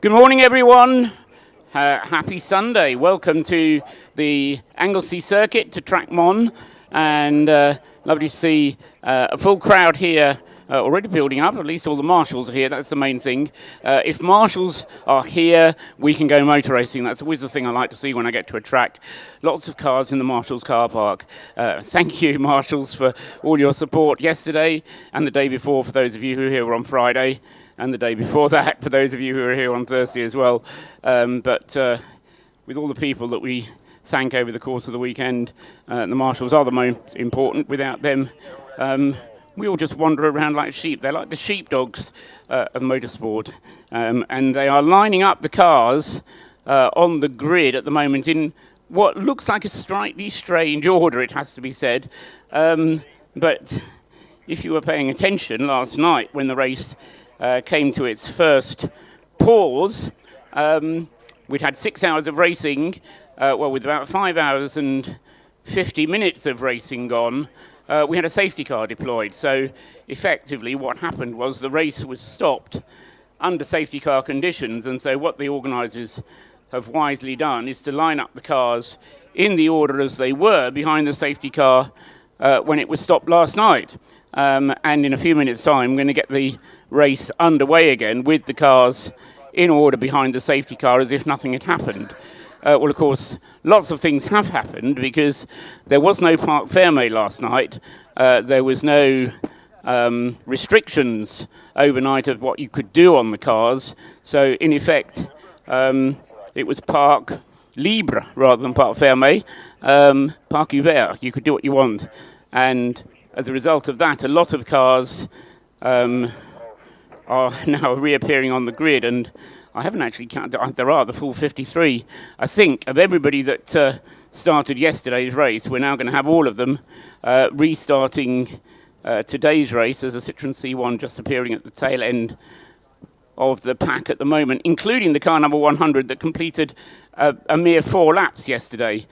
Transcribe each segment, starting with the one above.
Good morning, everyone. Happy Sunday. Welcome to the Anglesey circuit to Track Mon, and lovely to see a full crowd here already building up. At least all the marshals are here. That's the main thing. If marshals are here, we can go motor racing. That's always the thing I like to see when I get to a track. Lots of cars in the marshals car park. Thank you, marshals, for all your support yesterday and the day before for those of you who were here on Friday. And the day before that, for those of you who are here on Thursday as well. But with all the people that we thank over the course of the weekend, the marshals are the most important. Without them, we all just wander around like sheep. They're like the sheepdogs of motorsport. And they are lining up the cars on the grid at the moment in what looks like a slightly strange order, it has to be said. But if you were paying attention last night when the race came to its first pause, we'd had 6 hours of racing, with about 5 hours and 50 minutes of racing gone, we had a safety car deployed. So effectively what happened was the race was stopped under safety car conditions, and so what the organisers have wisely done is to line up the cars in the order as they were behind the safety car when it was stopped last night. And in a few minutes' time, we're going to get the race underway again with the cars in order behind the safety car as if nothing had happened. Well, of course, lots of things have happened because there was no Parc Fermé last night. There was no restrictions overnight of what you could do on the cars. So, in effect, it was Parc Libre rather than Parc Fermé. Parc Ouvert, you could do what you want. And as a result of that, a lot of cars are now reappearing on the grid, and I haven't actually counted. There are the full 53, I think, of everybody that started yesterday's race. We're now going to have all of them restarting today's race. There's a Citroën C1 just appearing at the tail end of the pack at the moment, including the car number 100 that completed a mere 4 laps yesterday.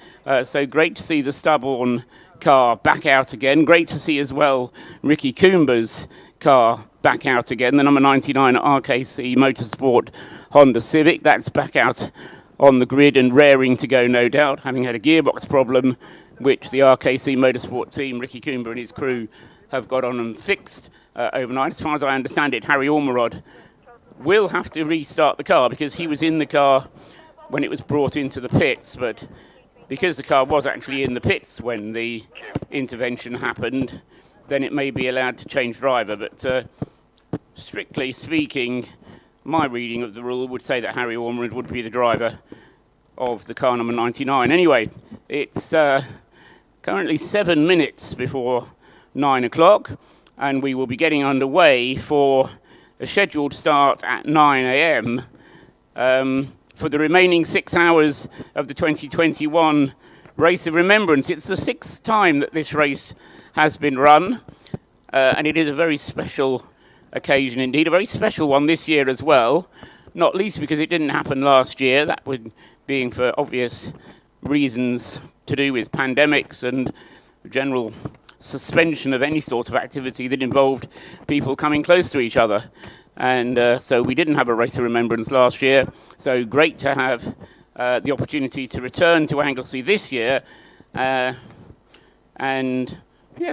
So great to see the Stubborn car back out again. Great to see as well Ricky Coomber's car back out again. The number 99 RKC Motorsport Honda Civic, that's back out on the grid and raring to go, no doubt, having had a gearbox problem, which the RKC Motorsport team, Ricky Coomber and his crew, have got on and fixed overnight. As far as I understand it, Harry Ormerod will have to restart the car because he was in the car when it was brought into the pits, but because the car was actually in the pits when the intervention happened, then it may be allowed to change driver. But strictly speaking, my reading of the rule would say that Harry Ormerod would be the driver of the car number 99. Anyway, it's currently 7 minutes before 9 o'clock, and we will be getting underway for a scheduled start at 9 a.m. For the remaining 6 hours of the 2021 Race of Remembrance. It's the 6th time that this race has been run, and it is a very special occasion indeed, a very special one this year as well, not least because it didn't happen last year, that would being for obvious reasons to do with pandemics and general suspension of any sort of activity that involved people coming close to each other. And so we didn't have a Race of Remembrance last year. So great to have the opportunity to return to Anglesey this year and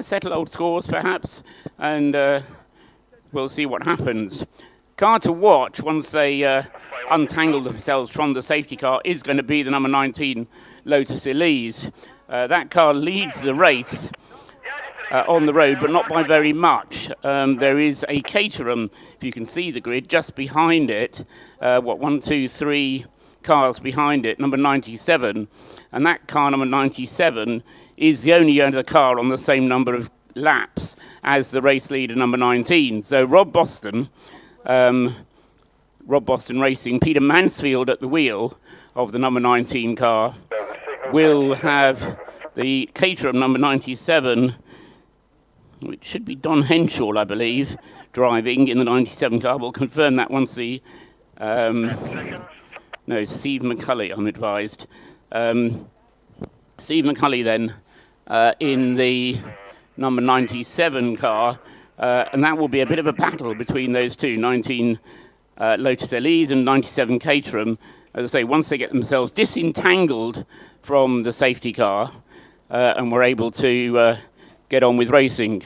settle old scores perhaps. And we'll see what happens. Car to watch once they untangle themselves from the safety car is going to be the number 19 Lotus Elise. That car leads the race on the road, but not by very much. There is a Caterham, if you can see the grid, just behind it. 1, 2, 3 cars behind it, number 97. And that car, number 97, is the only other car on the same number of laps as the race leader, number 19. So Rob Boston Racing, Peter Mansfield at the wheel of the number 19 car, will have the Caterham number 97, which should be Don Henshaw, I believe, driving in the 97 car. We'll confirm that once the... Steve McCulley, I'm advised. Steve McCulley then in the number 97 car, and that will be a bit of a battle between those two, 19 Lotus Elise and 97 Caterham, as I say, once they get themselves disentangled from the safety car and were able to get on with racing.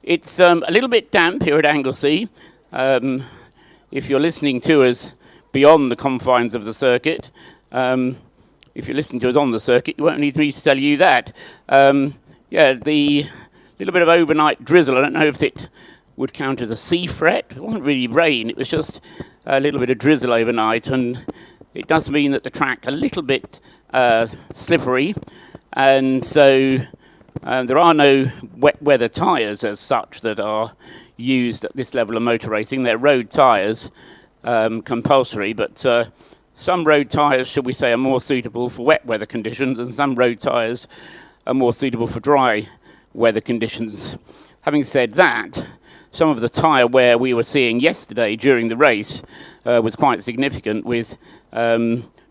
It's a little bit damp here at Anglesey. If you're listening to us beyond the confines of the circuit, if you're listening to us on the circuit, you won't need me to tell you that. The little bit of overnight drizzle, I don't know if it would count as a sea fret. It wasn't really rain, it was just a little bit of drizzle overnight, and it does mean that the track a little bit slippery, and so there are no wet weather tyres as such that are used at this level of motor racing. They're road tyres, compulsory, but some road tyres, should we say, are more suitable for wet weather conditions, and some road tyres are more suitable for dry weather conditions. Having said that, some of the tyre wear we were seeing yesterday during the race was quite significant, with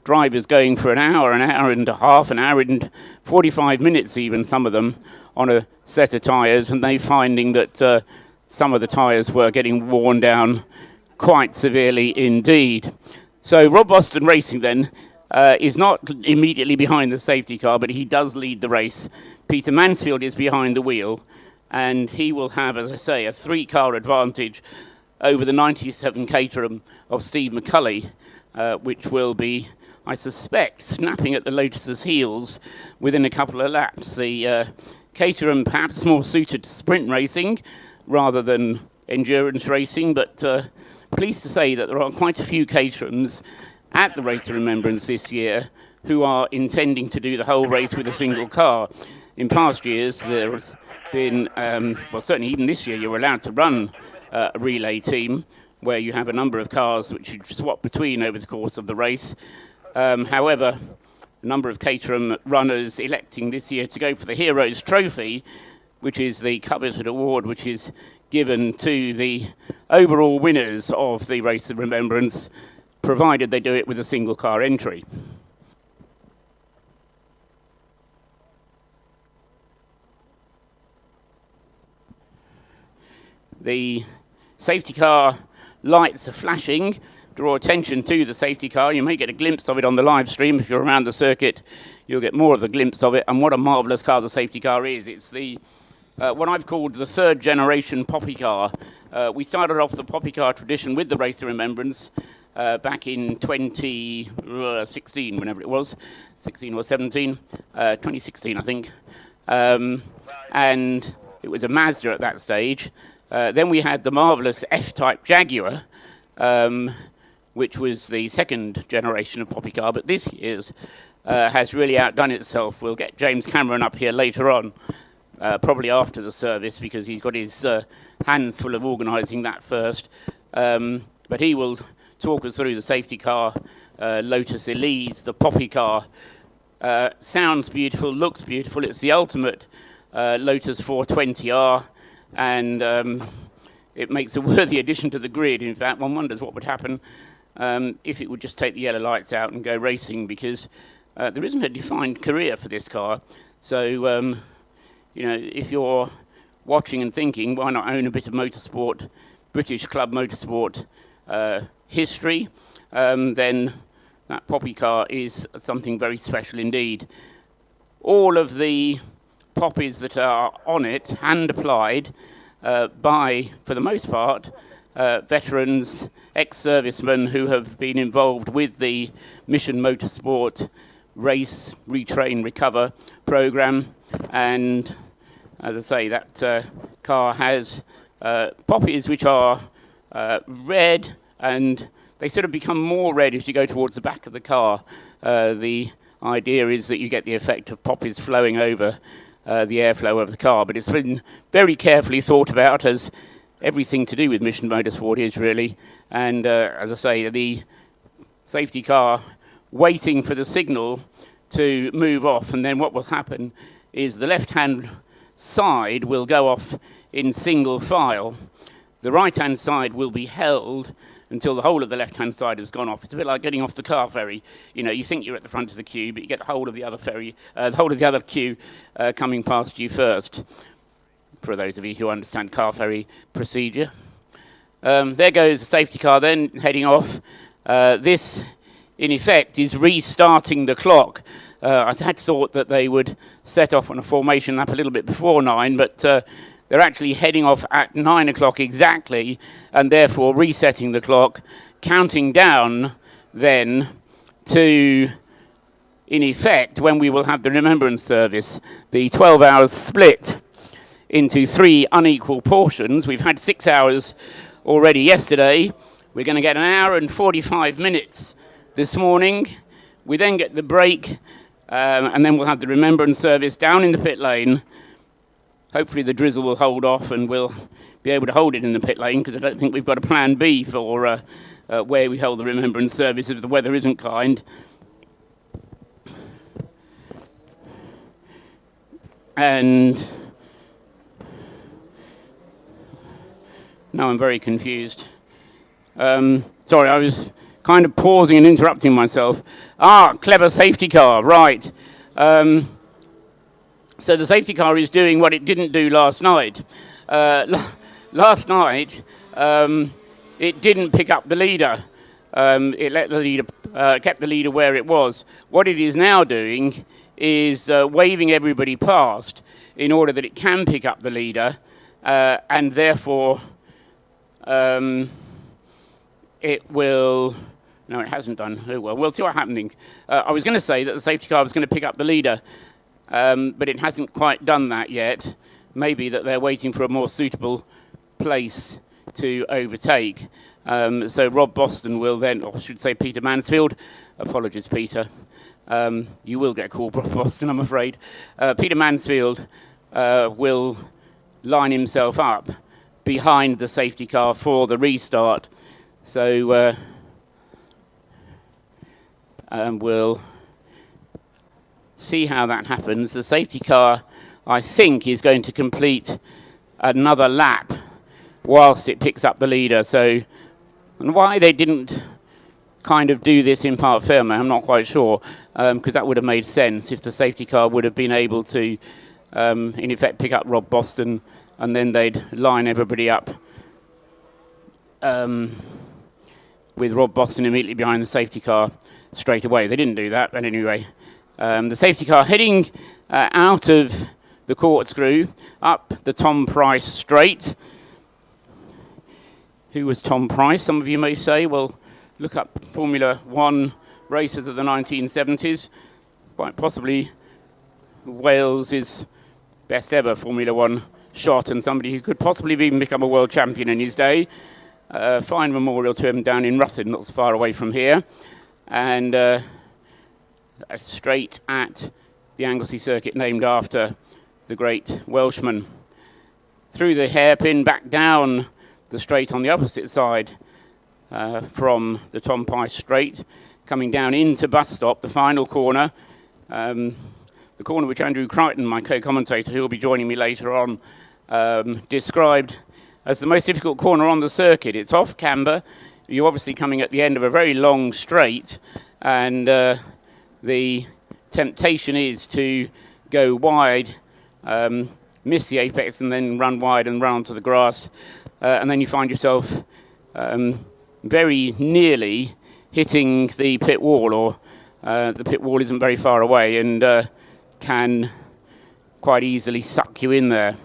drivers going for an hour and a half, an hour and 45 minutes even, some of them, on a set of tyres, and they finding that some of the tyres were getting worn down quite severely indeed. So Rob Boston Racing then is not immediately behind the safety car, but he does lead the race. Peter Mansfield is behind the wheel, and he will have, as I say, a 3-car advantage over the 97 Caterham of Steve McCulley, which will be, I suspect, snapping at the Lotus's heels within a couple of laps. The Caterham perhaps more suited to sprint racing rather than endurance racing, but pleased to say that there are quite a few Caterhams at the Race of Remembrance this year who are intending to do the whole race with a single car. In past years, there has been, certainly even this year, you're allowed to run a relay team where you have a number of cars which you swap between over the course of the race. However, a number of Caterham runners electing this year to go for the Heroes Trophy, which is the coveted award which is given to the overall winners of the Race of Remembrance, provided they do it with a single car entry. The safety car lights are flashing. Draw attention to the safety car. You may get a glimpse of it on the live stream. If you're around the circuit, you'll get more of a glimpse of it. And what a marvellous car the safety car is. It's the what I've called the third generation poppy car. We started off the poppy car tradition with the Race of Remembrance back in 2016, whenever it was, 16 or 17, 2016 I think. And it was a Mazda at that stage. Then we had the marvellous F-Type Jaguar, which was the second generation of poppy car, but this year's has really outdone itself. We'll get James Cameron up here later on, probably after the service, because he's got his hands full of organising that first. But he will talk us through the safety car, Lotus Elise, the poppy car. Sounds beautiful, looks beautiful. It's the ultimate Lotus 420R, and it makes a worthy addition to the grid. In fact, one wonders what would happen if it would just take the yellow lights out and go racing, because there isn't a defined career for this car. So, if you're watching and thinking, why not own a bit of motorsport, British club motorsport history, then that poppy car is something very special indeed. All of the poppies that are on it, hand applied by, for the most part, veterans, ex-servicemen who have been involved with the Mission Motorsport Race, Retrain, Recover program. And as I say, that car has poppies which are red, and they sort of become more red as you go towards the back of the car. The idea is that you get the effect of poppies flowing over the airflow of the car, but it's been very carefully thought about, as everything to do with Mission Motorsport is really. And as I say, the safety car waiting for the signal to move off, and then what will happen is the left-hand side will go off in single file. The right-hand side will be held until the whole of the left-hand side has gone off. It's a bit like getting off the car ferry. You think you're at the front of the queue, but you get hold of the other ferry, the whole of the other queue coming past you first, for those of you who understand car ferry procedure. There goes the safety car then, heading off. This, in effect, is restarting the clock. I had thought that they would set off on a formation lap a little bit before 9, but they're actually heading off at 9 o'clock exactly, and therefore resetting the clock, counting down then to, in effect, when we will have the remembrance service. The 12 hours split into 3 unequal portions. We've had 6 hours already yesterday. We're going to get an hour and 45 minutes this morning. We then get the break, and then we'll have the remembrance service down in the pit lane. Hopefully the drizzle will hold off and we'll be able to hold it in the pit lane, because I don't think we've got a plan B for where we hold the remembrance service if the weather isn't kind. And now I'm very confused. Sorry, I was kind of pausing and interrupting myself. Clever safety car, right. So the safety car is doing what it didn't do last night. Last night, it didn't pick up the leader. It let the leader, kept the leader where it was. What it is now doing is waving everybody past in order that it can pick up the leader, and therefore it will. No, it hasn't done. Oh well, we'll see what's happening. I was going to say that the safety car was going to pick up the leader, but it hasn't quite done that yet. Maybe that they're waiting for a more suitable place to overtake. So Rob Boston will then, or I should say Peter Mansfield. Apologies, Peter. You will get a call, Rob Boston, I'm afraid. Peter Mansfield will line himself up behind the safety car for the restart. So we'll see how that happens. The safety car, I think, is going to complete another lap whilst it picks up the leader. So, and why they didn't kind of do this in Parc Ferme, I'm not quite sure, because that would have made sense if the safety car would have been able to, in effect, pick up Rob Boston, and then they'd line everybody up with Rob Boston immediately behind the safety car straight away. They didn't do that, but anyway. The safety car heading out of the corkscrew, up the Tom Price straight. Who was Tom Price, some of you may say? Well, look up Formula One racers of the 1970s. Quite possibly Wales's best ever Formula One shot, and somebody who could possibly have even become a world champion in his day. Fine memorial to him down in Ruthin, not so far away from here. And straight at the Anglesey circuit, named after the great Welshman. Through the hairpin, back down the straight on the opposite side from the Tom Price straight, coming down into bus stop, the final corner. The corner which Andrew Crichton, my co-commentator, who will be joining me later on, described as the most difficult corner on the circuit. It's off camber. You're obviously coming at the end of a very long straight, and the temptation is to go wide, miss the apex, and then run wide and run onto the grass, and then you find yourself very nearly hitting the pit wall, or the pit wall isn't very far away and can quite easily suck you in there.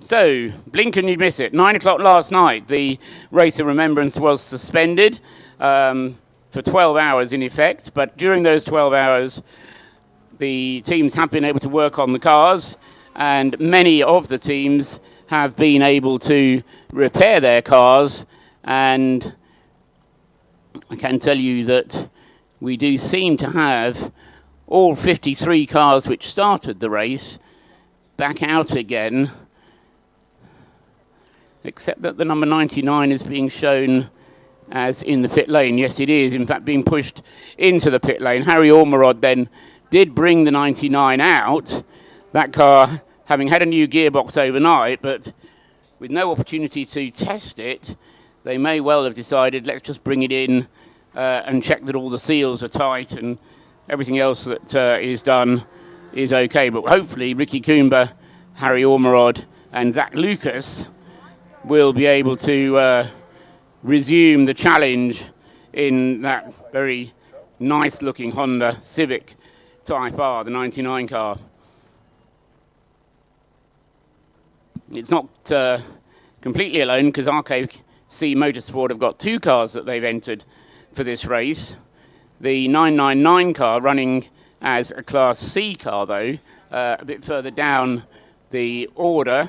So, blink and you miss it. 9 o'clock last night, the race of remembrance was suspended for 12 hours in effect. But during those 12 hours, the teams have been able to work on the cars, and many of the teams have been able to repair their cars. And I can tell you that we do seem to have all 53 cars which started the race back out again, except that the number 99 is being shown as in the pit lane. Yes, it is, in fact, being pushed into the pit lane. Harry Ormerod then did bring the 99 out, that car having had a new gearbox overnight, but with no opportunity to test it, they may well have decided, let's just bring it in and check that all the seals are tight and everything else that is done is okay. But hopefully Ricky Coomber, Harry Ormerod and Zach Lucas will be able to resume the challenge in that very nice looking Honda Civic Type R, the 99 car. It's not completely alone, because RKC Motorsport have got two cars that they've entered for this race. The 999 car running as a Class C car, though, a bit further down the order,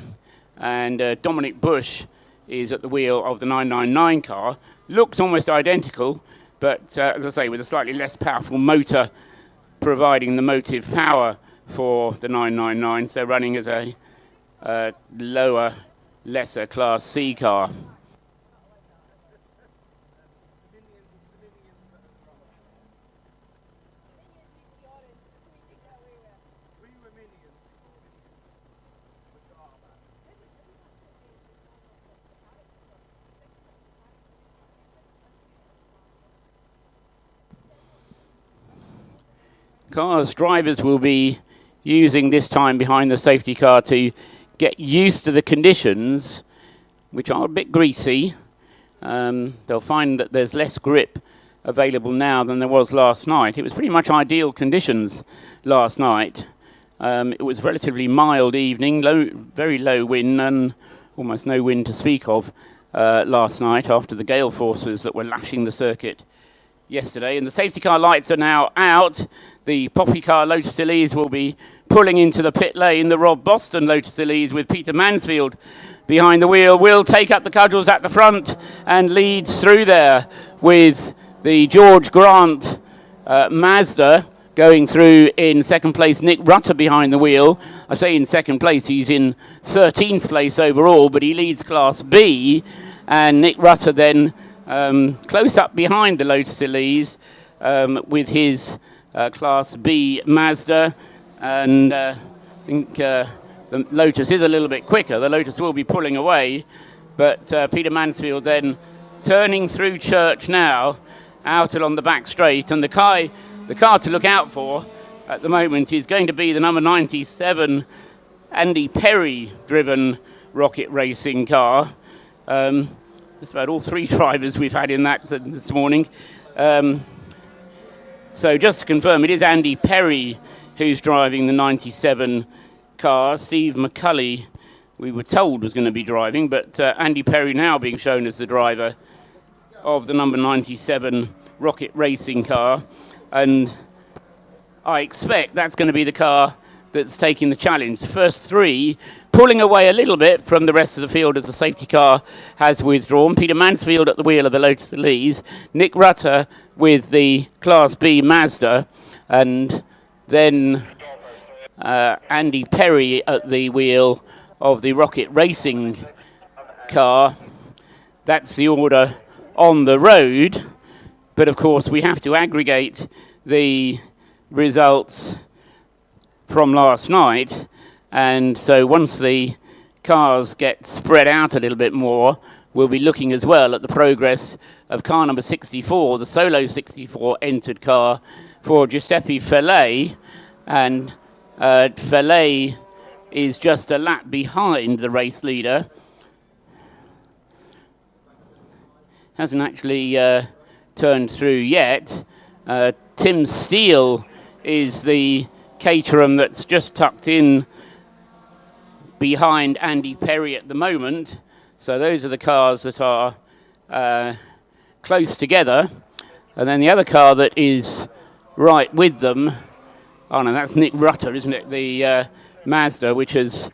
and Dominic Bush is at the wheel of the 999 car. Looks almost identical, but as I say, with a slightly less powerful motor providing the motive power for the 999, so running as a lower, lesser Class C car. Cars drivers will be using this time behind the safety car to get used to the conditions, which are a bit greasy. They'll find that there's less grip available now than there was last night. It was pretty much ideal conditions last night. It was a relatively mild evening, very low wind and almost no wind to speak of last night after the gale forces that were lashing the circuit yesterday. And the safety car lights are now out. The Poppy car Lotus Elise will be pulling into the pit lane. The Rob Boston Lotus Elise with Peter Mansfield behind the wheel will take up the cudgels at the front and leads through there with the George Grant Mazda going through in second place. Nick Rutter behind the wheel. I say in second place, he's in 13th place overall, but he leads Class B. And Nick Rutter then close up behind the Lotus Elise with his Class B Mazda. And I think the Lotus is a little bit quicker. The Lotus will be pulling away, but Peter Mansfield then turning through Church now, out along the back straight. And the car to look out for at the moment is going to be the number 97 Andy Perry driven Rocket Racing car. Just about all three drivers we've had in that this morning. So just to confirm, it is Andy Perry who's driving the 97 car. Steve McCulley, we were told, was going to be driving, but Andy Perry now being shown as the driver of the number 97 Rocket Racing car. And I expect that's going to be the car that's taking the challenge. The first three pulling away a little bit from the rest of the field as the safety car has withdrawn. Peter Mansfield at the wheel of the Lotus Elise, Nick Rutter with the Class B Mazda, and then Andy Perry at the wheel of the Rocket Racing car. That's the order on the road, but of course we have to aggregate the results from last night, and so once the cars get spread out a little bit more, we'll be looking as well at the progress of car number 64, the Solo 64 entered car for Giuseppe Fellet, and Fellet is just a lap behind the race leader. Hasn't actually turned through yet. Tim Steele is the Caterham that's just tucked in behind Andy Perry at the moment. So those are the cars that are close together. And then the other car that is right with them, oh no, that's Nick Rutter, isn't it? The Mazda, which has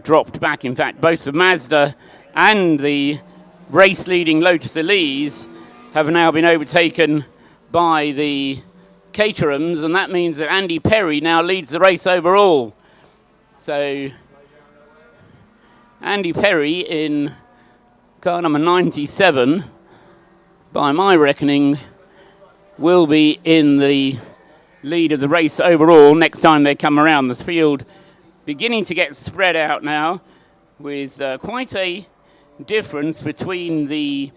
dropped back. In fact, both the Mazda and the race-leading Lotus Elise have now been overtaken by the Caterhams, and that means that Andy Perry now leads the race overall. So Andy Perry in car number 97, by my reckoning, will be in the lead of the race overall next time they come around. The field beginning to get spread out now, with quite a difference between the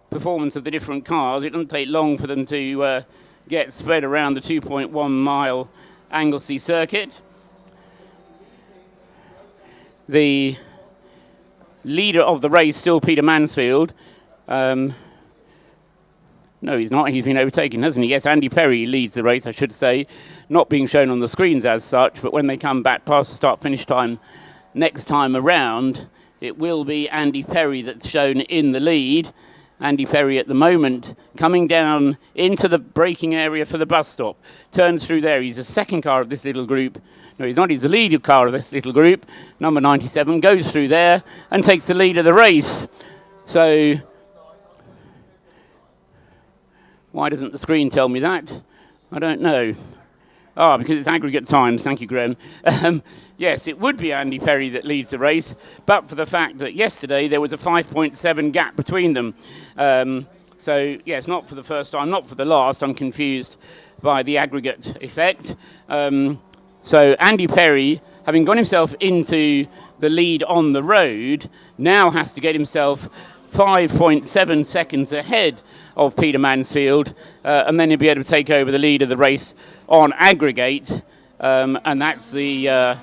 performance of the different cars. It doesn't take long for them to get spread around the 2.1 mile Anglesey circuit. The leader of the race, still Peter Mansfield. No, he's not. He's been overtaken, hasn't he? Yes, Andy Perry leads the race, I should say. Not being shown on the screens as such, but when they come back past the start-finish time next time around, it will be Andy Perry that's shown in the lead. Andy Perry at the moment coming down into the braking area for the bus stop. Turns through there. He's the second car of this little group. No, he's not. He's the lead car of this little group. Number 97 goes through there and takes the lead of the race. So why doesn't the screen tell me that? I don't know. Because it's aggregate times. Thank you, Graham. Yes, it would be Andy Perry that leads the race, but for the fact that yesterday there was a 5.7 gap between them. So, yes, not for the first time, not for the last. I'm confused by the aggregate effect. So Andy Perry, having got himself into the lead on the road, now has to get himself 5.7 seconds ahead of Peter Mansfield, and then he'll be able to take over the lead of the race on aggregate, and that's the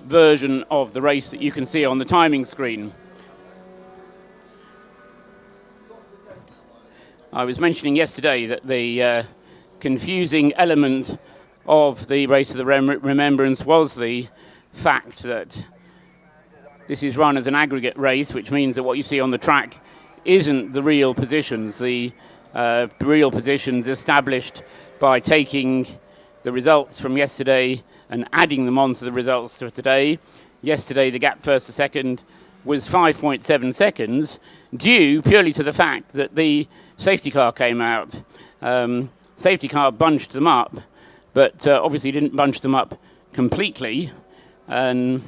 version of the race that you can see on the timing screen. I was mentioning yesterday that the confusing element of the race of the remembrance was the fact that this is run as an aggregate race, which means that what you see on the track isn't the real positions. The real positions established by taking the results from yesterday and adding them onto the results of today. Yesterday, the gap first to second was 5.7 seconds, due purely to the fact that the safety car came out. Safety car bunched them up, but obviously didn't bunch them up completely, but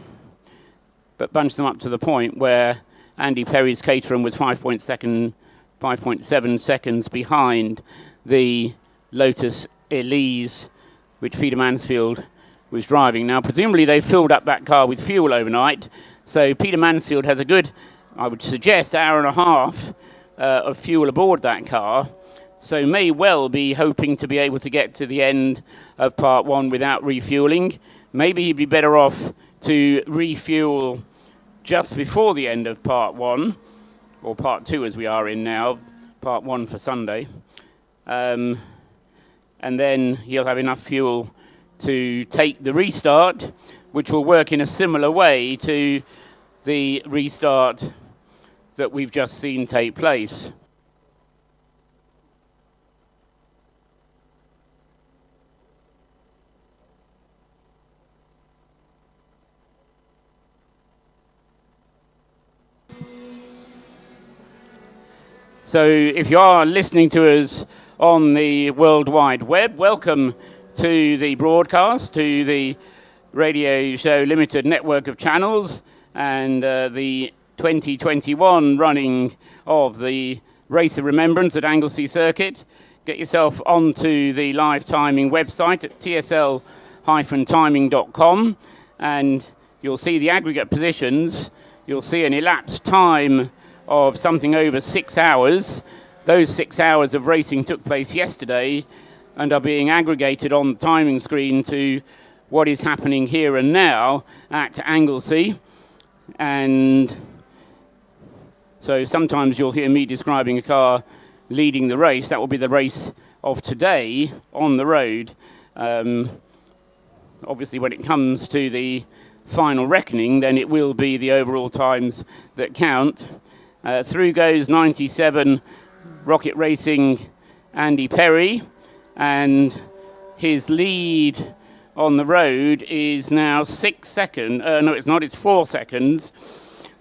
bunched them up to the point where Andy Perry's Caterham was 5.7 seconds behind the Lotus Elise, which Peter Mansfield was driving. Now, presumably they filled up that car with fuel overnight, so Peter Mansfield has a good, I would suggest, hour and a half of fuel aboard that car, so may well be hoping to be able to get to the end of part one without refueling. Maybe he'd be better off to refuel just before the end of part one, or part two as we are in now, part one for Sunday. And then he'll have enough fuel to take the restart, which will work in a similar way to the restart that we've just seen take place. So if you are listening to us on the World Wide Web, welcome to the broadcast, to the Radio Show Limited network of channels, and the 2021 running of the Race of Remembrance at Anglesey Circuit. Get yourself onto the live timing website at tsl-timing.com, and you'll see the aggregate positions. You'll see an elapsed time of something over 6 hours. Those 6 hours of racing took place yesterday and are being aggregated on the timing screen to what is happening here and now at Anglesey. And so sometimes you'll hear me describing a car leading the race. That will be the race of today on the road. Obviously, when it comes to the final reckoning, then it will be the overall times that count. Through goes 97 Rocket Racing Andy Perry, and his lead on the road is now 6 seconds. No, it's not, it's 4 seconds,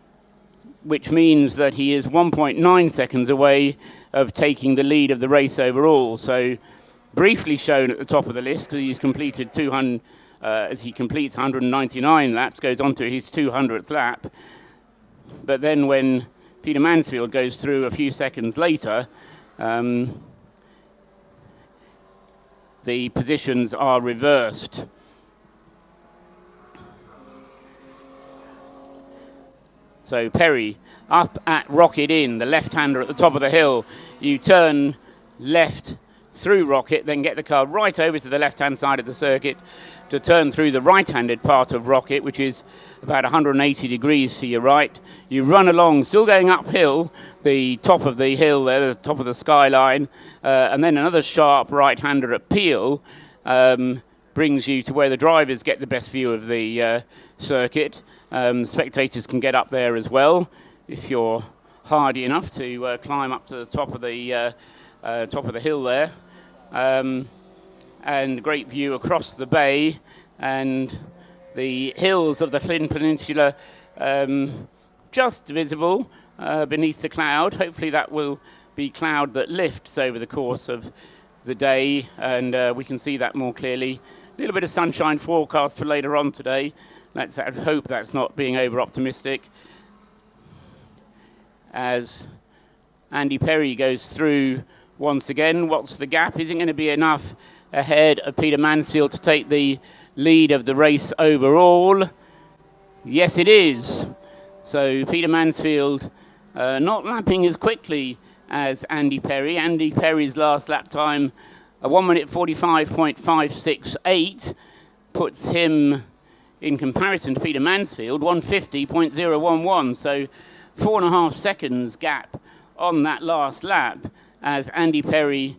which means that he is 1.9 seconds away of taking the lead of the race overall. So briefly shown at the top of the list, because he's completed 200, as he completes 199 laps, goes on to his 200th lap. But then when Peter Mansfield goes through a few seconds later, the positions are reversed. So Perry up at Rocket Inn, the left-hander at the top of the hill. You turn left through Rocket, then get the car right over to the left-hand side of the circuit to turn through the right-handed part of Rocket, which is about 180 degrees to your right. You run along, still going uphill, the top of the hill there, the top of the skyline, and then another sharp right-hander at Peel brings you to where the drivers get the best view of the circuit. Spectators can get up there as well if you're hardy enough to climb up to the top of the hill there. And great view across the bay and the hills of the Llyn Peninsula just visible beneath the cloud. Hopefully that will be cloud that lifts over the course of the day, and we can see that more clearly. A little bit of sunshine forecast for later on today. Let's hope that's not being over optimistic. As Andy Perry goes through once again, what's the gap? Isn't going to be enough ahead of Peter Mansfield to take the lead of the race overall. Yes, it is. So Peter Mansfield not lapping as quickly as Andy Perry. Andy Perry's last lap time, 1 minute 45.568, puts him, in comparison to Peter Mansfield, 150.011. So 4.5 seconds gap on that last lap as Andy Perry,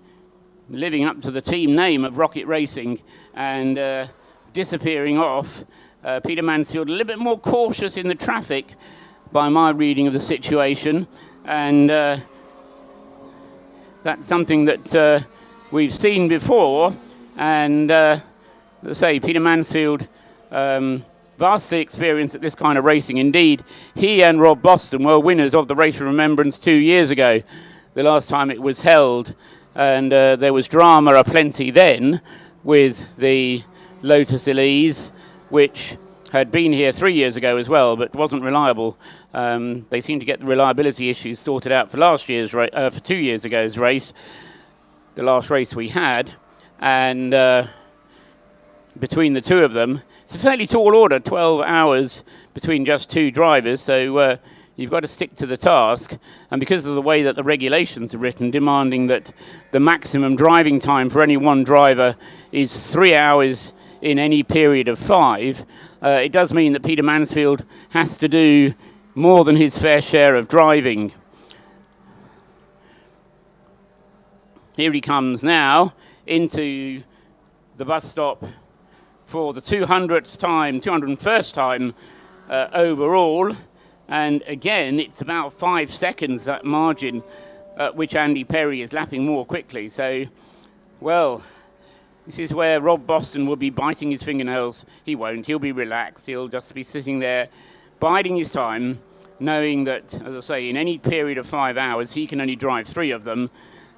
living up to the team name of Rocket Racing and disappearing off. Peter Mansfield a little bit more cautious in the traffic by my reading of the situation, and that's something that we've seen before. And let's say Peter Mansfield, vastly experienced at this kind of racing. Indeed, he and Rob Boston were winners of the Pre-remembrance 2 years ago, the last time it was held. And there was drama aplenty then with the Lotus Elise, which had been here 3 years ago as well, but wasn't reliable. They seemed to get the reliability issues sorted out for for 2 years ago's race, the last race we had. And between the two of them, it's a fairly tall order, 12 hours between just two drivers, so you've got to stick to the task. And because of the way that the regulations are written, demanding that the maximum driving time for any one driver is 3 hours in any period of 5, it does mean that Peter Mansfield has to do more than his fair share of driving. Here he comes now into the bus stop for the 201st time overall. And again, it's about 5 seconds, that margin, at which Andy Perry is lapping more quickly. So, well, this is where Rob Boston will be biting his fingernails. He won't. He'll be relaxed. He'll just be sitting there, biding his time, knowing that, as I say, in any period of 5 hours, he can only drive 3 of them.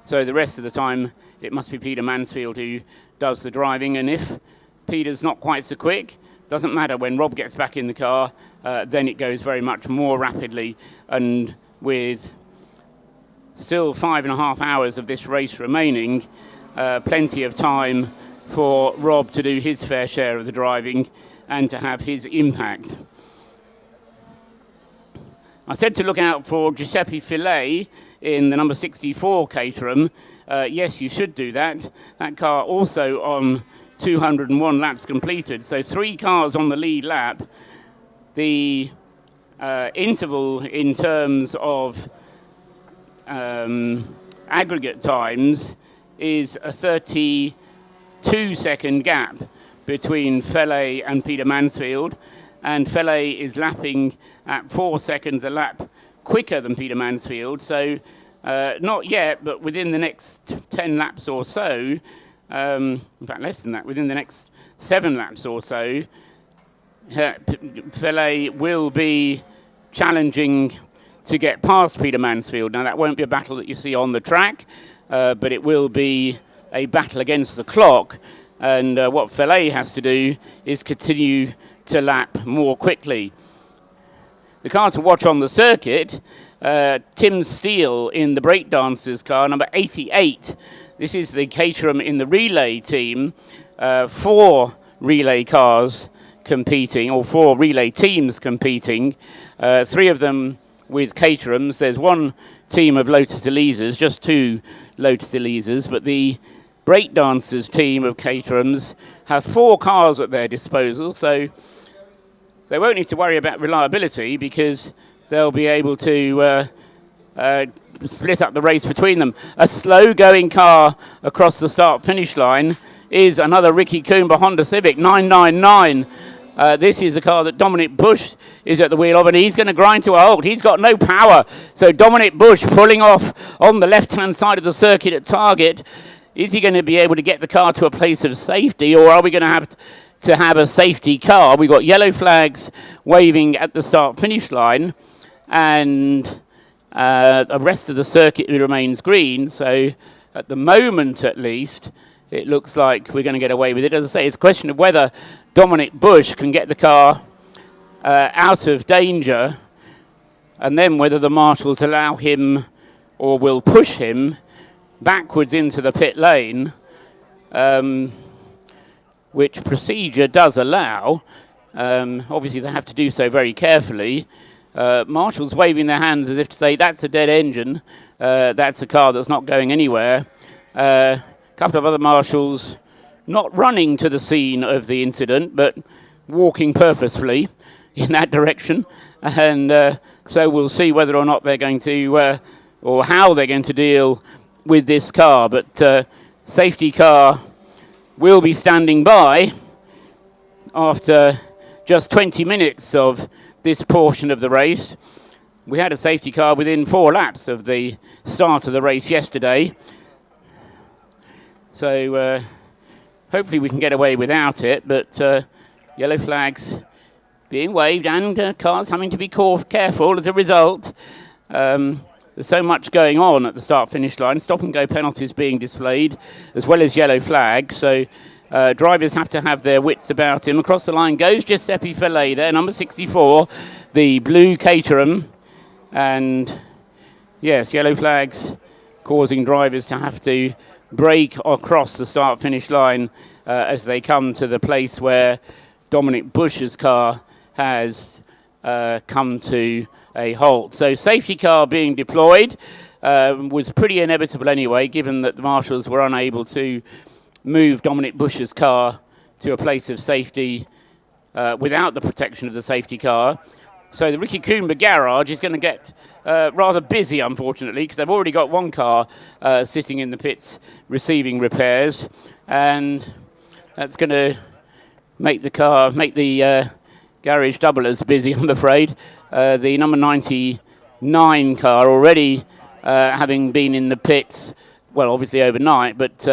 So the rest of the time, it must be Peter Mansfield who does the driving. And if Peter's not quite so quick, doesn't matter. When Rob gets back in the car, then it goes very much more rapidly. And with still 5.5 hours of this race remaining, plenty of time for Rob to do his fair share of the driving and to have his impact. I said to look out for Giuseppe Fillet in the number 64 Caterham. Yes, you should do that. That car also on 201 laps completed. So 3 cars on the lead lap. The interval in terms of aggregate times is a 32-second gap between Fillet and Peter Mansfield. And Fillet is lapping at 4 seconds a lap quicker than Peter Mansfield. So not yet, but within the next 10 laps or so, in fact less than that, within the next 7 laps or so, Fillet will be challenging to get past Peter Mansfield. Now that won't be a battle that you see on the track, but it will be a battle against the clock. And what Fillet has to do is continue to lap more quickly. The car to watch on the circuit, Tim Steele in the breakdancers car, number 88. This is the Caterham in the relay team. 4 relay cars competing, or 4 relay teams competing. 3 of them with Caterhams. There's 1 team of Lotus Elises, just 2 Lotus Elises, but the breakdancers team of Caterhams have 4 cars at their disposal, so they won't need to worry about reliability because they'll be able to split up the race between them. A slow-going car across the start-finish line is another Ricky Coomber Honda Civic 999. This is a car that Dominic Bush is at the wheel of, and he's going to grind to a halt. He's got no power. So Dominic Bush pulling off on the left-hand side of the circuit at Target. Is he going to be able to get the car to a place of safety, or are we going to have a safety car? We've got yellow flags waving at the start-finish line, and the rest of the circuit remains green. So at the moment, at least, it looks like we're going to get away with it. As I say, it's a question of whether Dominic Bush can get the car out of danger, and then whether the marshals allow him or will push him backwards into the pit lane, which procedure does allow. Obviously, they have to do so very carefully. Marshals waving their hands as if to say, that's a dead engine, that's a car that's not going anywhere. A couple of other marshals not running to the scene of the incident, but walking purposefully in that direction. And so we'll see whether or not they're going to, or how they're going to deal with this car. But safety car will be standing by after just 20 minutes of this portion of the race. We had a safety car within 4 laps of the start of the race yesterday. So hopefully we can get away without it, but yellow flags being waved and cars having to be careful as a result. There's so much going on at the start-finish line. Stop-and-go penalties being displayed, as well as yellow flags. So drivers have to have their wits about him. Across the line goes Giuseppe Fillet there, number 64, the blue Caterham. And yes, yellow flags causing drivers to have to brake across the start-finish line as they come to the place where Dominic Bush's car has come to a halt. So safety car being deployed was pretty inevitable anyway, given that the marshals were unable to move Dominic Bush's car to a place of safety without the protection of the safety car. So the Ricky Coomber garage is going to get rather busy, unfortunately, because they've already got one car sitting in the pits receiving repairs, and that's going to make the garage double as busy, I'm afraid. The number 99 car already having been in the pits, well, obviously overnight, but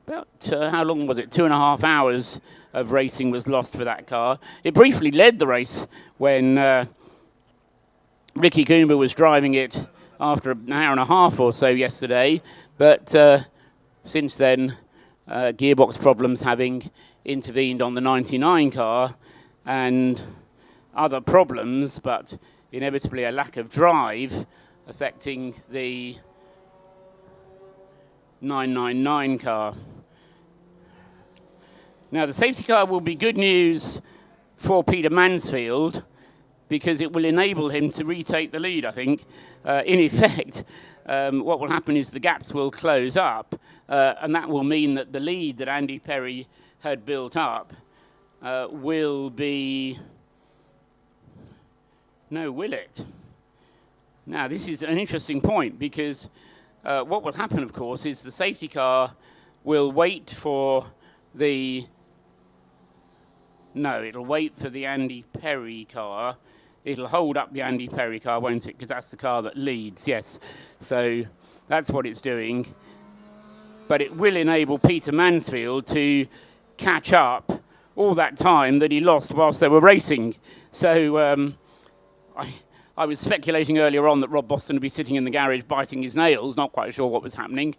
about, how long was it? 2.5 hours of racing was lost for that car. It briefly led the race when Ricky Coomber was driving it after an hour and a half or so yesterday, but since then, gearbox problems having intervened on the 99 car and other problems, but inevitably a lack of drive affecting the 999 car. Now, the safety car will be good news for Peter Mansfield because it will enable him to retake the lead, I think. In effect, what will happen is the gaps will close up, and that will mean that the lead that Andy Perry had built up will be... No, will it? Now, this is an interesting point because what will happen, of course, is the safety car will wait for the... No, it'll wait for the Andy Perry car. It'll hold up the Andy Perry car, won't it? Because that's the car that leads, yes. So that's what it's doing. But it will enable Peter Mansfield to catch up all that time that he lost whilst they were racing. So I was speculating earlier on that Rob Boston would be sitting in the garage biting his nails, not quite sure what was happening.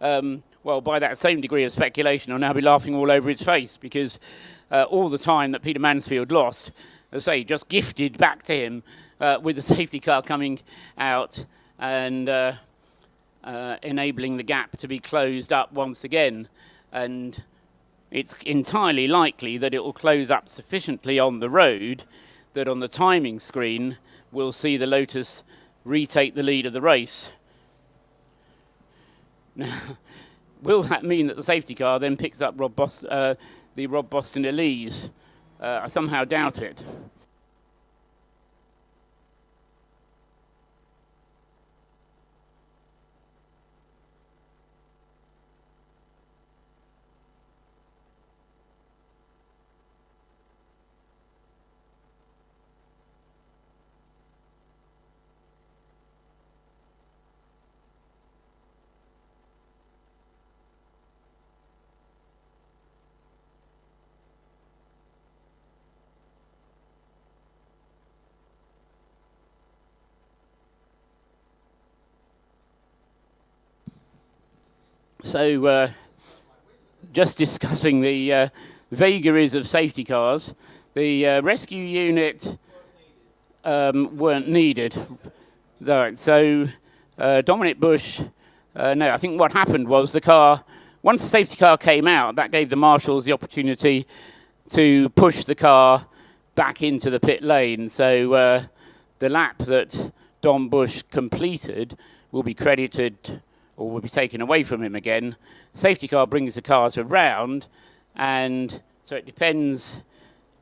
Well, by that same degree of speculation, I'll now be laughing all over his face because all the time that Peter Mansfield lost, as I say, just gifted back to him with the safety car coming out and enabling the gap to be closed up once again. And it's entirely likely that it will close up sufficiently on the road that on the timing screen we'll see the Lotus retake the lead of the race. Now, Will that mean that the safety car then picks up the Rob Boston Elise? I somehow doubt it. So, just discussing the vagaries of safety cars. The rescue unit weren't needed. Right, so, Dominic Bush, no, I think what happened was the car, once the safety car came out, that gave the marshals the opportunity to push the car back into the pit lane. So, the lap that Dom Bush completed will be credited or will be taken away from him again. Safety car brings the cars around, and so it depends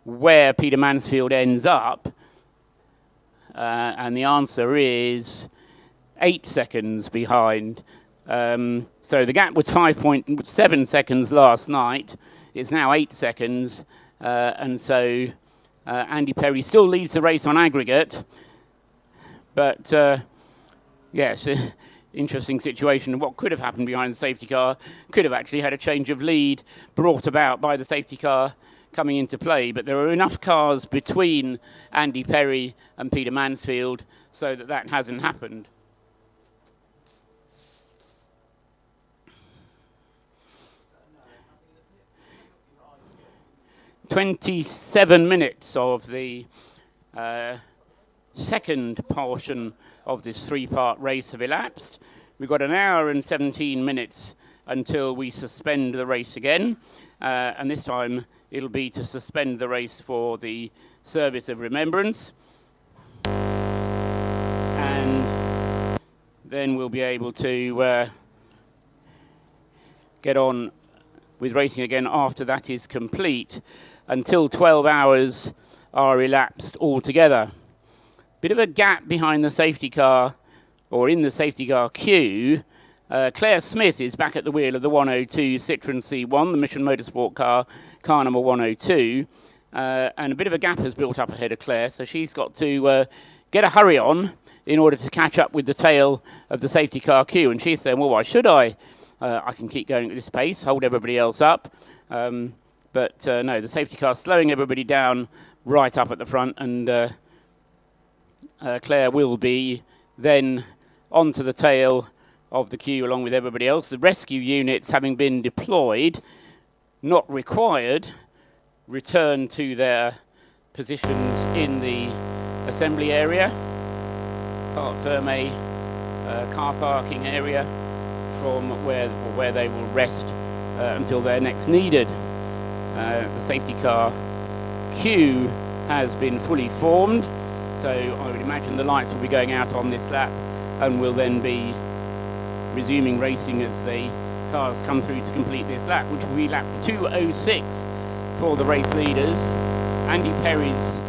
where Peter Mansfield ends up, and the answer is 8 seconds behind. So the gap was 5.7 seconds last night. It's now 8 seconds, and so Andy Perry still leads the race on aggregate, but yes, interesting situation. What could have happened behind the safety car could have actually had a change of lead brought about by the safety car coming into play, but there are enough cars between Andy Perry and Peter Mansfield so that hasn't happened. "27 minutes of the second portion of this three-part race have elapsed. We've got an hour and 17 minutes until we suspend the race again, and this time it'll be to suspend the race for the service of remembrance, and then we'll be able to get on with racing again after that is complete, until 12 hours are elapsed altogether. Bit of a gap behind the safety car, or in the safety car queue. Claire Smith is back at the wheel of the 102 Citroen C1, the Mission Motorsport car number 102, and a bit of a gap has built up ahead of Claire, so she's got to get a hurry on in order to catch up with the tail of the safety car queue, and she's saying, well, why should I? I can keep going at this pace, hold everybody else up, but no, the safety car's slowing everybody down right up at the front, and Claire will be then onto the tail of the queue along with everybody else. The rescue units, having been deployed, not required, return to their positions in the assembly area, Parc Fermé car parking area, from where they will rest until they're next needed. The safety car queue has been fully formed, so I would imagine the lights will be going out on this lap and will then be resuming racing as the cars come through to complete this lap, which will be lap 2:06 for the race leaders. Andy Perry's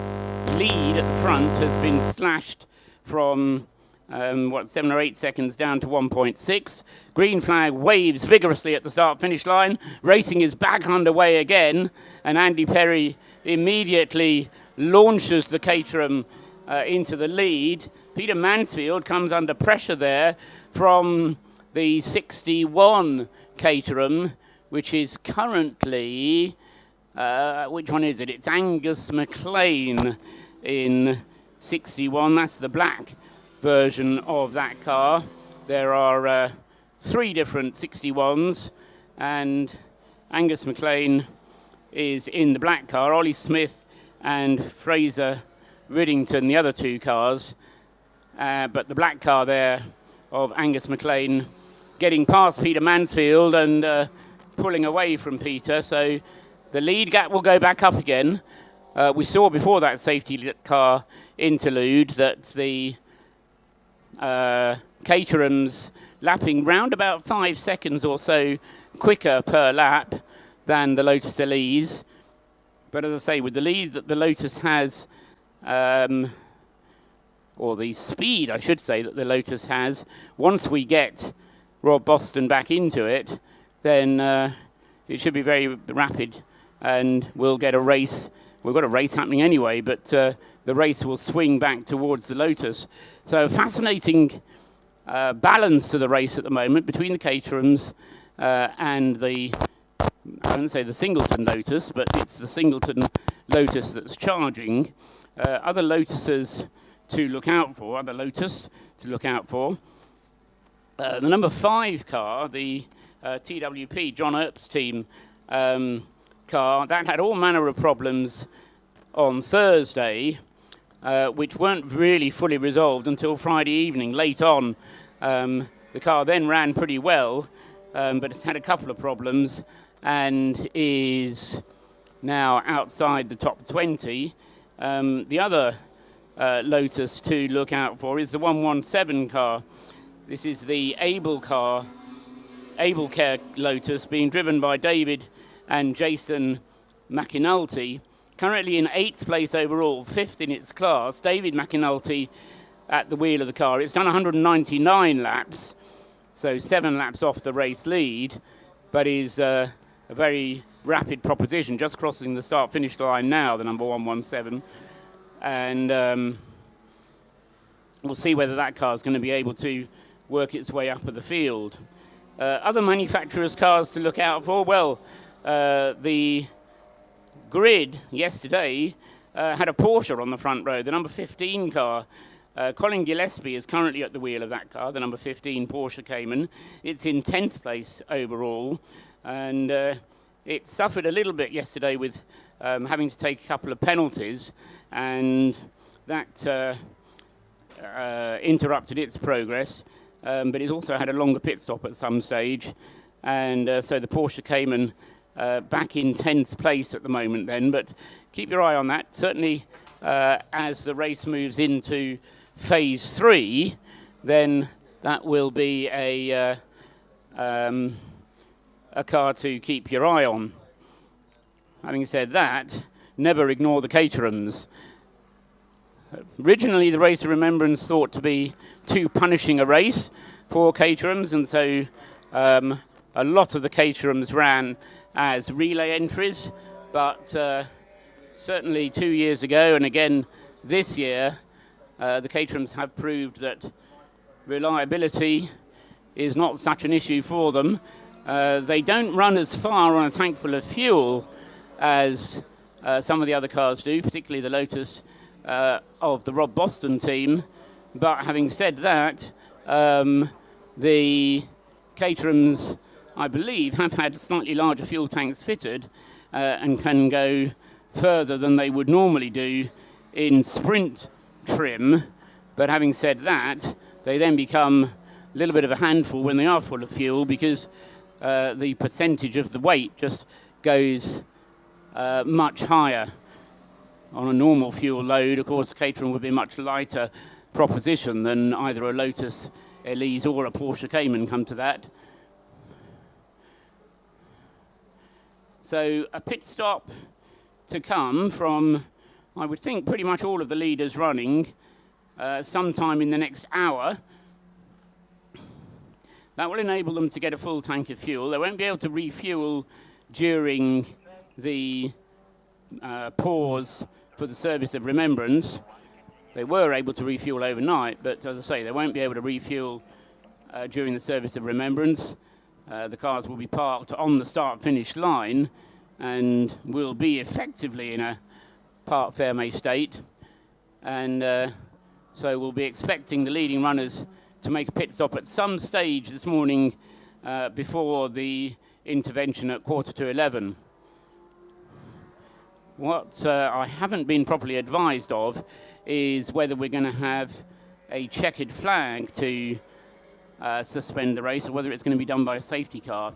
lead at the front has been slashed from 7 or 8 seconds down to 1.6. Green flag waves vigorously at the start-finish line. Racing is back underway again, and Andy Perry immediately launches the Caterham into the lead. Peter Mansfield comes under pressure there from the 61 Caterham, which is currently, which one is it? It's Angus MacLean in 61. That's the black version of that car. There are 3 different 61s, and Angus MacLean is in the black car. Ollie Smith and Fraser Riddington, the other 2 cars, but the black car there of Angus MacLean getting past Peter Mansfield and pulling away from Peter, so the lead gap will go back up again. We saw before that safety car interlude that the Caterham's lapping round about 5 seconds or so quicker per lap than the Lotus Elise. But as I say, with the lead that the Lotus has, or the speed, I should say, that the Lotus has, once we get Rob Boston back into it, then it should be very rapid, and we'll get a race. We've got a race happening anyway, but the race will swing back towards the Lotus. So fascinating balance to the race at the moment between the Caterhams and the, I wouldn't say the Singleton Lotus, but it's the Singleton Lotus that's charging. Other Lotuses to look out for, the number 5 car, the TWP, John Earp's team car, that had all manner of problems on Thursday, which weren't really fully resolved until Friday evening, late on. The car then ran pretty well, but it's had a couple of problems and is now outside the top 20. The other Lotus to look out for is the 117 car. This is the Able Care Lotus, being driven by David and Jason McAnulty. Currently in 8th place overall, 5th in its class. David McAnulty at the wheel of the car. It's done 199 laps, so 7 laps off the race lead, but is a very rapid proposition, just crossing the start-finish line now, the number 117. And we'll see whether that car is going to be able to work its way up the field. Other manufacturers' cars to look out for, well, the grid yesterday had a Porsche on the front row, the number 15 car. Colin Gillespie is currently at the wheel of that car, the number 15 Porsche Cayman. It's in 10th place overall, and it suffered a little bit yesterday with having to take a couple of penalties, and that interrupted its progress, but it's also had a longer pit stop at some stage, and so the Porsche Cayman back in 10th place at the moment then, but keep your eye on that. Certainly as the race moves into phase 3, then that will be a car to keep your eye on. Having said that, never ignore the Caterhams. Originally, the Race of Remembrance thought to be too punishing a race for Caterhams, and so a lot of the Caterhams ran as relay entries, but certainly 2 years ago and again this year, the Caterhams have proved that reliability is not such an issue for them. They don't run as far on a tank full of fuel as some of the other cars do, particularly the Lotus of the Rob Boston team. But having said that, the Caterhams, I believe, have had slightly larger fuel tanks fitted and can go further than they would normally do in sprint trim. But having said that, they then become a little bit of a handful when they are full of fuel, because the percentage of the weight just goes much higher. On a normal fuel load, of course, Caterham would be a much lighter proposition than either a Lotus Elise or a Porsche Cayman, come to that. So a pit stop to come from, I would think, pretty much all of the leaders running sometime in the next hour. That will enable them to get a full tank of fuel. They won't be able to refuel during the pause for the service of remembrance. They were able to refuel overnight, but as I say, they won't be able to refuel during the service of remembrance. The cars will be parked on the start-finish line and will be effectively in a parc fermé state. And so we'll be expecting the leading runners to make a pit stop at some stage this morning before the intervention at 11:15. What I haven't been properly advised of is whether we're going to have a checkered flag to suspend the race, or whether it's going to be done by a safety car.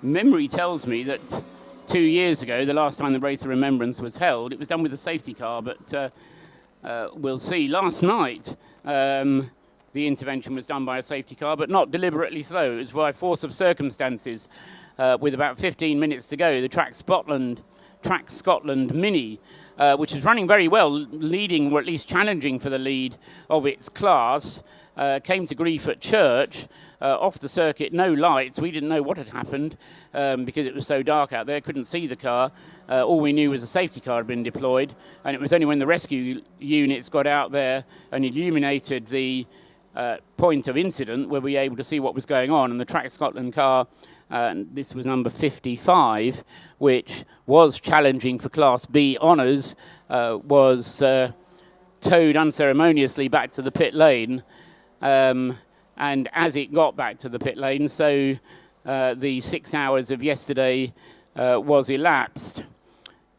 Memory tells me that 2 years ago, the last time the Race of Remembrance was held, it was done with a safety car, but we'll see. Last night, the intervention was done by a safety car, but not deliberately so. It was by force of circumstances. With about 15 minutes to go, the Track Scotland Mini, which was running very well, leading or at least challenging for the lead of its class, came to grief at Church. Off the circuit, no lights. We didn't know what had happened because it was so dark out there, couldn't see the car. All we knew was a safety car had been deployed, and it was only when the rescue units got out there and illuminated the point of incident were we able to see what was going on. And the Track Scotland car, this was number 55, which was challenging for Class B honours, was towed unceremoniously back to the pit lane. And as it got back to the pit lane, so the 6 hours of yesterday was elapsed.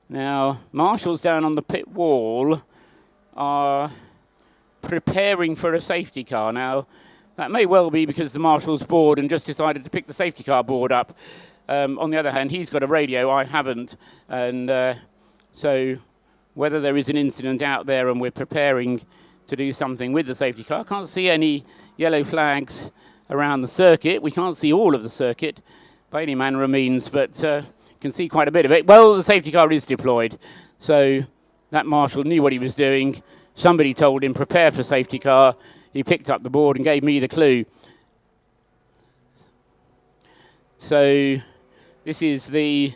Now, marshals down on the pit wall are preparing for a safety car. Now, that may well be because the marshal's bored and just decided to pick the safety car board up. On the other hand, he's got a radio, I haven't. And so whether there is an incident out there and we're preparing to do something with the safety car. I can't see any yellow flags around the circuit. We can't see all of the circuit by any manner of means, but can see quite a bit of it. Well, the safety car is deployed, so that marshal knew what he was doing. Somebody told him, prepare for safety car. He picked up the board and gave me the clue. So this is the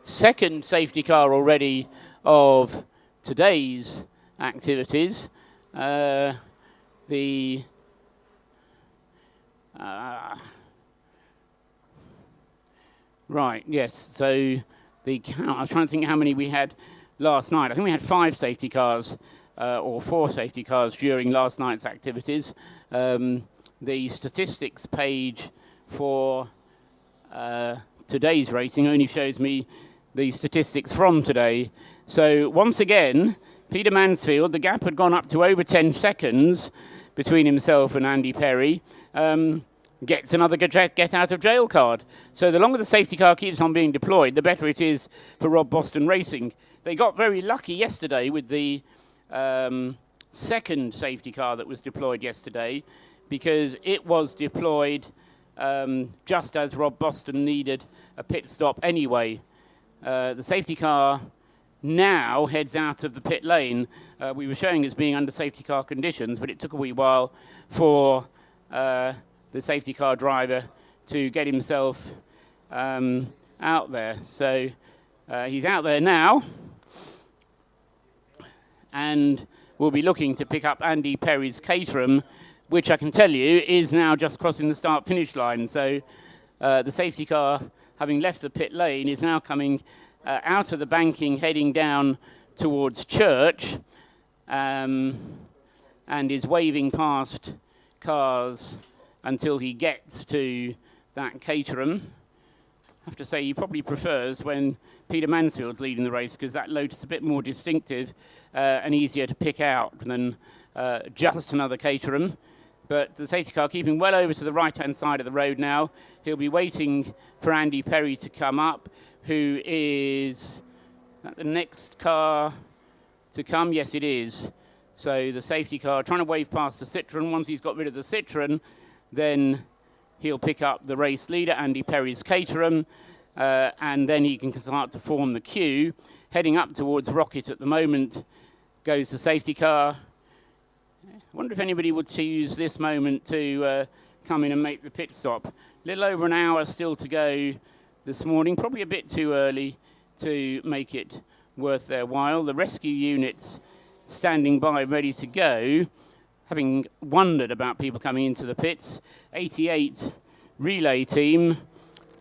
second safety car already of today's activities. Right, yes, so the count, I was trying to think how many we had last night. I think we had 5 safety cars, or 4 safety cars during last night's activities. The statistics page for today's racing only shows me the statistics from today. So once again, Peter Mansfield, the gap had gone up to over 10 seconds between himself and Andy Perry, gets another get out of jail card. So the longer the safety car keeps on being deployed, the better it is for Rob Boston Racing. They got very lucky yesterday with the second safety car that was deployed yesterday, because it was deployed just as Rob Boston needed a pit stop anyway. The safety car now heads out of the pit lane. We were showing as being under safety car conditions, but it took a wee while for the safety car driver to get himself out there. So he's out there now, and we'll be looking to pick up Andy Perry's Caterham, which I can tell you is now just crossing the start-finish line. So the safety car, having left the pit lane, is now coming out of the banking, heading down towards Church, and is waving past cars until he gets to that Caterham. I have to say he probably prefers when Peter Mansfield's leading the race, because that Lotus is a bit more distinctive and easier to pick out than just another Caterham. But the safety car keeping well over to the right-hand side of the road now. He'll be waiting for Andy Perry to come up, who is the next car to come. Yes, it is. So the safety car trying to wave past the Citroen. Once he's got rid of the Citroen, then he'll pick up the race leader, Andy Perry's Caterham, and then he can start to form the queue. Heading up towards Rocket at the moment goes the safety car. I wonder if anybody would choose this moment to come in and make the pit stop. A little over an hour still to go this morning, probably a bit too early to make it worth their while. The rescue units standing by, ready to go, having wondered about people coming into the pits. 88 relay team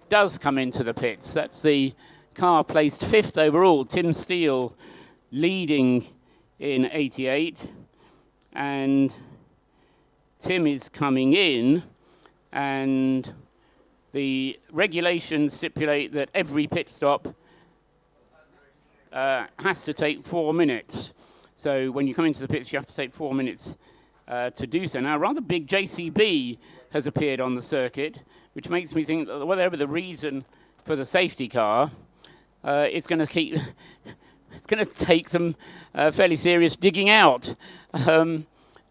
does come into the pits. That's the car placed 5th overall. Tim Steele leading in 88. And Tim is coming in, and the regulations stipulate that every pit stop has to take 4 minutes. So when you come into the pits, you have to take 4 minutes to do so. Now, a rather big JCB has appeared on the circuit, which makes me think that whatever the reason for the safety car, it's going to take some fairly serious digging out.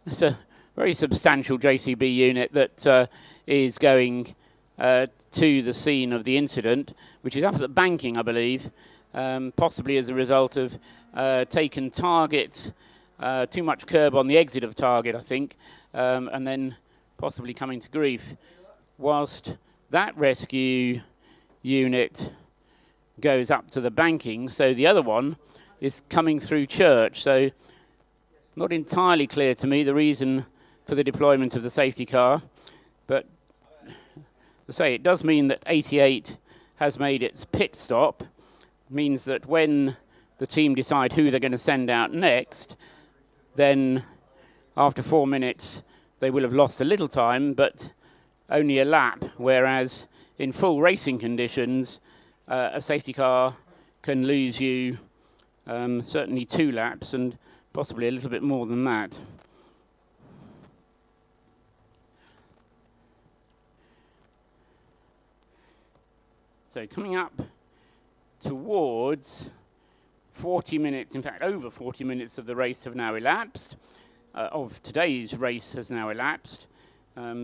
It's a very substantial JCB unit that is going to the scene of the incident, which is up at the banking, I believe, possibly as a result of taken target, too much curb on the exit of target, I think, and then possibly coming to grief. Whilst that rescue unit goes up to the banking, so the other one is coming through church. So not entirely clear to me the reason for the deployment of the safety car, but to say it does mean that 88 has made its pit stop, means that when the team decide who they're going to send out next, then after 4 minutes they will have lost a little time, but only a lap, whereas in full racing conditions a safety car can lose you certainly 2 laps and possibly a little bit more than that. So coming up towards 40 minutes, in fact over 40 minutes of the race have now elapsed, of today's race has now elapsed.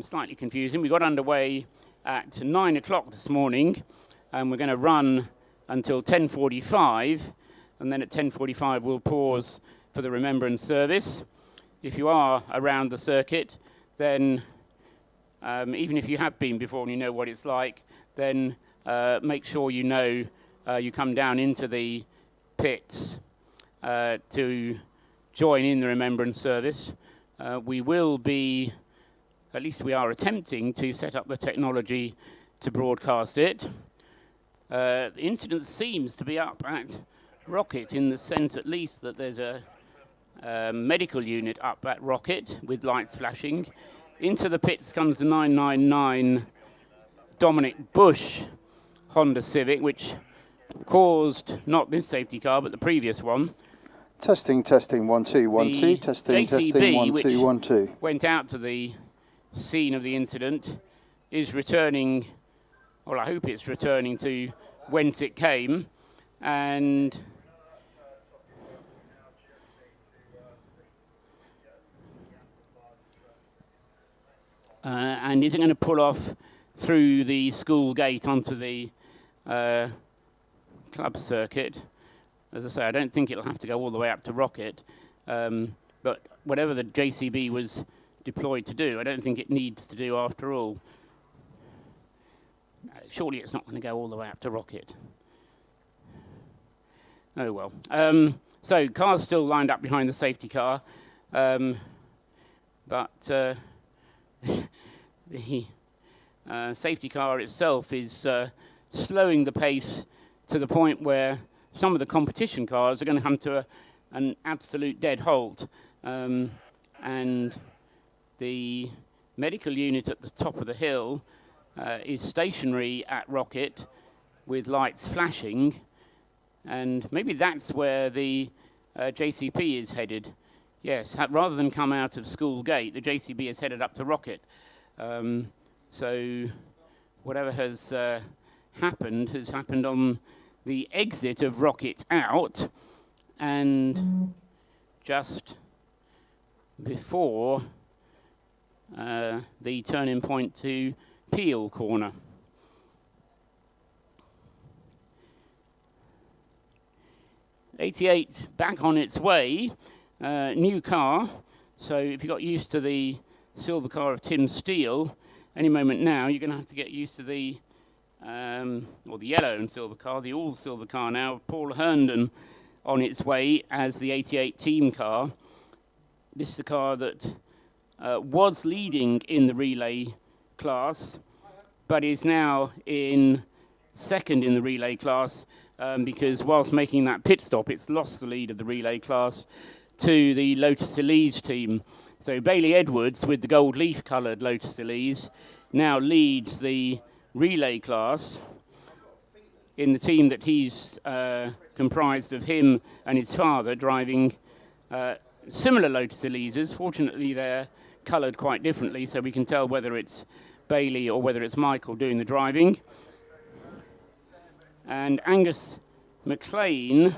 Slightly confusing. We got underway at 9 o'clock this morning, and we're going to run until 10:45, and then at 10:45 we'll pause for the remembrance service. If you are around the circuit, then even if you have been before and you know what it's like, then make sure you know you come down into the pits to join in the remembrance service. We will be, at least we are attempting to set up the technology to broadcast it. The incident seems to be up at Rocket, in the sense at least that there's a medical unit up at Rocket with lights flashing. Into the pits comes the 999 Dominic Bush Honda Civic, which caused not this safety car but the previous one. Testing 1 2 1 2. Testing JCB, 1 2 1 2. Went out to the scene of the incident, is returning, well I hope it's returning to whence it came, and isn't going to pull off through the school gate onto the club circuit. As I say, I don't think it'll have to go all the way up to Rocket, but whatever the JCB was deployed to do, I don't think it needs to do after all. Surely it's not going to go all the way up to Rocket. Oh well. So cars still lined up behind the safety car, but the safety car itself is slowing the pace to the point where some of the competition cars are going to come to an absolute dead halt, and the medical unit at the top of the hill is stationary at Rocket with lights flashing, and maybe that's where the JCB is headed. Yes, rather than come out of School Gate, the JCB is headed up to Rocket. So whatever has happened on the exit of Rocket out, and just before the turning point to Peel Corner. '88 back on its way, new car. So if you got used to the silver car of Tim Steele, any moment now you're going to have to get used to the or the yellow and silver car, the all silver car now, Paul Herndon on its way as the '88 team car. This is the car that was leading in the relay class, but is now in second in the relay class because whilst making that pit stop, it's lost the lead of the relay class to the Lotus Elise team. So Bailey Edwards, with the gold leaf coloured Lotus Elise, now leads the relay class in the team that he's comprised of him and his father driving similar Lotus Elises. Fortunately, they're coloured quite differently, so we can tell whether it's Bailey or whether it's Michael doing the driving. And Angus McLean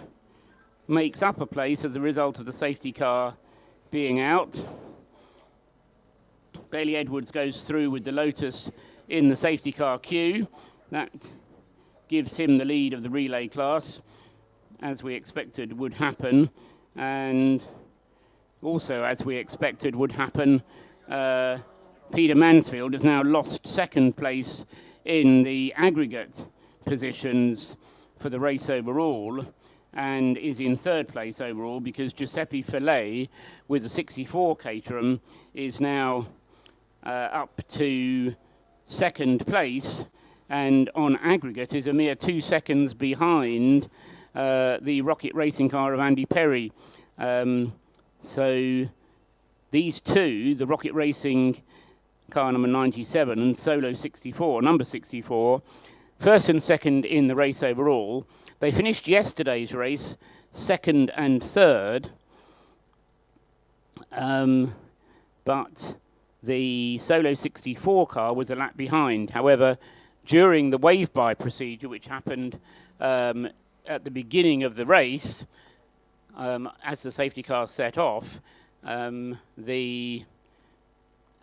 makes up a place as a result of the safety car being out. Bailey Edwards goes through with the Lotus in the safety car queue. That gives him the lead of the relay class, as we expected would happen. And also, as we expected would happen, Peter Mansfield has now lost second place in the aggregate positions for the race overall, and is in third place overall because Giuseppe Fillet with the 64 Caterham is now up to second place, and on aggregate is a mere 2 seconds behind the Rocket Racing car of Andy Perry. So these two, the Rocket Racing car number 97 and Solo 64, number 64, first and second in the race overall. They finished yesterday's race second and third, but the Solo 64 car was a lap behind. However, during the wave-by procedure, which happened at the beginning of the race, as the safety car set off, the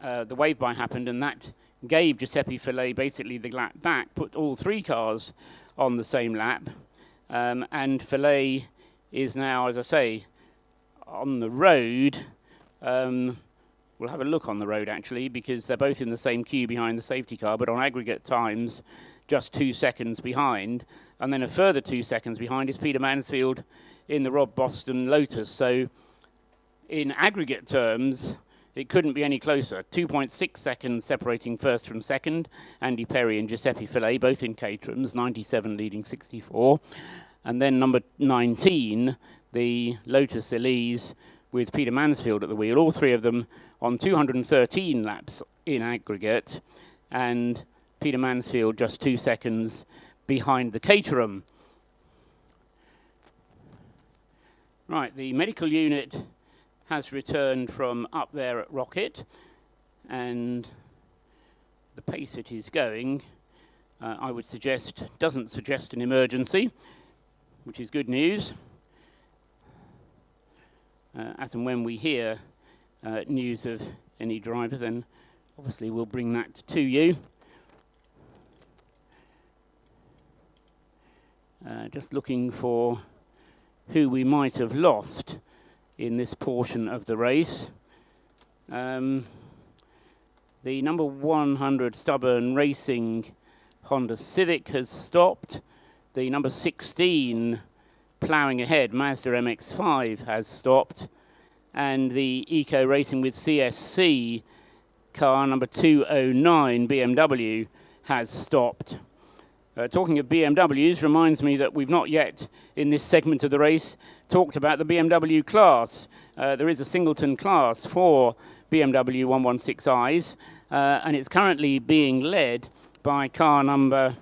wave-by happened, and that gave Giuseppe Fillet basically the lap back, put all three cars on the same lap, and Fillet is now, as I say, on the road. We'll have a look on the road, actually, because they're both in the same queue behind the safety car, but on aggregate times, just 2 seconds behind. And then a further 2 seconds behind is Peter Mansfield in the Rob Boston Lotus. So in aggregate terms, it couldn't be any closer. 2.6 seconds separating first from second. Andy Perry and Giuseppe Fillet, both in Caterhams, 97 leading 64. And then number 19, the Lotus Elise, with Peter Mansfield at the wheel, all three of them on 213 laps in aggregate, and Peter Mansfield just 2 seconds behind the Caterham. Right, the medical unit has returned from up there at Rocket, and the pace it is going, I would suggest, doesn't suggest an emergency, which is good news. As and when we hear news of any driver, then obviously we'll bring that to you. Just looking for who we might have lost in this portion of the race. The number 100 Stubborn Racing Honda Civic has stopped. The number 16 ploughing ahead Mazda MX-5 has stopped, and the Eco Racing with CSC car number 209 BMW has stopped. Talking of BMWs reminds me that we've not yet in this segment of the race talked about the BMW class. There is a singleton class for BMW 116i's, and it's currently being led by car number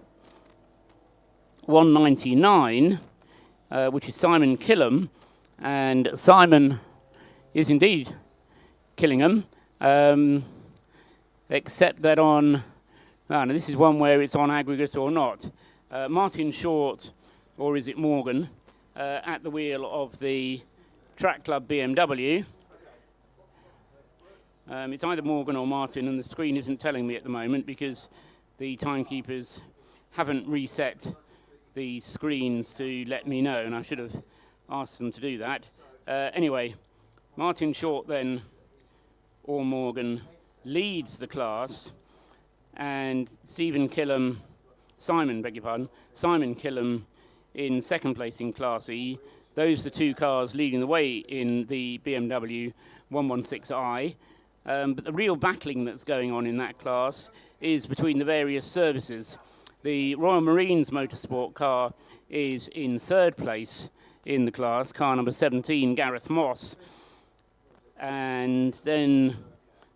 199, which is Simon Killam, and Simon is indeed Killingham, except that on, now this is one where it's on aggregate or not. Martin Short, or is it Morgan, at the wheel of the Track Club BMW. It's either Morgan or Martin, and the screen isn't telling me at the moment because the timekeepers haven't reset the screens to let me know, and I should have asked them to do that. Anyway, Martin Short then, or Morgan, leads the class, and Simon Killam in second place in Class E. Those are the two cars leading the way in the BMW 116i. But the real battling that's going on in that class is between the various services. The Royal Marines Motorsport car is in third place in the class, car number 17, Gareth Moss. And then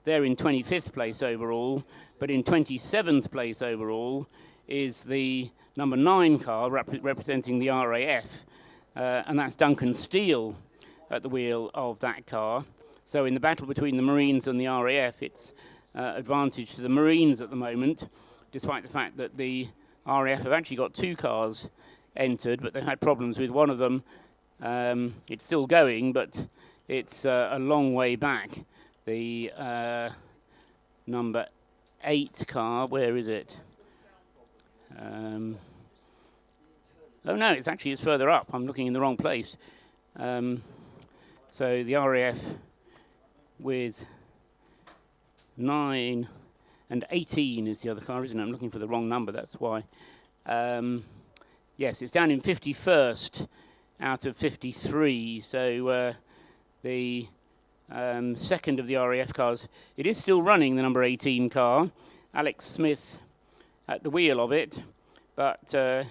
they're in 25th place overall, but in 27th place overall is the number 9 car representing the RAF, and that's Duncan Steele at the wheel of that car. So in the battle between the Marines and the RAF, it's advantage to the Marines at the moment, despite the fact that the RAF have actually got 2 cars entered, but they've had problems with one of them. It's still going, but it's a long way back. The number 8 car. Where is it? Oh no, it's further up. I'm looking in the wrong place. So the RAF with 9 and 18 is the other car, isn't it? I'm looking for the wrong number, that's why. Yes, it's down in 51st out of 53. So the second of the RAF cars. It is still running, the number 18 car. Alex Smith at the wheel of it. But, as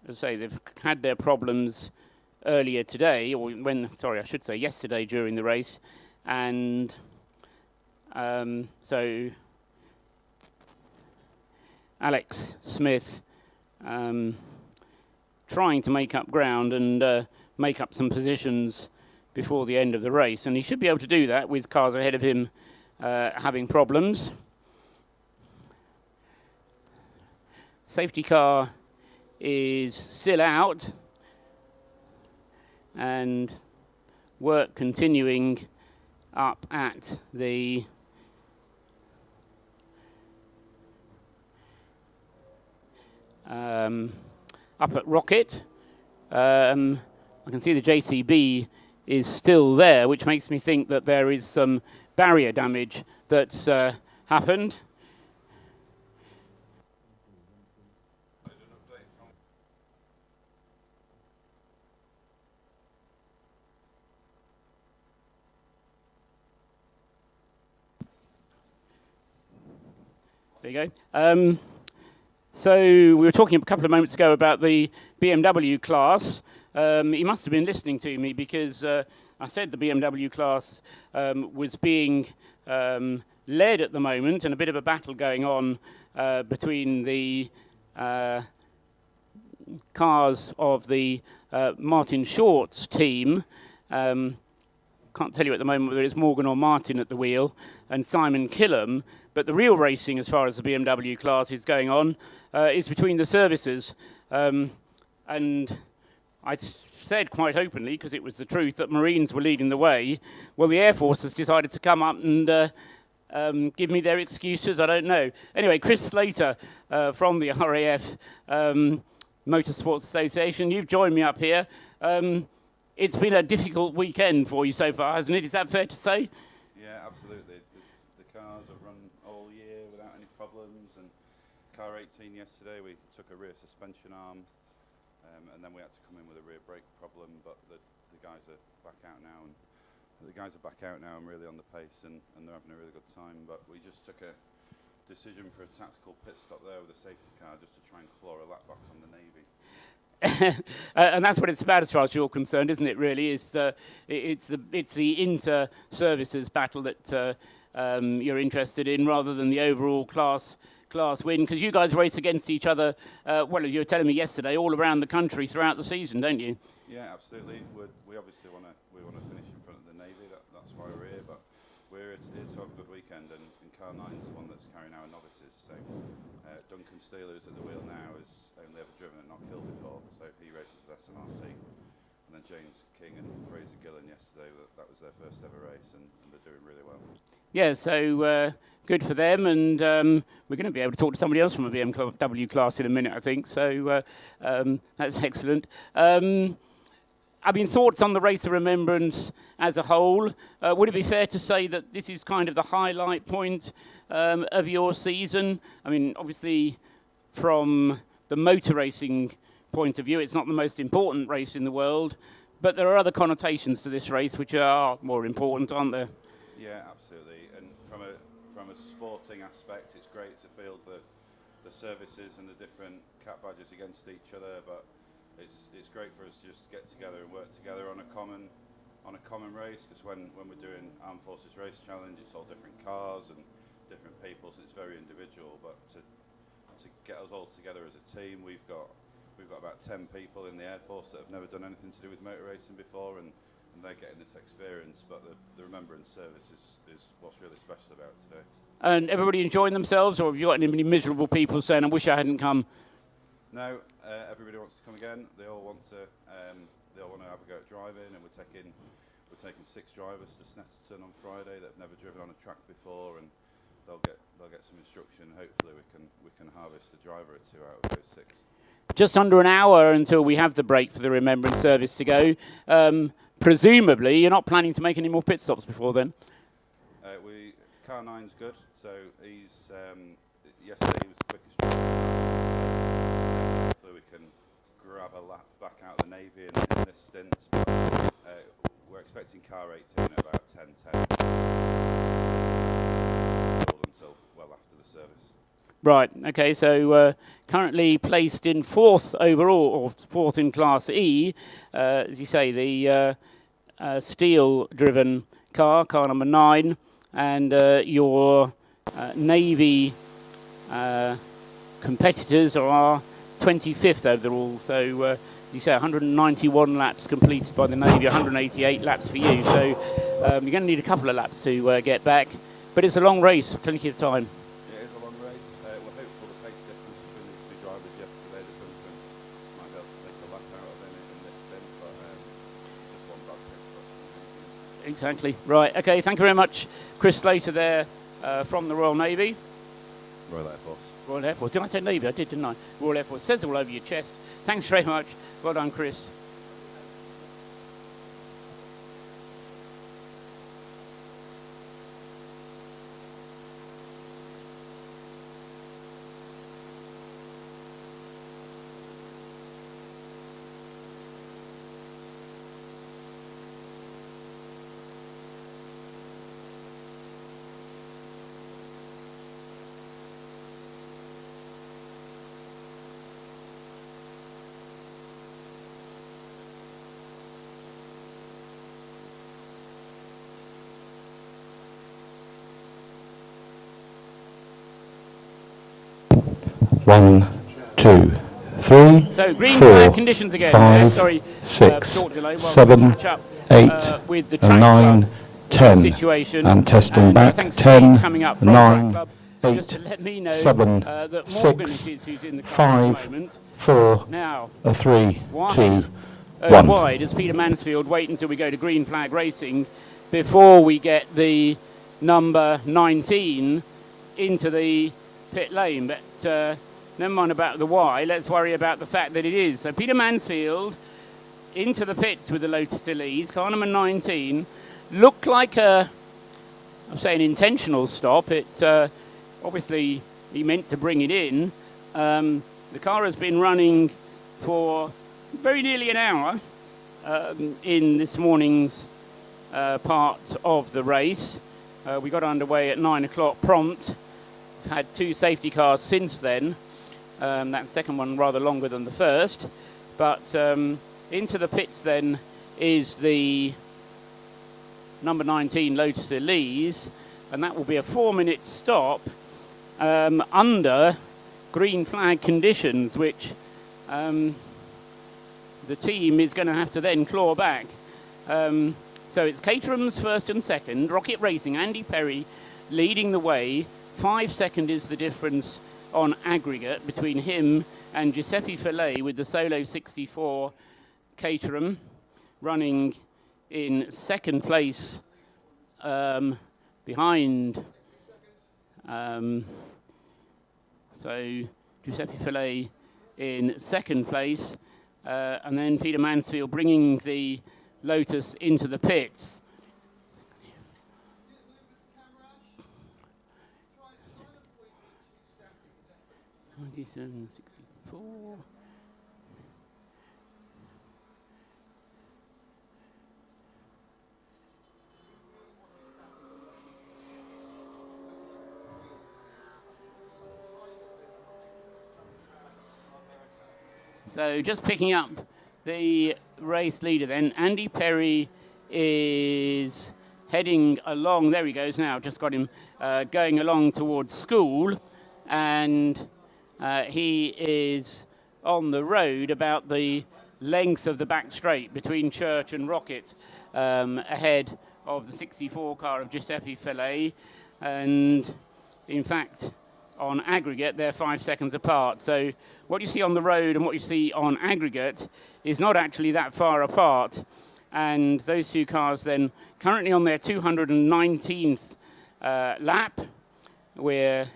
I say, they've had their problems earlier today, or yesterday during the race. And so Alex Smith trying to make up ground and make up some positions before the end of the race. And he should be able to do that with cars ahead of him having problems. Safety car is still out. And work continuing up at the up at Rocket. I can see the JCB is still there, which makes me think that there is some barrier damage that's happened. There you go. So we were talking a couple of moments ago about the BMW class. He must have been listening to me because I said the BMW class was being led at the moment, and a bit of a battle going on between the cars of the Martin Short's team. Can't tell you at the moment whether it's Morgan or Martin at the wheel, and Simon Killam. But the real racing, as far as the BMW class is going on, is between the services. And I said quite openly, because it was the truth, that Marines were leading the way. Well, the Air Force has decided to come up and give me their excuses. I don't know. Anyway, Chris Slater from the RAF Motorsports Association, you've joined me up here. It's been a difficult weekend for you so far, hasn't it? Is that fair to say? Yeah, absolutely. The cars have run all year without any problems. And car 18 yesterday, we took a rear suspension arm, and then we had to come in with a rear brake problem. But the guys are back out now, and really on the pace, and they're having a really good time. But we just took a decision for a tactical pit stop there with a safety car, just to try and claw a lap back on the Navy. And that's what it's about, as far as you're concerned, isn't it? Really, it's the inter-services battle that you're interested in, rather than the overall class win. Because you guys race against each other. Well, you were telling me yesterday, all around the country throughout the season, don't you? Yeah, absolutely. We obviously want to finish in front of the Navy. That's why we're here. But we're here to have a good weekend, and car 9 is the one that's carrying our novices. So Duncan Steele, who's at the wheel now, has only ever driven at Knock Hill before, so he races with SMRC. And then James King and Fraser Gillen yesterday, that was their first ever race, and they're doing really well. Yeah, so good for them, and we're going to be able to talk to somebody else from a BMW class in a minute, I think, so that's excellent. I mean, thoughts on the Race of Remembrance as a whole? Would it be fair to say that this is kind of the highlight point of your season? I mean, obviously, from the motor racing point of view, it's not the most important race in the world, but there are other connotations to this race which are more important, aren't there? Yeah, absolutely. And from a sporting aspect, it's great to field the services and the different cat badges against each other, but it's great for us to just get together and work together on a common race, because when we're doing Armed Forces Race Challenge, it's all different cars and different people, so it's very individual. But to get us all together as a team, we've got about 10 people in the Air Force that have never done anything to do with motor racing before, and they're getting this experience. But the Remembrance Service is what's really special about it today. And everybody enjoying themselves, or have you got any miserable people saying, "I wish I hadn't come"? No, everybody wants to come again. They all want to have a go at driving, and we're taking 6 drivers to Snetterton on Friday that have never driven on a track before, and they'll get some instruction. Hopefully we can harvest the driver or two out of those 6. Just under an hour until we have the break for the remembrance service to go. Presumably, you're not planning to make any more pit stops before then? Car 9's good, so he's yesterday he was the quickest driver. Hopefully we can grab a lap back out of the Navy in this stint. We're expecting car 18 at about 10:10 until well after the service. Right, okay, so currently placed in 4th overall, or 4th in Class E, as you say, the steel-driven car number 9, and your Navy competitors are 25th overall, so you say 191 laps completed by the Navy, 188 laps for you, so you're going to need a couple of laps to get back, but it's a long race, plenty of time. It is a long race. We're hopeful the pace difference between these 2 drivers yesterday, that Duncan might be able to take a lap out of him in this stint, but just one bad pit stop. Exactly, right, okay, thank you very much, Chris Slater there from the Royal Navy. Royal Air Force. Royal Air Force. Did I say Navy? I did, didn't I? Royal Air Force. It says all over your chest. Thanks very much. Well done, Chris. One, two, three, So green four, flag conditions again. five, Sorry, 6, short delay. Well, 7, we'll catch up, 8, with the track 9, club 10, situation. and testing back, thanks to 10, James coming up from 9, track club, 8, just to let me know 7, that Morgan 6, it is who's in the car at 5, the moment. 4, Now, 3, wide, 2, over 1. wide as Peter Mansfield wait until we go to green flag racing before we get the number 19 into the pit lane. But never mind about the why, let's worry about the fact that it is. So Peter Mansfield into the pits with the Lotus Elise, car number 19. Looked like I'm saying intentional stop. It obviously he meant to bring it in. The car has been running for very nearly an hour in this morning's part of the race. We got underway at 9 o'clock prompt. Had 2 safety cars since then. That second one rather longer than the first. But into the pits then is the number 19 Lotus Elise, and that will be a 4-minute stop under green flag conditions, which the team is going to have to then claw back. So it's Caterham's first and second, Rocket Racing, Andy Perry leading the way. 5 seconds is the difference on aggregate between him and Giuseppe Fillet with the Solo 64 Caterham running in second place behind. So Giuseppe Fillet in second place, and then Peter Mansfield bringing the Lotus into the pits. '97, '64. So just picking up the race leader then, Andy Perry is heading along, there he goes now, just got him going along towards school, and he is on the road about the length of the back straight between Church and Rocket, ahead of the 64 car of Giuseppe Fillet, and in fact on aggregate they're 5 seconds apart. So what you see on the road and what you see on aggregate is not actually that far apart, and those two cars then currently on their 219th lap, where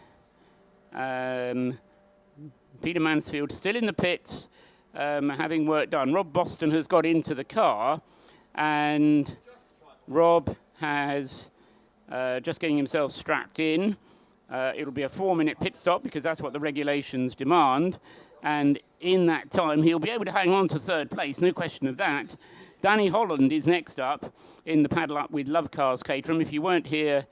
Peter Mansfield still in the pits, having work done. Rob Boston has got into the car, and Rob has just getting himself strapped in. It'll be a 4-minute pit stop because that's what the regulations demand. And in that time, he'll be able to hang on to third place, no question of that. Danny Holland is next up in the paddle up with Love Cars Caterham. If you weren't here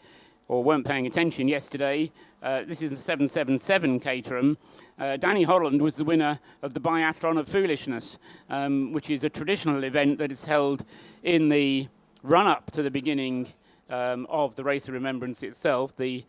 or weren't paying attention yesterday, this is the 777 Caterham. Danny Holland was the winner of the Biathlon of Foolishness, which is a traditional event that is held in the run-up to the beginning of the Race of Remembrance itself. The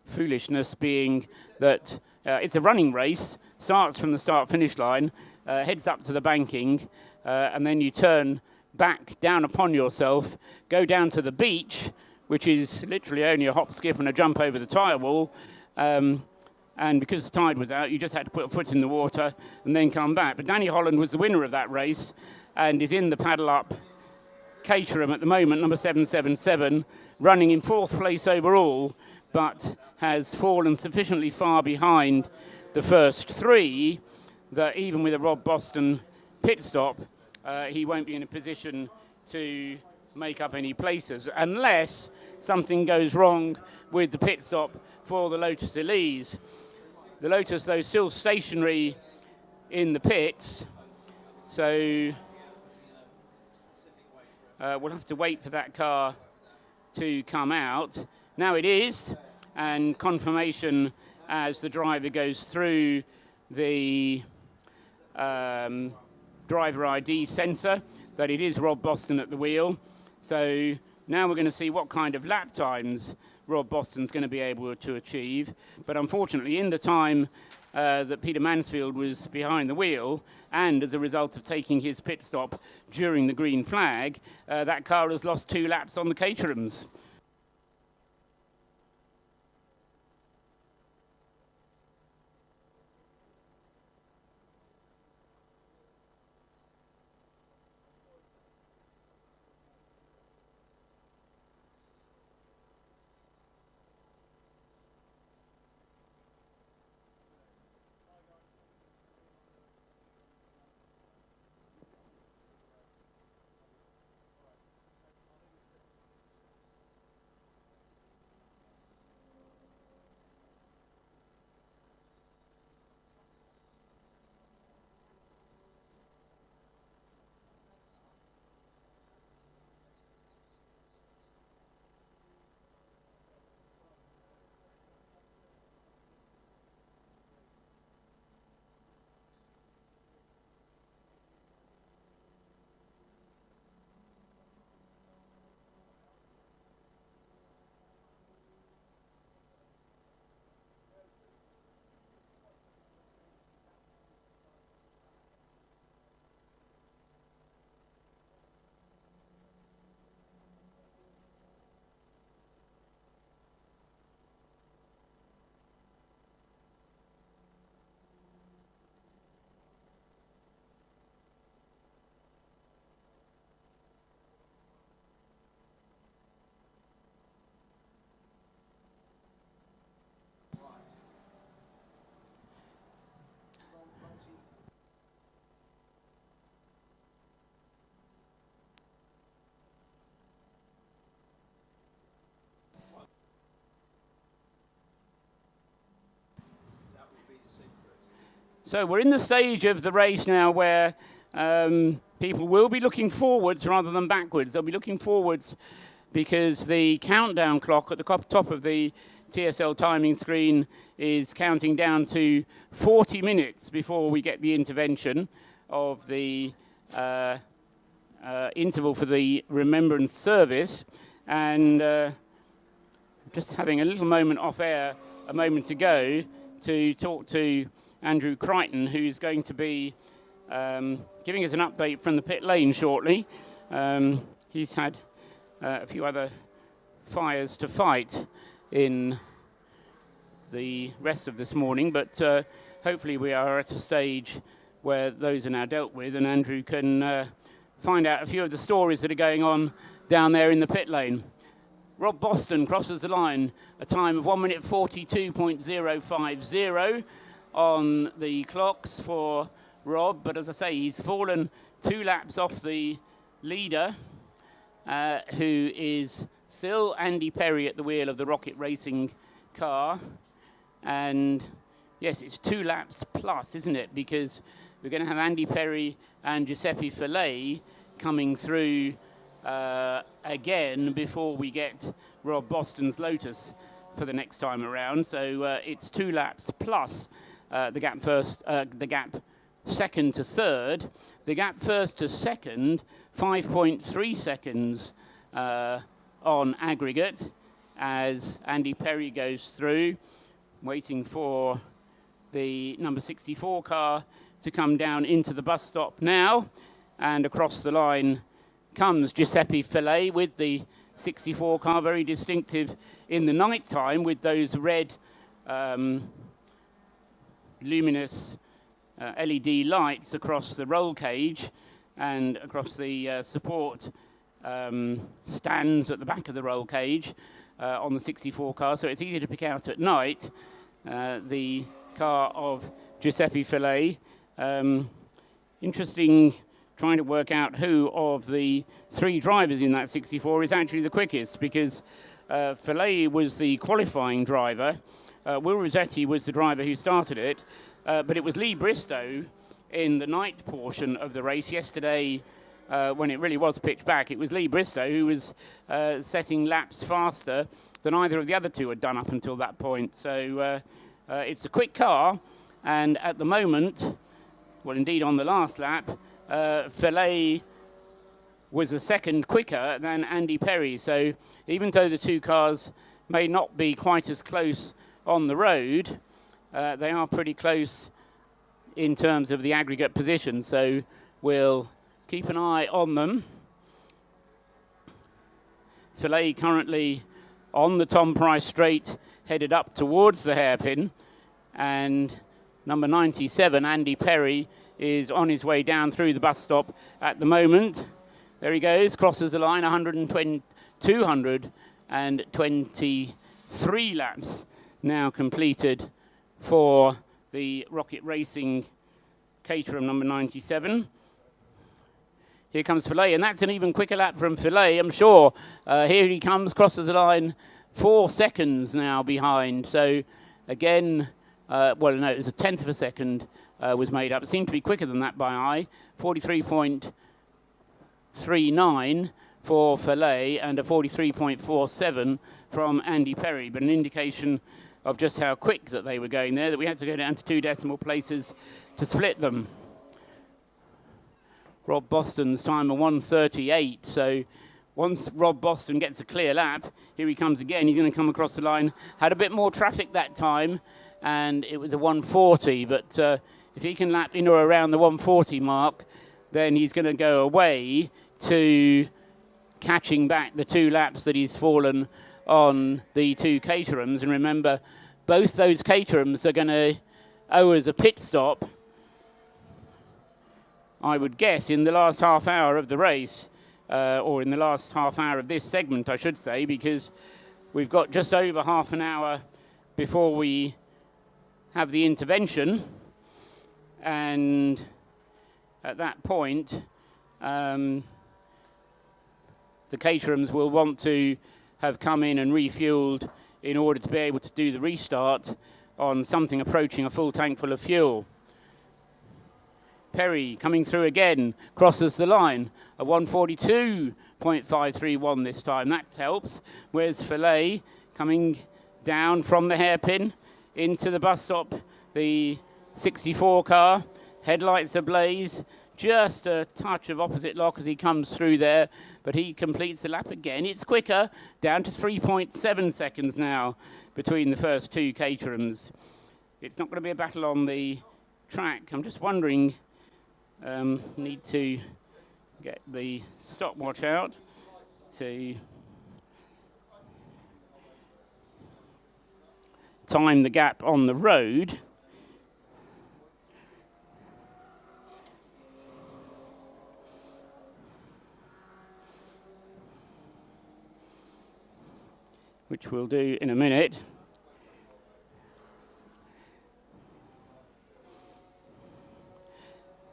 foolishness being that it's a running race, starts from the start-finish line, heads up to the banking, and then you turn back down upon yourself, go down to the beach, which is literally only a hop, skip and a jump over the tyre wall. And because the tide was out, you just had to put a foot in the water and then come back. But Danny Holland was the winner of that race and is in the paddle up Caterham at the moment, number 777, running in 4th place overall, but has fallen sufficiently far behind the first 3 that even with a Rob Boston pit stop, he won't be in a position to make up any places unless something goes wrong with the pit stop for the Lotus Elise. The Lotus, though, still stationary in the pits, so we'll have to wait for that car to come out. Now it is, and confirmation as the driver goes through the driver ID sensor that it is Rob Boston at the wheel. So now we're going to see what kind of lap times Rob Boston's going to be able to achieve. But unfortunately, in the time that Peter Mansfield was behind the wheel, and as a result of taking his pit stop during the green flag, that car has lost 2 laps on the Caterhams. So we're in the stage of the race now where people will be looking forwards rather than backwards. They'll be looking forwards because the countdown clock at the top of the TSL timing screen is counting down to 40 minutes before we get the intervention of the interval for the remembrance service. And just having a little moment off air a moment ago to talk to Andrew Crichton, who's going to be giving us an update from the pit lane shortly. He's had a few other fires to fight in the rest of this morning, but hopefully we are at a stage where those are now dealt with, and Andrew can find out a few of the stories that are going on down there in the pit lane. Rob Boston crosses the line, a time of 1 minute 42.050 on the clocks for Rob. But as I say, he's fallen 2 laps off the leader, who is still Andy Perry at the wheel of the Rocket Racing car. And yes, it's 2 laps plus, isn't it? Because we're going to have Andy Perry and Giuseppe Fillet coming through again before we get Rob Boston's Lotus for the next time around. So it's 2 laps plus the gap second to third. The gap first to second, 5.3 seconds on aggregate as Andy Perry goes through, waiting for the number 64 car to come down into the bus stop now. And across the line comes Giuseppe Fillet with the 64 car, very distinctive in the night time with those red luminous LED lights across the roll cage and across the support stands at the back of the roll cage on the 64 car, so it's easy to pick out at night. The car of Giuseppe Fillet. Interesting trying to work out who of the 3 drivers in that 64 is actually the quickest, because Fillet was the qualifying driver. Will Rossetti was the driver who started it, but it was Lee Bristow in the night portion of the race yesterday. When it really was pitch black, it was Lee Bristow who was setting laps faster than either of the other 2 had done up until that point. So it's a quick car, and at the moment, well, indeed on the last lap, Fillet was a second quicker than Andy Perry. So even though the 2 cars may not be quite as close on the road, they are pretty close in terms of the aggregate position. So we'll keep an eye on them. Fillet currently on the Tom Price straight, headed up towards the hairpin. And number 97, Andy Perry, is on his way down through the bus stop at the moment. There he goes, crosses the line, 223 laps now completed for the Rocket Racing Caterham number 97. Here comes Fillet, and that's an even quicker lap from Fillet, I'm sure. Here he comes, crosses the line, 4 seconds now behind. So again, it was a tenth of a second was made up. It seemed to be quicker than that by eye. 43.39 for Fillet and a 43.47 from Andy Perry, but an indication of just how quick that they were going there, that we had to go down to 2 decimal places to split them. Rob Boston's time of 1:38, so once Rob Boston gets a clear lap, here he comes again, he's going to come across the line. Had a bit more traffic that time, and it was a 1:40, but if he can lap in or around the 1:40 mark, then he's going to go away to catching back the 2 laps that he's fallen on the 2 Caterhams. And remember, both those Caterhams are going to owe us a pit stop, I would guess, in the last half hour of the race, or in the last half hour of this segment, I should say, because we've got just over half an hour before we have the intervention. And at that point, the Caterhams will want to have come in and refueled in order to be able to do the restart on something approaching a full tank full of fuel. Perry coming through again, crosses the line, a 1:42.531 this time. That helps. Where's Fillet coming down from the hairpin into the bus stop? The 64 car, headlights ablaze, just a touch of opposite lock as he comes through there, but he completes the lap again. It's quicker, down to 3.7 seconds now between the first 2 Caterhams. It's not going to be a battle on the track. I'm just wondering, need to get the stopwatch out to time the gap on the road. which we'll do in a minute.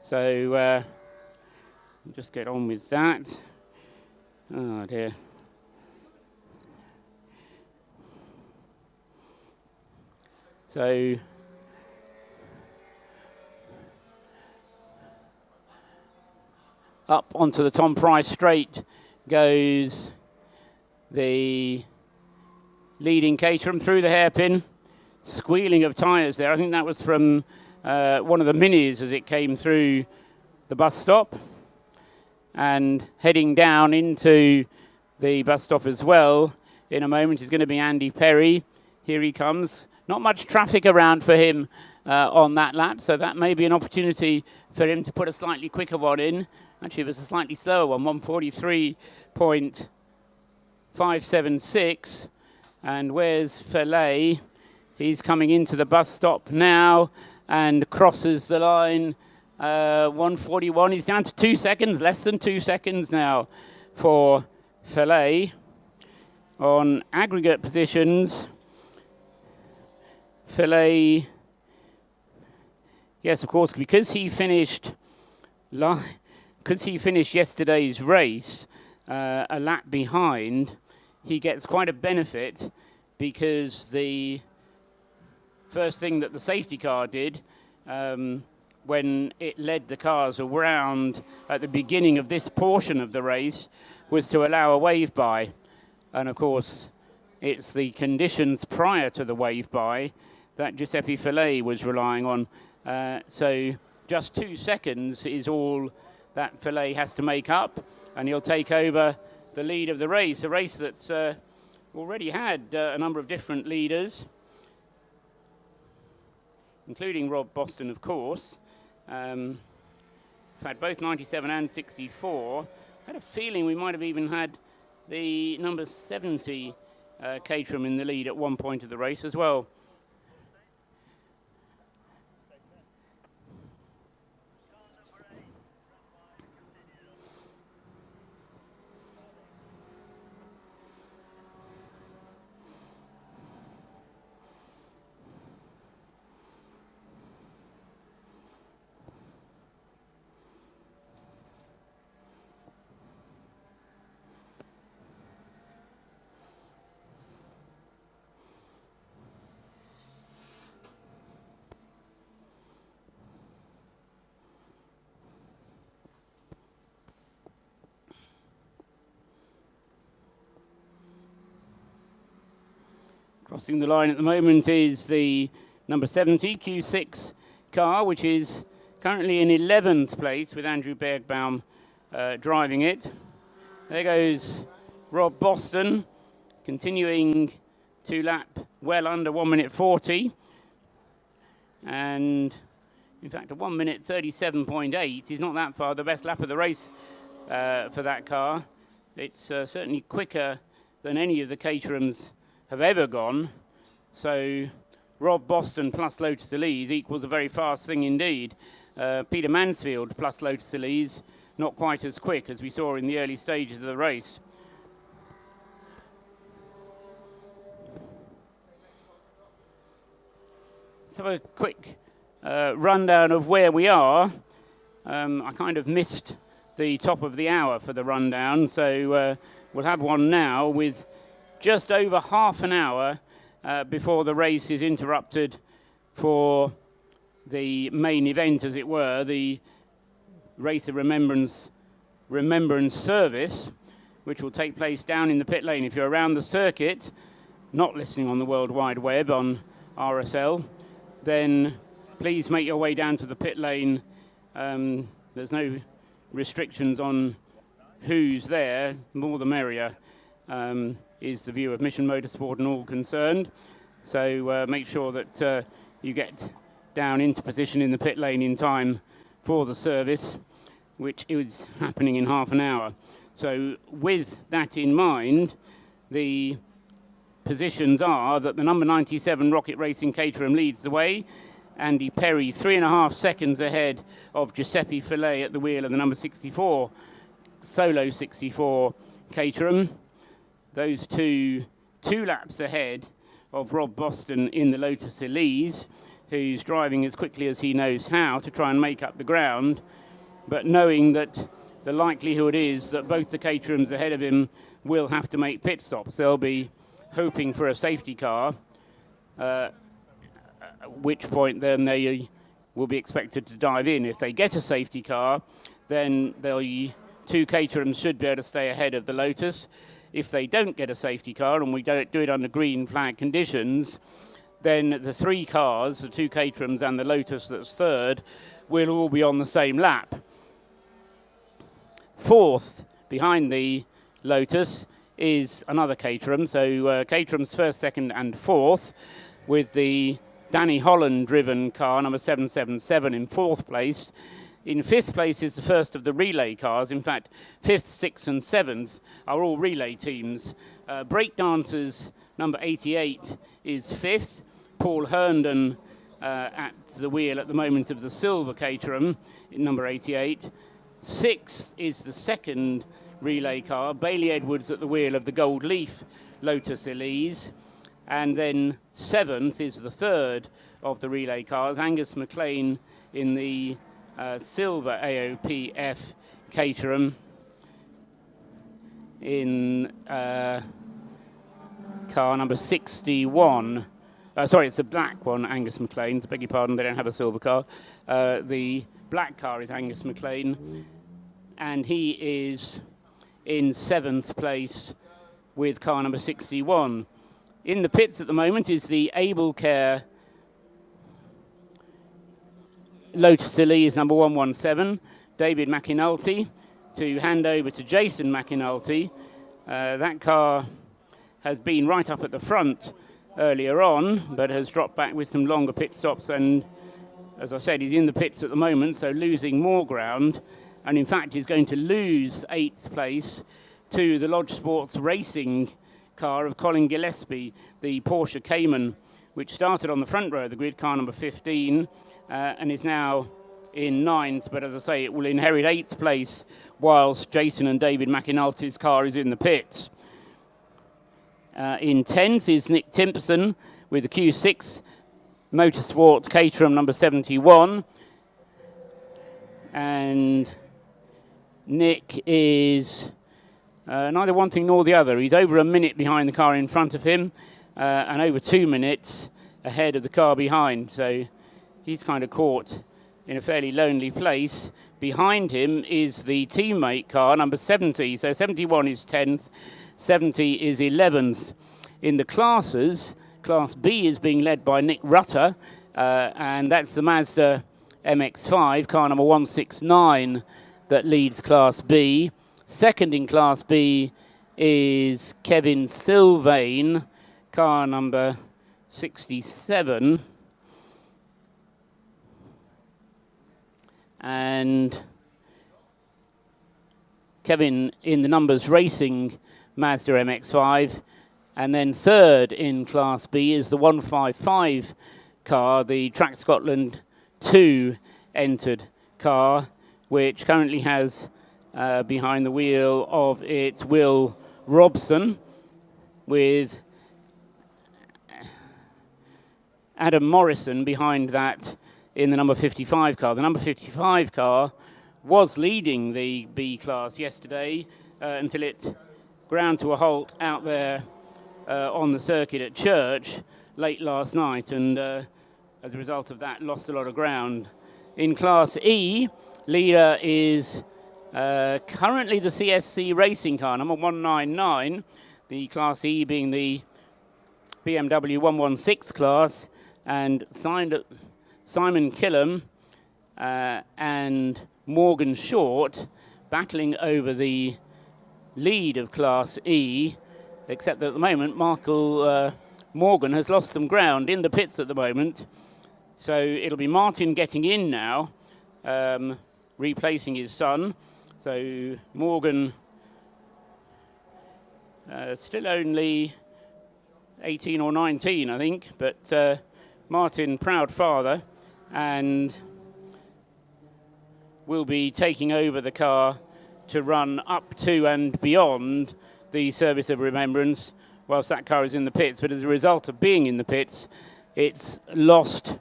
So just get on with that. Oh dear. So up onto the Tom Price straight goes the leading Caterham through the hairpin. Squealing of tyres there. I think that was from one of the minis as it came through the bus stop. And heading down into the bus stop as well in a moment is going to be Andy Perry. Here he comes. Not much traffic around for him on that lap, so that may be an opportunity for him to put a slightly quicker one in. Actually, it was a slightly slower one, 143.576. And where's Fillet? He's coming into the bus stop now and crosses the line. 141. He's down to 2 seconds, less than 2 seconds now for Fillet. On aggregate positions, Fillet, yes, of course, because he finished yesterday's race a lap behind, he gets quite a benefit because the first thing that the safety car did when it led the cars around at the beginning of this portion of the race was to allow a wave by. And of course, it's the conditions prior to the wave by that Giuseppe Fillet was relying on. So just 2 seconds is all that Fillet has to make up, and he'll take over the lead of the race, a race that's already had a number of different leaders, including Rob Boston, of course. In fact, both 97 and 64. I had a feeling we might have even had the number 70 Caterham in the lead at one point of the race as well. Crossing the line at the moment is the number 70 Q6 car, which is currently in 11th place with Andrew Bergbaum driving it. There goes Rob Boston, continuing to lap well under 1 minute 40. And in fact, a 1 minute 37.8 is not that far the best lap of the race for that car. It's certainly quicker than any of the Caterhams have ever gone. So Rob Boston plus Lotus Elise equals a very fast thing indeed. Peter Mansfield plus Lotus Elise, not quite as quick as we saw in the early stages of the race. Let's have a quick rundown of where we are. I kind of missed the top of the hour for the rundown, so we'll have one now with just over half an hour before the race is interrupted for the main event, as it were, the Race of Remembrance service, which will take place down in the pit lane. If you're around the circuit, not listening on the World Wide Web on RSL, then please make your way down to the pit lane. There's no restrictions on who's there, more the merrier. Is the view of Mission Motorsport and all concerned. So make sure that you get down into position in the pit lane in time for the service, which is happening in half an hour. So with that in mind, the positions are that the number 97 Rocket Racing Caterham leads the way. Andy Perry 3.5 seconds ahead of Giuseppe Fillet at the wheel of the number 64 Solo 64 Caterham. Those two 2 laps ahead of Rob Boston in the Lotus Elise, who's driving as quickly as he knows how to try and make up the ground, but knowing that the likelihood is that both the Caterhams ahead of him will have to make pit stops. They'll be hoping for a safety car, at which point then they will be expected to dive in. If they get a safety car, then the 2 Caterhams should be able to stay ahead of the Lotus. If they don't get a safety car, and we don't do it under green flag conditions, then the 3 cars, the 2 Caterhams and the Lotus that's third, will all be on the same lap. Fourth, behind the Lotus, is another Caterham. So Caterham's first, second and fourth, with the Danny Holland-driven car, number 777, in 4th place. In 5th place is the first of the relay cars. In fact, 5th, 6th and 7th are all relay teams. Breakdancers, number 88, is 5th. Paul Herndon at the wheel at the moment of the silver Caterham, number 88. 6th is the second relay car, Bailey Edwards at the wheel of the Gold Leaf Lotus Elise. And then 7th is the third of the relay cars, Angus McLean in the silver AOPF Caterham in car number 61. Sorry, it's the black one, Angus McLean's. I beg your pardon, they don't have a silver car. The black car is Angus McLean, and he is in 7th place with car number 61. In the pits at the moment is the Able Care Lotus Elise number 117, David McInulty, to hand over to Jason McInulty. That car has been right up at the front earlier on, but has dropped back with some longer pit stops, and as I said, he's in the pits at the moment, so losing more ground, and in fact he's going to lose 8th place to the Lodge Sports Racing car of Colin Gillespie, the Porsche Cayman, which started on the front row of the grid, car number 15, and is now in 9th, but as I say, it will inherit 8th place whilst Jason and David McInulty's car is in the pits. In 10th is Nick Timpson with the Q6 Motorsport Caterham number 71, and Nick is neither one thing nor the other. He's over a minute behind the car in front of him and over 2 minutes ahead of the car behind, so he's kind of caught in a fairly lonely place. Behind him is the teammate car number 70, so 71 is 10th, 70 is 11th. In the classes, Class B is being led by Nick Rutter, and that's the Mazda MX-5, car number 169, that leads Class B. Second in Class B is Kevin Sylvain, car number 67. And Kevin in the Numbers Racing Mazda MX-5. And then third in Class B is the 155 car, the Track Scotland 2 entered car, which currently has behind the wheel of it Will Robson, with Adam Morrison behind that in the number 55 car. The number 55 car was leading the B class yesterday until it ground to a halt out there on the circuit at Church late last night, and as a result of that lost a lot of ground. In Class E, leader is currently the CSC racing car, number 199, the Class E being the BMW 116 class, and Simon Killam and Morgan Short battling over the lead of Class E, except that at the moment Michael Morgan has lost some ground in the pits at the moment. So it'll be Martin getting in now, replacing his son. So Morgan still only 18 or 19, I think, but Martin, proud father, and will be taking over the car to run up to and beyond the Service of Remembrance whilst that car is in the pits. But as a result of being in the pits, it's lost,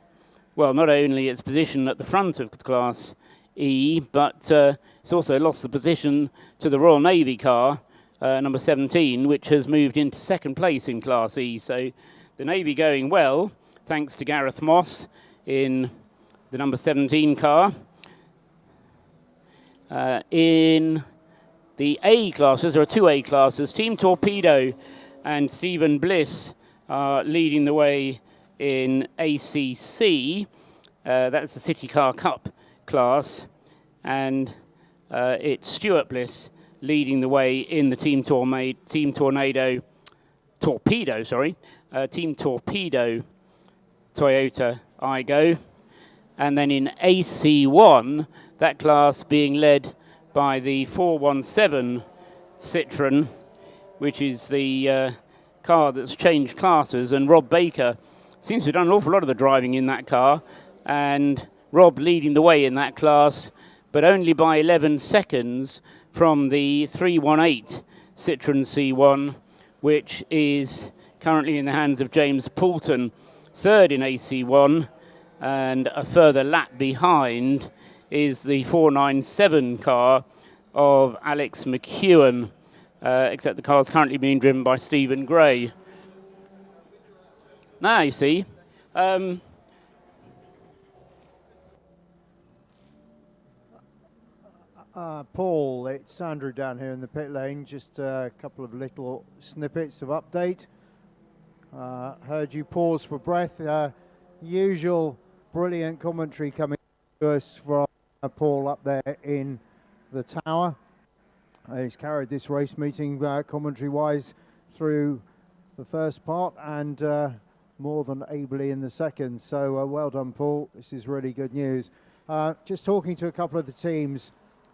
well, not only its position at the front of Class E, but it's also lost the position to the Royal Navy car, number 17, which has moved into second place in Class E. So the Navy going well, thanks to Gareth Moss in the number 17 car. In the A classes, there are two A classes. Team Torpedo and Stephen Bliss are leading the way in ACC. That's the City Car Cup class. And it's Stuart Bliss leading the way in the Team Torpedo Toyota Igo. And then in AC1, that class being led by the 417 Citroen, which is the car that's changed classes, and Rob Baker seems to have done an awful lot of the driving in that car, and Rob leading the way in that class, but only by 11 seconds from the 318 Citroen C1, which is currently in the hands of James Poulton, third in AC1, and a further lap behind is the 497 car of Alex McEwen, except the car is currently being driven by Stephen Gray. Now you see, Paul, it's Andrew down here in the pit lane. Just a couple of little snippets of update. Heard you pause for breath. Usual brilliant commentary coming to us from Paul up there in the tower. He's carried this race meeting commentary-wise through the first part and more than ably in the second. So well done, Paul. This is really good news. Just talking to a couple of the teams.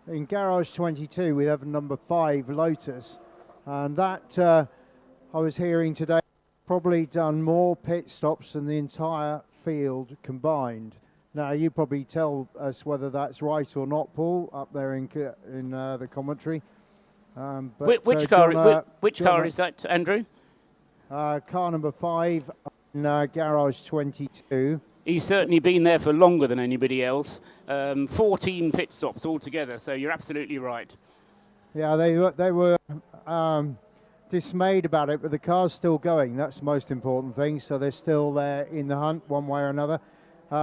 In Garage 22, we have number 5, Lotus. And that, I was hearing today, probably done more pit stops than the entire field combined. Now, you probably tell us whether that's right or not, Paul, up there in the commentary. Which car is that, Andrew? Car number 5 in Garage 22. He's certainly been there for longer than anybody else. 14 pit stops altogether, so you're absolutely right. Yeah, they were dismayed about it, but the car's still going. That's the most important thing. So they're still there in the hunt one way or another.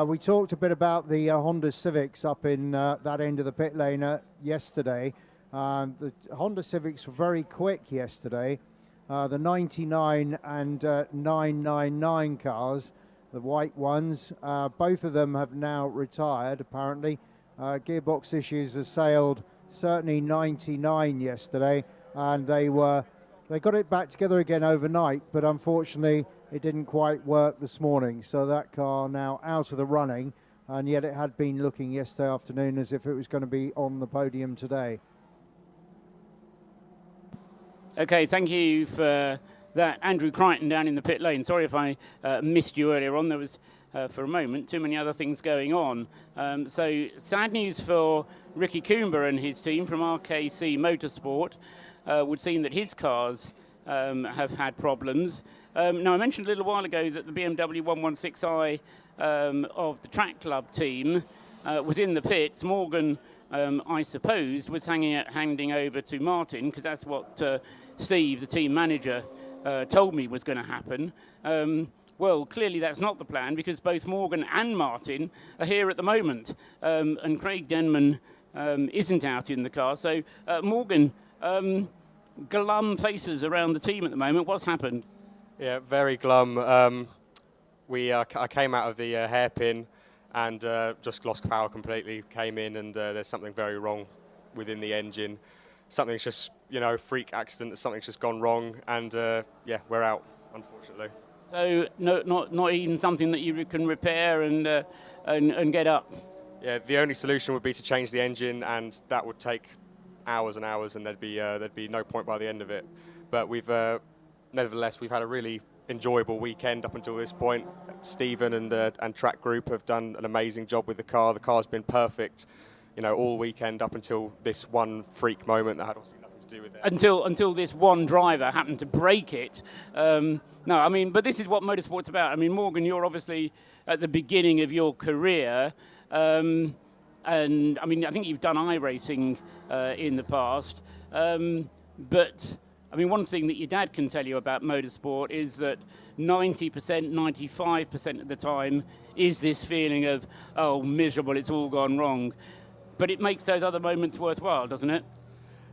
We talked a bit about the Honda Civics up in that end of the pit lane yesterday. The Honda Civics were very quick yesterday. The 99 and 999 cars, the white ones, both of them have now retired, apparently. Gearbox issues assailed certainly 99 yesterday, and they got it back together again overnight, but unfortunately it didn't quite work this morning. So that car now out of the running, and yet it had been looking yesterday afternoon as if it was going to be on the podium today. Okay, thank you for that. Andrew Crichton down in the pit lane. Sorry if I missed you earlier on. There was, for a moment, too many other things going on. So sad news for Ricky Coomber and his team from RKC Motorsport. Would seem that his cars have had problems. Now, I mentioned a little while ago that the BMW 116i of the track club team was in the pits. Morgan, I suppose, was handing over to Martin, because that's what Steve, the team manager, told me was going to happen. Well, clearly that's not the plan, because both Morgan and Martin are here at the moment, and Craig Denman isn't out in the car. So, Morgan, glum faces around the team at the moment. What's happened? Yeah, very glum. I came out of the hairpin and just lost power completely, came in, and there's something very wrong within the engine. Something's just, freak accident, something's just gone wrong, and we're out, unfortunately. So not even something that you can repair and get up? Yeah, the only solution would be to change the engine, and that would take hours and hours, and there'd be no point by the end of it. But nevertheless, we've had a really enjoyable weekend up until this point. Stephen and track group have done an amazing job with the car. The car's been perfect, all weekend up until this one freak moment that had obviously nothing to do with it. Until this one driver happened to break it. No, I mean, but this is what motorsport's about. I mean, Morgan, you're obviously at the beginning of your career, and I mean, I think you've done iRacing in the past, but I mean, one thing that your dad can tell you about motorsport is that 90%, 95% of the time is this feeling of, oh, miserable, it's all gone wrong. But it makes those other moments worthwhile, doesn't it?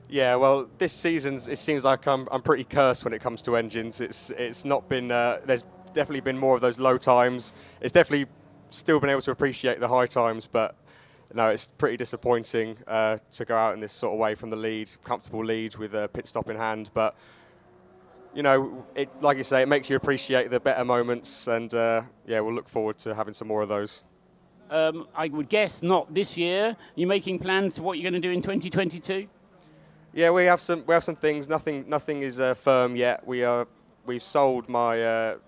Yeah, well, this season it seems like I'm pretty cursed when it comes to engines. It's not been there's definitely been more of those low times. It's definitely still been able to appreciate the high times, but no, it's pretty disappointing to go out in this sort of way from the lead, comfortable lead with a pit stop in hand. But you know, it, like you say, it makes you appreciate the better moments, and yeah, we'll look forward to having some more of those. I would guess not this year. Are you making plans for what you're going to do in 2022? Yeah, we have some things. Nothing is firm yet. We've sold my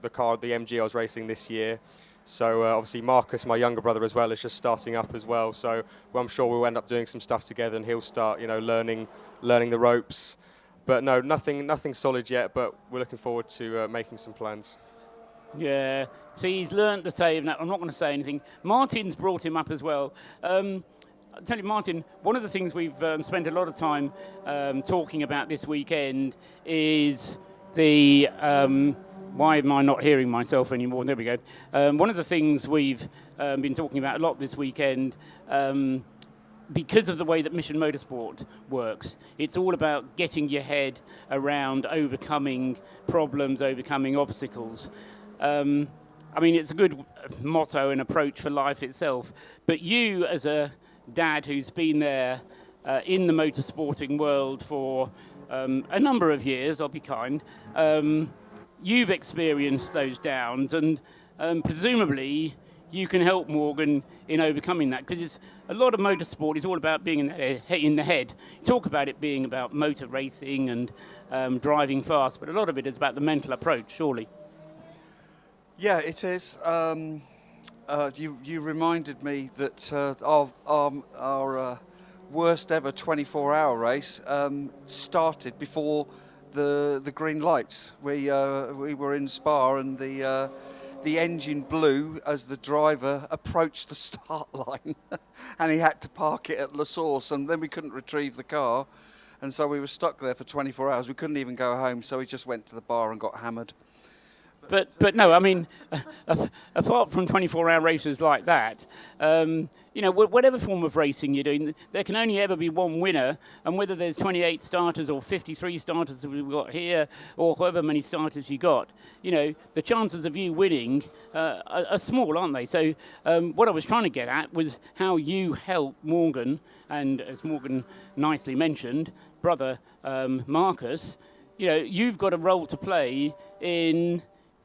the car, the MG I was racing this year. So obviously Marcus, my younger brother as well, is just starting up as well. So I'm sure we'll end up doing some stuff together, and he'll start, you know, learning the ropes. But no, nothing solid yet. But we're looking forward to making some plans. Yeah. See, he's learnt the save. Now, I'm not going to say anything. Martin's brought him up as well. I'll tell you, Martin, one of the things we've spent a lot of time talking about this weekend is the... why am I not hearing myself anymore? There we go. One of the things we've been talking about a lot this weekend, because of the way that Mission Motorsport works, it's all about getting your head around overcoming problems, overcoming obstacles. I mean, it's a good motto and approach for life itself. But you, as a dad who's been there in the motorsporting world for a number of years, I'll be kind, you've experienced those downs, and presumably you can help Morgan in overcoming that, because it's a lot of motorsport is all about being in the head. You talk about it being about motor racing and driving fast, but a lot of it is about the mental approach, surely. Yeah, it is. You reminded me that our worst ever 24-hour race started before the green lights. We were in Spa, and the engine blew as the driver approached the start line, and he had to park it at La Source, and then we couldn't retrieve the car, and so we were stuck there for 24 hours. We couldn't even go home, so we just went to the bar and got hammered. But no, I mean, apart from 24-hour races like that, you know, whatever form of racing you're doing, there can only ever be one winner, and whether there's 28 starters or 53 starters that we've got here, or however many starters you got, you know, the chances of you winning are small, aren't they? So what I was trying to get at was how you help Morgan, and as Morgan nicely mentioned, brother Marcus, you know, you've got a role to play in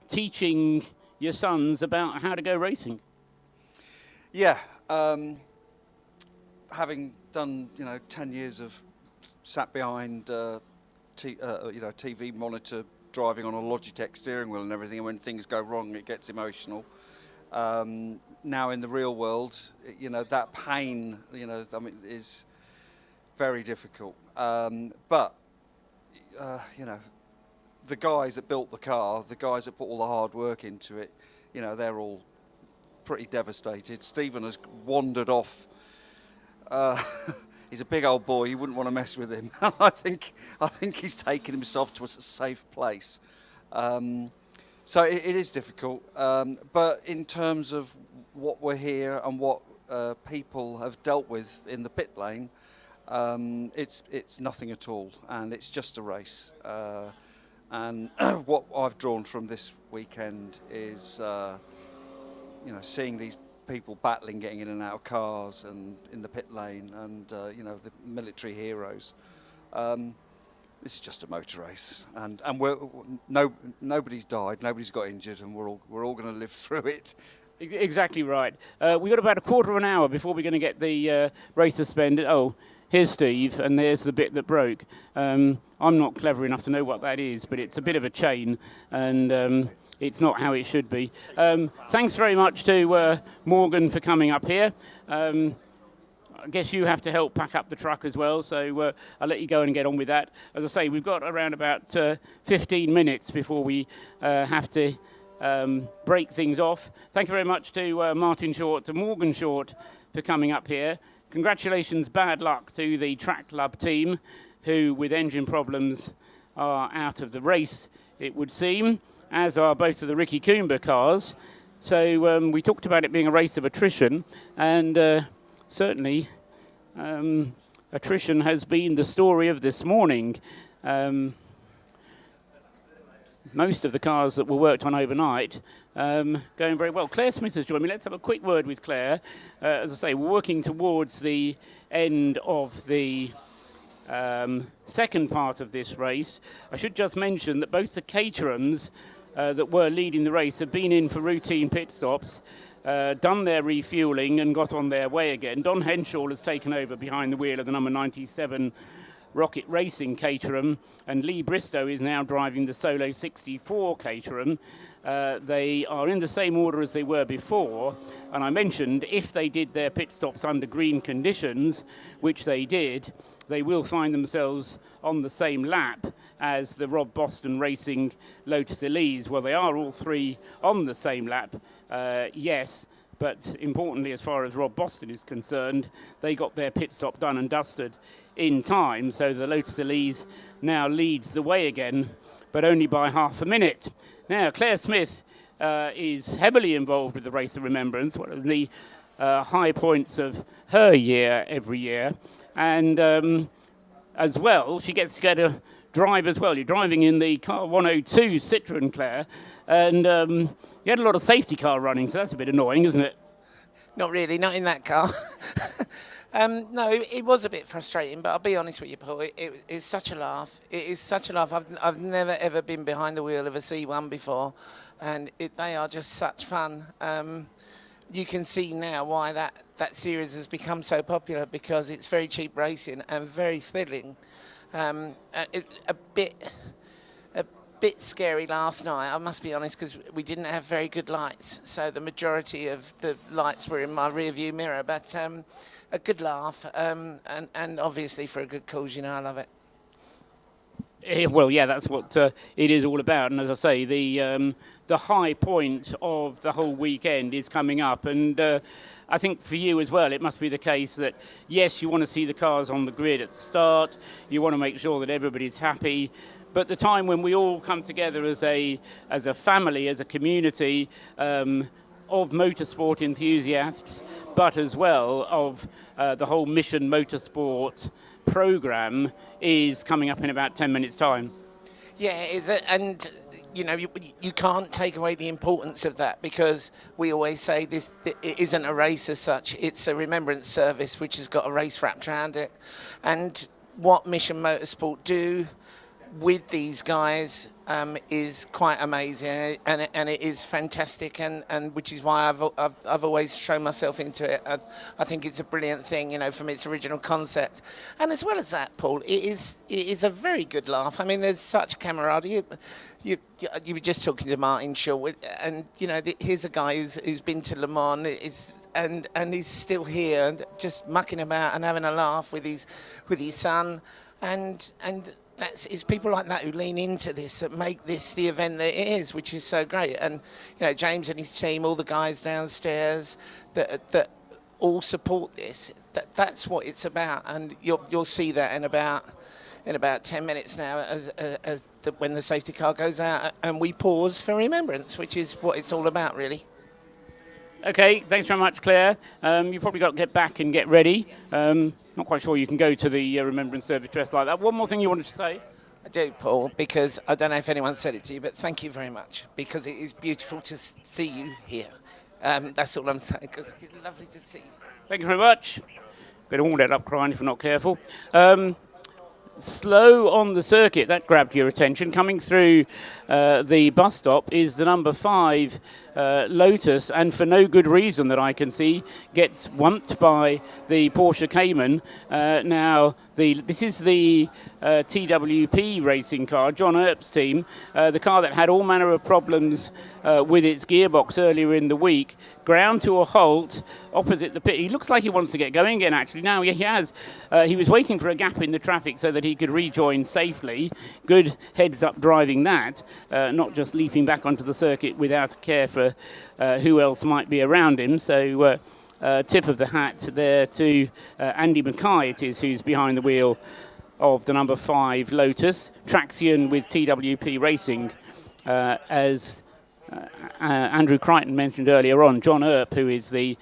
teaching your sons about how to go racing. Yeah, having done 10 years of sat behind TV monitor driving on a Logitech steering wheel and everything, and when things go wrong it gets emotional. Now in the real world, that pain, is very difficult. But the guys that built the car, the guys that put all the hard work into it, they're all pretty devastated. Stephen has wandered off. He's a big old boy. You wouldn't want to mess with him. I think he's taken himself to a safe place. So it is difficult. But in terms of what we're here and what people have dealt with in the pit lane, it's nothing at all, and it's just a race. And what I've drawn from this weekend is, seeing these people battling, getting in and out of cars and in the pit lane, and the military heroes. It's just a motor race, and nobody's died, nobody's got injured, and we're all going to live through it. Exactly right. We've got about a quarter of an hour before we're going to get the race suspended. Oh, here's Steve, and there's the bit that broke. I'm not clever enough to know what that is, but it's a bit of a chain, and it's not how it should be. Thanks very much to Morgan for coming up here. I guess you have to help pack up the truck as well, so I'll let you go and get on with that. As I say, we've got around about 15 minutes before we have to break things off. Thank you very much to Martin Short, to Morgan Short for coming up here. Congratulations, bad luck to the Track Club team, who with engine problems are out of the race, it would seem, as are both of the Ricky Coomber cars. So we talked about it being a race of attrition, and certainly attrition has been the story of this morning. Most of the cars that were worked on overnight going very well. Claire Smith has joined me. Let's have a quick word with Claire. As I say, we're working towards the end of the second part of this race. I should just mention that both the Caterhams that were leading the race have been in for routine pit stops, done their refuelling and got on their way again. Don Henshaw has taken over behind the wheel of the number 97 Rocket Racing Caterham, and Lee Bristow is now driving the Solo 64 Caterham. They are in the same order as they were before, and I mentioned if they did their pit stops under green conditions, which they did, they will find themselves on the same lap as the Rob Boston Racing Lotus Elise. Well, they are all three on the same lap, yes, but importantly, as far as Rob Boston is concerned, they got their pit stop done and dusted in time, so the Lotus Elise now leads the way again, but only by half a minute. Now, Claire Smith is heavily involved with the Race of Remembrance, one of the high points of her year every year, and as well, she gets to get a drive as well. You're driving in the car 102 Citroen, Claire, and you had a lot of safety car running, so that's a bit annoying, isn't it? Not really, not in that car. No, it was a bit frustrating, but I'll be honest with you, Paul. It is such a laugh. It is such a laugh. I've never ever been behind the wheel of a C1 before, and they are just such fun. You can see now why that series has become so popular, because it's very cheap racing and very thrilling. A bit scary last night, I must be honest, because we didn't have very good lights, so the majority of the lights were in my rear view mirror, but a good laugh, and obviously for a good cause, I love it. Well, yeah, that's what it is all about, and as I say, the high point of the whole weekend is coming up, and I think for you as well, it must be the case that, yes, you want to see the cars on the grid at the start, you want to make sure that everybody's happy, but the time when we all come together as a family, as a community of motorsport enthusiasts, but as well of the whole Mission Motorsport programme is coming up in about 10 minutes' time. Yeah, and you can't take away the importance of that, because we always say it isn't a race as such, it's a remembrance service which has got a race wrapped around it. And what Mission Motorsport do with these guys is quite amazing, and it is fantastic, and which is why I've always thrown myself into it. I think it's a brilliant thing, from its original concept, and as well as that, Paul, it is a very good laugh. I mean, there's such camaraderie. You were just talking to Martin Shaw, and here's a guy who's been to Le Mans, and he's still here, just mucking about and having a laugh with his son, and it's people like that who lean into this, that make this the event that it is, which is so great. And James and his team, all the guys downstairs that all support this. That's what it's about, and you'll see that in about 10 minutes now, when the safety car goes out, and we pause for remembrance, which is what it's all about, really. Okay, thanks very much, Claire. You've probably got to get back and get ready. Not quite sure you can go to the Remembrance Service dressed like that. One more thing you wanted to say? I do, Paul, because I don't know if anyone said it to you, but thank you very much, because it is beautiful to see you here. That's all I'm saying, because it's lovely to see you. Thank you very much. Better all that up crying if you're not careful. Slow on the circuit, that grabbed your attention. Coming through the bus stop is the number 5 Lotus, and for no good reason that I can see, gets wumped by the Porsche Cayman. This is the TWP racing car, John Earp's team, the car that had all manner of problems with its gearbox earlier in the week, ground to a halt opposite the pit. He looks like he wants to get going again, actually. Now he has. He was waiting for a gap in the traffic so that he could rejoin safely. Good heads-up driving that, not just leaping back onto the circuit without a care for who else might be around him. So tip of the hat there to Andy Mackay, it is, who's behind the wheel of the number 5 Lotus. Traction with TWP Racing, as Andrew Crichton mentioned earlier on. John Earp, who is the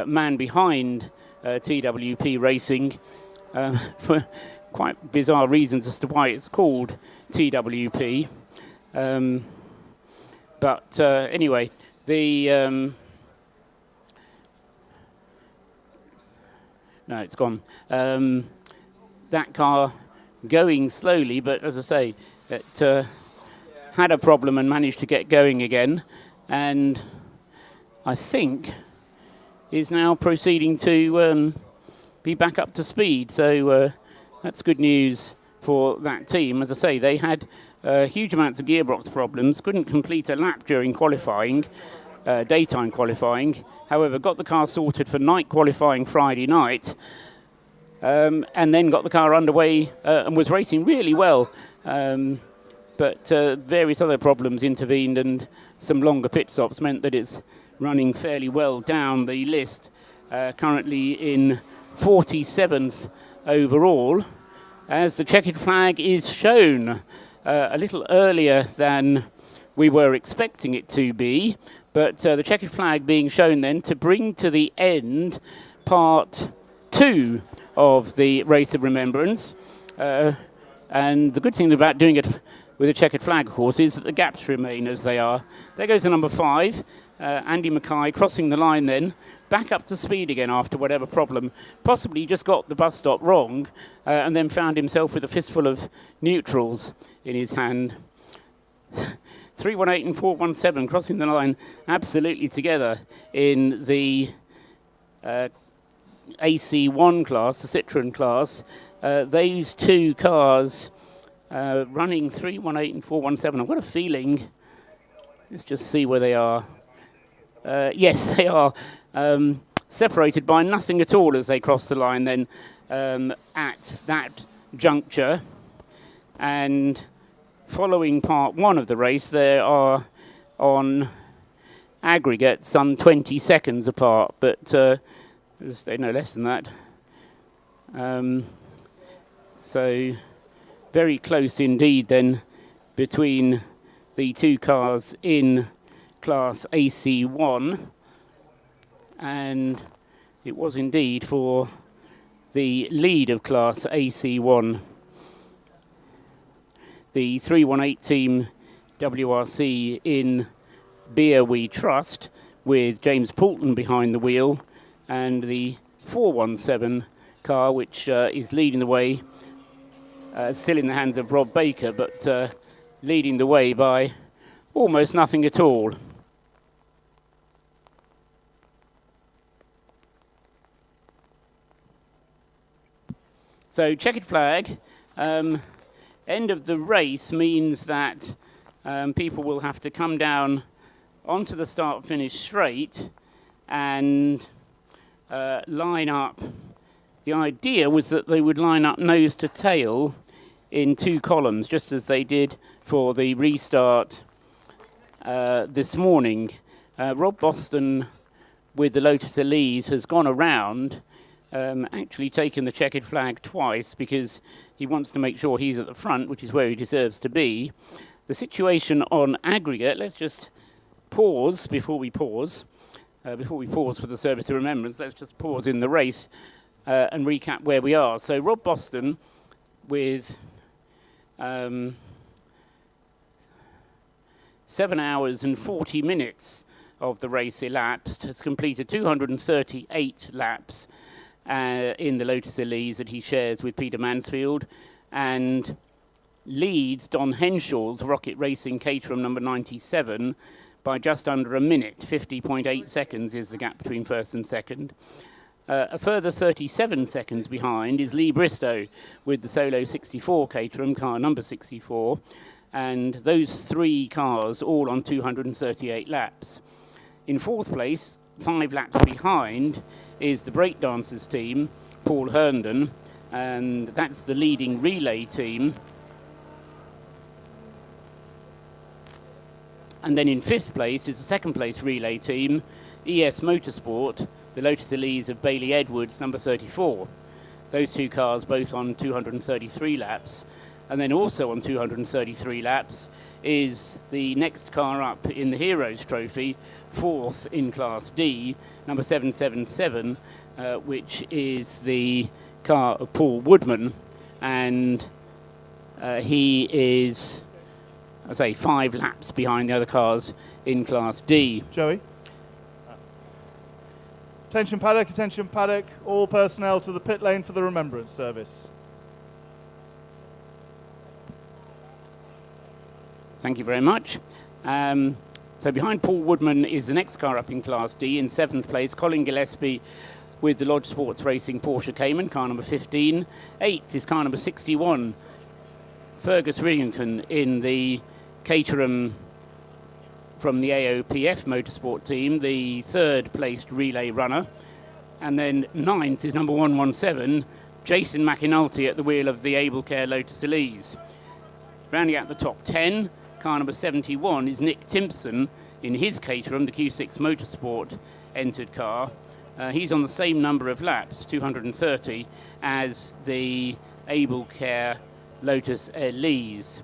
man behind TWP Racing, for quite bizarre reasons as to why it's called TWP. But anyway, the... no, it's gone. That car going slowly, but as I say, it had a problem and managed to get going again, and I think is now proceeding to be back up to speed. So that's good news for that team. As I say, they had huge amounts of gearbox problems, couldn't complete a lap during qualifying, daytime qualifying. However, got the car sorted for night qualifying Friday night, and then got the car underway and was racing really well. But various other problems intervened, and some longer pit stops meant that it's running fairly well down the list. Currently in 47th overall, as the checkered flag is shown a little earlier than we were expecting it to be. But the checkered flag being shown then to bring to the end part 2 of the Race of Remembrance. And the good thing about doing it with a checkered flag, of course, is that the gaps remain as they are. There goes the number 5, Andy Mackay, crossing the line then, back up to speed again after whatever problem. Possibly just got the bus stop wrong and then found himself with a fistful of neutrals in his hand. 318 and 417 crossing the line absolutely together in the AC1 class, the Citroen class. Those two cars running 318 and 417. I've got a feeling, let's just see where they are. Yes, they are separated by nothing at all as they cross the line then at that juncture. And following part 1 of the race, they are on aggregate some 20 seconds apart, but they're no less than that. So very close indeed then between the two cars in class AC1, and it was indeed for the lead of class AC1. The 318 team WRC in Beer We Trust, with James Poulton behind the wheel, and the 417 car, which is leading the way, still in the hands of Rob Baker, but leading the way by almost nothing at all. So checkered flag. End of the race means that people will have to come down onto the start-finish straight and line up. The idea was that they would line up nose to tail in 2 columns, just as they did for the restart this morning. Rob Boston with the Lotus Elise has gone around, actually taken the checkered flag twice because he wants to make sure he's at the front, which is where he deserves to be. The situation on aggregate, let's just pause before we pause. Before we pause for the service of remembrance, let's just pause in the race and recap where we are. So Rob Boston with 7 hours and 40 minutes of the race elapsed, has completed 238 laps in the Lotus Elise that he shares with Peter Mansfield, and leads Don Henshaw's Rocket Racing Caterham number 97 by just under a minute. 50.8 seconds is the gap between first and second. A further 37 seconds behind is Lee Bristow with the Solo 64 Caterham, car number 64. And those 3 cars all on 238 laps. In fourth place, 5 laps behind, is the Breakdancers team, Paul Herndon, and that's the leading relay team. And then in fifth place is the second place relay team, ES Motorsport, the Lotus Elise of Bailey Edwards, number 34. Those 2 cars both on 233 laps. And then also on 233 laps is the next car up in the Heroes Trophy, fourth in Class D, number 777, which is the car of Paul Woodman. And he is, I say, 5 laps behind the other cars in Class D. Joey? Attention paddock, all personnel to the pit lane for the remembrance service. Thank you very much. So behind Paul Woodman is the next car up in Class D. In 7th place, Colin Gillespie with the Lodge Sports Racing Porsche Cayman, car number 15. 8th is car number 61, Fergus Ridington in the Caterham from the AOPF Motorsport team, the 3rd placed relay runner. And then 9th is number 117, Jason McInulty at the wheel of the Able Care Lotus Elise. Rounding out the top 10, car number 71 is Nick Timpson in his Caterham, the Q6 Motorsport entered car. He's on the same number of laps, 230, as the Able Care Lotus Elise.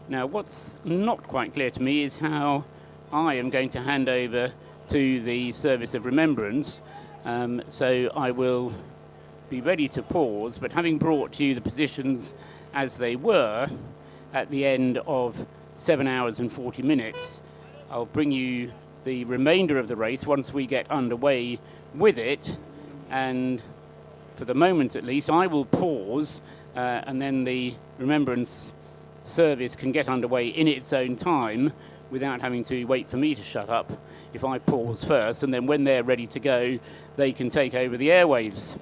Now, what's not quite clear to me is how I am going to hand over to the Service of Remembrance. So I will be ready to pause, but having brought to you the positions as they were at the end of 7 hours and 40 minutes, I'll bring you the remainder of the race once we get underway with it. And for the moment at least, I will pause and then the Remembrance service can get underway in its own time without having to wait for me to shut up if I pause first, and then when they're ready to go, they can take over the airwaves.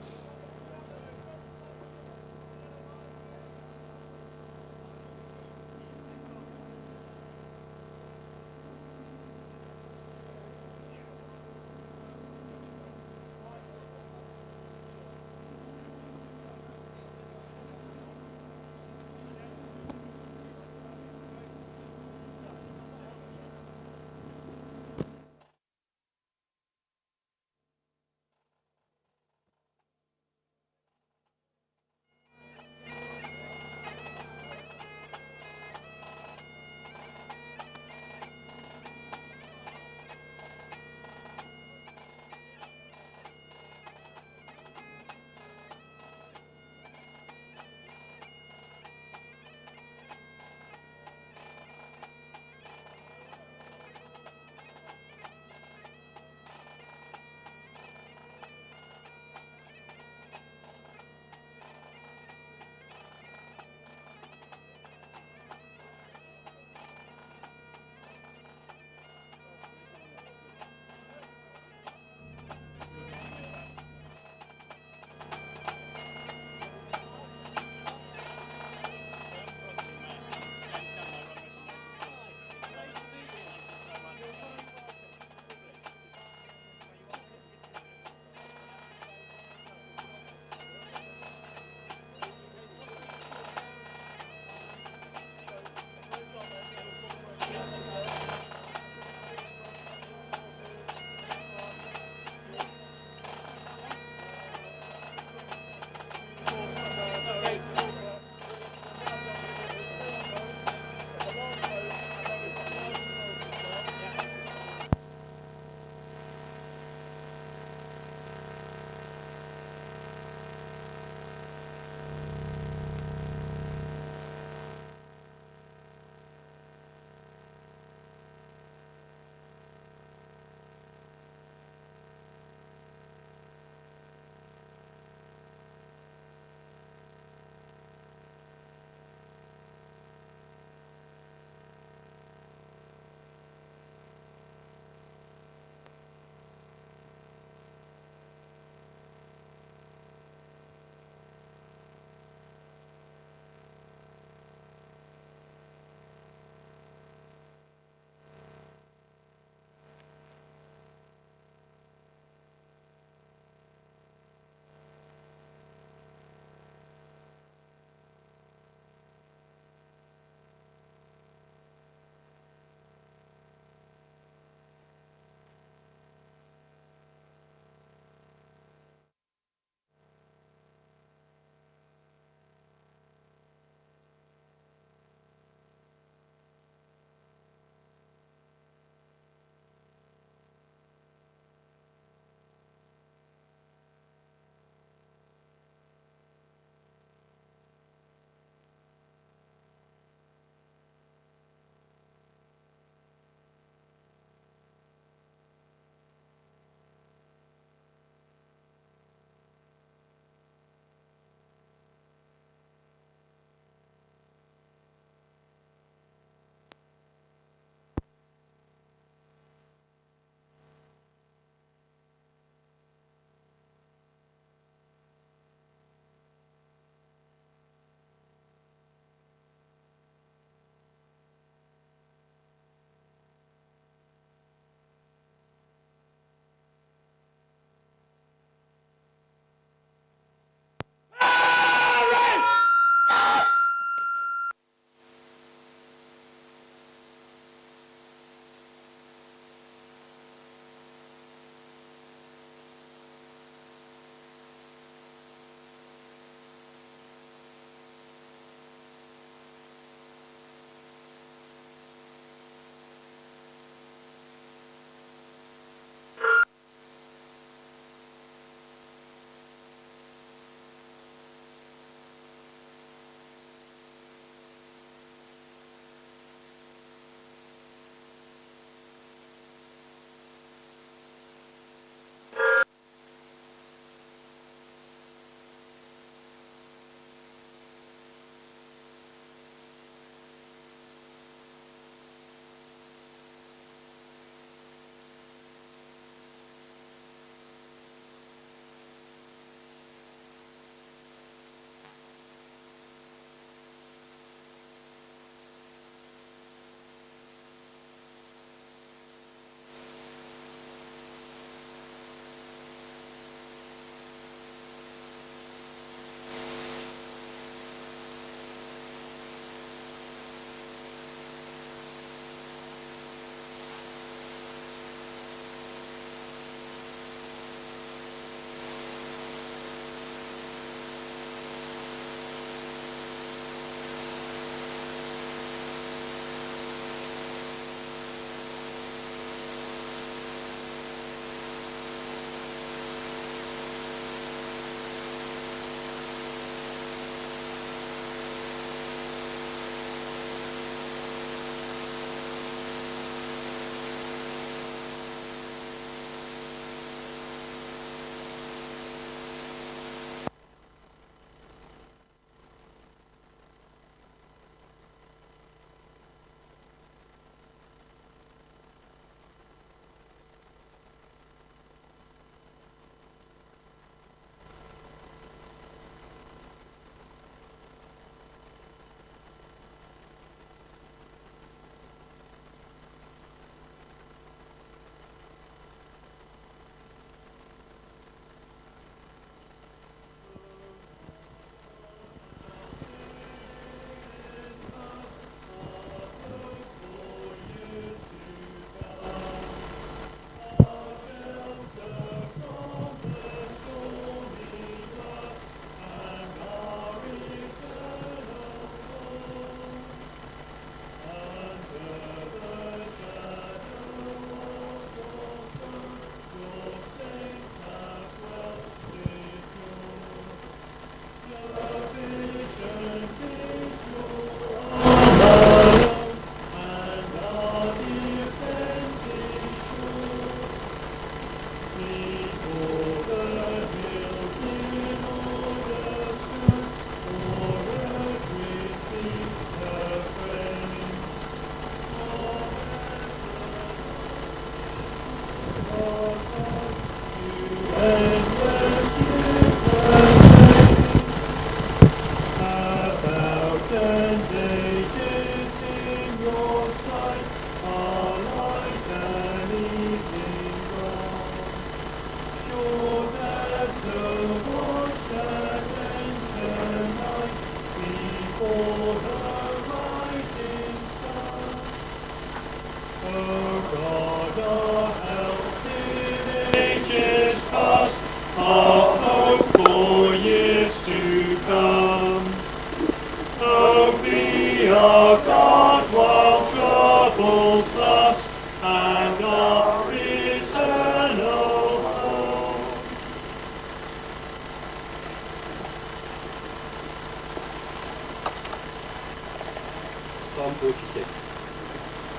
146.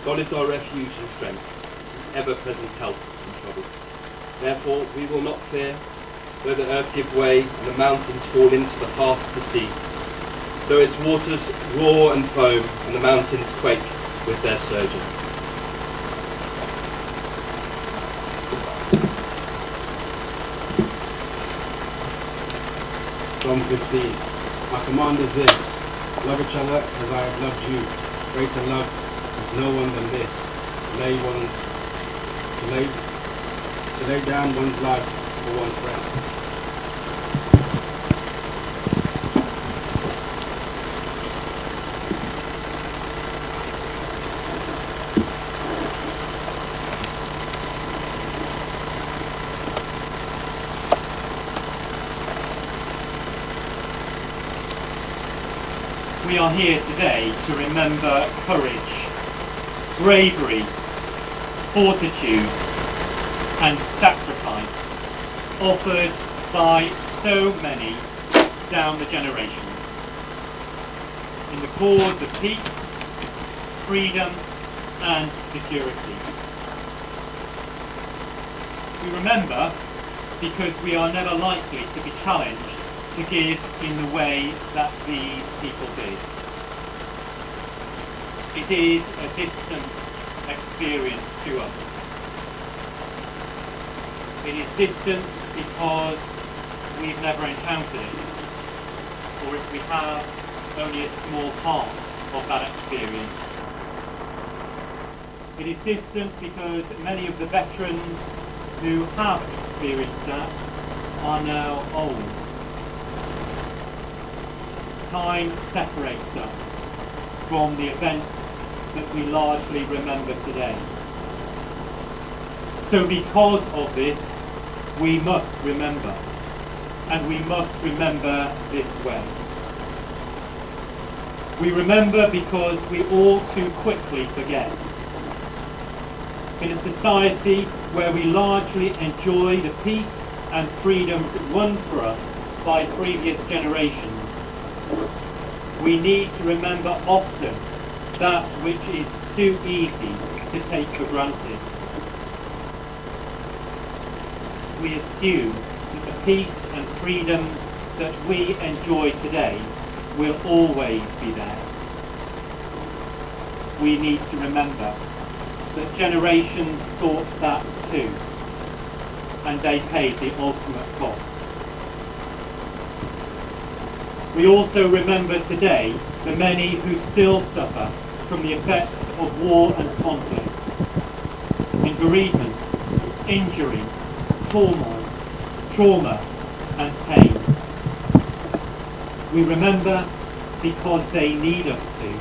God is our refuge and strength, ever-present help in trouble. Therefore we will not fear, though the earth give way and the mountains fall into the heart of the sea, though its waters roar and foam and the mountains quake with their surges. Psalm 15. My command is this: love each other as I have loved you. Greater love is no one than this: to lay down one's life for one's friend. We are here today to remember courage, bravery, fortitude and sacrifice offered by so many down the generations in the cause of peace, freedom and security. We remember because we are never likely to be challenged to give in the way that these people did. It is a distant experience to us. It is distant because we've never encountered it, or if we have, only a small part of that experience. It is distant because many of the veterans who have experienced that are now old. Time separates us from the events that we largely remember today. So because of this, we must remember, and we must remember this way. We remember because we all too quickly forget. In a society where we largely enjoy the peace and freedoms won for us by previous generations, we need to remember often that which is too easy to take for granted. We assume that the peace and freedoms that we enjoy today will always be there. We need to remember that generations thought that too, and they paid the ultimate cost. We also remember today the many who still suffer from the effects of war and conflict, in bereavement, injury, turmoil, trauma and pain. We remember because they need us to,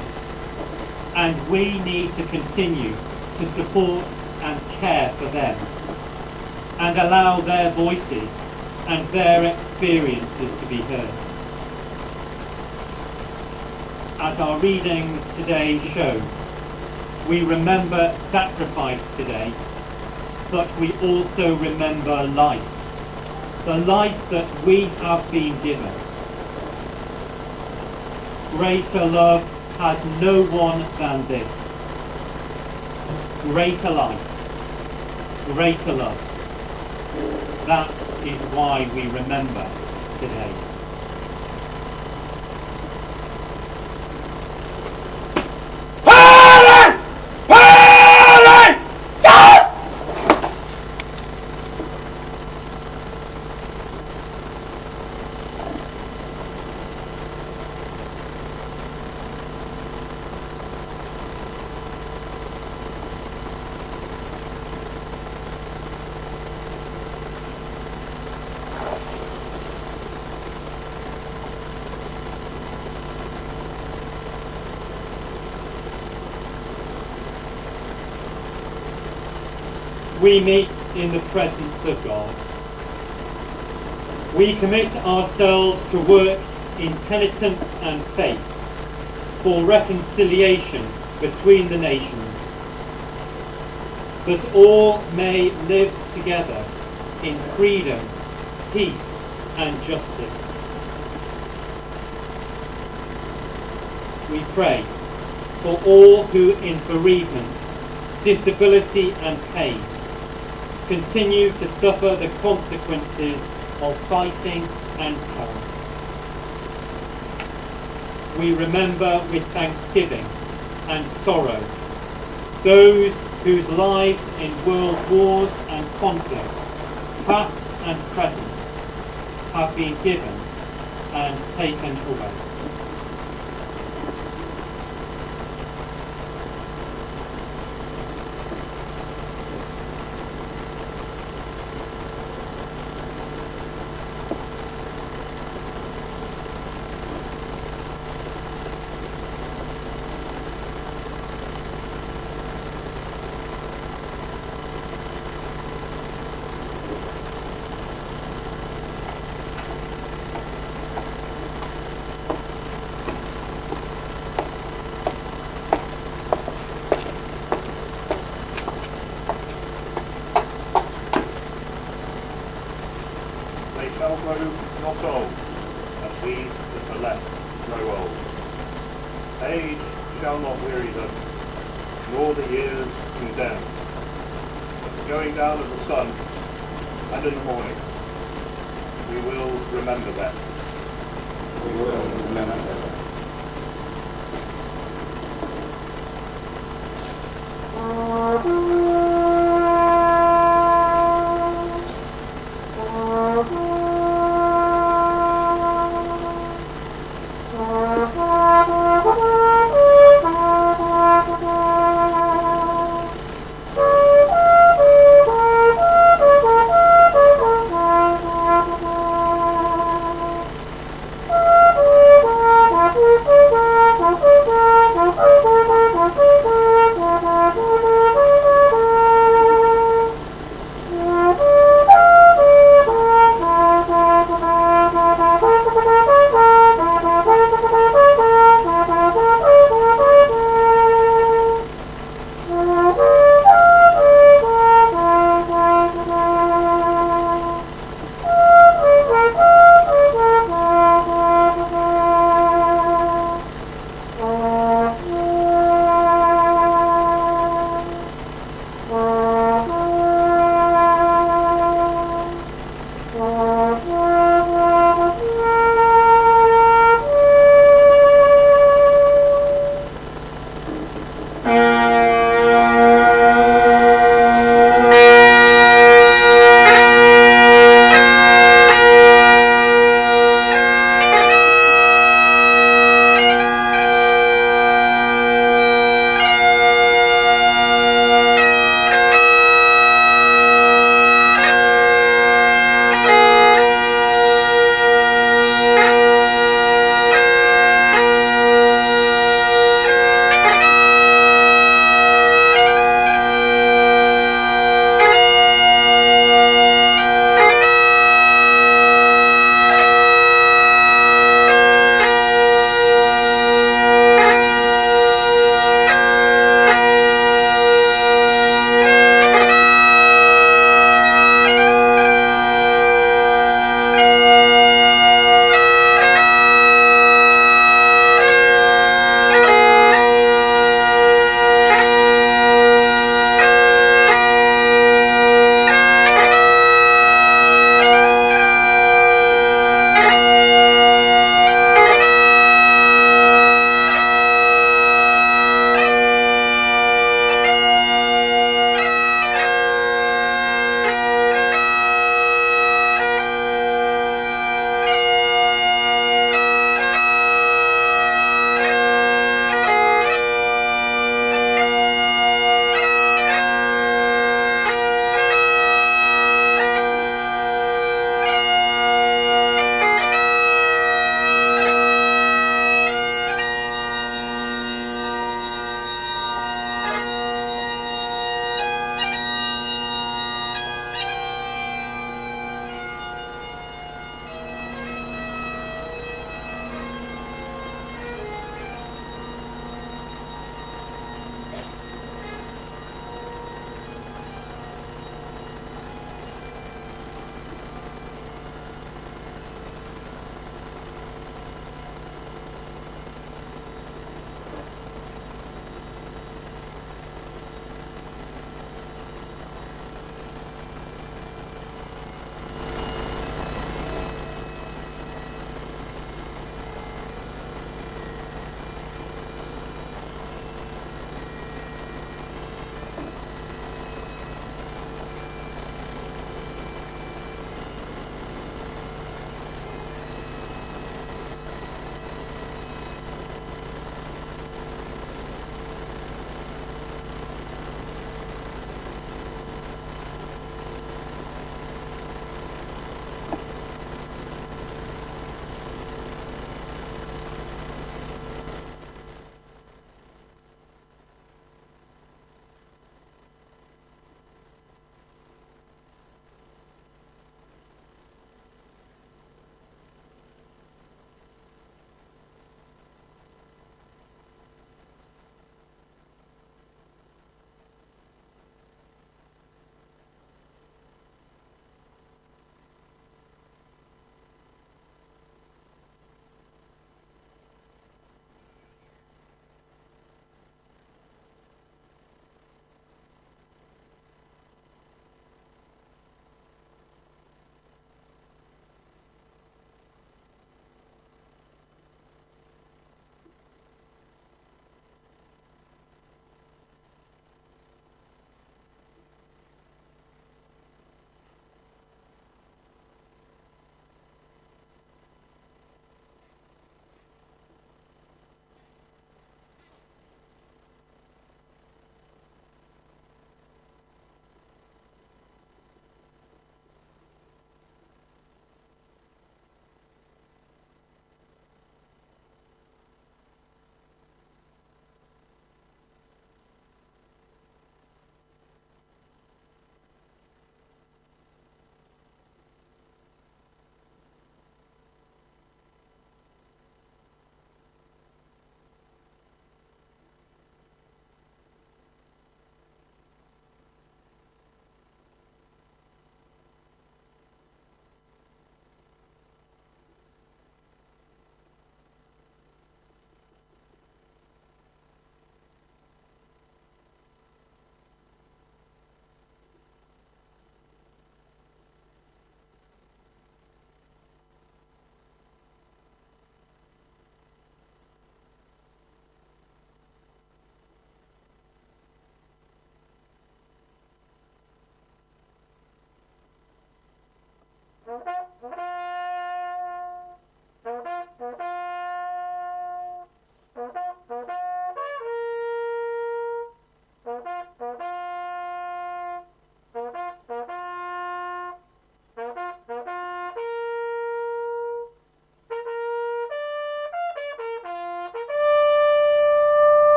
and we need to continue to support and care for them, and allow their voices and their experiences to be heard. As our readings today show, we remember sacrifice today, but we also remember life, the life that we have been given. Greater love has no one than this. Greater life, greater love. That is why we remember today. We meet in the presence of God. We commit ourselves to work in penitence and faith for reconciliation between the nations, that all may live together in freedom, peace and justice. We pray for all who in bereavement, disability and pain continue to suffer the consequences of fighting and terror. We remember with thanksgiving and sorrow those whose lives in world wars and conflicts, past and present, have been given and taken away. Not old, as we that are left grow old. Age shall not weary them, nor the years condemn. At the going down of the sun, and in the morning, we will remember them. We will remember them.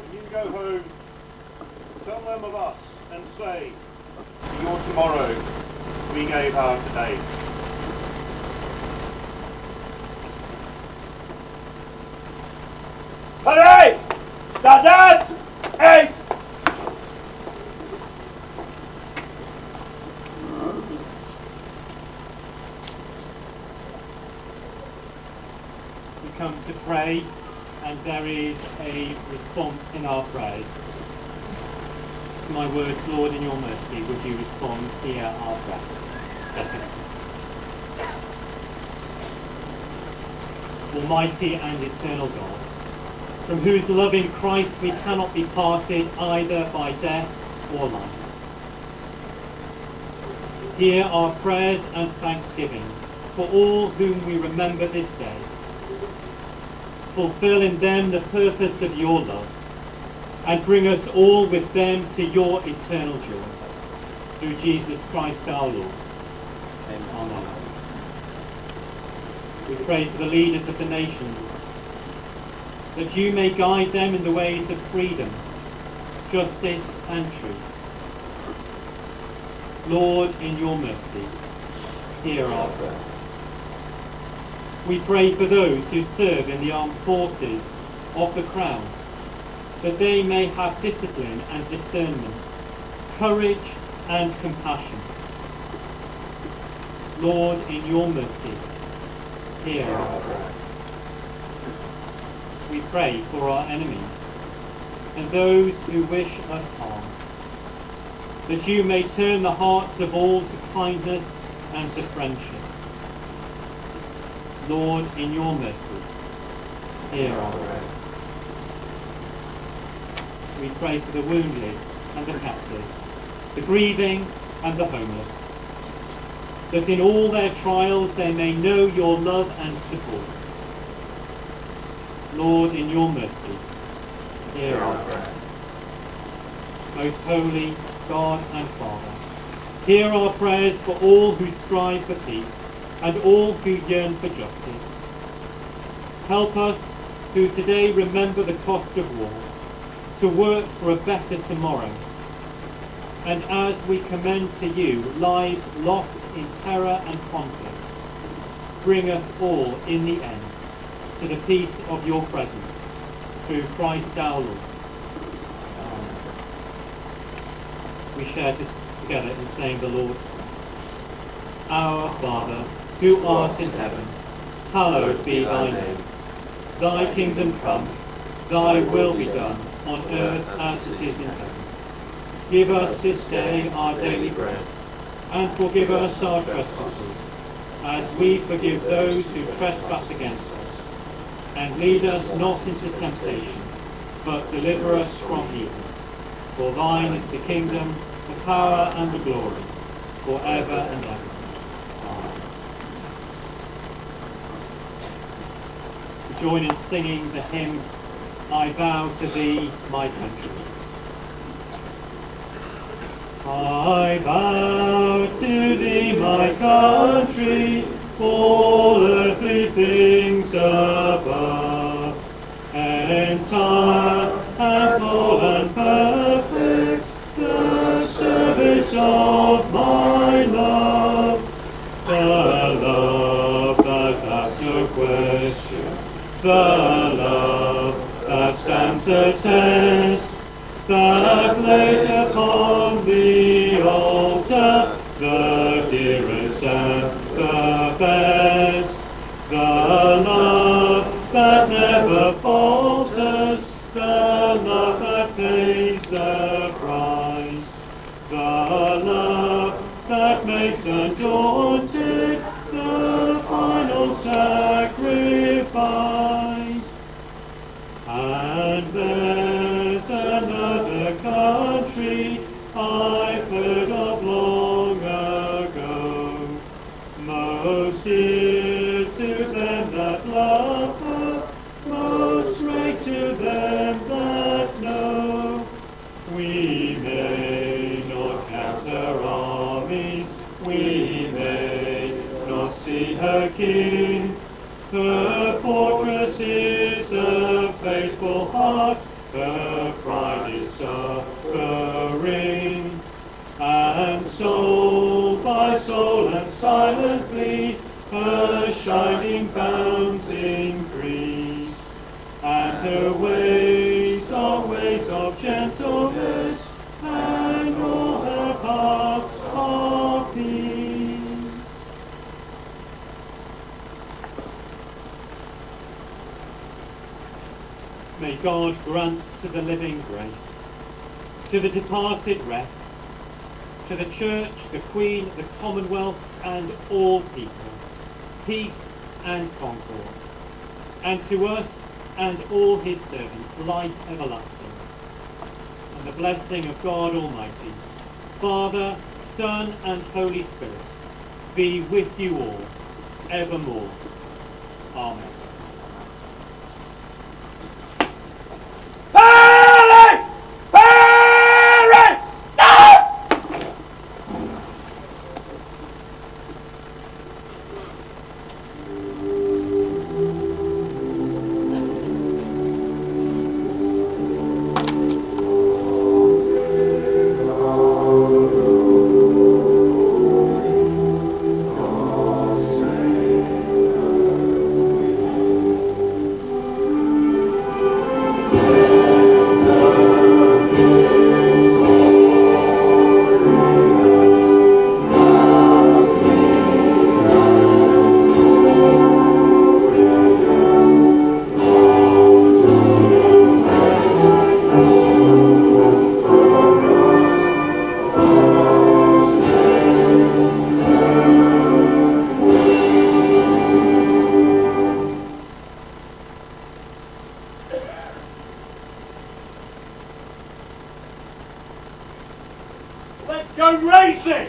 when you go home, tell them of us and say, for your tomorrow, we gave our today. Alright! That is we come to pray, and there is a response in our prayers. To my words, Lord, in your mercy, would you respond, hear our prayer. Let us pray. Almighty and eternal God, from whose love in Christ we cannot be parted either by death or life. Hear our prayers and thanksgivings for all whom we remember this day. Fulfill in them the purpose of your love, and bring us all with them to your eternal joy. Through Jesus Christ our Lord. Amen. We pray for the leaders of the nations, that you may guide them in the ways of freedom, justice and truth. Lord, in your mercy, hear our prayer. We pray for those who serve in the armed forces of the Crown, that they may have discipline and discernment, courage and compassion. Lord, in your mercy, hear our prayer. We pray for our enemies and those who wish us harm, that you may turn the hearts of all to kindness and to friendship. Lord, in your mercy, hear our prayer. We pray for the wounded and the captive, the grieving and the homeless, that in all their trials they may know your love and support. Lord, in your mercy, hear our prayer. Most holy God and Father, hear our prayers for all who strive for peace and all who yearn for justice. Help us who today remember the cost of war to work for a better tomorrow. And as we commend to you lives lost in terror and conflict, bring us all in the end to the peace of your presence, through Christ our Lord. Amen. We share this together in saying the Lord's Prayer. Our Father, who art in heaven, hallowed be thy name. Thy kingdom come, thy will be done, on earth as it is in heaven. Give us this day our daily bread, and forgive us our trespasses, as we forgive those who trespass against us. And lead us not into temptation, but deliver us from evil. For thine is the kingdom, the power and the glory, forever and ever. Amen. We join in singing the hymn, I Vow to Thee, My Country. I vow to thee, my country, all earthly things above, entire and full and perfect, the service of my love, the love that asks no question, the love that stands the test, that lays upon the altar the dearest and the best, the love that never falters, the love that pays the price, the love that makes undaunted the final sacrifice. And there's another country I've heard of long ago, most dear to them that love her, most great to them that know. We may not count her armies, we may not see her king, her fortress is a faithful heart, her her shining bounds increase, and her ways are ways of gentleness, and all her paths of peace. May God grant to the living grace, to the departed rest, to the Church, the Queen, the Commonwealth, and all people, peace and concord, and to us and all his servants, life everlasting. And the blessing of God Almighty, Father, Son, and Holy Spirit, be with you all, evermore. Amen. Let's go racing!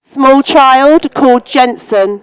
Small child called Jensen.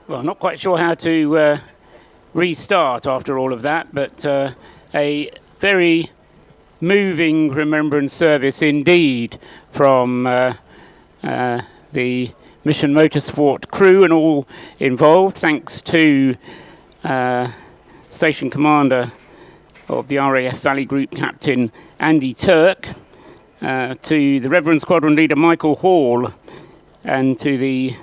Well, I'm not quite sure how to restart after all of that, but a very moving remembrance service indeed from the Mission Motorsport crew and all involved. Thanks to Station Commander of the RAF Valley Group Captain Andy Turk, to the Reverend Squadron Leader Michael Hall, and to the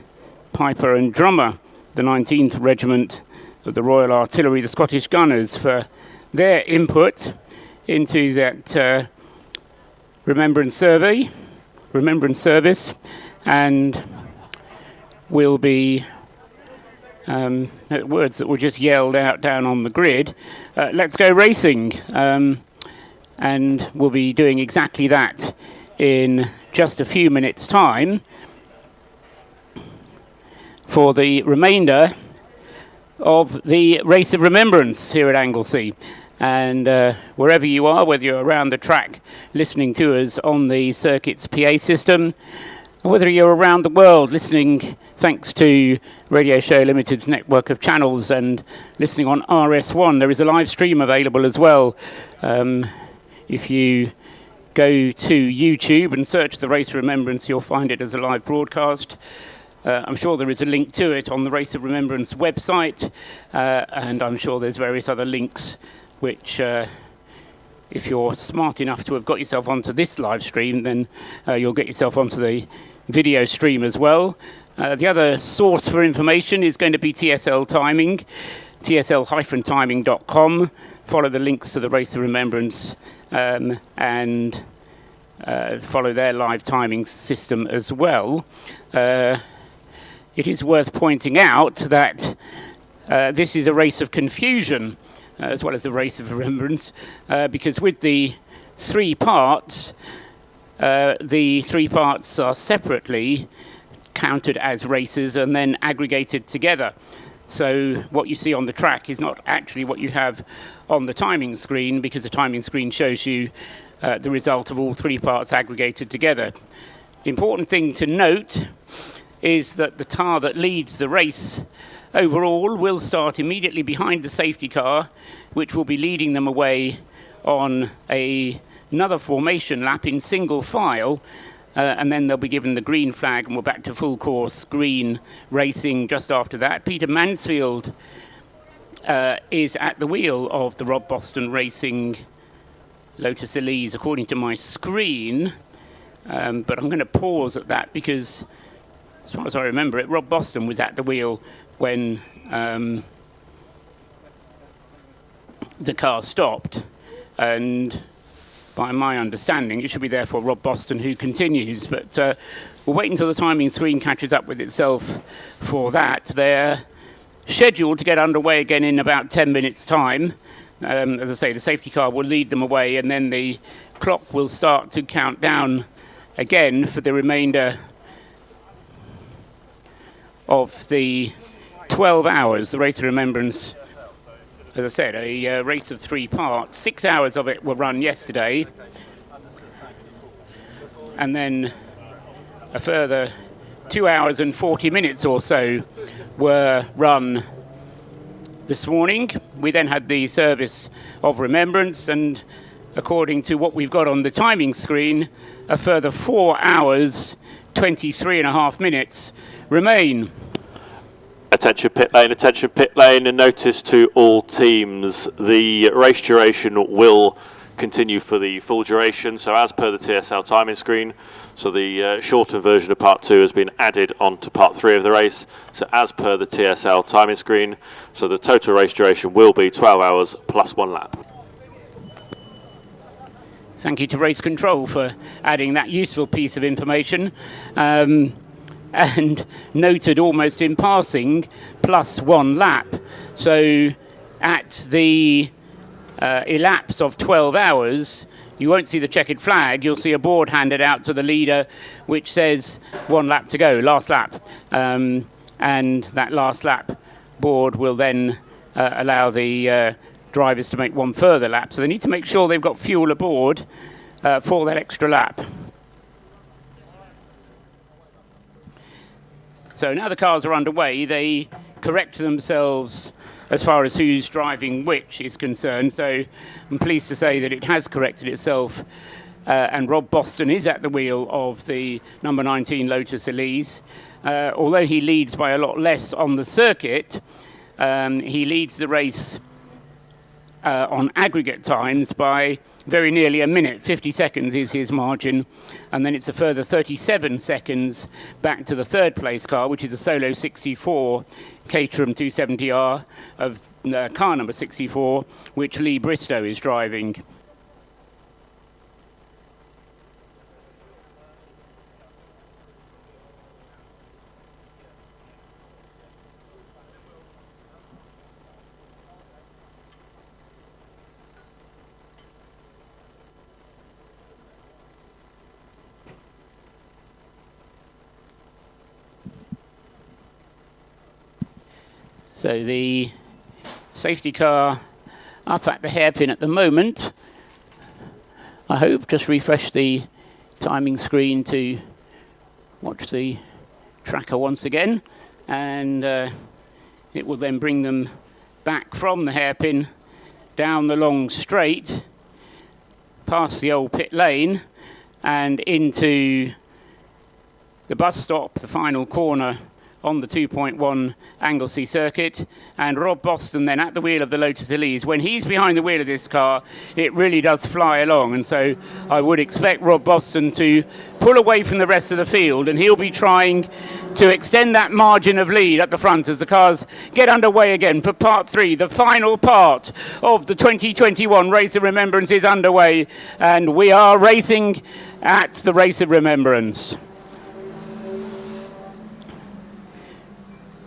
piper and drummer, the 19th Regiment of the Royal Artillery, the Scottish Gunners, for their input into that remembrance service, and will be words that were just yelled out down on the grid. Let's go racing, and we'll be doing exactly that in just a few minutes' time for the remainder of the Race of Remembrance here at Anglesey. And wherever you are, whether you're around the track listening to us on the circuit's PA system, or whether you're around the world listening thanks to Radio Show Limited's network of channels and listening on RS1, there is a live stream available as well. If you go to YouTube and search the Race of Remembrance, you'll find it as a live broadcast. I'm sure there is a link to it on the Race of Remembrance website, and I'm sure there's various other links which, if you're smart enough to have got yourself onto this live stream, then you'll get yourself onto the video stream as well. The other source for information is going to be TSL Timing, tsl-timing.com. Follow the links to the Race of Remembrance and follow their live timing system as well. It is worth pointing out that this is a race of confusion as well as a race of remembrance, because with the three parts are separately counted as races and then aggregated together. So what you see on the track is not actually what you have on the timing screen, because the timing screen shows you the result of all three parts aggregated together. The important thing to note is that the car that leads the race overall will start immediately behind the safety car, which will be leading them away on another formation lap in single file, and then they'll be given the green flag and we're back to full course green racing just after that. Peter Mansfield is at the wheel of the Rob Boston Racing Lotus Elise according to my screen, but I'm going to pause at that because as far as I remember it, Rob Boston was at the wheel when the car stopped, and by my understanding it should be therefore Rob Boston who continues, but we'll wait until the timing screen catches up with itself for that. They're scheduled to get underway again in about 10 minutes time, as I say, the safety car will lead them away, and then the clock will start to count down again for the remainder of the 12 hours. The Race of Remembrance, as I said, a race of 3 parts. 6 hours of it were run yesterday, and then a further 2 hours and 40 minutes or so were run this morning. We then had the service of remembrance, and according to what we've got on the timing screen, a further 4 hours, 23 and a half minutes remain. Attention pit lane, and notice to all teams, the race duration will continue for the full duration, so as per the TSL timing screen. So the shortened version of part 2 has been added onto part 3 of the race, so as per the TSL timing screen, so the total race duration will be 12 hours plus 1 lap. Thank you to Race Control for adding that useful piece of information. And noted almost in passing, plus 1 lap. So at the elapse of 12 hours, you won't see the checkered flag. You'll see a board handed out to the leader which says 1 lap to go, last lap. And that last lap board will then allow the drivers to make 1 further lap. So they need to make sure they've got fuel aboard for that extra lap. So now the cars are underway, they correct themselves as far as who's driving which is concerned. So I'm pleased to say that it has corrected itself, and Rob Boston is at the wheel of the number 19 Lotus Elise. Although he leads by a lot less on the circuit, he leads the race on aggregate times by very nearly a minute. 50 seconds is his margin, and then it's a further 37 seconds back to the 3rd place car, which is a Solo 64 Caterham 270R of car number 64, which Lee Bristow is driving. So the safety car up at the hairpin at the moment. I hope just refresh the timing screen to watch the tracker once again, and it will then bring them back from the hairpin down the long straight past the old pit lane and into the bus stop, the final corner on the 2.1 Anglesey circuit. And Rob Boston then at the wheel of the Lotus Elise. When he's behind the wheel of this car, it really does fly along, and so I would expect Rob Boston to pull away from the rest of the field, and he'll be trying to extend that margin of lead at the front as the cars get underway again for part 3. The final part of the 2021 Race of Remembrance is underway, and we are racing at the Race of Remembrance.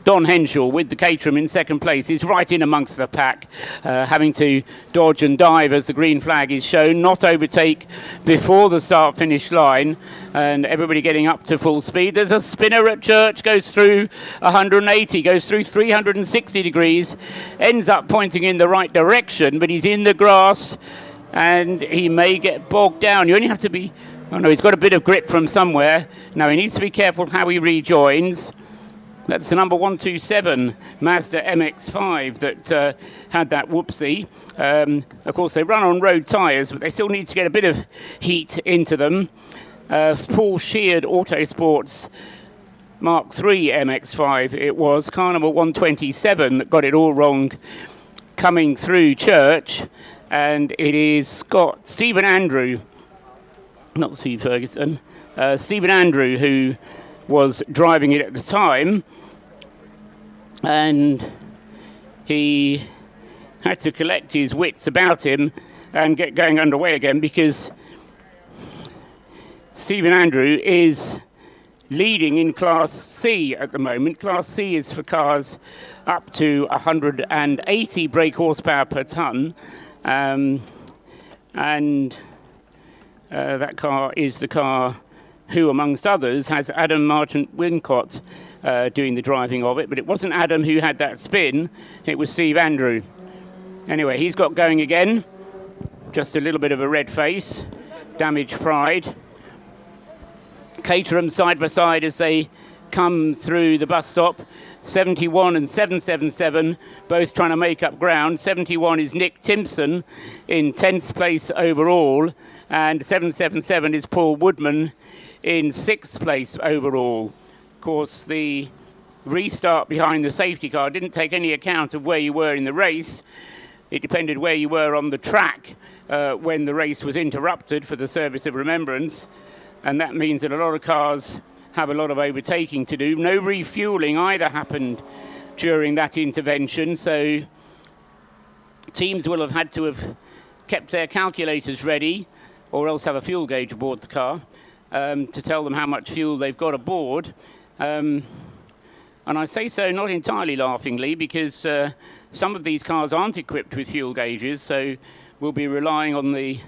Don Henshaw with the Caterham in 2nd place is right in amongst the pack, having to dodge and dive as the green flag is shown, not overtake before the start-finish line, and everybody getting up to full speed. There's a spinner at Church, goes through 180, goes through 360 degrees, ends up pointing in the right direction, but he's in the grass and he may get bogged down. You only have to be, oh no, he's got a bit of grip from somewhere. Now he needs to be careful how he rejoins. That's the number 127 Mazda MX-5 that had that whoopsie. Of course, they run on road tyres, but they still need to get a bit of heat into them. Paul Sheard Autosports Mark III MX-5 it was, car number 127 that got it all wrong coming through Church. And it is got Stephen Andrew, not Steve Ferguson, Stephen Andrew, who was driving it at the time, and he had to collect his wits about him and get going underway again, because Stephen Andrew is leading in Class C at the moment. Class C is for cars up to 180 brake horsepower per tonne, and that car is the car who, amongst others, has Adam Marchant-Wincott doing the driving of it, but it wasn't Adam who had that spin, it was Steve Andrew. Anyway, he's got going again, just a little bit of a red face, damaged pride. Caterham side by side as they come through the bus stop. 71 and 777, both trying to make up ground. 71 is Nick Timpson in 10th place overall, and 777 is Paul Woodman in 6th place overall. Of course, the restart behind the safety car didn't take any account of where you were in the race. It depended where you were on the track when the race was interrupted for the service of remembrance, and that means that a lot of cars have a lot of overtaking to do. No refueling either happened during that intervention, so teams will have had to have kept their calculators ready or else have a fuel gauge aboard the car to tell them how much fuel they've got aboard. And I say so not entirely laughingly, because some of these cars aren't equipped with fuel gauges, so we'll be relying on the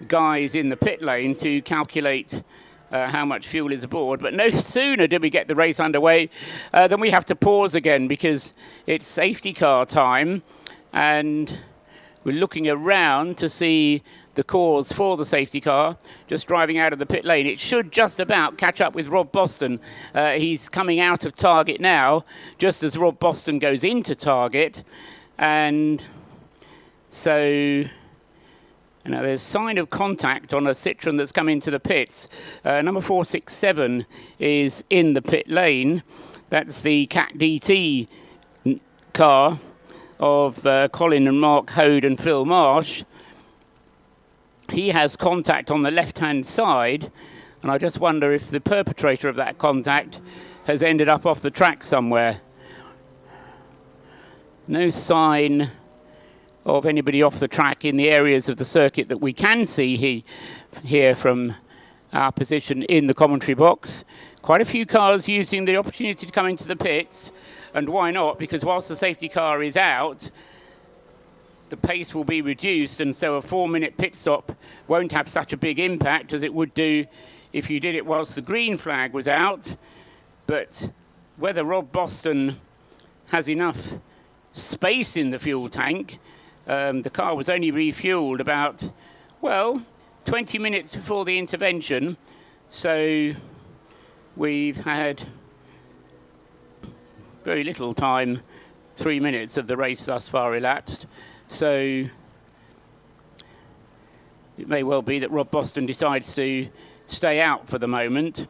guys in the pit lane to calculate how much fuel is aboard. But no sooner did we get the race underway than we have to pause again, because it's safety car time, and we're looking around to see the cause for the safety car, just driving out of the pit lane. It should just about catch up with Rob Boston. He's coming out of target now, just as Rob Boston goes into target. And so now there's sign of contact on a Citroen that's come into the pits. Number 467 is in the pit lane. That's the Cat DT car of Colin and Mark Hode and Phil Marsh. He has contact on the left-hand side, and I just wonder if the perpetrator of that contact has ended up off the track somewhere. No sign of anybody off the track in the areas of the circuit that we can see here from our position in the commentary box. Quite a few cars using the opportunity to come into the pits, and why not? Because whilst the safety car is out, the pace will be reduced, and so a 4-minute pit stop won't have such a big impact as it would do if you did it whilst the green flag was out. But whether Rob Boston has enough space in the fuel tank, the car was only refueled about, 20 minutes before the intervention, so we've had very little time, 3 minutes of the race thus far elapsed. So it may well be that Rob Boston decides to stay out for the moment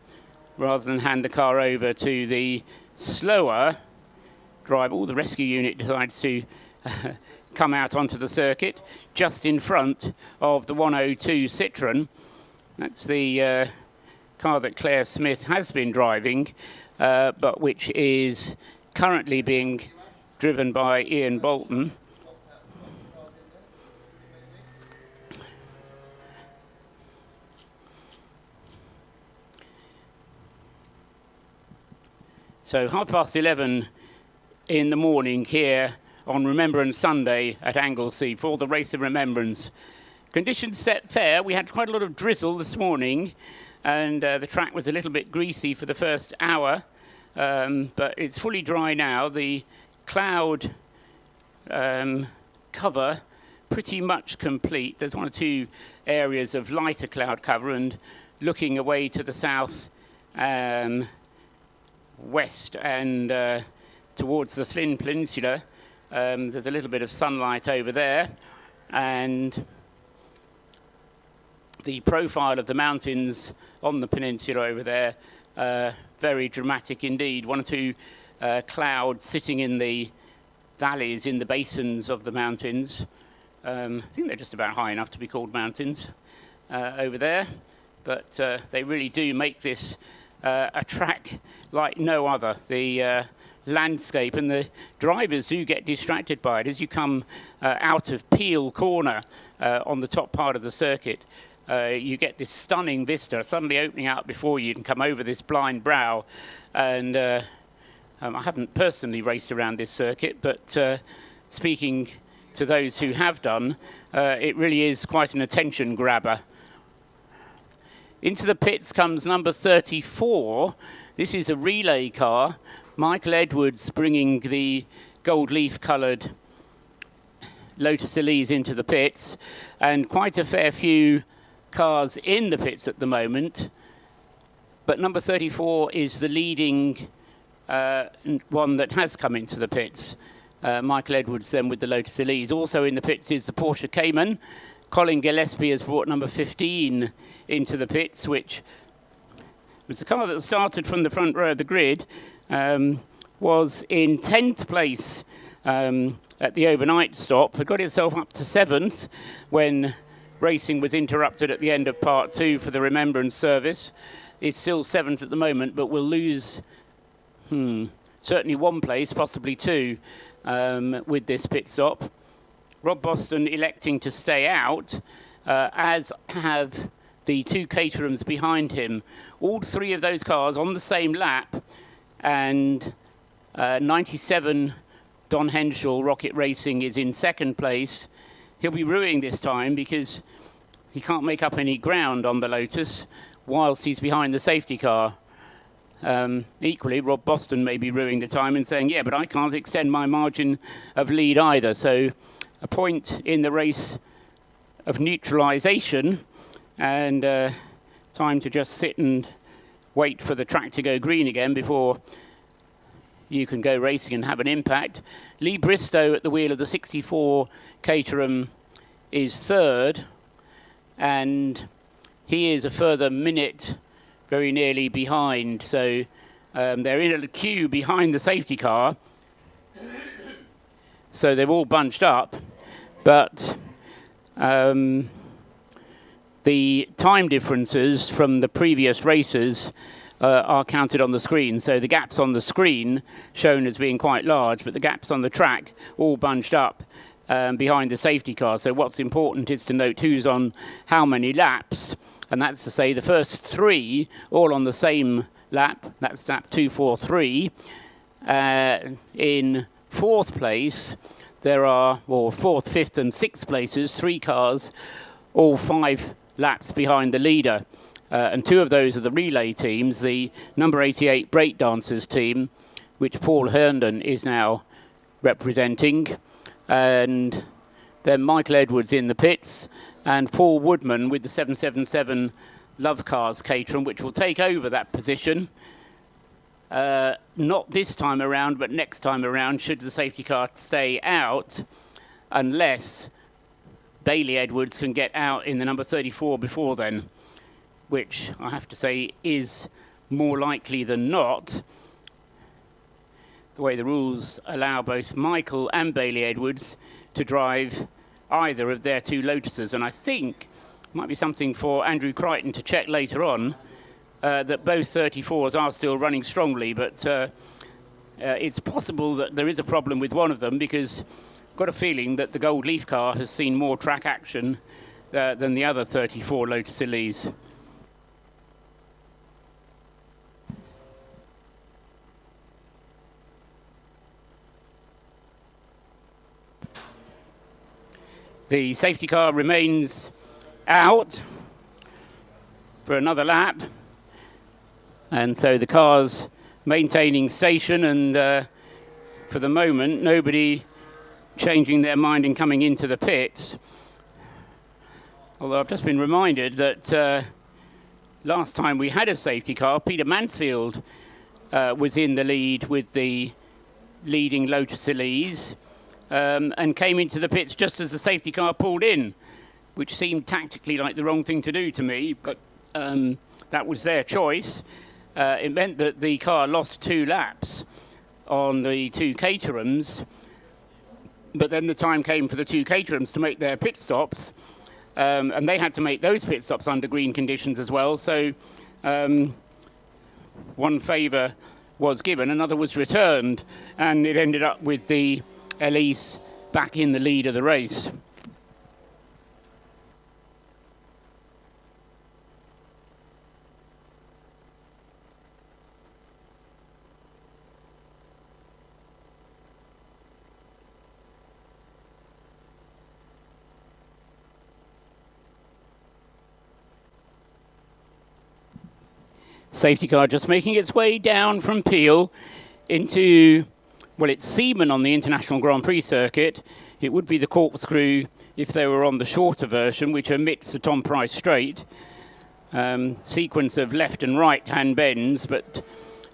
rather than hand the car over to the slower driver. The rescue unit decides to come out onto the circuit just in front of the 102 Citroen. That's the car that Claire Smith has been driving, but which is currently being driven by Ian Bolton. So 11:30 in the morning here on Remembrance Sunday at Anglesey for the Race of Remembrance. Conditions set fair. We had quite a lot of drizzle this morning, and the track was a little bit greasy for the first hour, but it's fully dry now. The cloud cover pretty much complete. There's one or two areas of lighter cloud cover, and looking away to the south west and towards the Flynn Peninsula, there's a little bit of sunlight over there, and the profile of the mountains on the peninsula over there, very dramatic indeed. One or two clouds sitting in the valleys, in the basins of the mountains. I think they're just about high enough to be called mountains over there, but they really do make this a track like no other. The landscape and the drivers do get distracted by it as you come out of Peel Corner on the top part of the circuit. You get this stunning vista suddenly opening out before you and come over this blind brow. And I haven't personally raced around this circuit, but speaking to those who have done. It really is quite an attention grabber. Into the pits comes number 34. This is a relay car. Michael Edwards bringing the gold leaf coloured Lotus Elise into the pits, and quite a fair few cars in the pits at the moment. But number 34 is the leading one that has come into the pits. Michael Edwards then with the Lotus Elise. Also in the pits is the Porsche Cayman. Colin Gillespie has brought number 15 into the pits, which was the car that started from the front row of the grid, was in 10th place at the overnight stop. It got itself up to 7th when racing was interrupted at the end of part 2 for the remembrance service. It's still 7th at the moment, but will lose certainly 1 place, possibly 2, with this pit stop. Rob Boston electing to stay out, as have the 2 Caterhams behind him. All 3 of those cars on the same lap, and 97 Don Henschel Rocket Racing is in 2nd place. He'll be ruining this time because he can't make up any ground on the Lotus whilst he's behind the safety car. Equally, Rob Boston may be ruining the time and saying, yeah, but I can't extend my margin of lead either. So a point in the race of neutralisation, and time to just sit and wait for the track to go green again before you can go racing and have an impact. Lee Bristow at the wheel of the 64 Caterham is 3rd, and he is a further minute very nearly behind. So they're in a queue behind the safety car. So they've all bunched up, but the time differences from the previous races are counted on the screen. So the gaps on the screen shown as being quite large, but the gaps on the track all bunched up behind the safety car. So what's important is to note who's on how many laps, and that's to say the first 3 all on the same lap. That's lap 243. In 4th place, there are, well, 4th, 5th and 6th places, 3 cars, all 5 laps behind the leader. And 2 of those are the relay teams, the number 88 Breakdancers team, which Paul Herndon is now representing, and then Michael Edwards in the pits, and Paul Woodman with the 777 Love Cars Caterham, which will take over that position. Not this time around, but next time around, should the safety car stay out, unless Bailey Edwards can get out in the number 34 before then, which I have to say is more likely than not. The way the rules allow both Michael and Bailey Edwards to drive either of their 2 Lotuses, and I think it might be something for Andrew Crichton to check later on, that both 34s are still running strongly, but it's possible that there is a problem with one of them, because I've got a feeling that the Gold Leaf car has seen more track action than the other 34 Lotus Elise. The safety car remains out for another lap, and so the car's maintaining station, and for the moment nobody changing their mind and coming into the pits. Although I've just been reminded that last time we had a safety car, Peter Mansfield was in the lead with the leading Lotus Elise, and came into the pits just as the safety car pulled in, which seemed tactically like the wrong thing to do to me, but that was their choice. It meant that the car lost 2 laps on the 2 Caterhams, but then the time came for the 2 Caterhams to make their pit stops, and they had to make those pit stops under green conditions as well. So one favour was given, another was returned, and it ended up with the Elise back in the lead of the race. safety car just making its way down from Peel into, well, it's Seaman on the International Grand Prix circuit. It would be the Corkscrew if they were on the shorter version, which omits the Tom Price straight. Sequence of left and right hand bends, but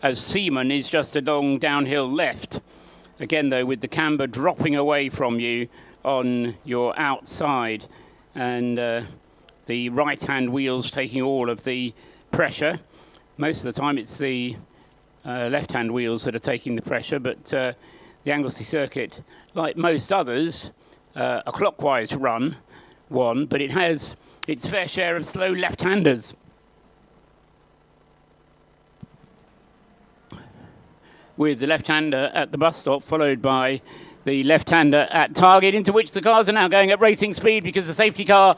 as Seaman is just a long downhill left. Again, though, with the camber dropping away from you on your outside, and the right-hand wheels taking all of the pressure. Most of the time it's the left-hand wheels that are taking the pressure, but the Anglesey circuit, like most others, a clockwise run one, but it has its fair share of slow left-handers. With the left-hander at the bus stop, followed by the left-hander at target, into which the cars are now going at racing speed because the safety car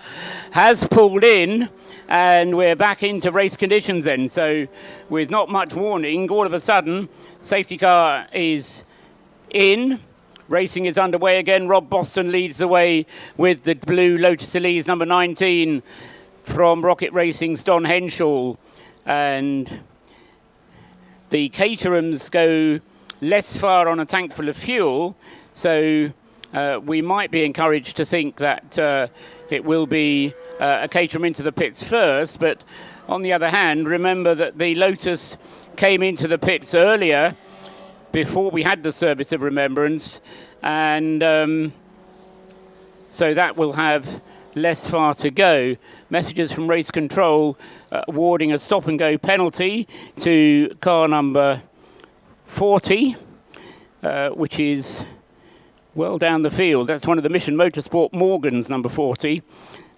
has pulled in, and we're back into race conditions then. So with not much warning, all of a sudden, safety car is in. Racing is underway again. Rob Boston leads the way with the blue Lotus Elise number 19 from Rocket Racing's Don Henshaw. And the Caterhams go less far on a tank full of fuel, so we might be encouraged to think that it will be a Caterham into the pits first. But on the other hand, remember that the Lotus came into the pits earlier before we had the service of remembrance, and so that will have less far to go. Messages from race control awarding a stop and go penalty to car number 40, which is well down the field. That's one of the Mission Motorsport Morgans, number 40.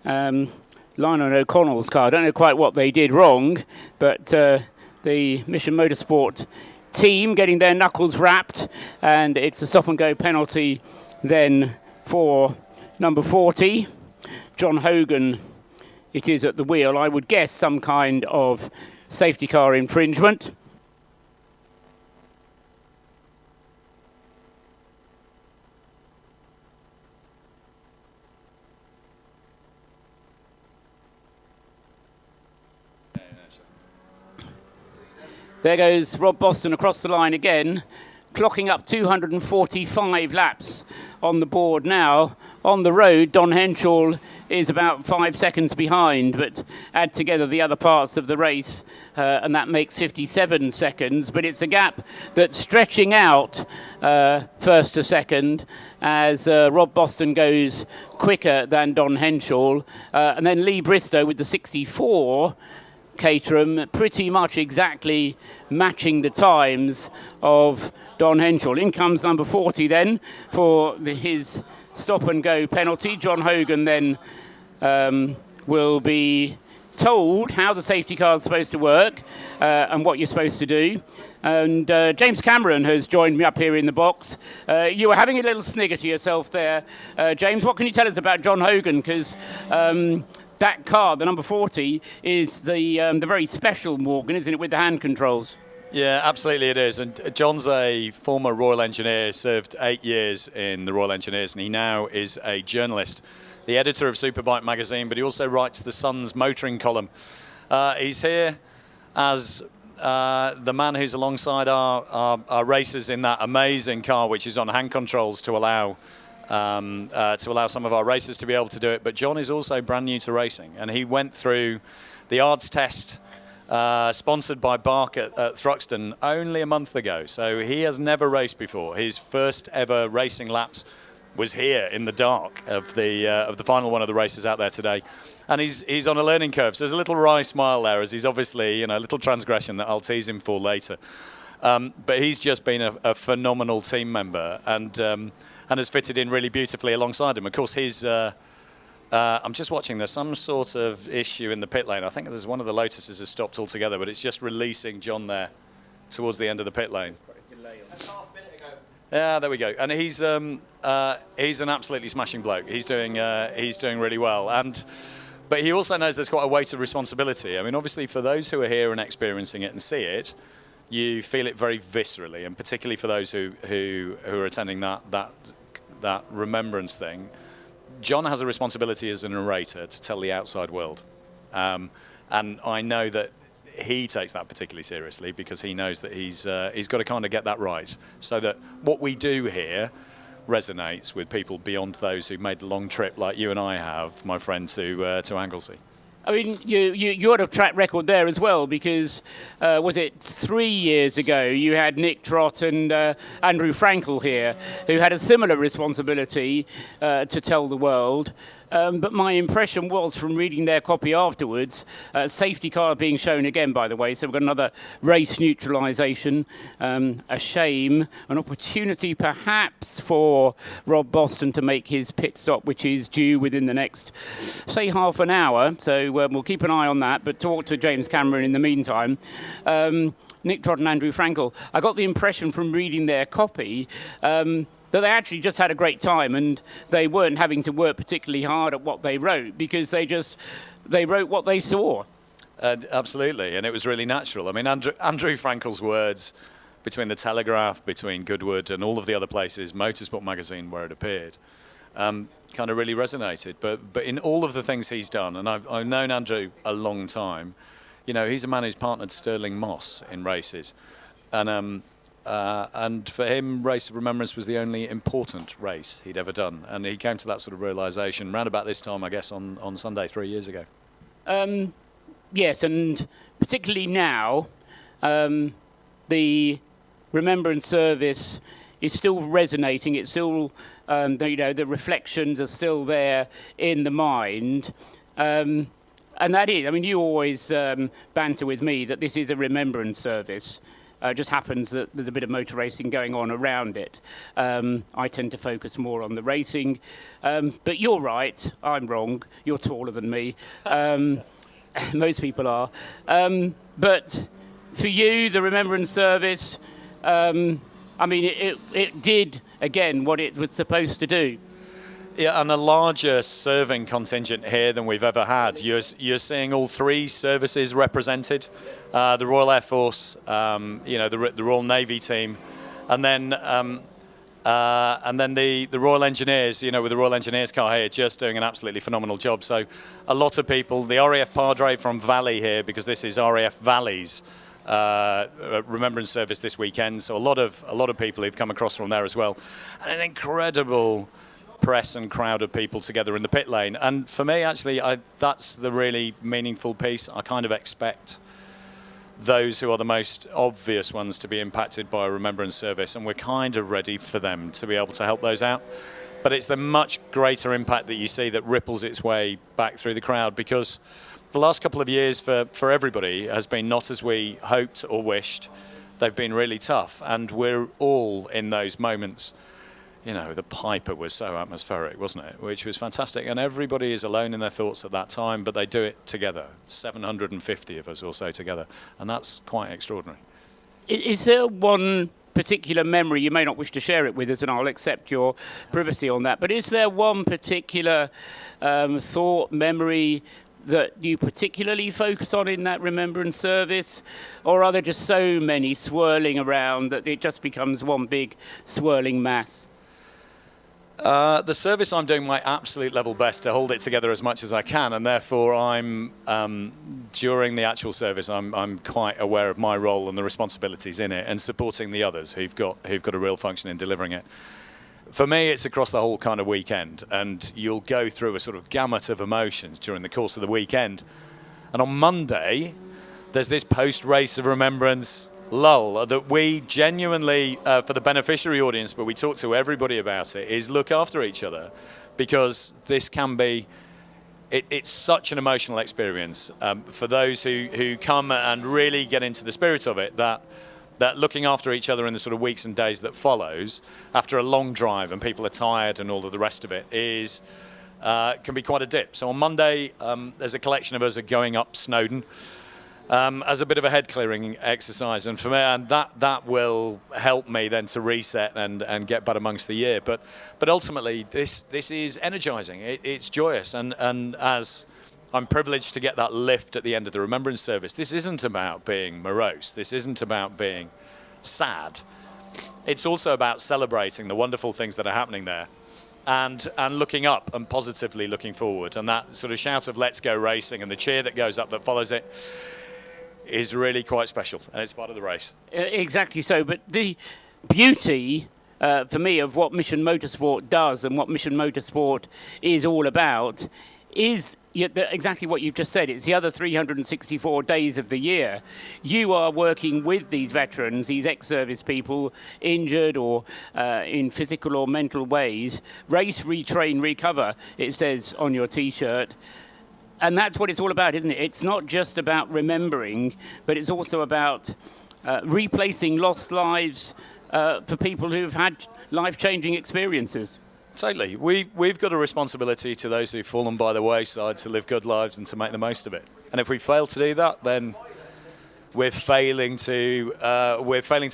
Lionel O'Connell's car. I don't know quite what they did wrong, but the Mission Motorsport team getting their knuckles wrapped, and it's a stop and go penalty then for number 40. John Hogan, it is at the wheel. I would guess some kind of safety car infringement. There goes Rob Boston across the line again, clocking up 245 laps on the board now. On the road, Don Henshaw is about 5 seconds behind, but add together the other parts of the race, and that makes 57 seconds. But it's a gap that's stretching out first to second as Rob Boston goes quicker than Don Henshaw. And then Lee Bristow with the 64 Caterham, pretty much exactly matching the times of Don Henshaw. In comes number 40 then for his stop and go penalty. John Hogan then will be told how the safety car is supposed to work and what you're supposed to do. And James Cameron has joined me up here in the box. You were having a little snigger to yourself there. James, what can you tell us about John Hogan? Because that car, the number 40, is the very special Morgan, isn't it, with the hand controls? Yeah, absolutely it is. And John's a former Royal Engineer, served 8 years in the Royal Engineers, and he now is a journalist, the editor of Superbike magazine, but he also writes the Sun's motoring column. He's here as the man who's alongside our racers in that amazing car, which is on hand controls to allow some of our racers to be able to do it. But John is also brand new to racing, and he went through the ARDS test sponsored by Bark at Thruxton only a month ago. So he has never raced before. His first ever racing laps was here in the dark of the final one of the races out there today. And he's on a learning curve. So there's a little wry smile there, as he's obviously, a little transgression that I'll tease him for later. But he's just been a phenomenal team member, and has fitted in really beautifully alongside him. Of course, I'm just watching, there's some sort of issue in the pit lane. I think there's one of the Lotuses has stopped altogether, but it's just releasing John there towards the end of the pit lane. Yeah, there we go. And he's an absolutely smashing bloke. He's doing really well. But he also knows there's quite a weight of responsibility. I mean, obviously, for those who are here and experiencing it and see it, you feel it very viscerally, and particularly for those who are attending that remembrance thing. John has a responsibility as a narrator to tell the outside world, and I know that he takes that particularly seriously because he knows that he's got to kind of get that right, so that what we do here resonates with people beyond those who made the long trip, like you and I have, my friend, to Anglesey. I mean, you had a track record there as well, because was it 3 years ago you had Nick Trott and Andrew Frankel here, who had a similar responsibility to tell the world. But my impression was, from reading their copy afterwards, safety car being shown again, by the way, so we've got another race neutralisation, a shame, an opportunity perhaps for Rob Boston to make his pit stop, which is due within the next, say, half an hour, so we'll keep an eye on that, but talk to James Cameron in the meantime. Nick Trott and Andrew Frankel, I got the impression from reading their copy that they actually just had a great time, and they weren't having to work particularly hard at what they wrote, because they wrote what they saw. Absolutely, and it was really natural. I mean, Andrew Frankel's words, between the Telegraph, between Goodwood, and all of the other places, Motorsport magazine where it appeared, kind of really resonated. But in all of the things he's done, and I've known Andrew a long time, you know, he's a man who's partnered Sterling Moss in races, and for him, Race of Remembrance was the only important race he'd ever done. And he came to that sort of realisation round about this time, I guess, on Sunday 3 years ago. Yes, and particularly now, the Remembrance service is still resonating. It's still, the reflections are still there in the mind. And that is, I mean, you always banter with me that this is a Remembrance service. It just happens that there's a bit of motor racing going on around it. I tend to focus more on the racing. But you're right, I'm wrong. You're taller than me. Most people are. But for you, the Remembrance service, I mean, it did, again, what it was supposed to do. Yeah, and a larger serving contingent here than we've ever had. You're seeing all three services represented: the Royal Air Force, the Royal Navy team, and then the Royal Engineers. You know, with the Royal Engineers car here, just doing an absolutely phenomenal job. So, a lot of people, the RAF Padre from Valley here, because this is RAF Valley's Remembrance service this weekend. So a lot of people who've come across from there as well, and an incredible press and crowd of people together in the pit lane. And for me, actually, that's the really meaningful piece. I kind of expect those who are the most obvious ones to be impacted by a Remembrance service, and we're kind of ready for them to be able to help those out. But it's the much greater impact that you see that ripples its way back through the crowd, because the last couple of years for everybody has been not as we hoped or wished. They've been really tough, and we're all in those moments. You know, the Piper was so atmospheric, wasn't it? Which was fantastic. And everybody is alone in their thoughts at that time, but they do it together. 750 of us or so together. And that's quite extraordinary. Is there one particular memory, you may not wish to share it with us, and I'll accept your privacy on that, but is there one particular thought, memory that you particularly focus on in that Remembrance service? Or are there just so many swirling around that it just becomes one big swirling mass? The service, I'm doing my absolute level best to hold it together as much as I can, and therefore I'm during the actual service I'm quite aware of my role and the responsibilities in it, and supporting the others who've got a real function in delivering it. For me, it's across the whole kind of weekend, and you'll go through a sort of gamut of emotions during the course of the weekend. And on Monday, there's this post-race of Remembrance lull that we genuinely, for the beneficiary audience, but we talk to everybody about it, is look after each other, because this can be, it's such an emotional experience for those who come and really get into the spirit of it, that looking after each other in the sort of weeks and days that follows after a long drive and people are tired and all of the rest of it is can be quite a dip. So on Monday, there's a collection of us are going up Snowdon as a bit of a head clearing exercise, and for me, and that will help me then to reset and get back amongst the year. But ultimately, this is energizing. It's joyous, and as I'm privileged to get that lift at the end of the Remembrance service, this isn't about being morose. This isn't about being sad. It's also about celebrating the wonderful things that are happening there, and looking up and positively looking forward. And that sort of shout of "Let's go racing" and the cheer that goes up that follows it is really quite special, and it's part of the race. Exactly so, but the beauty for me of what Mission Motorsport does and what Mission Motorsport is all about is exactly what you've just said. It's the other 364 days of the year. You are working with these veterans, these ex-service people, injured or in physical or mental ways. Race, retrain, recover, it says on your T-shirt. And that's what it's all about, isn't it? It's not just about remembering, but it's also about replacing lost lives for people who've had life-changing experiences. Totally. We've got a responsibility to those who've fallen by the wayside to live good lives and to make the most of it. And if we fail to do that, then we're failing to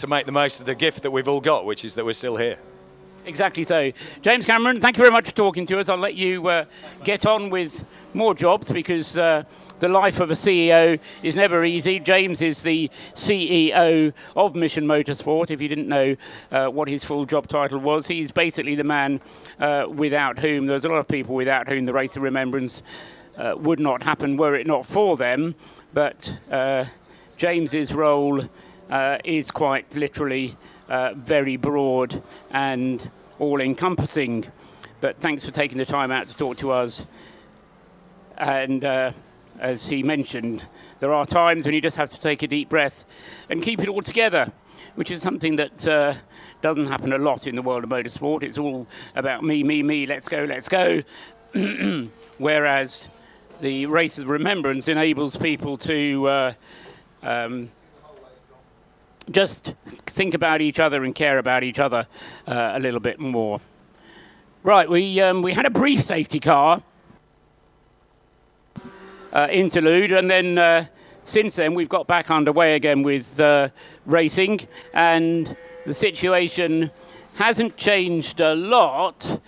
make the most of the gift that we've all got, which is that we're still here. Exactly so. James Cameron, thank you very much for talking to us. I'll let you get on with more jobs because the life of a CEO is never easy. James is the CEO of Mission Motorsport. If you didn't know what his full job title was, he's basically the man without whom, there's a lot of people without whom the Race of Remembrance would not happen were it not for them. But James's role is quite literally very broad and all-encompassing. But thanks for taking the time out to talk to us. And as he mentioned, there are times when you just have to take a deep breath and keep it all together, which is something that doesn't happen a lot in the world of motorsport. It's all about me, let's go. Whereas the Race of Remembrance enables people to just think about each other and care about each other a little bit more. Right, we had a brief safety car interlude, and then since then we've got back underway again with racing, and the situation hasn't changed a lot.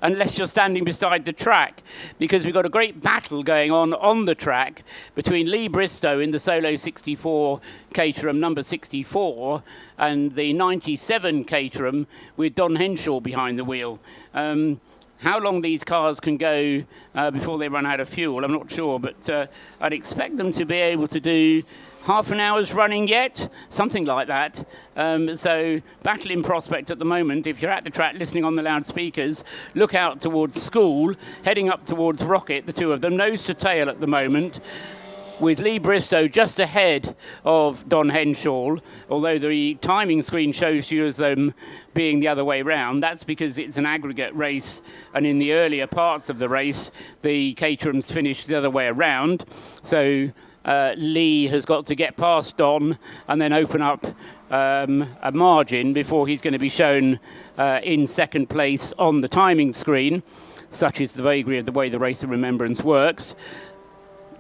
Unless you're standing beside the track, because we've got a great battle going on the track between Lee Bristow in the Solo 64 Caterham number 64 and the 97 Caterham with Don Henshaw behind the wheel. How long these cars can go before they run out of fuel, I'm not sure, but I'd expect them to be able to do half an hour's running yet, something like that. So battle in prospect at the moment. If you're at the track listening on the loudspeakers, look out towards School, heading up towards Rocket, the two of them, nose to tail at the moment, with Lee Bristow just ahead of Don Henshaw, although the timing screen shows you as them being the other way round. That's because it's an aggregate race, and in the earlier parts of the race, the Caterhams finished the other way around. So Lee has got to get past Don and then open up a margin before he's going to be shown in second place on the timing screen. Such is the vagary of the way the Race of Remembrance works.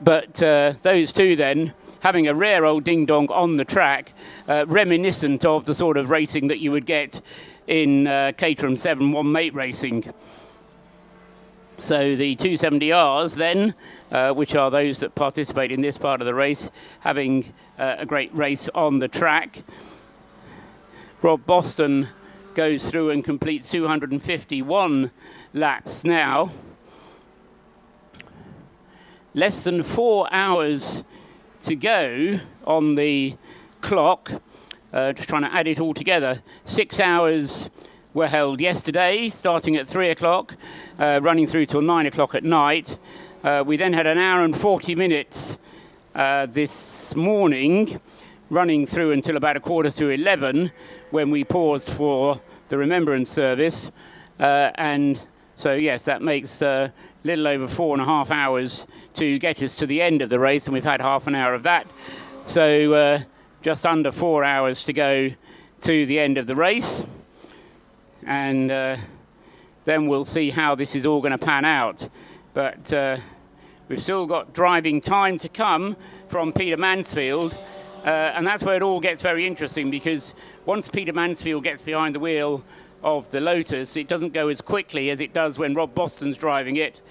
But those two then, having a rare old ding-dong on the track, reminiscent of the sort of racing that you would get in Caterham 7-1 mate racing. So the 270Rs then, which are those that participate in this part of the race, having a great race on the track. Rob Boston goes through and completes 251 laps now. Less than 4 hours to go on the clock. Just trying to add it all together. 6 hours were held yesterday, starting at 3 o'clock, running through till 9 o'clock at night. We then had an hour and 40 minutes this morning, running through until about 11:15, when we paused for the Remembrance service. And so, yes, that makes a little over 4.5 hours to get us to the end of the race, and we've had half an hour of that. So just under 4 hours to go to the end of the race. And then we'll see how this is all going to pan out. But we've still got driving time to come from Peter Mansfield. And that's where it all gets very interesting, because once Peter Mansfield gets behind the wheel of the Lotus, it doesn't go as quickly as it does when Rob Boston's driving it,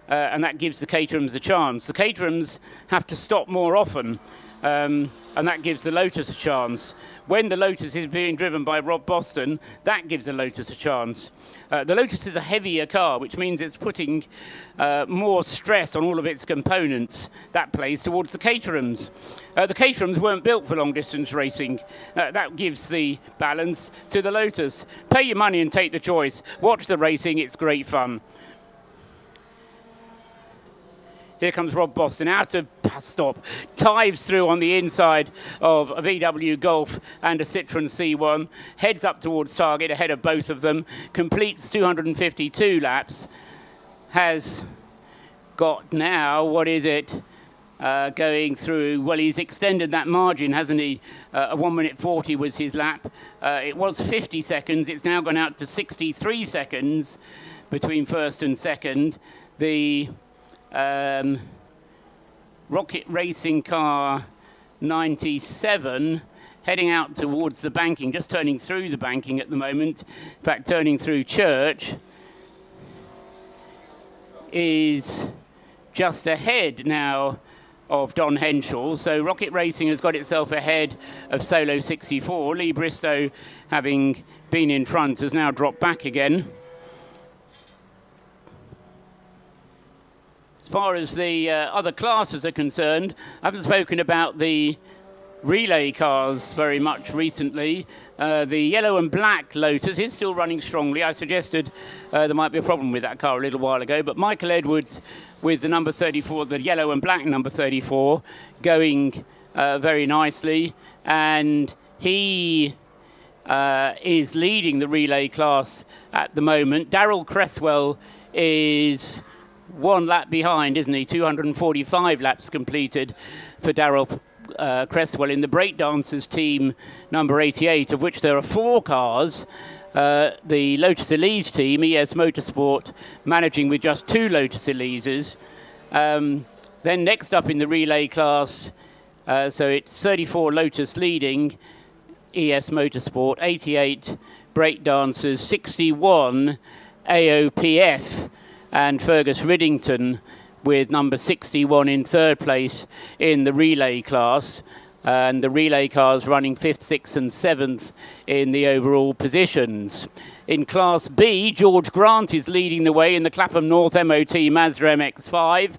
and that gives the Caterhams a chance. The Caterhams have to stop more often, and that gives the Lotus a chance. When the Lotus is being driven by Rob Boston, that gives the Lotus a chance. The Lotus is a heavier car, which means it's putting more stress on all of its components. That plays towards the Caterhams. The Caterhams weren't built for long distance racing. That gives the balance to the Lotus. Pay your money and take the choice. Watch the racing, it's great fun. Here comes Rob Boston out of bus stop, dives through on the inside of a VW Golf and a Citroen C1, heads up towards target ahead of both of them, completes 252 laps, has got now, what is it, going through, well, he's extended that margin, hasn't he? 1 minute 40 was his lap. It was 50 seconds, it's now gone out to 63 seconds between first and second. The Rocket Racing car 97 heading out towards the banking, just turning through the banking at the moment, in fact turning through Church, is just ahead now of Don Henschel. So Rocket Racing has got itself ahead of Solo 64. Lee Bristow, having been in front, has now dropped back again. As far as the other classes are concerned, I haven't spoken about the relay cars very much recently. The yellow and black Lotus is still running strongly. I suggested there might be a problem with that car a little while ago, but Michael Edwards with the number 34, the yellow and black number 34, going very nicely, and he is leading the relay class at the moment. Darrell Cresswell is 1 lap behind, isn't he? 245 laps completed for Darrell Cresswell in the breakdancers team number 88, of which there are 4 cars. The Lotus Elise team, ES Motorsport, managing with just 2 Lotus Elises. Then next up in the relay class, so it's 34 Lotus leading, ES Motorsport, 88 breakdancers, 61 AOPF, and Fergus Riddington with number 61 in 3rd place in the relay class. And the relay cars running 5th, 6th and 7th in the overall positions. In Class B, George Grant is leading the way in the Clapham North MOT Mazda MX-5,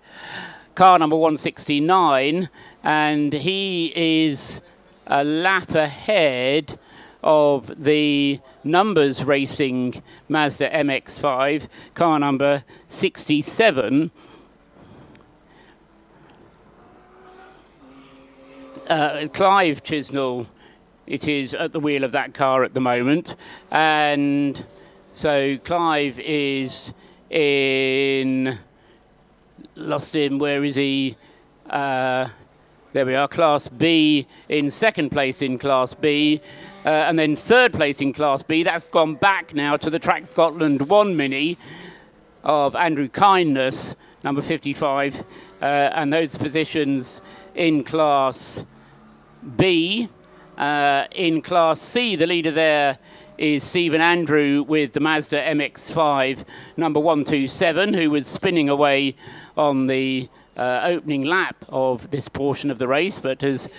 car number 169, and he is a lap ahead of the Numbers Racing Mazda MX-5, car number 67. Clive Chisnell, it is at the wheel of that car at the moment, and so Clive is in, lost him, where is he? There we are, Class B, in 2nd place in Class B, and then 3rd place in Class B. That's gone back now to the Track Scotland 1 Mini of Andrew Kindness, number 55, and those positions in Class B. In Class C, the leader there is Stephen Andrew with the Mazda MX-5, number 127, who was spinning away on the opening lap of this portion of the race, but has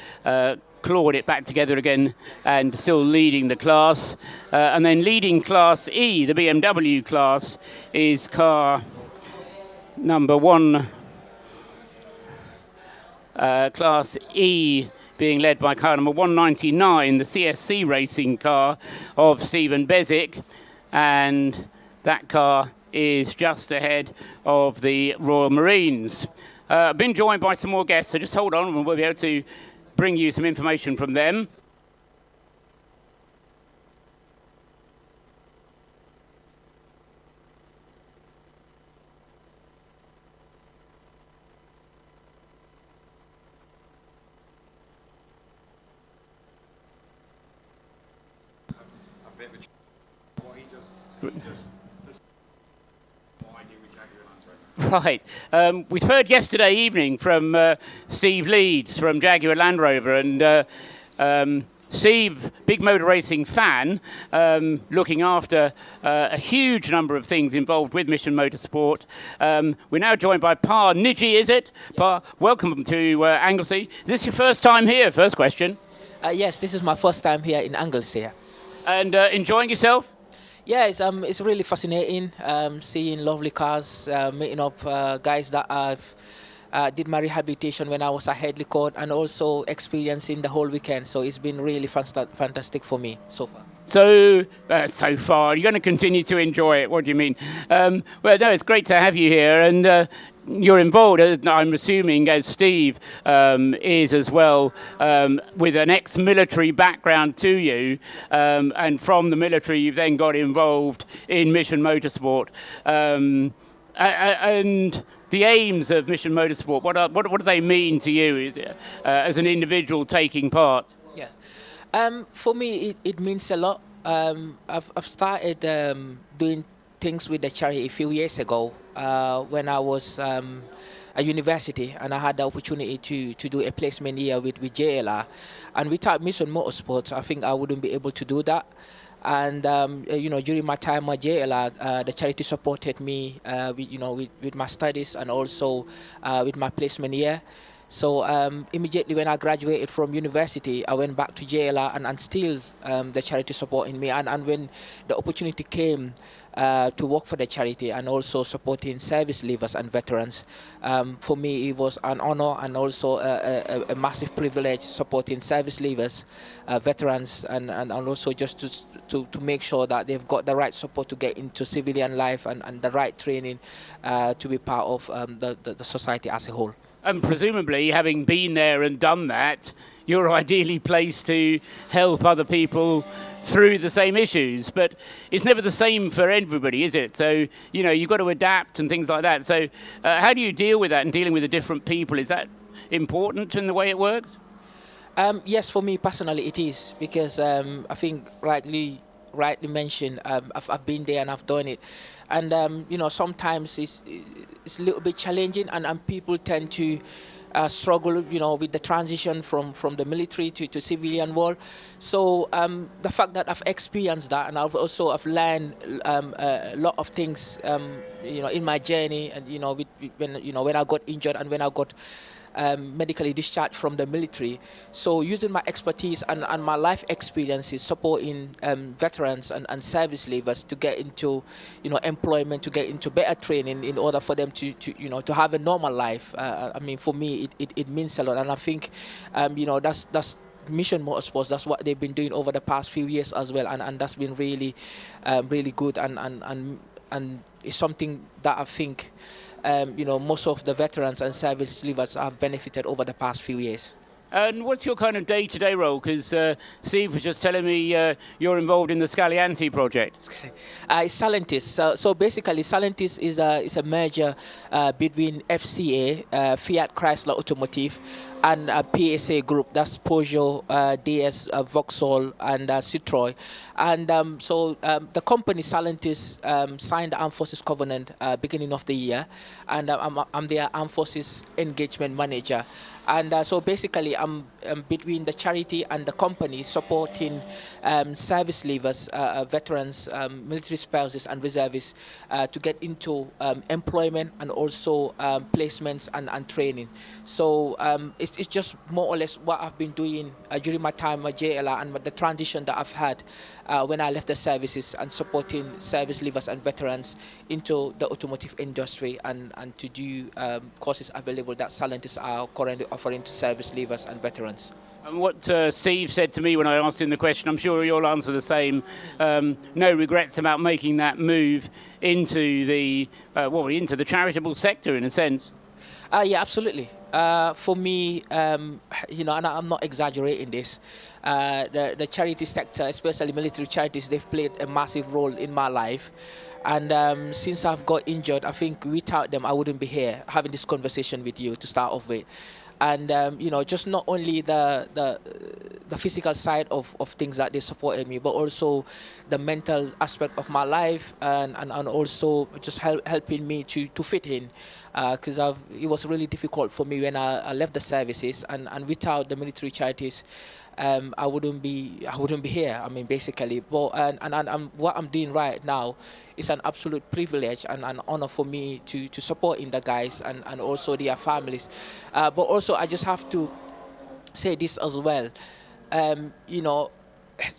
clawed it back together again and still leading the class. And then leading Class E, the BMW class, is car number 1, Class E, being led by car number 199, the CSC racing car of Stephen Bezic, and that car is just ahead of the Royal Marines. I've been joined by some more guests, so just hold on and we'll be able to bring you some information from them. Right. We heard yesterday evening from Steve Leeds from Jaguar Land Rover, and Steve, big motor racing fan, looking after a huge number of things involved with Mission Motorsport. We're now joined by Pa Niji, is it? Yes. Pa, welcome to Anglesey. Is this your first time here? First question. Yes, this is my first time here in Anglesey. And enjoying yourself? Yeah, it's really fascinating seeing lovely cars, meeting up guys that I've did my rehabilitation when I was at Headley Court, and also experiencing the whole weekend. So it's been really fantastic for me so far. So far, you're going to continue to enjoy it. What do you mean? Well, no, it's great to have you here, and you're involved, I'm assuming, as Steve is as well, with an ex-military background to you, and from the military you've then got involved in Mission Motorsport. And the aims of Mission Motorsport, what do they mean to you as an individual taking part? Yeah, for me it means a lot. I've started doing things with the charity a few years ago when I was at university, and I had the opportunity to do a placement year with JLR. And without Mission Motorsport, I think I wouldn't be able to do that. And during my time at JLR, the charity supported me with my studies and also with my placement year. So immediately when I graduated from university, I went back to JLR, and still the charity supporting me. And when the opportunity came to work for the charity and also supporting service leavers and veterans, for me it was an honor and also a massive privilege supporting service leavers, veterans, and also just to make sure that they've got the right support to get into civilian life and the right training to be part of the society as a whole. And presumably, having been there and done that, you're ideally placed to help other people through the same issues. But it's never the same for everybody, is it? So, you've got to adapt and things like that. So how do you deal with that and dealing with the different people? Is that important in the way it works? Yes, for me personally it is, because I think rightly mentioned, I've been there and I've done it. And, sometimes it's a little bit challenging, and people tend to struggle, with the transition from the military to civilian world. So the fact that I've experienced that, and I've learned a lot of things, in my journey, and when I got injured and when I got medically discharged from the military. So using my expertise and my life experiences supporting veterans and service leavers to get into employment, to get into better training in order for them to have a normal life. I mean, for me it means a lot, and I think that's Mission Motorsports. That's what they've been doing over the past few years as well, and that's been really good, and it's something that I think most of the veterans and service leavers have benefited over the past few years. And what's your kind of day-to-day role? Because Steve was just telling me you're involved in the Scalianti project. It's Salentis. So basically, Salentis is a merger between FCA, Fiat Chrysler Automotive, and PSA Group. That's Peugeot, DS, Vauxhall, and Citroën. And so the company Salentis signed the Armed Forces Covenant beginning of the year, and I'm their Armed Forces Engagement Manager. And so basically, I'm between the charity and the company supporting service leavers, veterans, military spouses, and reservists to get into employment and also placements and training. So it's just more or less what I've been doing during my time at JLR, and the transition that I've had when I left the services, and supporting service leavers and veterans into the automotive industry, and to do courses available that Salentis are currently offering to service leavers and veterans. And what Steve said to me when I asked him the question, I'm sure you'll answer the same. No regrets about making that move into the into the charitable sector, in a sense. Yeah, absolutely. For me, and I'm not exaggerating this, the charity sector, especially military charities, they've played a massive role in my life. And since I've got injured, I think without them, I wouldn't be here having this conversation with you to start off with. And just not only the physical side of things that they supported me, but also the mental aspect of my life, and also just helping me to fit in, because it was really difficult for me when I left the services, and without the military charities, I wouldn't be here. I mean, basically. But and what I'm doing right now is an absolute privilege and an honor for me to support in the guys and also their families. But also, I just have to say this as well. You know,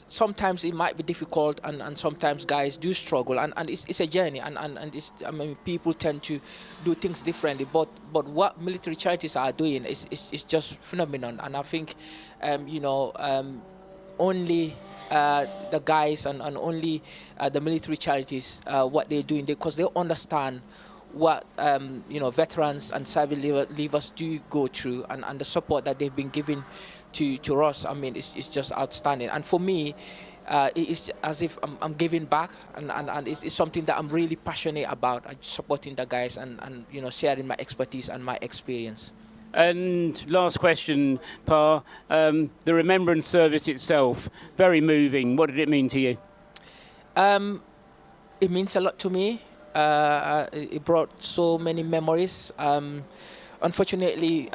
sometimes it might be difficult and sometimes guys do struggle and it's a journey and it's, I mean, people tend to do things differently, but what military charities are doing is just phenomenal. And I think you know, only the guys and only the military charities what they're doing, because they understand what you know, veterans and service leavers do go through and the support that they've been giving to us. I mean, it's just outstanding. And for me, it's as if I'm giving back, and it's something that I'm really passionate about, supporting the guys and you know, sharing my expertise and my experience. And last question, Pa, the remembrance service itself, very moving. What did it mean to you? It means a lot to me. It brought so many memories. Unfortunately,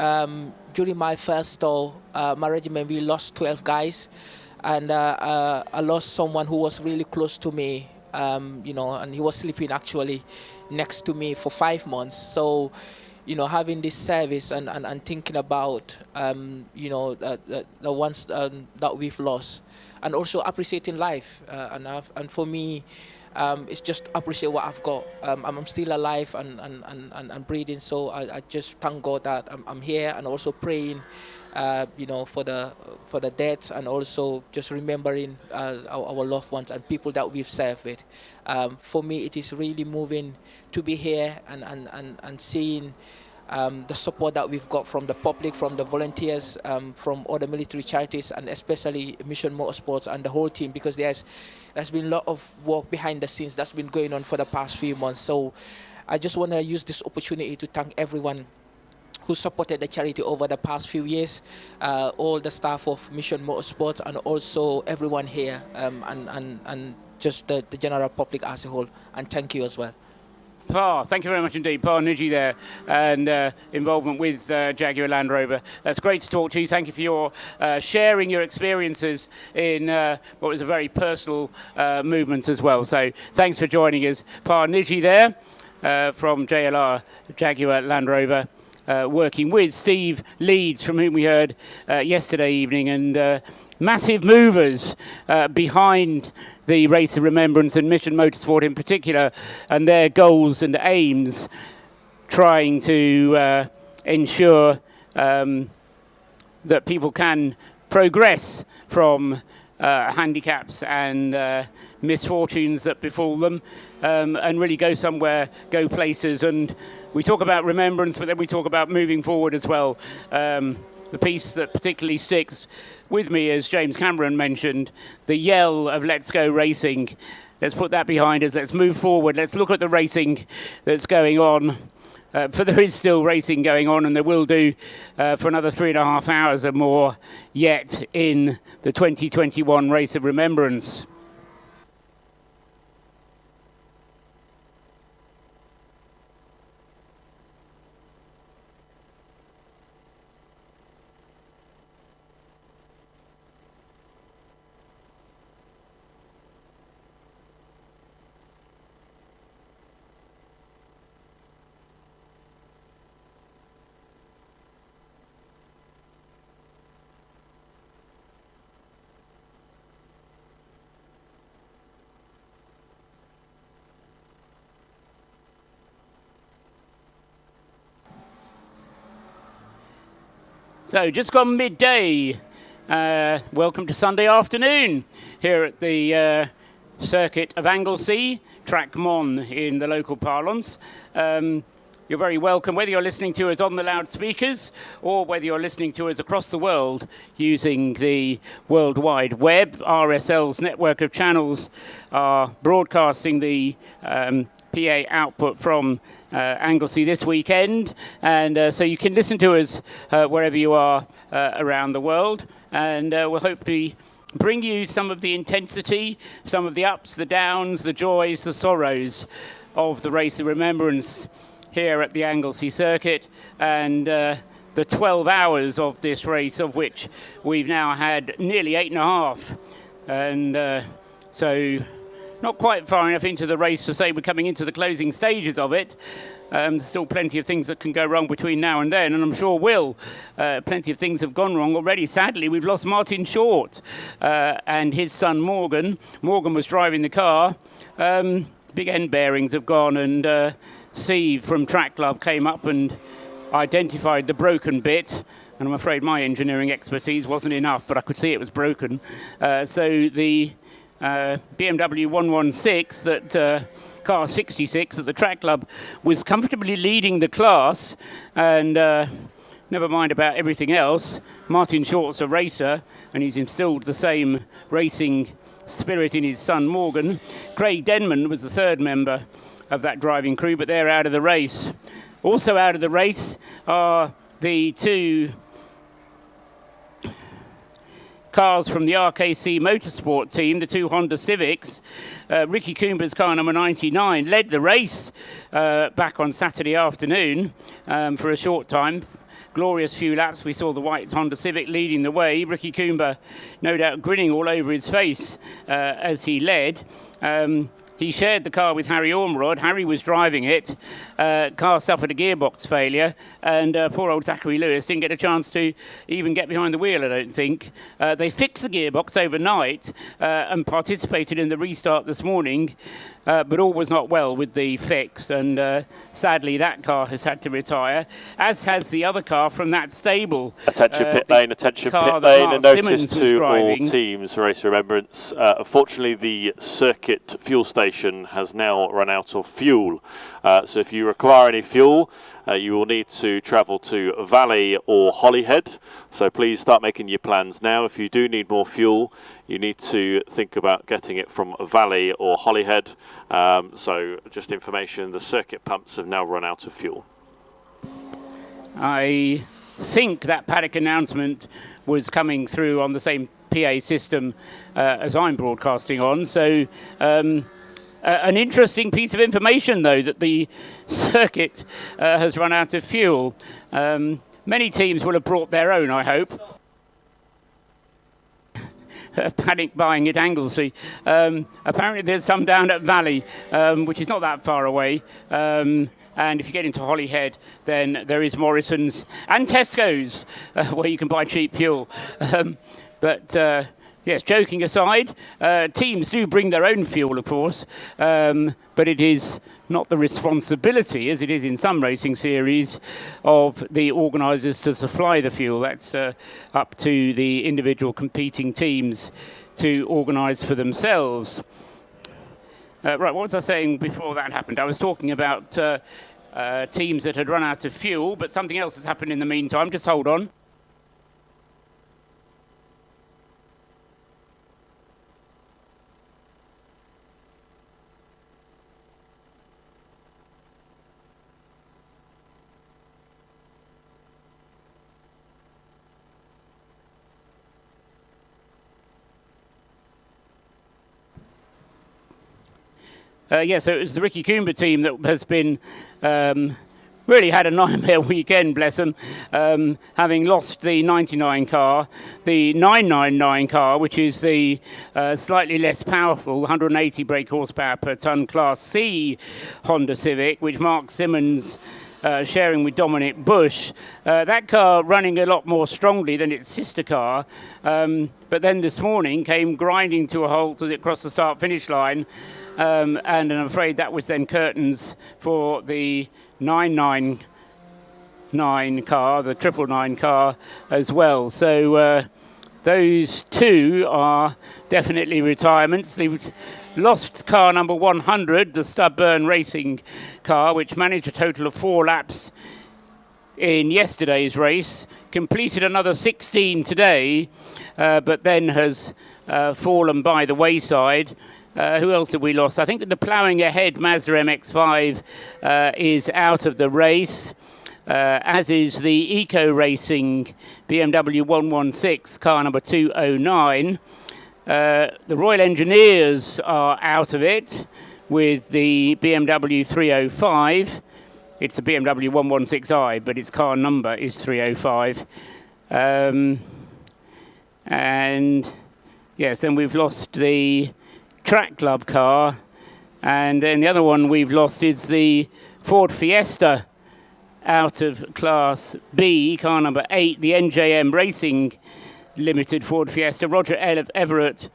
during my first tour, my regiment, we lost 12 guys, and I lost someone who was really close to me, you know, and he was sleeping actually next to me for 5 months. So, you know, having this service and thinking about, you know, the ones that we've lost, and also appreciating life, and for me, it's just appreciate what I've got. I'm still alive and breathing, so I just thank God that I'm here, and also praying, you know, for the dead, and also just remembering our loved ones and people that we've served with. For me, it is really moving to be here and seeing the support that we've got from the public, from the volunteers, from other military charities, and especially Mission Motorsports and the whole team, because there's been a lot of work behind the scenes that's been going on for the past few months. So I just want to use this opportunity to thank everyone who supported the charity over the past few years, all the staff of Mission Motorsports, and also everyone here, and just the general public as a whole. And thank you as well. Pa, thank you very much indeed. Pa Niji there, and involvement with Jaguar Land Rover. That's great to talk to you. Thank you for your sharing your experiences in what was a very personal movement as well. So thanks for joining us. Pa Niji there from JLR, Jaguar Land Rover, working with Steve Leeds, from whom we heard yesterday evening, and massive movers behind the Race of Remembrance and Mission Motorsport in particular, and their goals and aims, trying to ensure that people can progress from handicaps and misfortunes that befall them, and really go somewhere, go places. And we talk about remembrance, but then we talk about moving forward as well. The piece that particularly sticks with me, as James Cameron mentioned, the yell of "Let's go racing." Let's put that behind us. Let's move forward. Let's look at the racing that's going on. For there is still racing going on, and there will do for another 3.5 hours or more yet in the 2021 Race of Remembrance. So just gone midday. Welcome to Sunday afternoon here at the circuit of Anglesey, Track Mon in the local parlance. You're very welcome, whether you're listening to us on the loudspeakers or whether you're listening to us across the world using the World Wide Web. RSL's network of channels are broadcasting the PA output from Anglesey this weekend, and so you can listen to us wherever you are around the world, and we'll hopefully bring you some of the intensity, some of the ups, the downs, the joys, the sorrows of the Race of Remembrance here at the Anglesey circuit, and the the 12 hours of this race, of which we've now had nearly 8.5. And so not quite far enough into the race to say we're coming into the closing stages of it. There's still plenty of things that can go wrong between now and then, and I'm sure will. Plenty of things have gone wrong already. Sadly, we've lost Martin Short and his son Morgan. Morgan was driving the car. Big end bearings have gone, and Steve from Track Club came up and identified the broken bit. And I'm afraid my engineering expertise wasn't enough, but I could see it was broken. So the BMW 116 that car 66 at the Track Club was comfortably leading the class, and never mind about everything else. Martin Short's a racer, and he's instilled the same racing spirit in his son Morgan. Craig Denman was the third member of that driving crew, but they're out of the race. Also out of the race are the two cars from the RKC Motorsport team, the two Honda Civics. Ricky Coomber's car number 99 led the race back on Saturday afternoon for a short time. Glorious few laps. We saw the white Honda Civic leading the way. Ricky Coomber, no doubt, grinning all over his face as he led. He shared the car with Harry Ormerod. Harry was driving it. Car suffered a gearbox failure, and poor old Zachary Lewis didn't get a chance to even get behind the wheel, I don't think. They fixed the gearbox overnight and participated in the restart this morning, but all was not well with the fix, and sadly that car has had to retire, as has the other car from that stable. Attention pit lane, attention pit lane, and notice to all teams, race remembrance. Unfortunately, the circuit fuel station has now run out of fuel. So if you require any fuel, you will need to travel to Valley or Holyhead. So please start making your plans now. If you do need more fuel, you need to think about getting it from Valley or Holyhead. So just information, the circuit pumps have now run out of fuel. I think that paddock announcement was coming through on the same PA system as I'm broadcasting on. So an interesting piece of information, though, that the circuit has run out of fuel. Many teams will have brought their own, I hope. Panic buying at Anglesey. Apparently there's some down at Valley, which is not that far away. And if you get into Holyhead, then there is Morrison's and Tesco's, where you can buy cheap fuel. Yes, joking aside, teams do bring their own fuel, of course, but it is not the responsibility, as it is in some racing series, of the organisers to supply the fuel. That's up to the individual competing teams to organise for themselves. Right, what was I saying before that happened? I was talking about teams that had run out of fuel, but something else has happened in the meantime. Just hold on. So it was the Ricky Coomber team that has been really had a nightmare weekend, bless them, having lost the 99 car, the 999 car, which is the slightly less powerful 180 brake horsepower per tonne Class C Honda Civic, which Mark Simmons sharing with Dominic Bush. That car running a lot more strongly than its sister car, but then this morning came grinding to a halt as it crossed the start-finish line. And I'm afraid that was then curtains for the 999 car, the 999 car as well. So those two are definitely retirements. They've lost car number 100, the Stubburn Racing car, which managed a total of 4 laps in yesterday's race, completed another 16 today, but then has fallen by the wayside. Who else have we lost? I think that the ploughing ahead Mazda MX-5 is out of the race, as is the Eco Racing BMW 116, car number 209. The Royal Engineers are out of it with the BMW 305. it's a BMW 116i, but its car number is 305. And yes, then we've lost the Track Club car, and then the other one we've lost is the Ford Fiesta out of Class B, car number 8, the NJM Racing Limited Ford Fiesta. Roger Everett,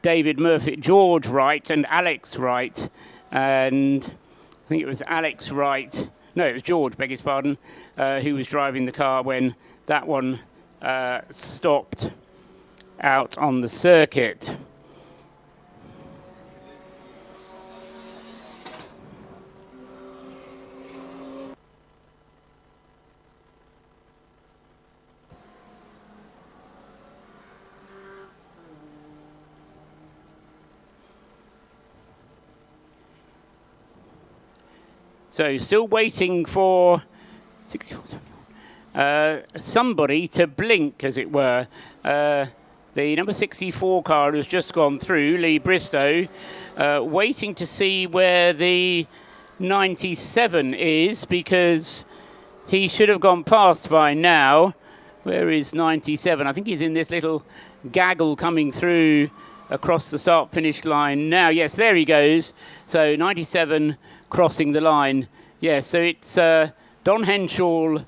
David Murphy, George Wright and Alex Wright, and I think it was Alex Wright, no, it was George, beg his pardon, who was driving the car when that one stopped out on the circuit. So still waiting for 64, somebody to blink, as it were. The number 64 car has just gone through, Lee Bristow, waiting to see where the 97 is, because he should have gone past by now. Where is 97? I think he's in this little gaggle coming through across the start-finish line now. Yes, there he goes. So 97 crossing the line. Yes, so it's Don Henschel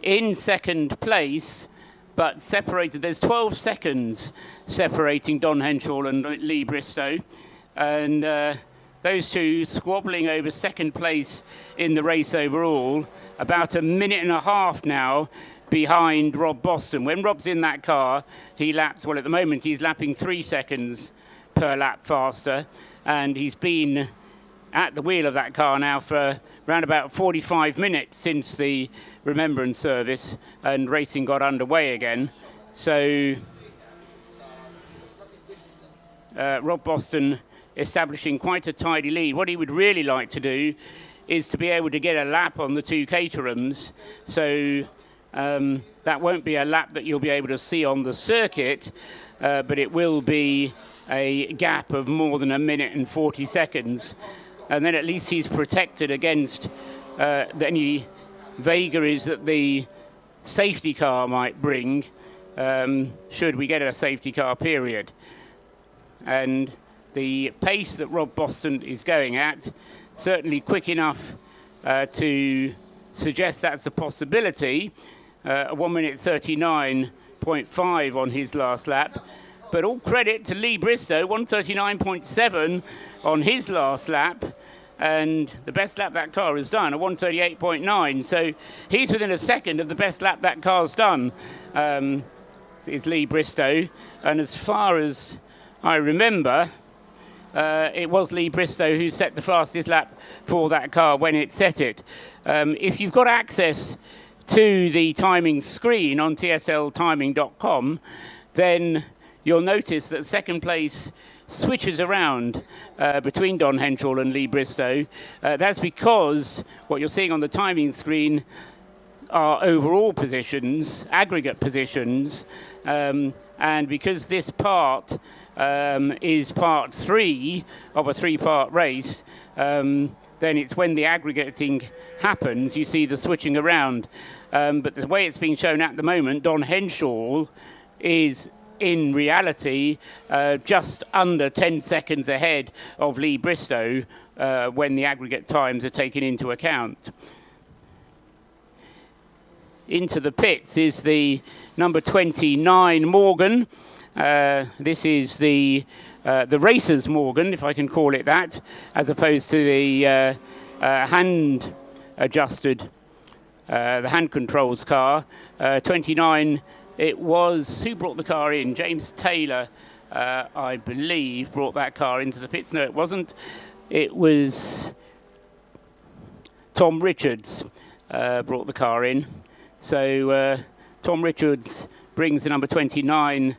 in second place, but separated. There's 12 seconds separating Don Henschel and Lee Bristow. And those two squabbling over second place in the race overall. About a minute and a half now behind Rob Boston. When Rob's in that car, he laps, well, at the moment he's lapping 3 seconds per lap faster, and he's been at the wheel of that car now for around about 45 minutes since the remembrance service and racing got underway again. So Rob Boston establishing quite a tidy lead. What he would really like to do is to be able to get a lap on the two Caterhams. So that won't be a lap that you'll be able to see on the circuit, but it will be a gap of more than a minute and 40 seconds. And then at least he's protected against any vagaries that the safety car might bring, should we get a safety car period. And the pace that Rob Boston is going at, certainly quick enough to suggest that's a possibility. 1 minute 39.5 on his last lap. But all credit to Lee Bristow, 139.7 on his last lap. And the best lap that car has done, a 138.9. So he's within a second of the best lap that car's done, is Lee Bristow. And as far as I remember, it was Lee Bristow who set the fastest lap for that car when it set it. If you've got access to the timing screen on tsltiming.com, then you'll notice that second place switches around between Don Henschel and Lee Bristow. That's because what you're seeing on the timing screen are overall positions, aggregate positions, and because this part is part 3 of a 3-part race, then it's when the aggregating happens, you see the switching around. But the way it's being shown at the moment, Don Henschel is in reality just under 10 seconds ahead of Lee Bristow when the aggregate times are taken into account. Into the pits is the number 29 Morgan. This is the racer's Morgan, if I can call it that, as opposed to the hand adjusted, the hand controls car. 29, it was, who brought the car in? James Taylor, I believe, brought that car into the pits. No, it wasn't. It was Tom Richards brought the car in. So Tom Richards brings the number 29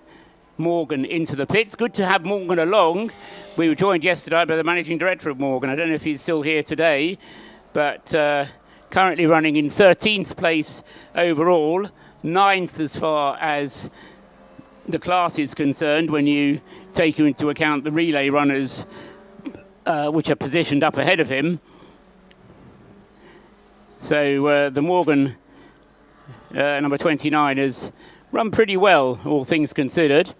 Morgan into the pits. Good to have Morgan along. We were joined yesterday by the managing director of Morgan. I don't know if he's still here today, but currently running in 13th place overall, 9th as far as the class is concerned when you take into account the relay runners which are positioned up ahead of him. So the Morgan number 29 has run pretty well, all things considered.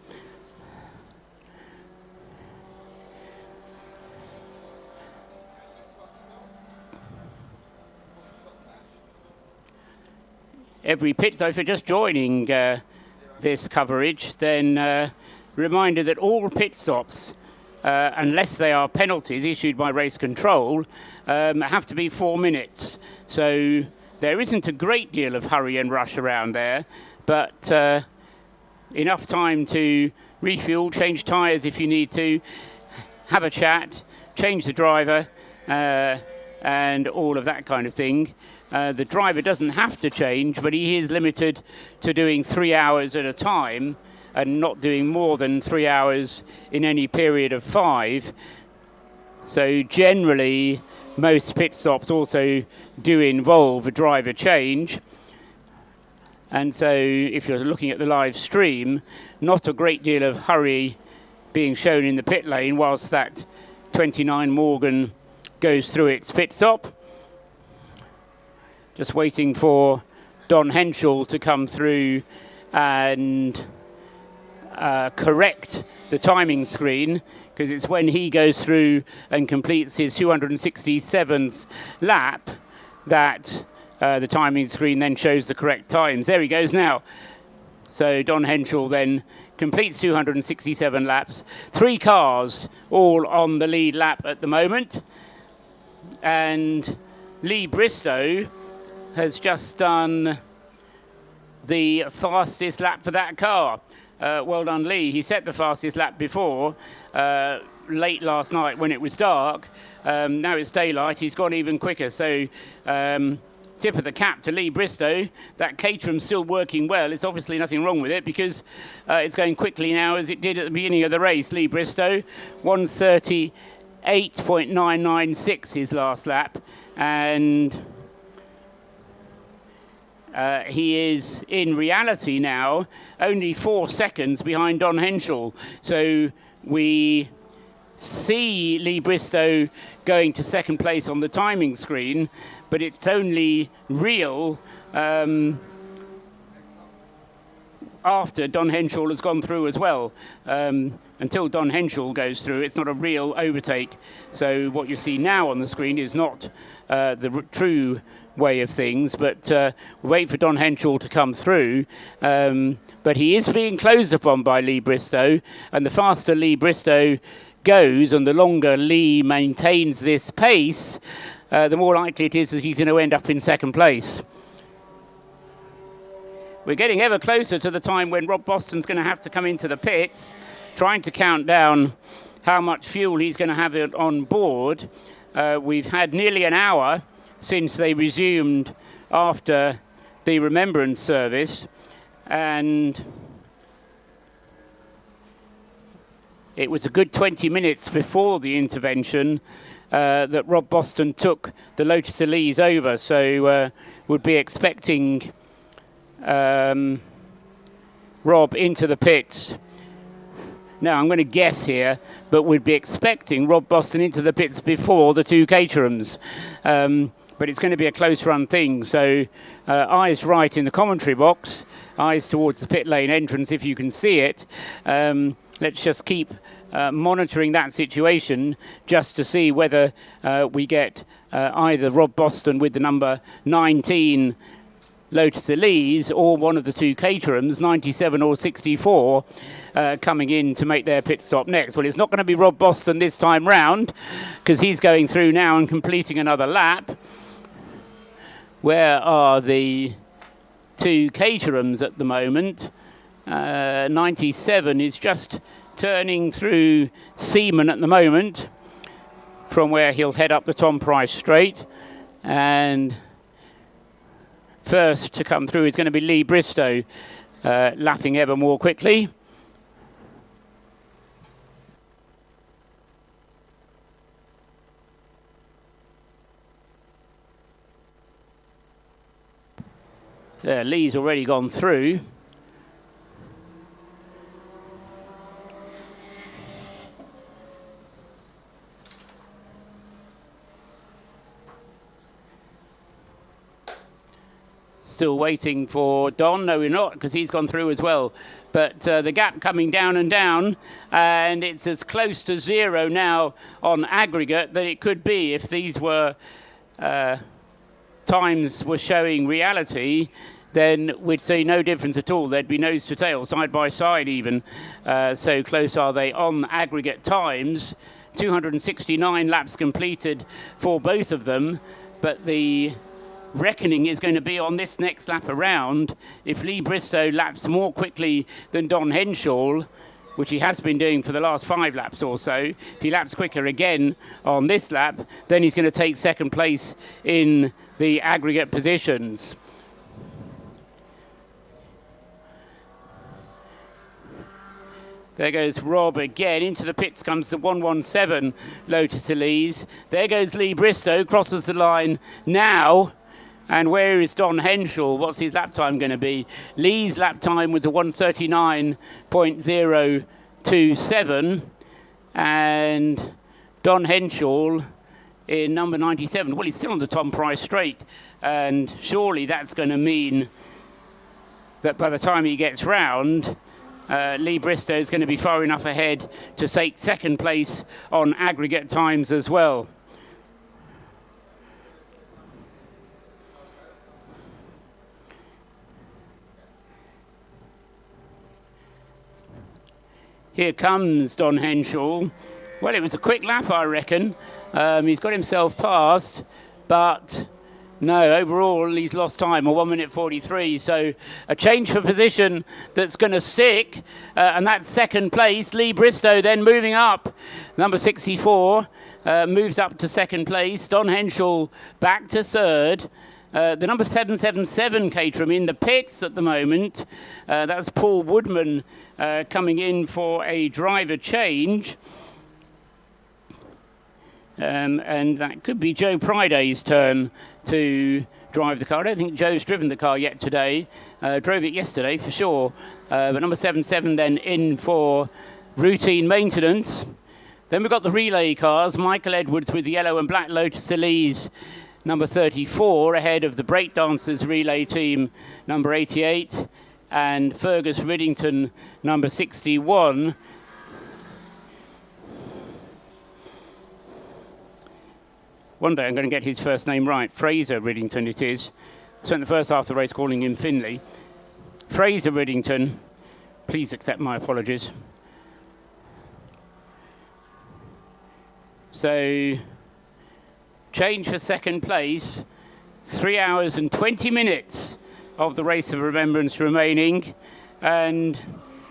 Every pit, so if you're just joining this coverage, then reminder that all pit stops, unless they are penalties issued by race control, have to be 4 minutes. So there isn't a great deal of hurry and rush around there, but enough time to refuel, change tyres if you need to, have a chat, change the driver, and all of that kind of thing. The driver doesn't have to change, but he is limited to doing 3 hours at a time and not doing more than 3 hours in any period of 5. So generally, most pit stops also do involve a driver change. And so if you're looking at the live stream, not a great deal of hurry being shown in the pit lane whilst that 29 Morgan goes through its pit stop. Just waiting for Don Henschel to come through and correct the timing screen, because it's when he goes through and completes his 267th lap that the timing screen then shows the correct times. There he goes now. So Don Henschel then completes 267 laps. 3 cars all on the lead lap at the moment. And Lee Bristow has just done the fastest lap for that car. Well done, Lee. He set the fastest lap before, late last night when it was dark. Now it's daylight, he's gone even quicker. So tip of the cap to Lee Bristow. That Caterham's still working well. It's obviously nothing wrong with it because it's going quickly now as it did at the beginning of the race. Lee Bristow, 1:38.996 his last lap. And he is, in reality now, only 4 seconds behind Don Henschel. So we see Lee Bristow going to second place on the timing screen, but it's only real after Don Henschel has gone through as well. Until Don Henschel goes through, it's not a real overtake. So what you see now on the screen is not the true way of things, but wait for Don Henschel to come through. But he is being closed upon by Lee Bristow, and the faster Lee Bristow goes and the longer Lee maintains this pace, the more likely it is that he's going to end up in second place. We're getting ever closer to the time when Rob Boston's going to have to come into the pits, trying to count down how much fuel he's going to have on board. We've had nearly an hour since they resumed after the remembrance service, and it was a good 20 minutes before the intervention that Rob Boston took the Lotus Elise over, so would be expecting Rob into the pits. Now I'm going to guess here, but we'd be expecting Rob Boston into the pits before the 2 Caterhams. But it's going to be a close run thing. So eyes right in the commentary box, eyes towards the pit lane entrance if you can see it. Let's just keep monitoring that situation just to see whether we get either Rob Boston with the number 19 Lotus Elise or one of the 2 Caterhams, 97 or 64, coming in to make their pit stop next. Well, it's not going to be Rob Boston this time round because he's going through now and completing another lap. Where are the 2 Caterhams at the moment? 97 is just turning through Seaman at the moment, from where he'll head up the Tom Price Straight. And first to come through is going to be Lee Bristow, lapping ever more quickly. There, Lee's already gone through. Still waiting for Don. No, we're not, because he's gone through as well. But the gap coming down, and it's as close to zero now on aggregate that it could be if these were times were showing reality. Then we'd see no difference at all. There'd be nose to tail, side by side even. So close are they on aggregate times. 269 laps completed for both of them, but the reckoning is going to be on this next lap around. If Lee Bristow laps more quickly than Don Henshaw, which he has been doing for the last 5 laps or so, if he laps quicker again on this lap, then he's going to take second place in the aggregate positions. There goes Rob again. Into the pits comes the 117 Lotus Elise. There goes Lee Bristow, crosses the line now. And where is Don Henshaw? What's his lap time going to be? Lee's lap time was a 1:39.027. And Don Henshaw in number 97. Well, he's still on the Tom Price straight. And surely that's going to mean that by the time he gets round, Lee Bristow is going to be far enough ahead to take second place on aggregate times as well. Here comes Don Henshaw. Well, it was a quick lap, I reckon. He's got himself past, but no, overall he's lost time, a 1:43. So a change for position that's going to stick, and that's second place. Lee Bristow then moving up. Number 64 moves up to second place. Don Henshaw back to third. The number 777 Caterham in the pits at the moment. That's Paul Woodman coming in for a driver change. And that could be Joe Priday's turn to drive the car. I don't think Joe's driven the car yet today. Drove it yesterday for sure. But number 77 then in for routine maintenance. Then we've got the relay cars. Michael Edwards with the yellow and black Lotus Elise, number 34, ahead of the Breakdancers relay team, number 88. And Fergus Riddington, number 61. One day I'm going to get his first name right. Fraser Riddington it is. Spent the first half of the race calling him Finley. Fraser Riddington, please accept my apologies. So, change for second place. 3 hours and 20 minutes of the race of remembrance remaining. And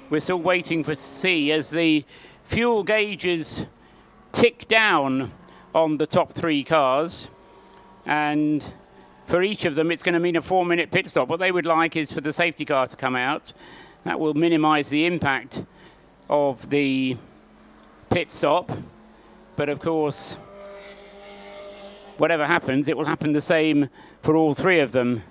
we're still waiting to see as the fuel gauges tick down on the top 3 cars, and for each of them it's going to mean a 4-minute pit stop. What they would like is for the safety car to come out. That will minimize the impact of the pit stop, but of course whatever happens, it will happen the same for all 3 of them.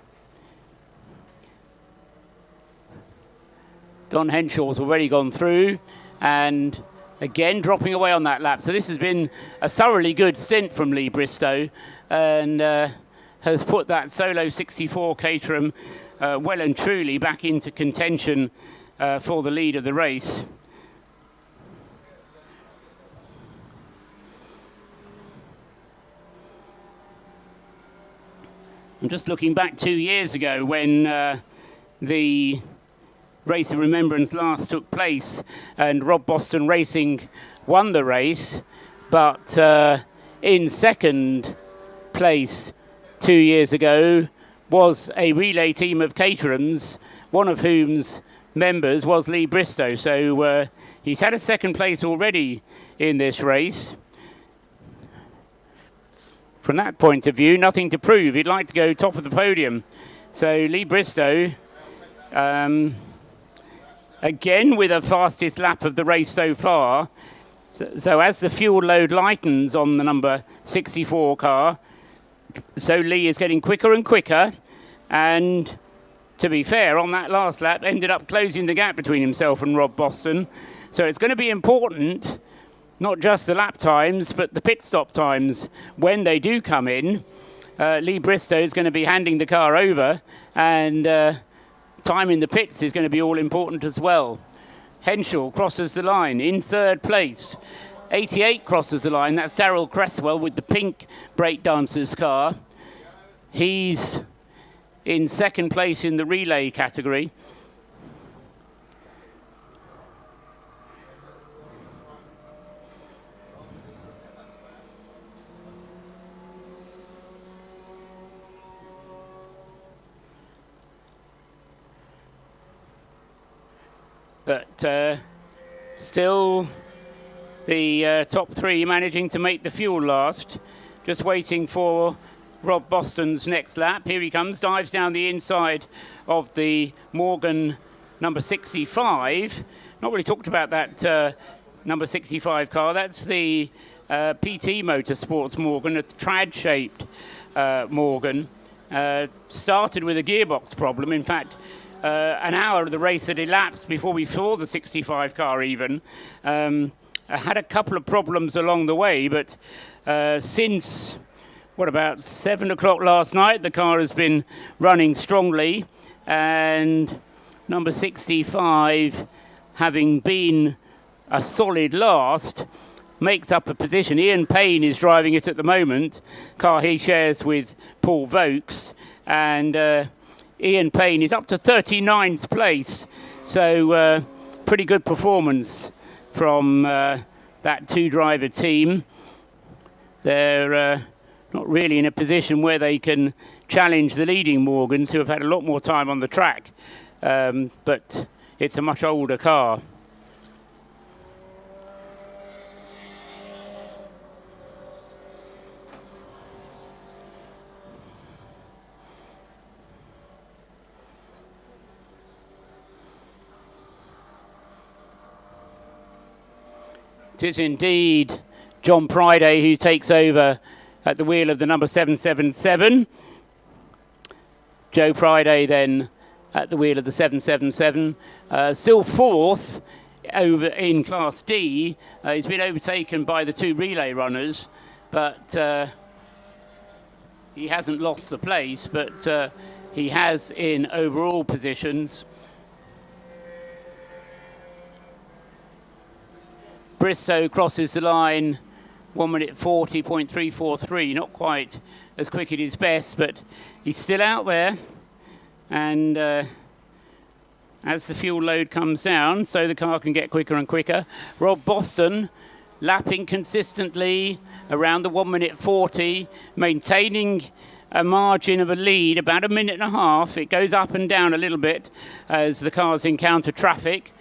Don Henshaw's already gone through, and again dropping away on that lap. So this has been a thoroughly good stint from Lee Bristow, and has put that solo 64 Caterham well and truly back into contention for the lead of the race. I'm just looking back 2 years ago when the Race of Remembrance last took place, and Rob Boston Racing won the race, but in second place 2 years ago was a relay team of Caterhams, one of whom's members was Lee Bristow. So he's had a second place already in this race. From that point of view, nothing to prove. He'd like to go top of the podium. So Lee Bristow, again with the fastest lap of the race so far. So as the fuel load lightens on the number 64 car, so Lee is getting quicker and quicker, and to be fair, on that last lap ended up closing the gap between himself and Rob Boston. So it's going to be important, not just the lap times, but the pit stop times when they do come in. Lee Bristow is going to be handing the car over, and time in the pits is going to be all important as well. Henschel crosses the line in third place. 88 crosses the line. That's Darryl Cresswell with the pink breakdancers car. He's in second place in the relay category. But still the top three managing to make the fuel last. Just waiting for Rob Boston's next lap. Here he comes, dives down the inside of the Morgan number 65. Not really talked about that number 65 car. That's the PT Motorsports Morgan, a trad-shaped Morgan. Started with a gearbox problem. In fact, an hour of the race had elapsed before we saw the 65 car even. Had a couple of problems along the way, but since, about 7 o'clock last night, the car has been running strongly, and number 65, having been a solid last, makes up a position. Ian Payne is driving it at the moment, car he shares with Paul Vokes, and Ian Payne is up to 39th place, so pretty good performance from that two-driver team. They're not really in a position where they can challenge the leading Morgans, who have had a lot more time on the track, but it's a much older car. It is indeed John Priday who takes over at the wheel of the number 777. Joe Priday then at the wheel of the 777. Still fourth over in Class D. He's been overtaken by the two relay runners, but he hasn't lost the place, but he has in overall positions. Bristow crosses the line 1 minute 40.343, not quite as quick at his best, but he's still out there. And as the fuel load comes down, so the car can get quicker and quicker. Rob Boston lapping consistently around the 1 minute 40, maintaining a margin of a lead, about a minute and a half. It goes up and down a little bit as the cars encounter traffic.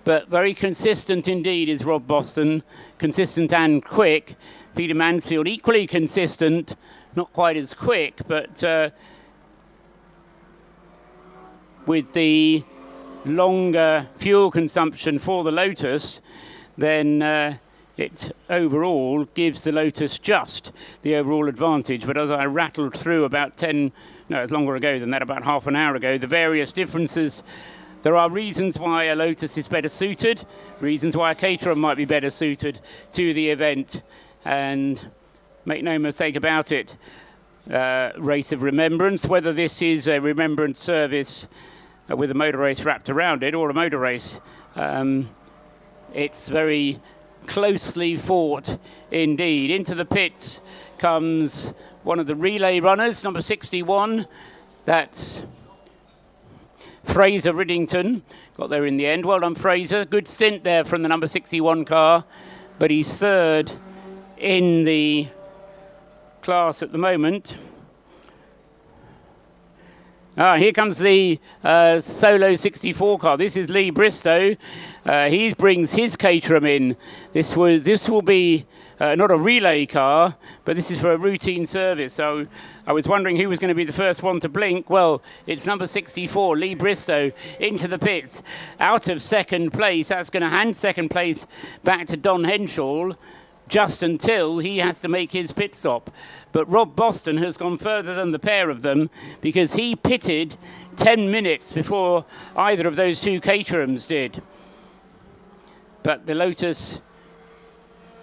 But very consistent indeed is Rob Boston, consistent and quick. Peter Mansfield equally consistent, not quite as quick, but with the longer fuel consumption for the Lotus, then it overall gives the Lotus just the overall advantage. But as I rattled through it's longer ago than that, about half an hour ago, the various differences. There are reasons why a Lotus is better suited, reasons why a Caterham might be better suited to the event. And make no mistake about it, race of remembrance, whether this is a remembrance service with a motor race wrapped around it or a motor race, it's very closely fought indeed. Into the pits comes one of the relay runners, number 61. That's Fraser Riddington. Got there in the end. Well done, Fraser. Good stint there from the number 61 car, but he's third in the class at the moment. Here comes the Solo 64 car. This is Lee Bristow. He brings his Caterham in. This will be not a relay car, but this is for a routine service. So I was wondering who was going to be the first one to blink. Well, it's number 64, Lee Bristow, into the pits, out of second place. That's going to hand second place back to Don Henschel, just until he has to make his pit stop. But Rob Boston has gone further than the pair of them, because he pitted 10 minutes before either of those two Caterhams did. But the Lotus,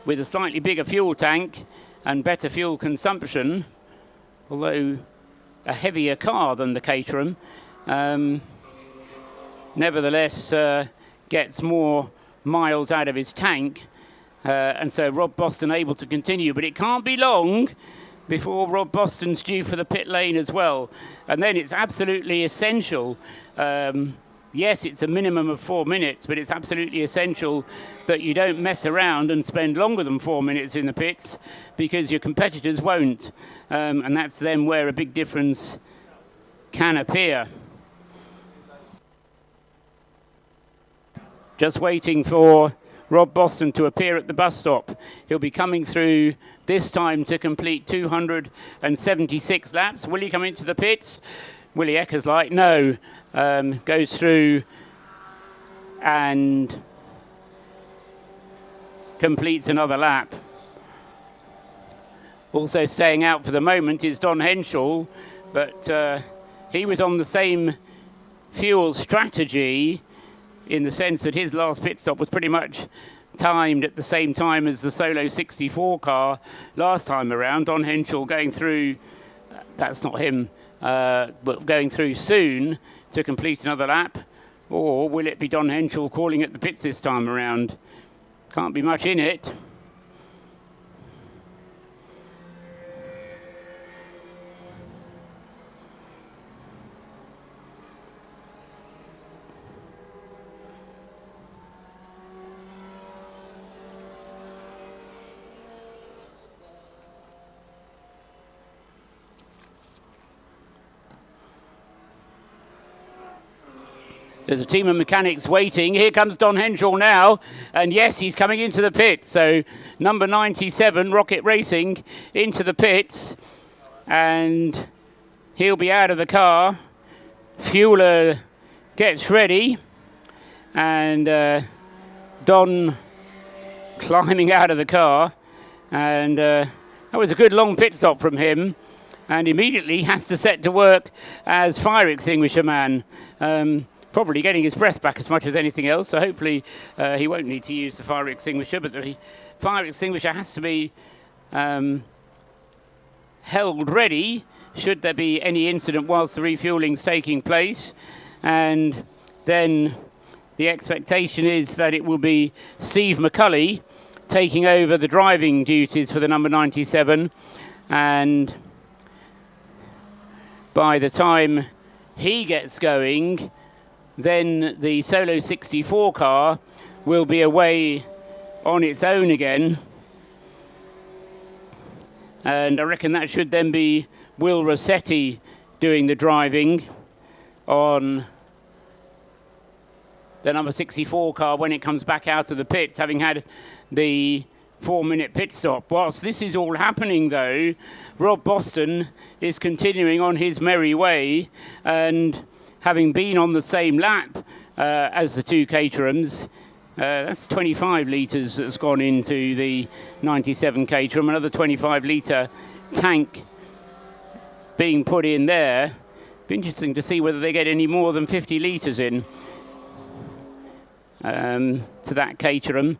with a slightly bigger fuel tank and better fuel consumption, although a heavier car than the Caterham. Nevertheless, gets more miles out of his tank. And so Rob Boston able to continue. But it can't be long before Rob Boston's due for the pit lane as well. And then it's absolutely essential. Yes, it's a minimum of 4 minutes, but it's absolutely essential that you don't mess around and spend longer than 4 minutes in the pits, because your competitors won't. And that's then where a big difference can appear. Just waiting for Rob Boston to appear at the bus stop. He'll be coming through this time to complete 276 laps. Will he come into the pits? Willie Eckersley, no. Goes through and completes another lap. Also staying out for the moment is Don Henschel, but he was on the same fuel strategy in the sense that his last pit stop was pretty much timed at the same time as the Solo 64 car last time around. Don Henschel going through, that's not him, but going through soon to complete another lap. Or will it be Don Henschel calling at the pits this time around? Can't be much in it. There's a team of mechanics waiting. Here comes Don Henschel now. And yes, he's coming into the pit. So number 97, Rocket Racing, into the pits. And he'll be out of the car. Fueler gets ready. And Don climbing out of the car. And that was a good long pit stop from him. And immediately has to set to work as fire extinguisher man. Probably getting his breath back as much as anything else, so hopefully he won't need to use the fire extinguisher, but the fire extinguisher has to be held ready should there be any incident whilst the refueling's taking place. And then the expectation is that it will be Steve McCulley taking over the driving duties for the number 97, and by the time he gets going, then the Solo 64 car will be away on its own again. And I reckon that should then be Will Rossetti doing the driving on the number 64 car when it comes back out of the pits, having had the 4-minute pit stop. Whilst this is all happening, though, Rob Boston is continuing on his merry way, and having been on the same lap as the two Caterhams, that's 25 litres that's gone into the 97 Caterham, another 25 litre tank being put in there. Be interesting to see whether they get any more than 50 litres in to that Caterham.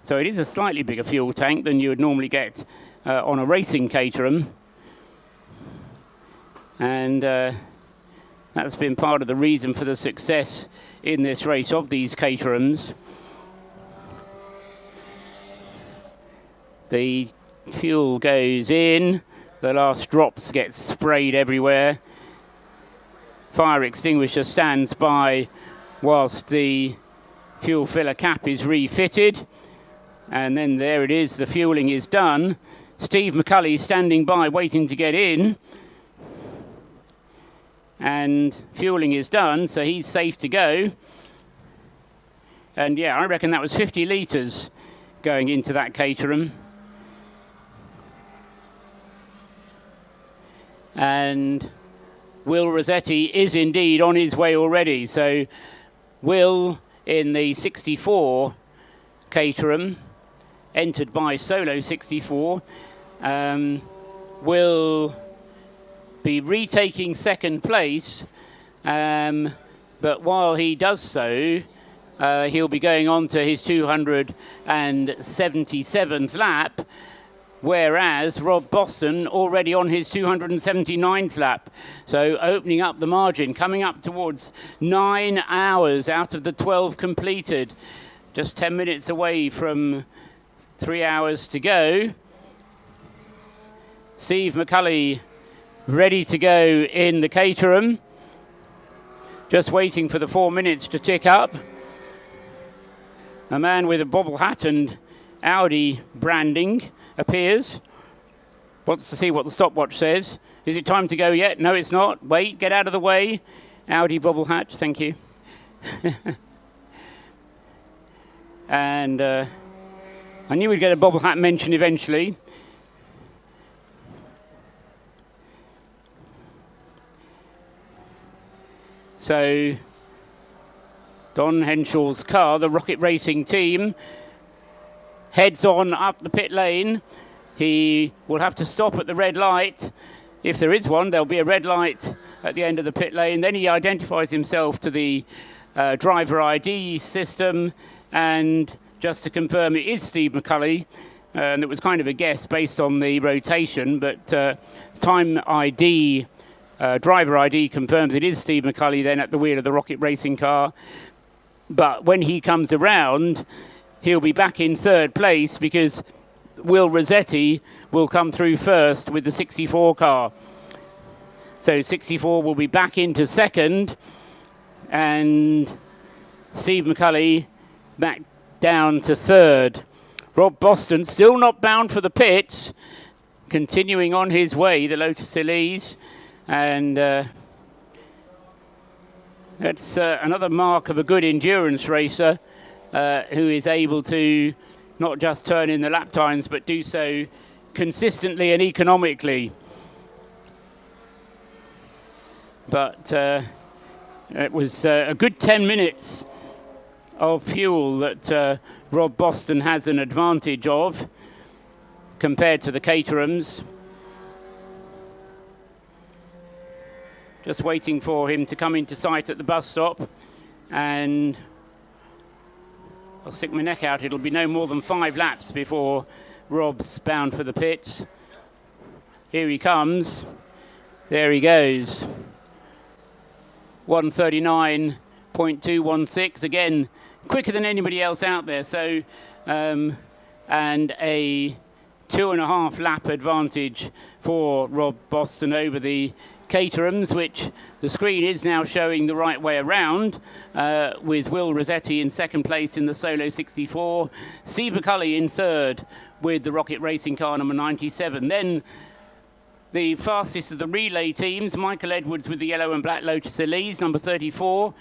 So it is a slightly bigger fuel tank than you would normally get on a racing Caterham. And that's been part of the reason for the success in this race of these Caterhams. The fuel goes in, the last drops get sprayed everywhere. Fire extinguisher stands by whilst the fuel filler cap is refitted. And then there it is, the fueling is done. Steve McCulley standing by waiting to get in. And fueling is done, so he's safe to go. And yeah, I reckon that was 50 litres going into that Caterham. And Will Rossetti is indeed on his way already. So Will in the 64 Caterham, entered by Solo 64, will be retaking second place, but while he does so, he'll be going on to his 277th lap, whereas Rob Boston already on his 279th lap. So opening up the margin, coming up towards 9 hours out of the 12 completed. Just 10 minutes away from 3 hours to go. Steve McCulley ready to go in the Caterham. Just waiting for the 4 minutes to tick up. A man with a bobble hat and Audi branding appears. Wants to see what the stopwatch says. Is it time to go yet? No, it's not. Wait, get out of the way. Audi bobble hat, thank you. And I knew we'd get a bobble hat mention eventually. So Don Henshaw's car, the Rocket Racing team, heads on up the pit lane. He will have to stop at the red light. If there is one, there'll be a red light at the end of the pit lane. Then he identifies himself to the driver ID system. And just to confirm, it is Steve McCulley. And it was kind of a guess based on the rotation. But time ID, driver ID confirms it is Steve McCulley then at the wheel of the Rocket Racing car. But when he comes around, he'll be back in third place because Will Rossetti will come through first with the 64 car. So 64 will be back into second, and Steve McCulley back down to third. Rob Boston still not bound for the pits, continuing on his way, the Lotus Elise, and that's another mark of a good endurance racer who is able to not just turn in the lap times, but do so consistently and economically. But it was a good 10 minutes of fuel that Rob Boston has an advantage of compared to the Caterhams. Just waiting for him to come into sight at the bus stop, and I'll stick my neck out. It'll be no more than 5 laps before Rob's bound for the pits. Here he comes. There he goes. 1:39.216. Again, quicker than anybody else out there. So, and a 2.5 lap advantage for Rob Boston over the Caterhams, which the screen is now showing the right way around, with Will Rossetti in second place in the Solo 64, Steve McCulley in third with the Rocket Racing car number 97. Then the fastest of the relay teams, Michael Edwards with the yellow and black Lotus Elise, number 34.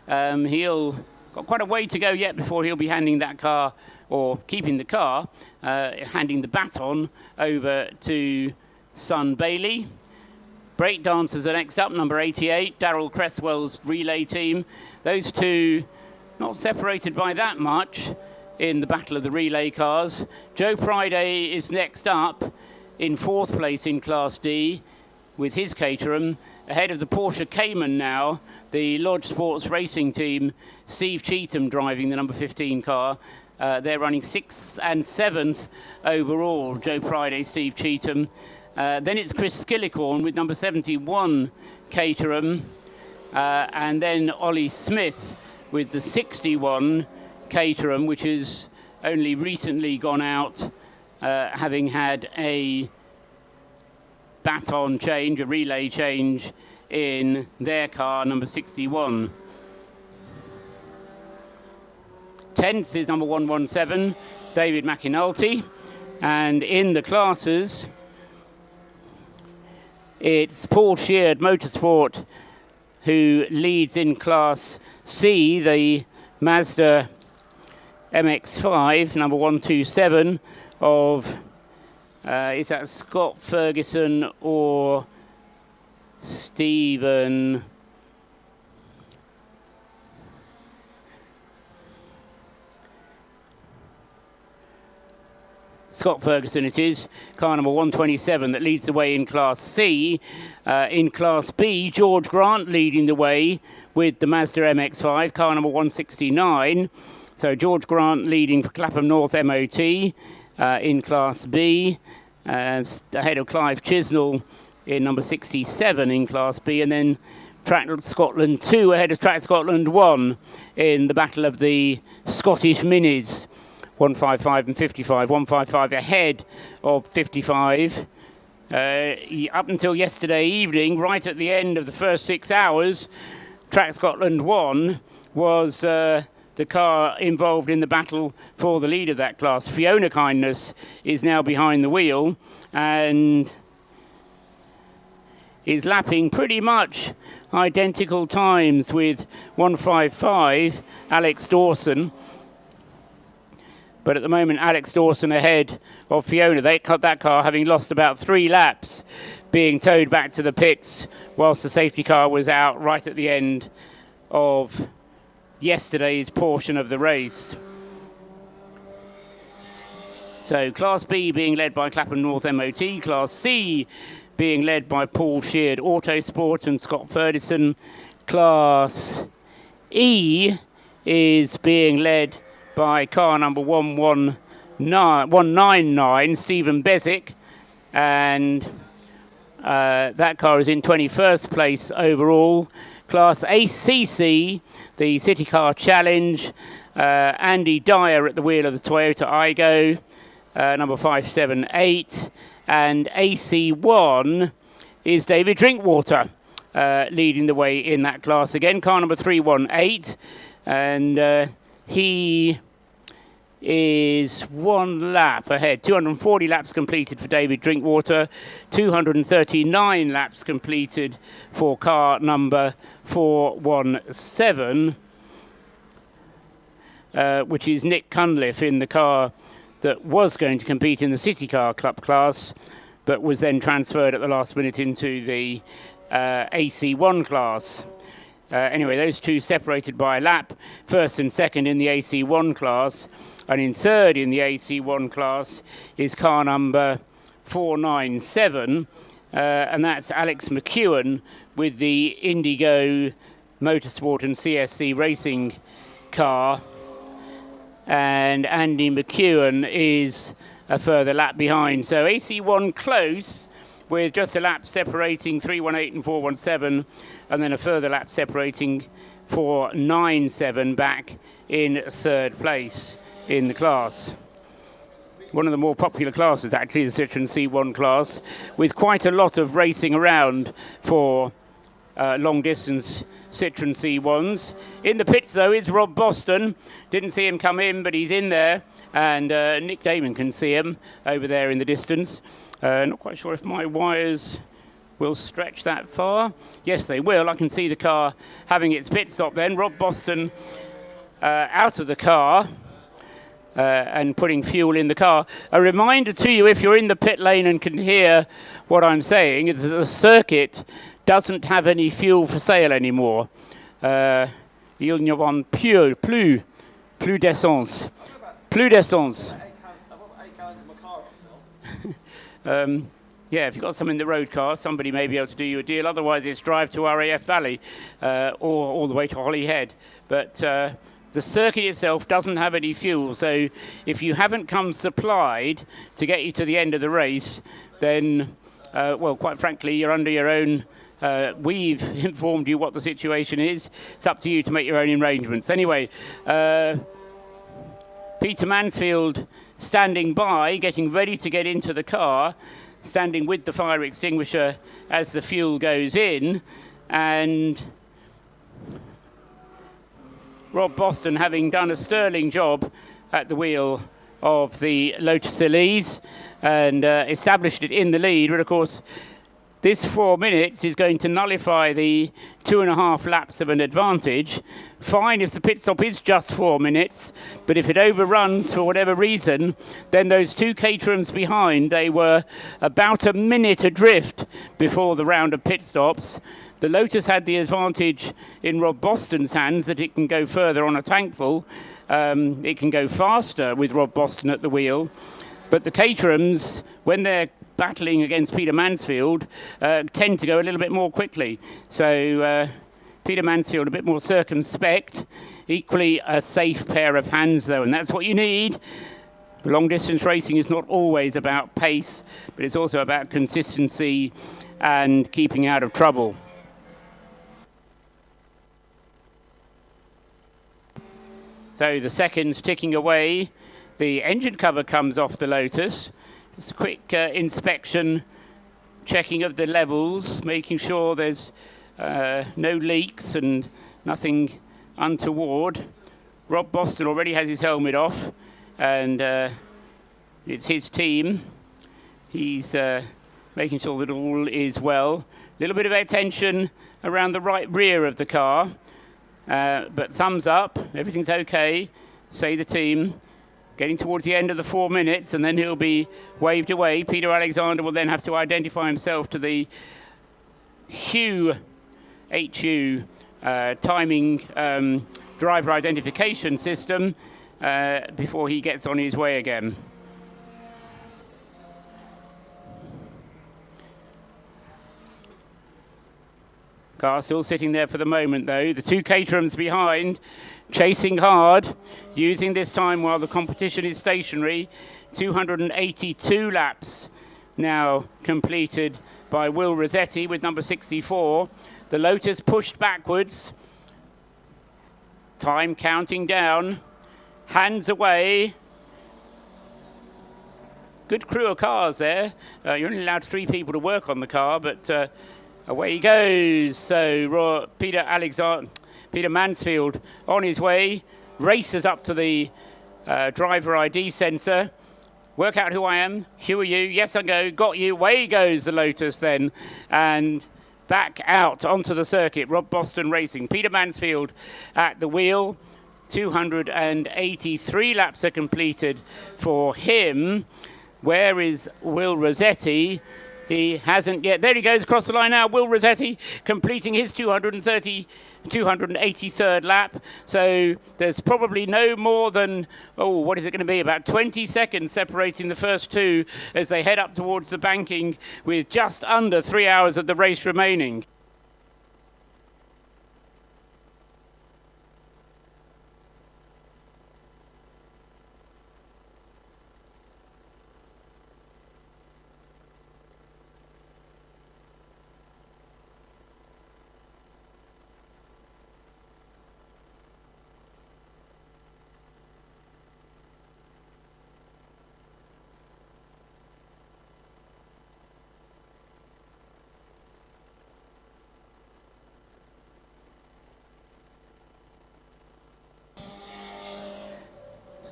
He'll got quite a way to go yet before he'll be handing that car, or keeping the car, handing the baton over to Son Bailey. Breakdancers are next up, number 88, Darryl Cresswell's relay team. Those two not separated by that much in the battle of the relay cars. Joe Priday is next up in fourth place in Class D with his Caterham, ahead of the Porsche Cayman now, the Lodge Sports Racing team, Steve Cheetham driving the number 15 car. They're running 6th and 7th overall, Joe Priday, Steve Cheetham. Then it's Chris Skillicorn with number 71 Caterham, and then Ollie Smith with the 61 Caterham, which has only recently gone out, having had a baton change, a relay change in their car, number 61. 10th is number 117, David McInulty, and in the classes, it's Paul Sheard Motorsport who leads in Class C, the Mazda MX-5, number 127 of, is that Scott Ferguson or Stephen? Scott Ferguson it is, car number 127 that leads the way in Class C. In Class B, George Grant leading the way with the Mazda MX-5, car number 169. So George Grant leading for Clapham North MOT in Class B. ahead of Clive Chisnall in number 67 in Class B, and then Track Scotland 2 ahead of Track Scotland 1 in the battle of the Scottish Minis. 155 and 55. 155 ahead of 55. Up until yesterday evening, right at the end of the first 6 hours, Track Scotland 1 was the car involved in the battle for the lead of that class. Fiona Kindness is now behind the wheel and is lapping pretty much identical times with 155, Alex Dawson. But at the moment, Alex Dawson ahead of Fiona. They cut that car, having lost about 3 laps, being towed back to the pits, whilst the safety car was out right at the end of yesterday's portion of the race. So Class B being led by Clapham North MOT, Class C being led by Paul Sheard Autosport and Scott Ferguson. Class E is being led by car number 199, Stephen Bezic, and that car is in 21st place overall. Class ACC, the City Car Challenge, Andy Dyer at the wheel of the Toyota Aygo, number 578, and AC1 is David Drinkwater leading the way in that class again. Car number 318, and he is 1 lap ahead. 240 laps completed for David Drinkwater, 239 laps completed for car number 417, which is Nick Cunliffe in the car that was going to compete in the City Car Club class, but was then transferred at the last minute into the AC1 class. Anyway, those two separated by a lap, first and second in the AC1 class, and in third in the AC1 class is car number 497, and that's Alex McEwen with the Indigo Motorsport and CSC racing car, and Andy McEwen is a further lap behind. So AC1 close, with just a lap separating 318 and 417, and then a further lap separating 497 back in third place in the class. One of the more popular classes, actually, the Citroen C1 class, with quite a lot of racing around for long-distance Citroen C1s. In the pits, though, is Rob Boston. Didn't see him come in, but he's in there, and Nick Damon can see him over there in the distance. Not quite sure if my wires will stretch that far. Yes, they will. I can see the car having its pit stop then. Rob Boston out of the car and putting fuel in the car. A reminder to you, if you're in the pit lane and can hear what I'm saying, is that the circuit doesn't have any fuel for sale anymore. Il n'y a plus d'essence. Plus d'essence. Yeah, if you've got some in the road car, somebody may be able to do you a deal. Otherwise, it's drive to RAF Valley or all the way to Holyhead. But the circuit itself doesn't have any fuel. So if you haven't come supplied to get you to the end of the race, then, well, quite frankly, you're under your own. We've informed you what the situation is. It's up to you to make your own arrangements. Anyway, Peter Mansfield standing by, getting ready to get into the car, standing with the fire extinguisher as the fuel goes in, and Rob Boston having done a sterling job at the wheel of the Lotus Elise and established it in the lead. But of course, this 4 minutes is going to nullify the 2.5 laps of an advantage. Fine if the pit stop is just 4 minutes, but if it overruns for whatever reason, then those two Caterhams behind, they were about a minute adrift before the round of pit stops. The Lotus had the advantage in Rob Boston's hands that it can go further on a tankful. It can go faster with Rob Boston at the wheel. But the Caterhams, when they're battling against Peter Mansfield, tend to go a little bit more quickly. So Peter Mansfield a bit more circumspect. Equally a safe pair of hands, though, and that's what you need. Long distance racing is not always about pace, but it's also about consistency and keeping out of trouble. So the seconds ticking away. The engine cover comes off the Lotus. Just a quick inspection, checking of the levels, making sure there's no leaks and nothing untoward. Rob Boston already has his helmet off, and it's his team. He's making sure that all is well. A little bit of attention around the right rear of the car, but thumbs up, everything's okay, say the team. Getting towards the end of the 4 minutes, and then he'll be waved away. Peter Alexander will then have to identify himself to the HU timing driver identification system before he gets on his way again. Car still sitting there for the moment, though. The two Caterhams behind, chasing hard, using this time while the competition is stationary. 282 laps now completed by Will Rossetti with number 64. The Lotus pushed backwards. Time counting down. Hands away. Good crew of cars there. You're only allowed 3 people to work on the car, but away he goes. So Peter Mansfield on his way, races up to the driver ID sensor. Work out who I am. Who are you? Yes, I go. Got you. Away goes the Lotus then. And back out onto the circuit. Rob Boston racing. Peter Mansfield at the wheel. 283 laps are completed for him. Where is Will Rossetti? He hasn't yet. There he goes across the line now. Will Rossetti completing his 283rd lap. So there's probably no more than, what is it going to be? About 20 seconds separating the first two as they head up towards the banking with just under 3 hours of the race remaining.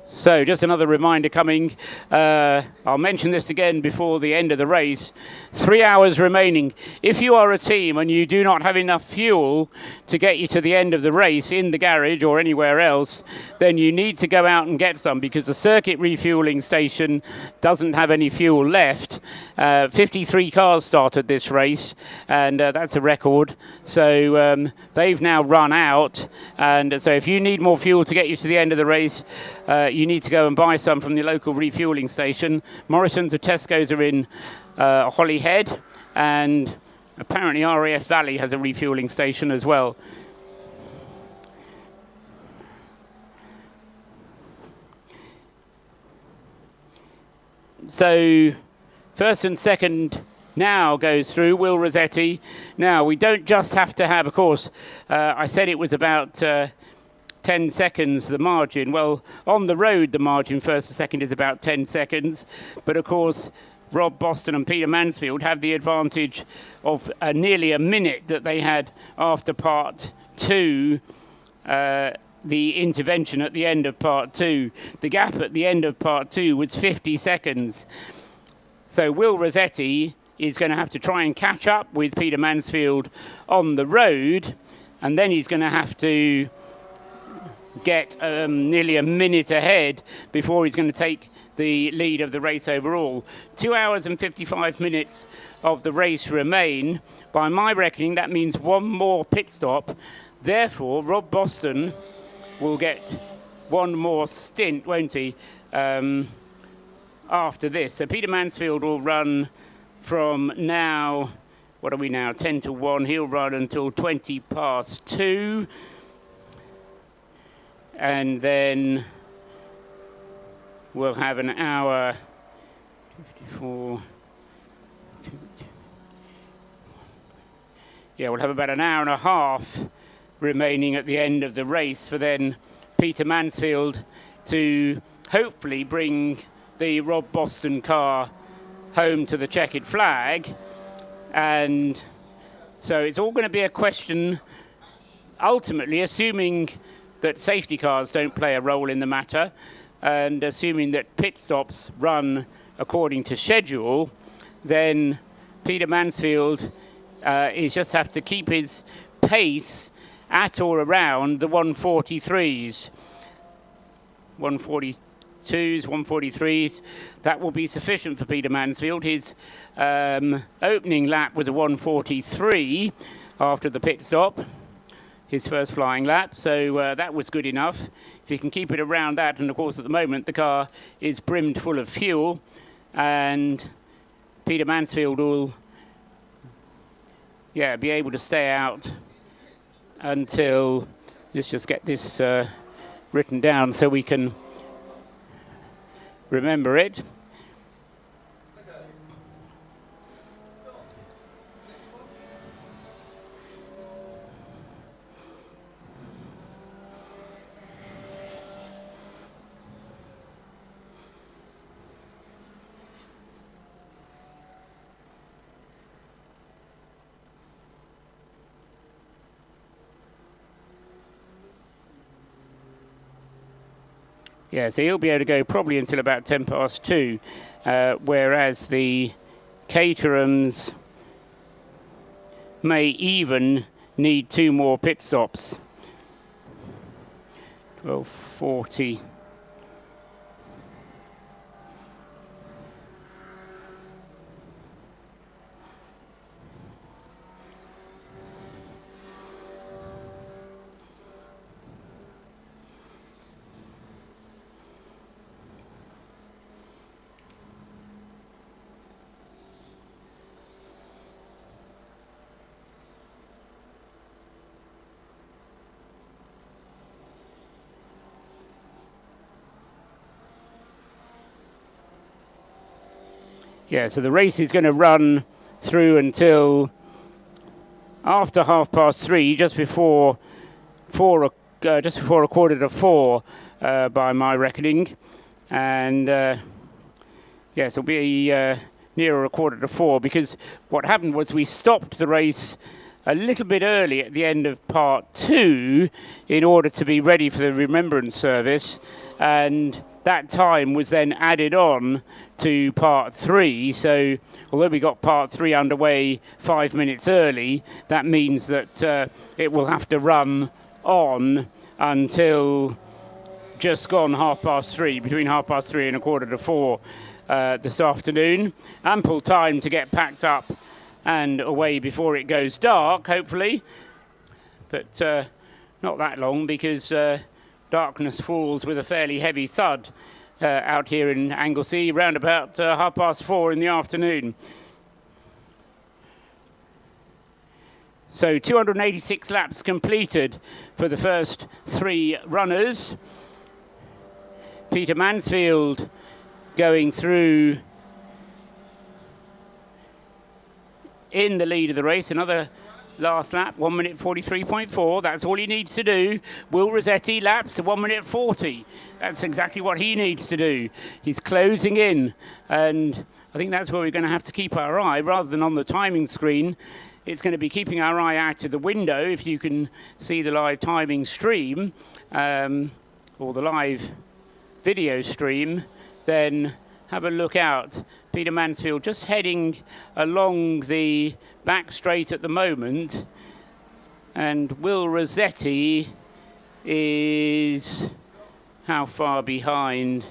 So just another reminder coming. I'll mention this again before the end of the race. 3 hours remaining. If you are a team and you do not have enough fuel to get you to the end of the race in the garage or anywhere else, then you need to go out and get some, because the circuit refueling station doesn't have any fuel left. 53 cars started this race, and that's a record. So they've now run out. And so if you need more fuel to get you to the end of the race, you need to go and buy some from the local refueling station. Morrison's or Tesco's are in Holyhead, and apparently RAF Valley has a refueling station as well. So first and second now goes through Will Rossetti. Now we don't just have to have, of course, I said it was about 10 seconds, the margin. Well, on the road, the margin first to second is about 10 seconds. But of course, Rob Boston and Peter Mansfield have the advantage of nearly a minute that they had after part two, the intervention at the end of part two. The gap at the end of part two was 50 seconds. So Will Rossetti is going to have to try and catch up with Peter Mansfield on the road, and then he's going to have to get nearly a minute ahead before he's going to take the lead of the race overall. 2 hours and 55 minutes of the race remain. By my reckoning, that means one more pit stop. Therefore, Rob Boston will get one more stint, won't he, after this. So Peter Mansfield will run from now, what are we now, 10 to 1. He'll run until 20 past 2. And then we'll have an hour 54. Yeah, we'll have about an hour and a half remaining at the end of the race for then Peter Mansfield to hopefully bring the Rob Boston car home to the checkered flag. And so it's all going to be a question, ultimately, assuming that safety cars don't play a role in the matter and assuming that pit stops run according to schedule, then Peter Mansfield is just have to keep his pace at or around the 143s. 142s, 143s, that will be sufficient for Peter Mansfield. His opening lap was a 143 after the pit stop, his first flying lap, so that was good enough. If he can keep it around that, and of course at the moment the car is brimmed full of fuel, and Peter Mansfield will be able to stay out until, let's just get this written down so we can remember it. Yeah, so he'll be able to go probably until about 10 past 2, whereas the Caterhams may even need 2 more pit stops. 12:40. Yeah, so the race is going to run through until after 3:30, just before a quarter to 4, by my reckoning, and yes, it'll be nearer a quarter to 4, because what happened was we stopped the race a little bit early at the end of part 2 in order to be ready for the remembrance service, and that time was then added on to part 3. So although we got part 3 underway 5 minutes early, that means that it will have to run on until just gone 3:30, between 3:30 and a quarter to 4 this afternoon. Ample time to get packed up and away before it goes dark, hopefully, but not that long, because darkness falls with a fairly heavy thud out here in Anglesey, round about 4:30 in the afternoon. So 286 laps completed for the first 3 runners. Peter Mansfield going through in the lead of the race. Another last lap, 1 minute 43.4. That's all he needs to do. Will Rossetti laps 1 minute 40. That's exactly what he needs to do. He's closing in, and I think that's where we're going to have to keep our eye rather than on the timing screen. It's going to be keeping our eye out of the window, if you can see the live timing stream or the live video stream, then have a look out. Peter Mansfield just heading along the back straight at the moment, and Will Rossetti is how far behind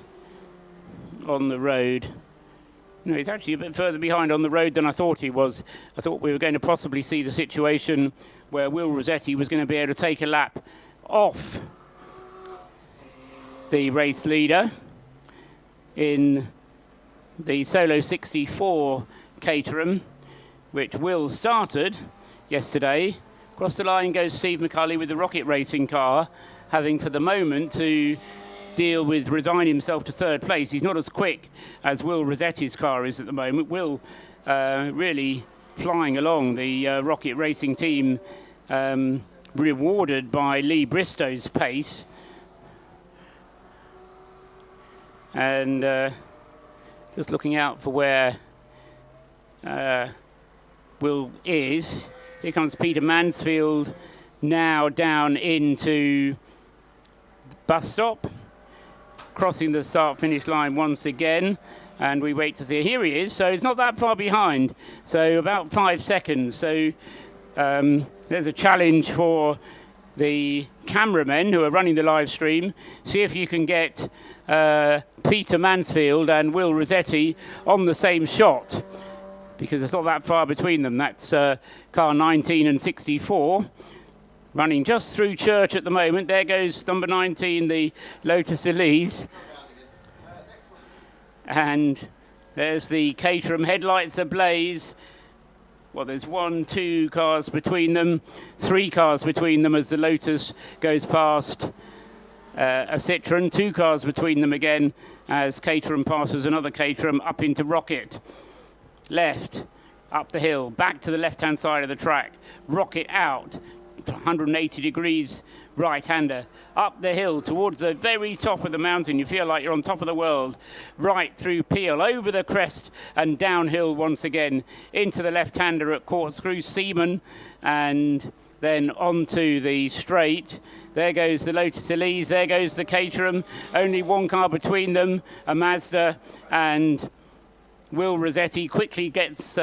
on the road? No, he's actually a bit further behind on the road than I thought he was. I thought we were going to possibly see the situation where Will Rossetti was going to be able to take a lap off the race leader in the Solo 64 Caterham, which Will started yesterday. Across the line goes Steve McCulley with the Rocket Racing car, having for the moment to deal with resign himself to third place. He's not as quick as Will Rossetti's car is at the moment. Will really flying along. The Rocket Racing team rewarded by Lee Bristow's pace. And just looking out for where Will is. Here comes Peter Mansfield now down into the bus stop, crossing the start-finish line once again, and we wait to see. Here he is, so he's not that far behind, so about 5 seconds. So there's a challenge for the cameramen who are running the live stream. See if you can get Peter Mansfield and Will Rossetti on the same shot, because it's not that far between them. That's car 19 and 64. Running just through Church at the moment. There goes number 19, the Lotus Elise. And there's the Caterham headlights ablaze. Well, there's 1, 2 cars between them, 3 cars between them as the Lotus goes past a Citroen, 2 cars between them again as Caterham passes another Caterham up into Rocket. Left, up the hill, back to the left-hand side of the track. Rocket out, 180 degrees right-hander. Up the hill towards the very top of the mountain. You feel like you're on top of the world. Right through Peel, over the crest and downhill once again. Into the left-hander at Corkscrew Seaman and then onto the straight. There goes the Lotus Elise, there goes the Caterham. Only 1 car between them, a Mazda, and Will Rossetti quickly gets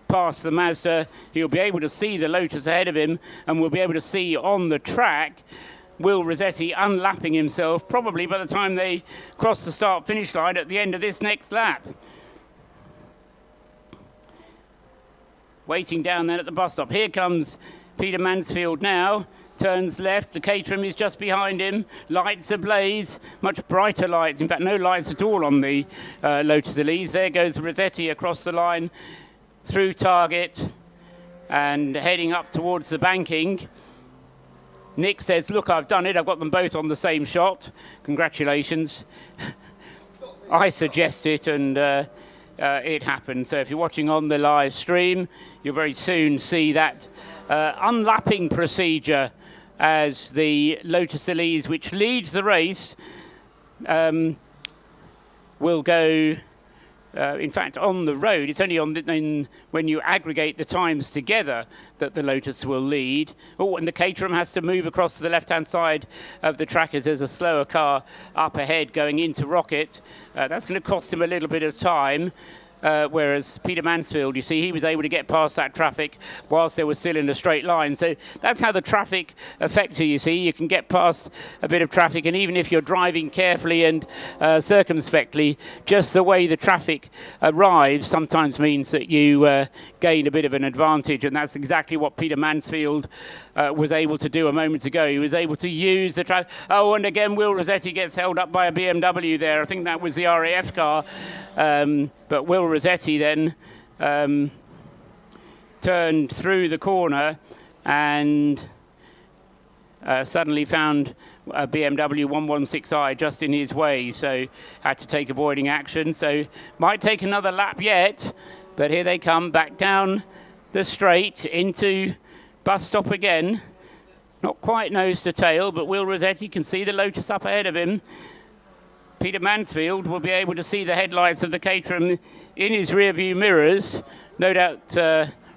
past the Mazda. He'll be able to see the Lotus ahead of him, and we'll be able to see on the track Will Rossetti unlapping himself, probably by the time they cross the start-finish line at the end of this next lap. Waiting down there at the bus stop. Here comes Peter Mansfield now. Turns left, the Caterham is just behind him, lights ablaze, much brighter lights, in fact no lights at all on the Lotus Elise. There goes Rossetti across the line, through target, and heading up towards the banking. Nick says, look, I've done it, I've got them both on the same shot. Congratulations. I suggest it, and it happened. So if you're watching on the live stream, you'll very soon see that unlapping procedure as the Lotus Elise, which leads the race, will go, in fact, on the road. It's only when you aggregate the times together that the Lotus will lead. Oh, and the Caterham has to move across to the left-hand side of the track as there's a slower car up ahead going into Rocket. That's going to cost him a little bit of time. Whereas Peter Mansfield, you see, he was able to get past that traffic whilst they were still in a straight line. So that's how the traffic affects you, you see. You can get past a bit of traffic, and even if you're driving carefully and circumspectly, just the way the traffic arrives sometimes means that you gain a bit of an advantage, and that's exactly what Peter Mansfield was able to do a moment ago. He was able to use the traffic. Oh, and again, Will Rossetti gets held up by a BMW there. I think that was the RAF car. But Will Rossetti then turned through the corner and suddenly found a BMW 116i just in his way, so had to take avoiding action. So might take another lap yet, but here they come back down the straight into bus stop again. Not quite nose to tail, but Will Rossetti can see the Lotus up ahead of him. Peter Mansfield will be able to see the headlights of the Caterham in his rear-view mirrors. No doubt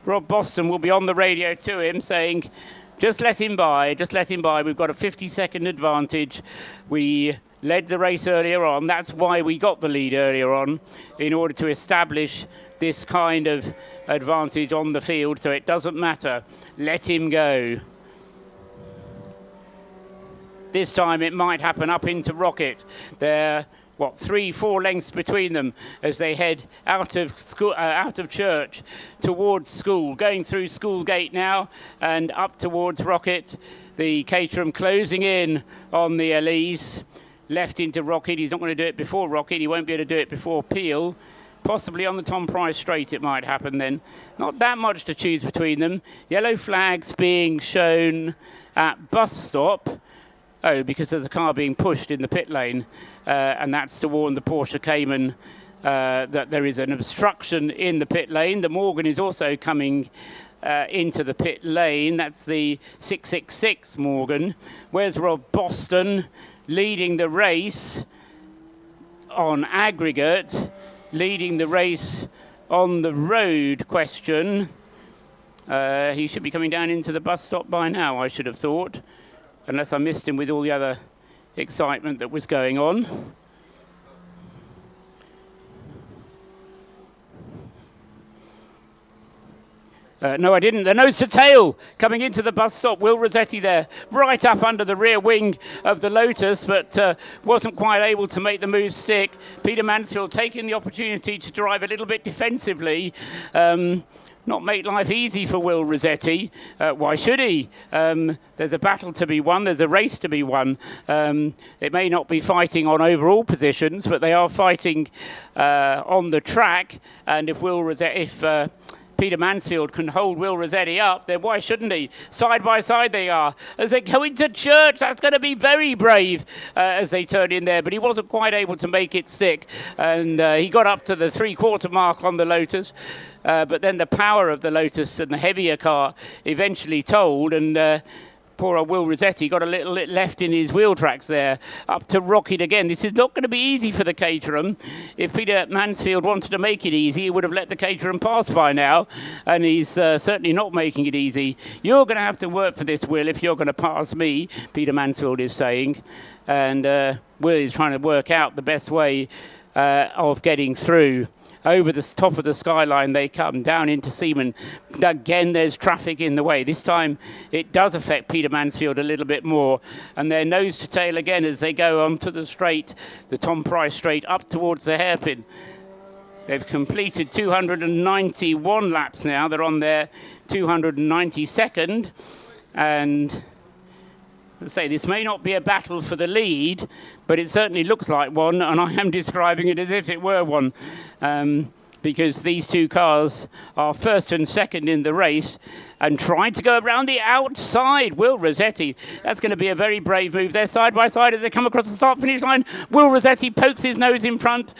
Rob Boston will be on the radio to him saying, just let him by, just let him by. We've got a 50-second advantage. We led the race earlier on. That's why we got the lead earlier on, in order to establish this kind of advantage on the field, so it doesn't matter. Let him go. This time it might happen up into Rocket. They're, 3-4 lengths between them as they head out of school, out of Church towards school. Going through School Gate now and up towards Rocket. The Caterham closing in on the Elise. Left into Rocket. He's not going to do it before Rocket. He won't be able to do it before Peel. Possibly on the Tom Price straight it might happen then. Not that much to choose between them. Yellow flags being shown at bus stop. Oh, because there's a car being pushed in the pit lane, and that's to warn the Porsche Cayman that there is an obstruction in the pit lane. The Morgan is also coming into the pit lane. That's the 666 Morgan. Where's Rob Boston leading the race on Aggregate, leading the race on the road? Question. He should be coming down into the bus stop by now, I should have thought, unless I missed him with all the other excitement that was going on. No, I didn't. The nose to tail coming into the bus stop. Will Rossetti there, right up under the rear wing of the Lotus, but wasn't quite able to make the move stick. Peter Mansfield taking the opportunity to drive a little bit defensively. Not make life easy for Will Rossetti. Why should he? There's a battle to be won. There's a race to be won. It may not be fighting on overall positions, but they are fighting on the track. And if Peter Mansfield can hold Will Rossetti up, then why shouldn't he? Side by side they are. As they go into church, that's going to be very brave as they turn in there, but he wasn't quite able to make it stick. And he got up to the 3/4 mark on the Lotus, but then the power of the Lotus and the heavier car eventually told, and poor old Will Rossetti got a little left in his wheel tracks there, up to Rocket again. This is not going to be easy for the Caterham. If Peter Mansfield wanted to make it easy, he would have let the Caterham pass by now, and he's certainly not making it easy. You're going to have to work for this, Will, if you're going to pass me, Peter Mansfield is saying. And Will is trying to work out the best way of getting through. Over the top of the skyline they come, down into Seaman. Again, there's traffic in the way. This time it does affect Peter Mansfield a little bit more. And they're nose to tail again as they go onto the straight, the Tom Price straight, up towards the hairpin. They've completed 291 laps now. They're on their 292nd. And let's say this may not be a battle for the lead, but it certainly looks like one, and I am describing it as if it were one, because these two cars are first and second in the race and trying to go around the outside. Will Rossetti, that's going to be a very brave move. They're side by side as they come across the start-finish line. Will Rossetti pokes his nose in front.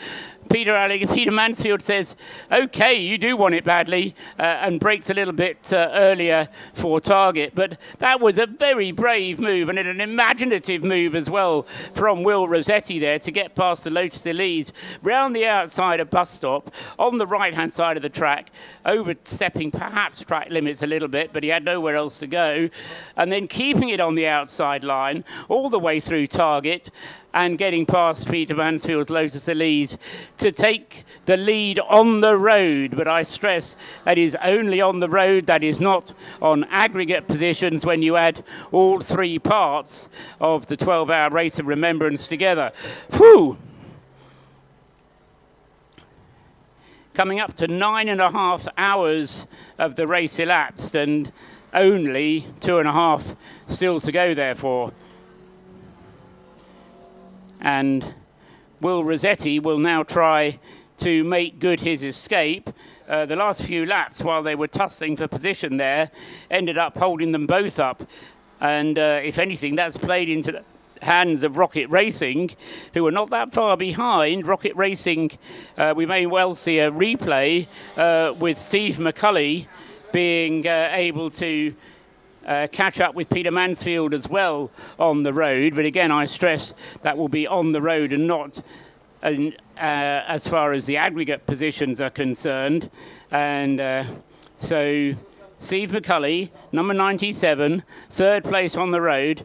Peter Mansfield says, OK, you do want it badly, and breaks a little bit earlier for target. But that was a very brave move and an imaginative move as well from Will Rossetti there to get past the Lotus Elise, round the outside of bus stop, on the right-hand side of the track, overstepping perhaps track limits a little bit, but he had nowhere else to go, and then keeping it on the outside line all the way through target, and getting past Peter Mansfield's Lotus Elise to take the lead on the road. But I stress that is only on the road, that is not on aggregate positions when you add all three parts of the 12-hour race of remembrance together. Whew! Coming up to 9.5 hours of the race elapsed, and only 2.5 still to go, therefore. And Will Rossetti will now try to make good his escape. The last few laps, while they were tussling for position there, ended up holding them both up. And if anything, that's played into the hands of Rocket Racing, who are not that far behind. Rocket Racing, we may well see a replay with Steve McCulley being able to catch up with Peter Mansfield as well on the road. But again, I stress that will be on the road and not as far as the aggregate positions are concerned. And so Steve McCulley, number 97, third place on the road.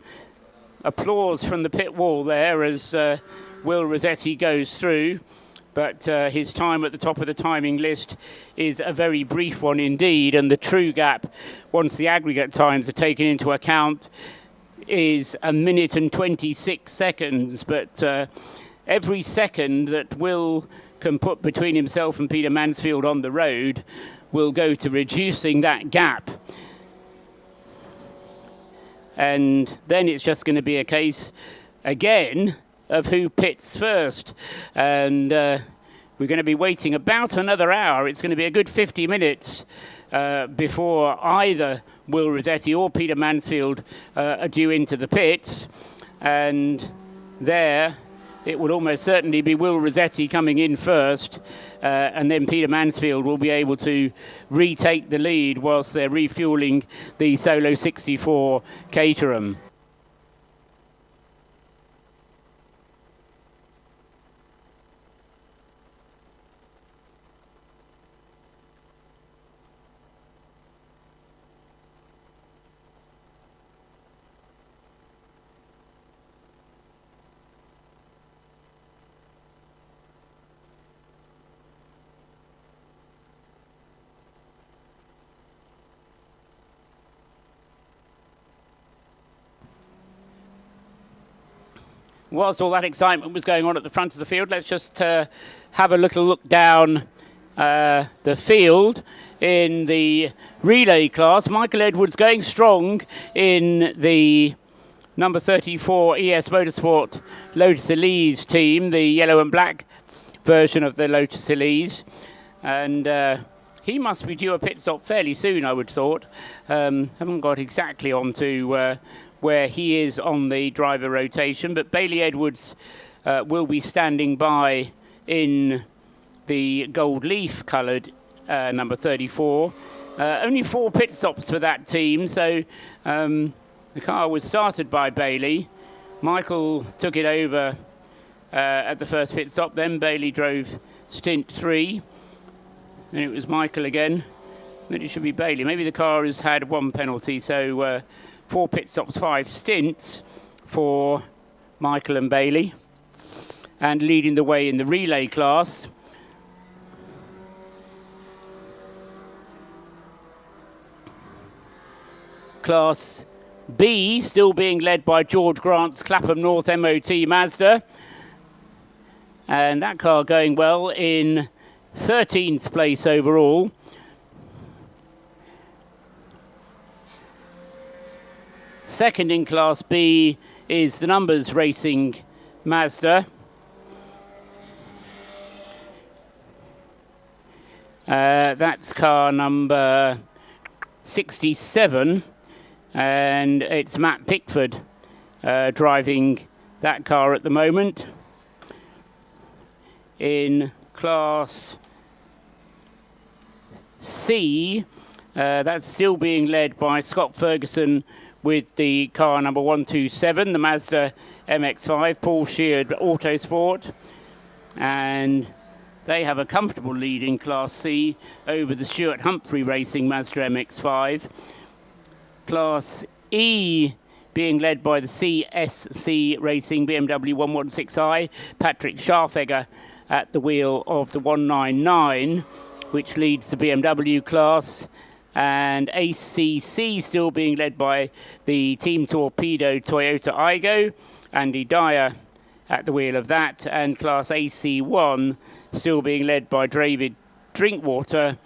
Applause from the pit wall there as Will Rossetti goes through. But his time at the top of the timing list is a very brief one indeed, and the true gap, once the aggregate times are taken into account, is 1 minute and 26 seconds. But every second that Will can put between himself and Peter Mansfield on the road will go to reducing that gap. And then it's just going to be a case, again, of who pits first. And we're going to be waiting about another hour. It's going to be a good 50 minutes before either Will Rossetti or Peter Mansfield are due into the pits. and there it will almost certainly be Will Rossetti coming in first, and then Peter Mansfield will be able to retake the lead whilst they're refueling the Solo 64 Caterham. Whilst all that excitement was going on at the front of the field, let's just have a little look down the field in the relay class. Michael Edwards going strong in the number 34 ES Motorsport Lotus Elise team, the yellow and black version of the Lotus Elise. And he must be due a pit stop fairly soon, I would have thought. Haven't got exactly onto where he is on the driver rotation, but Bailey Edwards will be standing by in the gold leaf coloured number 34. Only 4 pit stops for that team, so the car was started by Bailey. Michael took it over at the first pit stop, then Bailey drove stint 3, and it was Michael again. Then it should be Bailey. Maybe the car has had 1 penalty, so 4 pit stops, 5 stints for Michael and Bailey. And leading the way in the relay class, Class B, still being led by George Grant's Clapham North MOT Mazda. And that car going well in 13th place overall. Second in Class B is the Numbers Racing Mazda. That's car number 67, and it's Matt Pickford driving that car at the moment. In Class C, that's still being led by Scott Ferguson with the car number 127, the Mazda MX-5, Paul Sheard Autosport. And they have a comfortable lead in Class C over the Stuart Humphrey Racing Mazda MX-5. Class E being led by the CSC Racing BMW 116i, Patrick Scharfegger at the wheel of the 199, which leads the BMW class. And ACC still being led by the Team Torpedo Toyota Aygo, Andy Dyer at the wheel of that, and Class AC1 still being led by David Drinkwater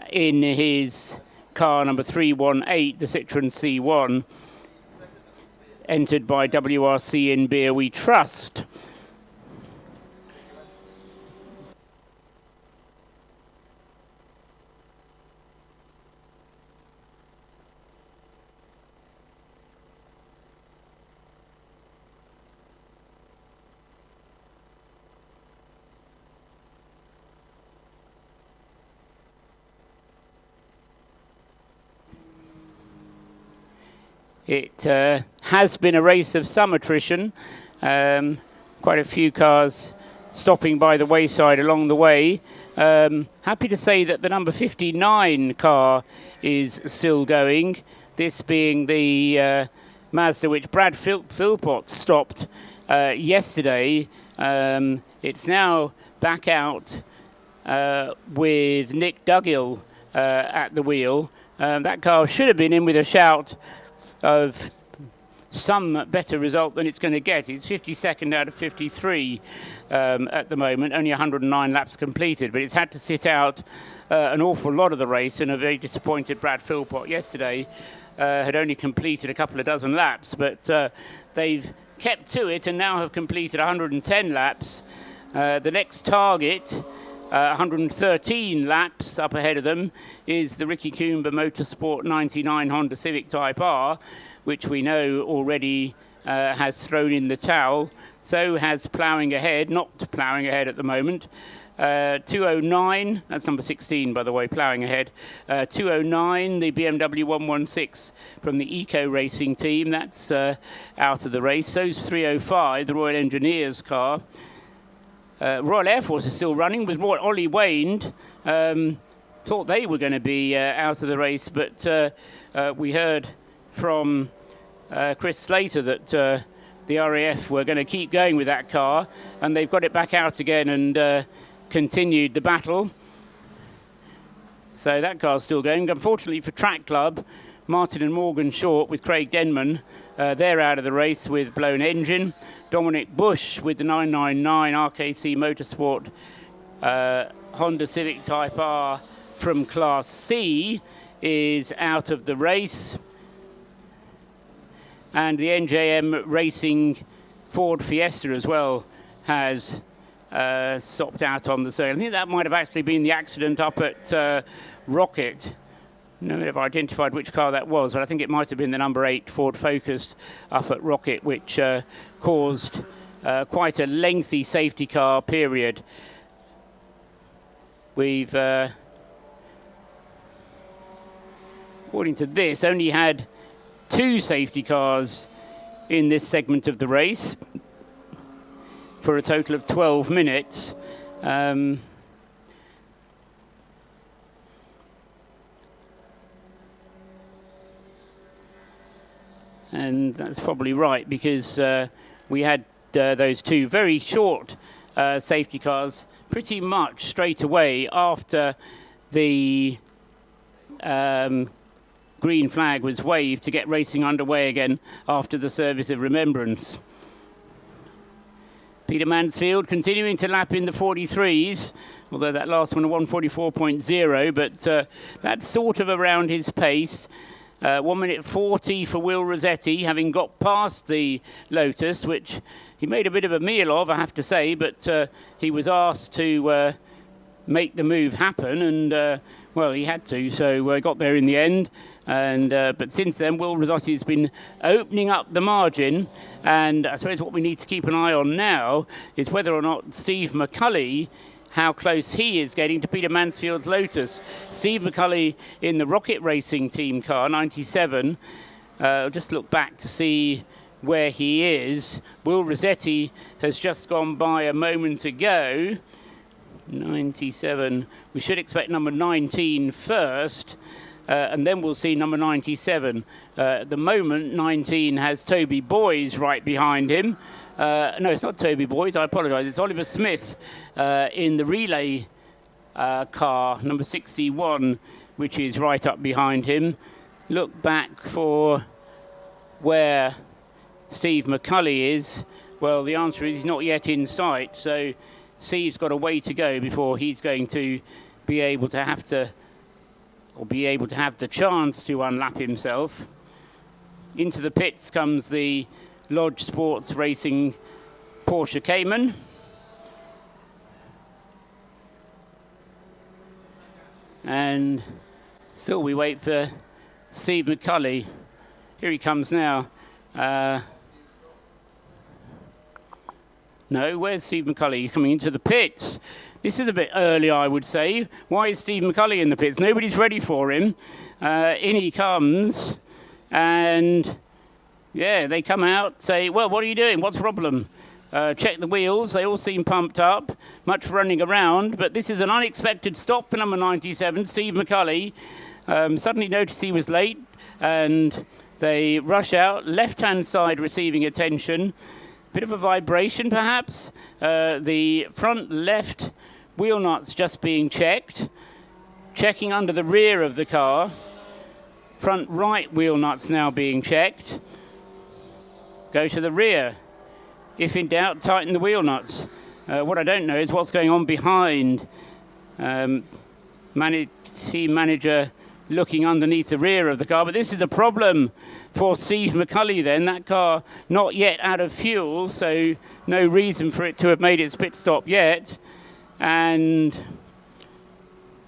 in his car number 318, the Citroen C1, entered by WRC in Beer We Trust. It has been a race of some attrition. Quite a few cars stopping by the wayside along the way. Happy to say that the number 59 car is still going. This being the Mazda which Brad Philpott stopped yesterday. It's now back out with Nick Duggill at the wheel. That car should have been in with a shout of some better result than it's going to get. It's 52nd out of 53 at the moment, only 109 laps completed, but it's had to sit out an awful lot of the race, and a very disappointed Brad Philpott yesterday had only completed a couple of dozen laps, but they've kept to it and now have completed 110 laps. The next target, 113 laps up ahead of them, is the Ricky Coomber Motorsport 99 Honda Civic Type R, which we know already has thrown in the towel. So has Ploughing Ahead, not Ploughing Ahead at the moment. 209, that's number 16 by the way, Ploughing Ahead. 209, the BMW 116 from the Eco Racing team, that's out of the race. So's 305, the Royal Engineers car. Royal Air Force is still running with more Ollie Waned. Thought they were going to be out of the race, but we heard from Chris Slater that the RAF were going to keep going with that car, and they've got it back out again and continued the battle. So that car's still going. Unfortunately for Track Club, Martin and Morgan Short with Craig Denman, they're out of the race with blown engine. Dominic Bush with the 999 RKC Motorsport Honda Civic Type R from Class C is out of the race. And the NJM Racing Ford Fiesta as well has stopped out on the circuit. I think that might have actually been the accident up at Rocket. No one ever identified which car that was, but I think it might have been the number 8 Ford Focus up at Rocket, which caused quite a lengthy safety car period. We've, according to this, only had 2 safety cars in this segment of the race for a total of 12 minutes. And that's probably right, because we had those 2 very short safety cars pretty much straight away after the green flag was waved to get racing underway again after the service of remembrance. Peter Mansfield continuing to lap in the 43s, although that last one a 144.0, but that's sort of around his pace. 1 minute 40 for Will Rossetti, having got past the Lotus, which he made a bit of a meal of, I have to say, but he was asked to make the move happen, and well, he had to, so got there in the end. And but since then, Will Rossetti has been opening up the margin, and I suppose what we need to keep an eye on now is whether or not Steve McCulley, how close he is getting to Peter Mansfield's Lotus. Steve McCulley in the Rocket Racing team car, 97. I'll just look back to see where he is. Will Rossetti has just gone by a moment ago. 97. We should expect number 19 first. And then we'll see number 97. At the moment, 19 has Toby Boys right behind him. No, it's not Toby Boys, I apologise. It's Oliver Smith in the relay car, number 61, which is right up behind him. Look back for where Steve McCulley is. Well, the answer is he's not yet in sight, so Steve's got a way to go before he's going to be able to have the chance to unlap himself. Into the pits comes the Lodge Sports Racing Porsche Cayman. And still we wait for Steve McCulley. Here he comes now. No, where's Steve McCulley? He's coming into the pits. This is a bit early, I would say. Why is Steve McCulley in the pits? Nobody's ready for him. In he comes. And, yeah, they come out, say, well, what are you doing? What's the problem? Check the wheels. They all seem pumped up. Much running around. But this is an unexpected stop for number 97, Steve McCulley. Suddenly noticed he was late. And they rush out. Left-hand side receiving attention. Bit of a vibration, perhaps. The front left wheel nuts just being checked. Checking under the rear of the car. Front right wheel nuts now being checked. Go to the rear. If in doubt, tighten the wheel nuts. What I don't know is what's going on behind. Team manager looking underneath the rear of the car, but this is a problem for Steve McCulley then. That car not yet out of fuel, so no reason for it to have made its pit stop yet. And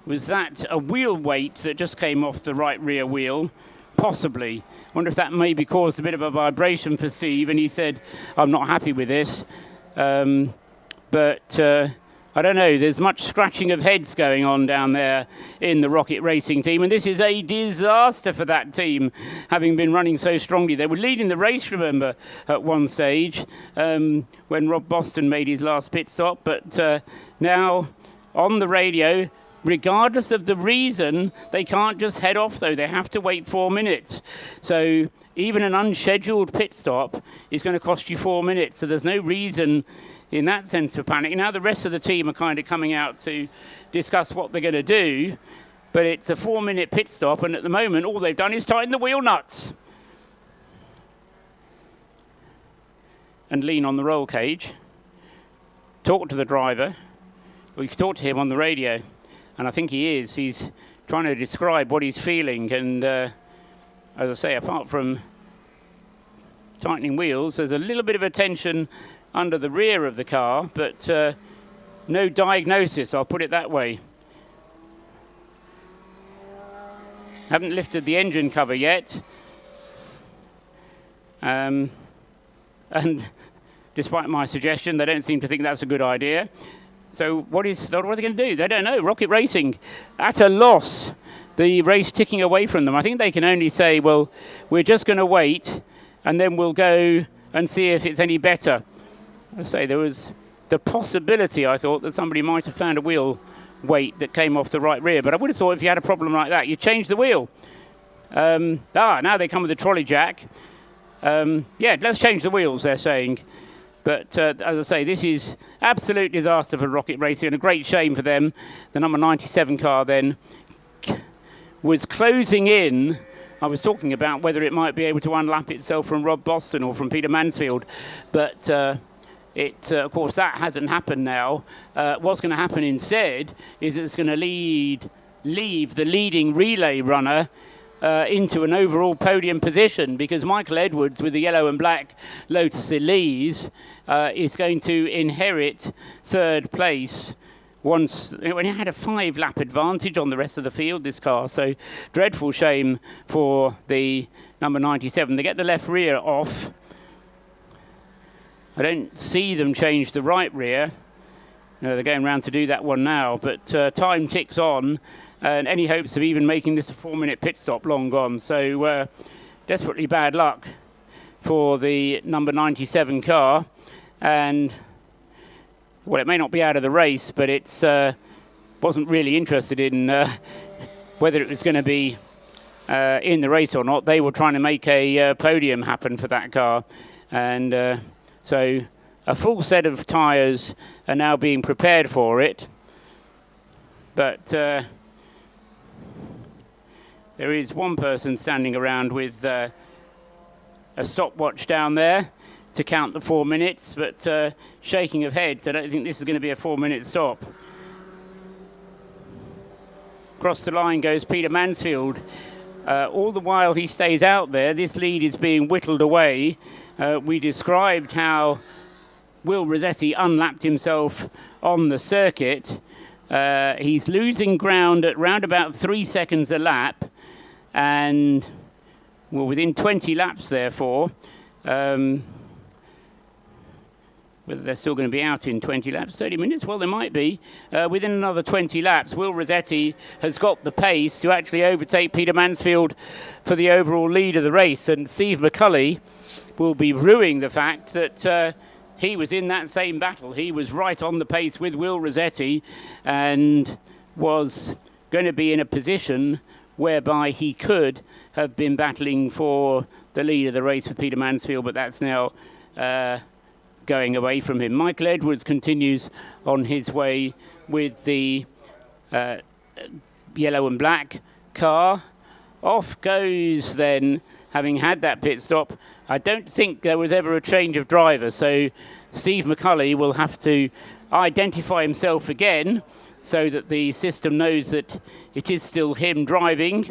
was that a wheel weight that just came off the right rear wheel? possibly. Wonder if that maybe caused a bit of a vibration for Steve, and he said, I'm not happy with this. But I don't know, there's much scratching of heads going on down there in the Rocket Racing team, and this is a disaster for that team, having been running so strongly. They were leading the race, remember, at one stage, when Rob Boston made his last pit stop, but now on the radio, regardless of the reason, they can't just head off, though. They have to wait 4 minutes. So even an unscheduled pit stop is going to cost you 4 minutes, so there's no reason in that sense of panic. Now the rest of the team are kind of coming out to discuss what they're going to do, but it's a 4-minute pit stop, and at the moment all they've done is tighten the wheel nuts and lean on the roll cage, talk to the driver, or you can talk to him on the radio, and I think he's trying to describe what he's feeling, and as I say, apart from tightening wheels, there's a little bit of a tension under the rear of the car, but no diagnosis, I'll put it that way. Haven't lifted the engine cover yet. And despite my suggestion, they don't seem to think that's a good idea. So what are they going to do? They don't know. Rocket Racing at a loss. The race ticking away from them. I think they can only say, well, we're just going to wait, and then we'll go and see if it's any better. I say there was the possibility, I thought, that somebody might have found a wheel weight that came off the right rear. But I would have thought if you had a problem like that, you change the wheel. Now they come with a trolley jack. Yeah, let's change the wheels, they're saying. But as I say, this is absolute disaster for Rocket Racing, and a great shame for them. The number 97 car then was closing in. I was talking about whether it might be able to unlap itself from Rob Boston or from Peter Mansfield, but of course, that hasn't happened now. What's going to happen instead is it's going to leave the leading relay runner into an overall podium position, because Michael Edwards with the yellow and black Lotus Elise is going to inherit third place. When he had a 5-lap advantage on the rest of the field, this car. So dreadful shame for the number 97. They get the left rear off. I don't see them change the right rear. They're going round to do that one now, but time ticks on, and any hopes of even making this a 4-minute pit stop long gone. So desperately bad luck for the number 97 car, and well, it may not be out of the race, but it's wasn't really interested in whether it was going to be in the race or not. They were trying to make a podium happen for that car, and so a full set of tyres are now being prepared for it. But there is one person standing around with a stopwatch down there to count the 4 minutes, but shaking of heads. I don't think this is going to be a 4-minute stop. Across the line goes Peter Mansfield. All the while he stays out there, this lead is being whittled away. We described how Will Rossetti unlapped himself on the circuit. He's losing ground at round about 3 seconds a lap, and well, within 20 laps, therefore. Whether they're still going to be out in 20 laps, 30 minutes, well, they might be. Within another 20 laps, Will Rossetti has got the pace to actually overtake Peter Mansfield for the overall lead of the race. And Steve McCulley will be rueing the fact that he was in that same battle. He was right on the pace with Will Rossetti and was going to be in a position whereby he could have been battling for the lead of the race for Peter Mansfield, but that's now going away from him. Michael Edwards continues on his way with the yellow and black car. Off goes then, having had that pit stop. I don't think there was ever a change of driver, so Steve McCulley will have to identify himself again so that the system knows that it is still him driving.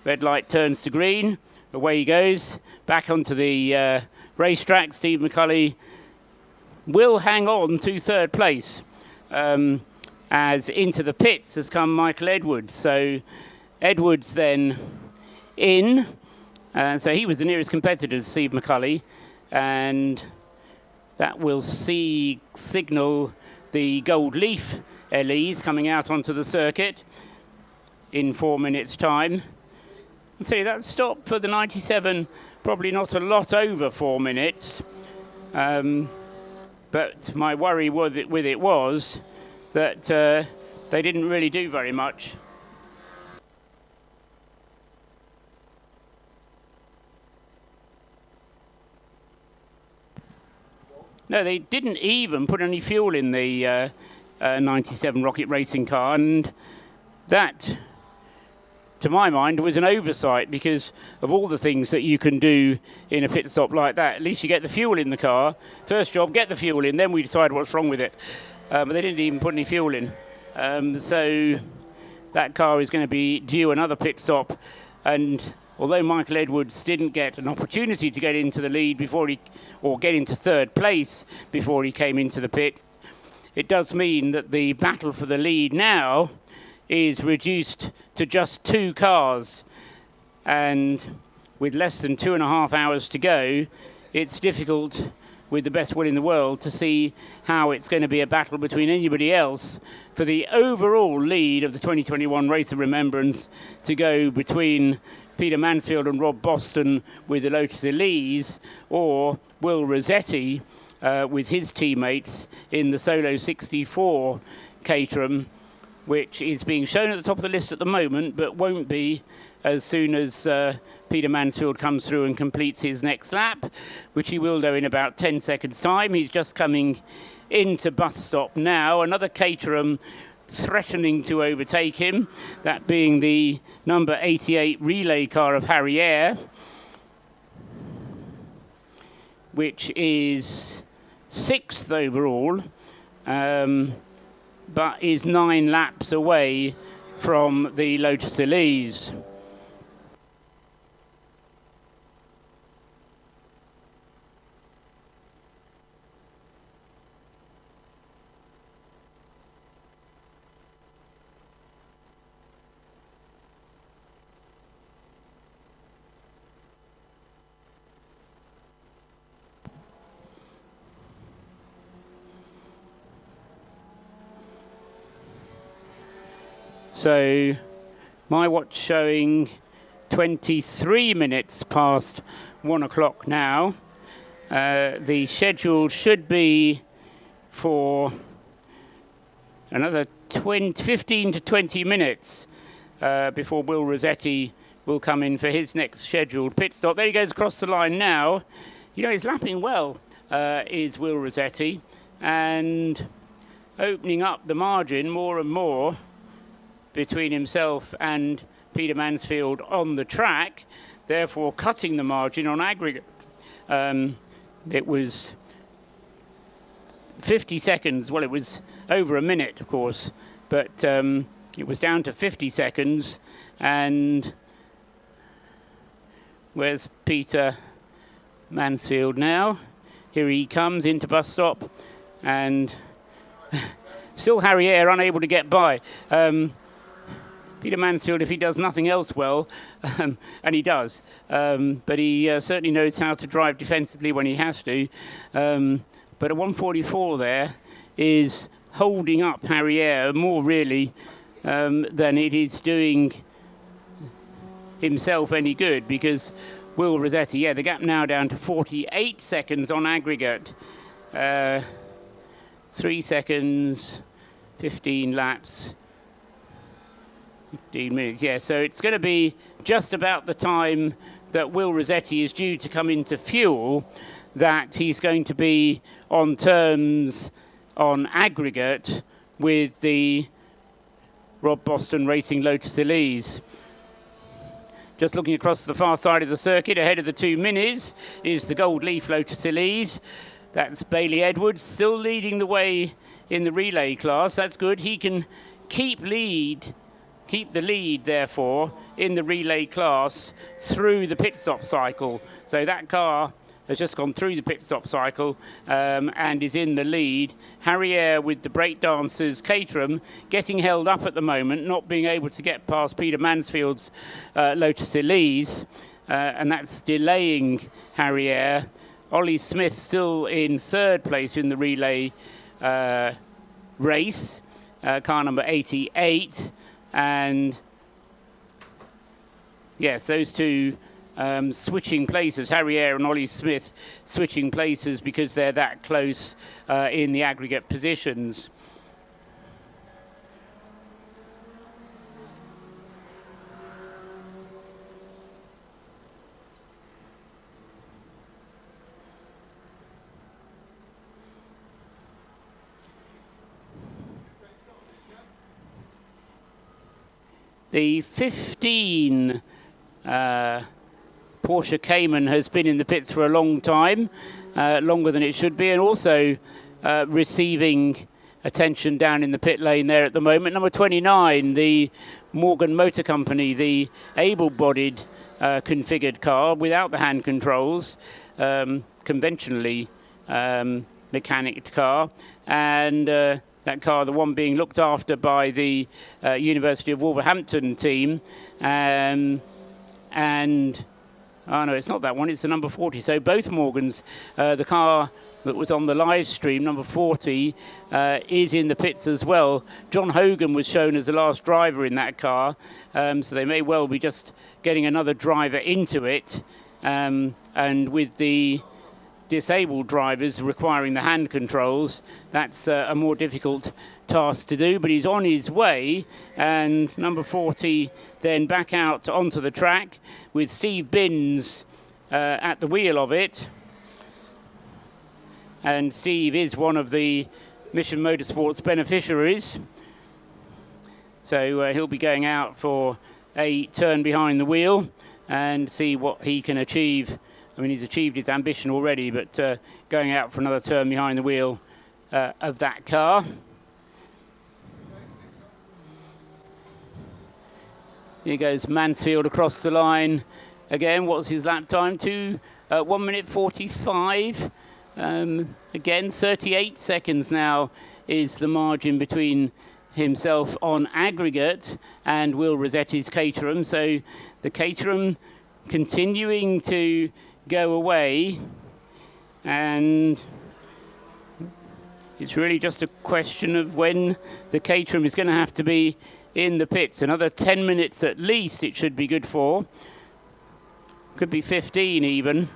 Red light turns to green, away he goes, back onto the racetrack. Steve McCulley will hang on to third place, as into the pits has come Michael Edwards. So Edwards then in, And so he was the nearest competitor to Steve McCulley, and that will signal the Gold Leaf Elise coming out onto the circuit in 4 minutes' time. I'll tell you, that stop for the 97, probably not a lot over 4 minutes. But my worry with it was that they didn't really do very much. No, they didn't even put any fuel in the 97 Rocket Racing car, and that, to my mind, was an oversight, because of all the things that you can do in a pit stop like that. At least you get the fuel in the car. First job, get the fuel in, then we decide what's wrong with it. But they didn't even put any fuel in. So that car is going to be due another pit stop, and although Michael Edwards didn't get an opportunity to get into the lead or get into third place before he came into the pits, it does mean that the battle for the lead now is reduced to just 2 cars. And with less than 2.5 hours to go, it's difficult, with the best will in the world, to see how it's going to be a battle between anybody else for the overall lead of the 2021 Race of Remembrance to go between Peter Mansfield and Rob Boston with the Lotus Elise, or Will Rossetti with his teammates in the Solo 64 Caterham, which is being shown at the top of the list at the moment, but won't be as soon as Peter Mansfield comes through and completes his next lap, which he will do in about 10 seconds' time. He's just coming into bus stop now. Another Caterham threatening to overtake him, that being the number 88 relay car of Harry Eyre, which is 6th overall, but is 9 laps away from the Lotus Elise. So my watch showing 23 minutes past 1 o'clock now. The schedule should be for another 15 to 20 minutes before Will Rossetti will come in for his next scheduled pit stop. There he goes across the line now. You know, he's lapping well, is Will Rossetti, and opening up the margin more and more between himself and Peter Mansfield on the track, therefore cutting the margin on Aggregate. It was 50 seconds, well, it was over a minute, of course, but it was down to 50 seconds, and where's Peter Mansfield now? Here he comes into bus stop, and still Harry Eyre unable to get by. Peter Mansfield, if he does nothing else well, and he does, but he certainly knows how to drive defensively when he has to. But a 144 there is holding up Harry Eyre more really than it is doing himself any good, because Will Rossetti, yeah, the gap now down to 48 seconds on Aggregate. 3 seconds, 15 laps. 15 minutes, yeah, so it's going to be just about the time that Will Rossetti is due to come into fuel that he's going to be on terms on Aggregate with the Rob Boston Racing Lotus Elise. Just looking across the far side of the circuit, ahead of the 2 minis, is the Gold Leaf Lotus Elise. That's Bailey Edwards, still leading the way in the relay class. That's good. He can keep the lead, therefore, in the relay class through the pit stop cycle. So that car has just gone through the pit stop cycle and is in the lead. Harry Eyre with the breakdancers Caterham getting held up at the moment, not being able to get past Peter Mansfield's Lotus Elise. and that's delaying Harrier. Ollie Smith still in third place in the relay race, car number 88, and yes, those two switching places, Harrier and Ollie Smith switching places because they're that close in the aggregate positions. The 15 Porsche Cayman has been in the pits for a long time, longer than it should be, and also receiving attention down in the pit lane there at the moment. Number 29, the Morgan Motor Company, the able-bodied configured car without the hand controls, conventionally mechanicked car, and that car, the one being looked after by the University of Wolverhampton team. And, oh no, it's not that one, it's the number 40. So both Morgans, the car that was on the live stream, number 40, is in the pits as well. John Hogan was shown as the last driver in that car, so they may well be just getting another driver into it. And with the disabled drivers requiring the hand controls, that's a more difficult task to do, but he's on his way, and number 40 then back out onto the track with Steve Binns at the wheel of it. And Steve is one of the Mission Motorsports beneficiaries, so he'll be going out for a turn behind the wheel and see what he can achieve. I mean, he's achieved his ambition already, but going out for another turn behind the wheel of that car. Here goes Mansfield across the line again. What's his lap time? 1 minute 45. Again, 38 seconds now is the margin between himself on Aggregate and Will Rossetti's Caterham. So the Caterham continuing to go away, and it's really just a question of when the Caterham is going to have to be in the pits. Another 10 minutes at least it should be good for. Could be 15 even.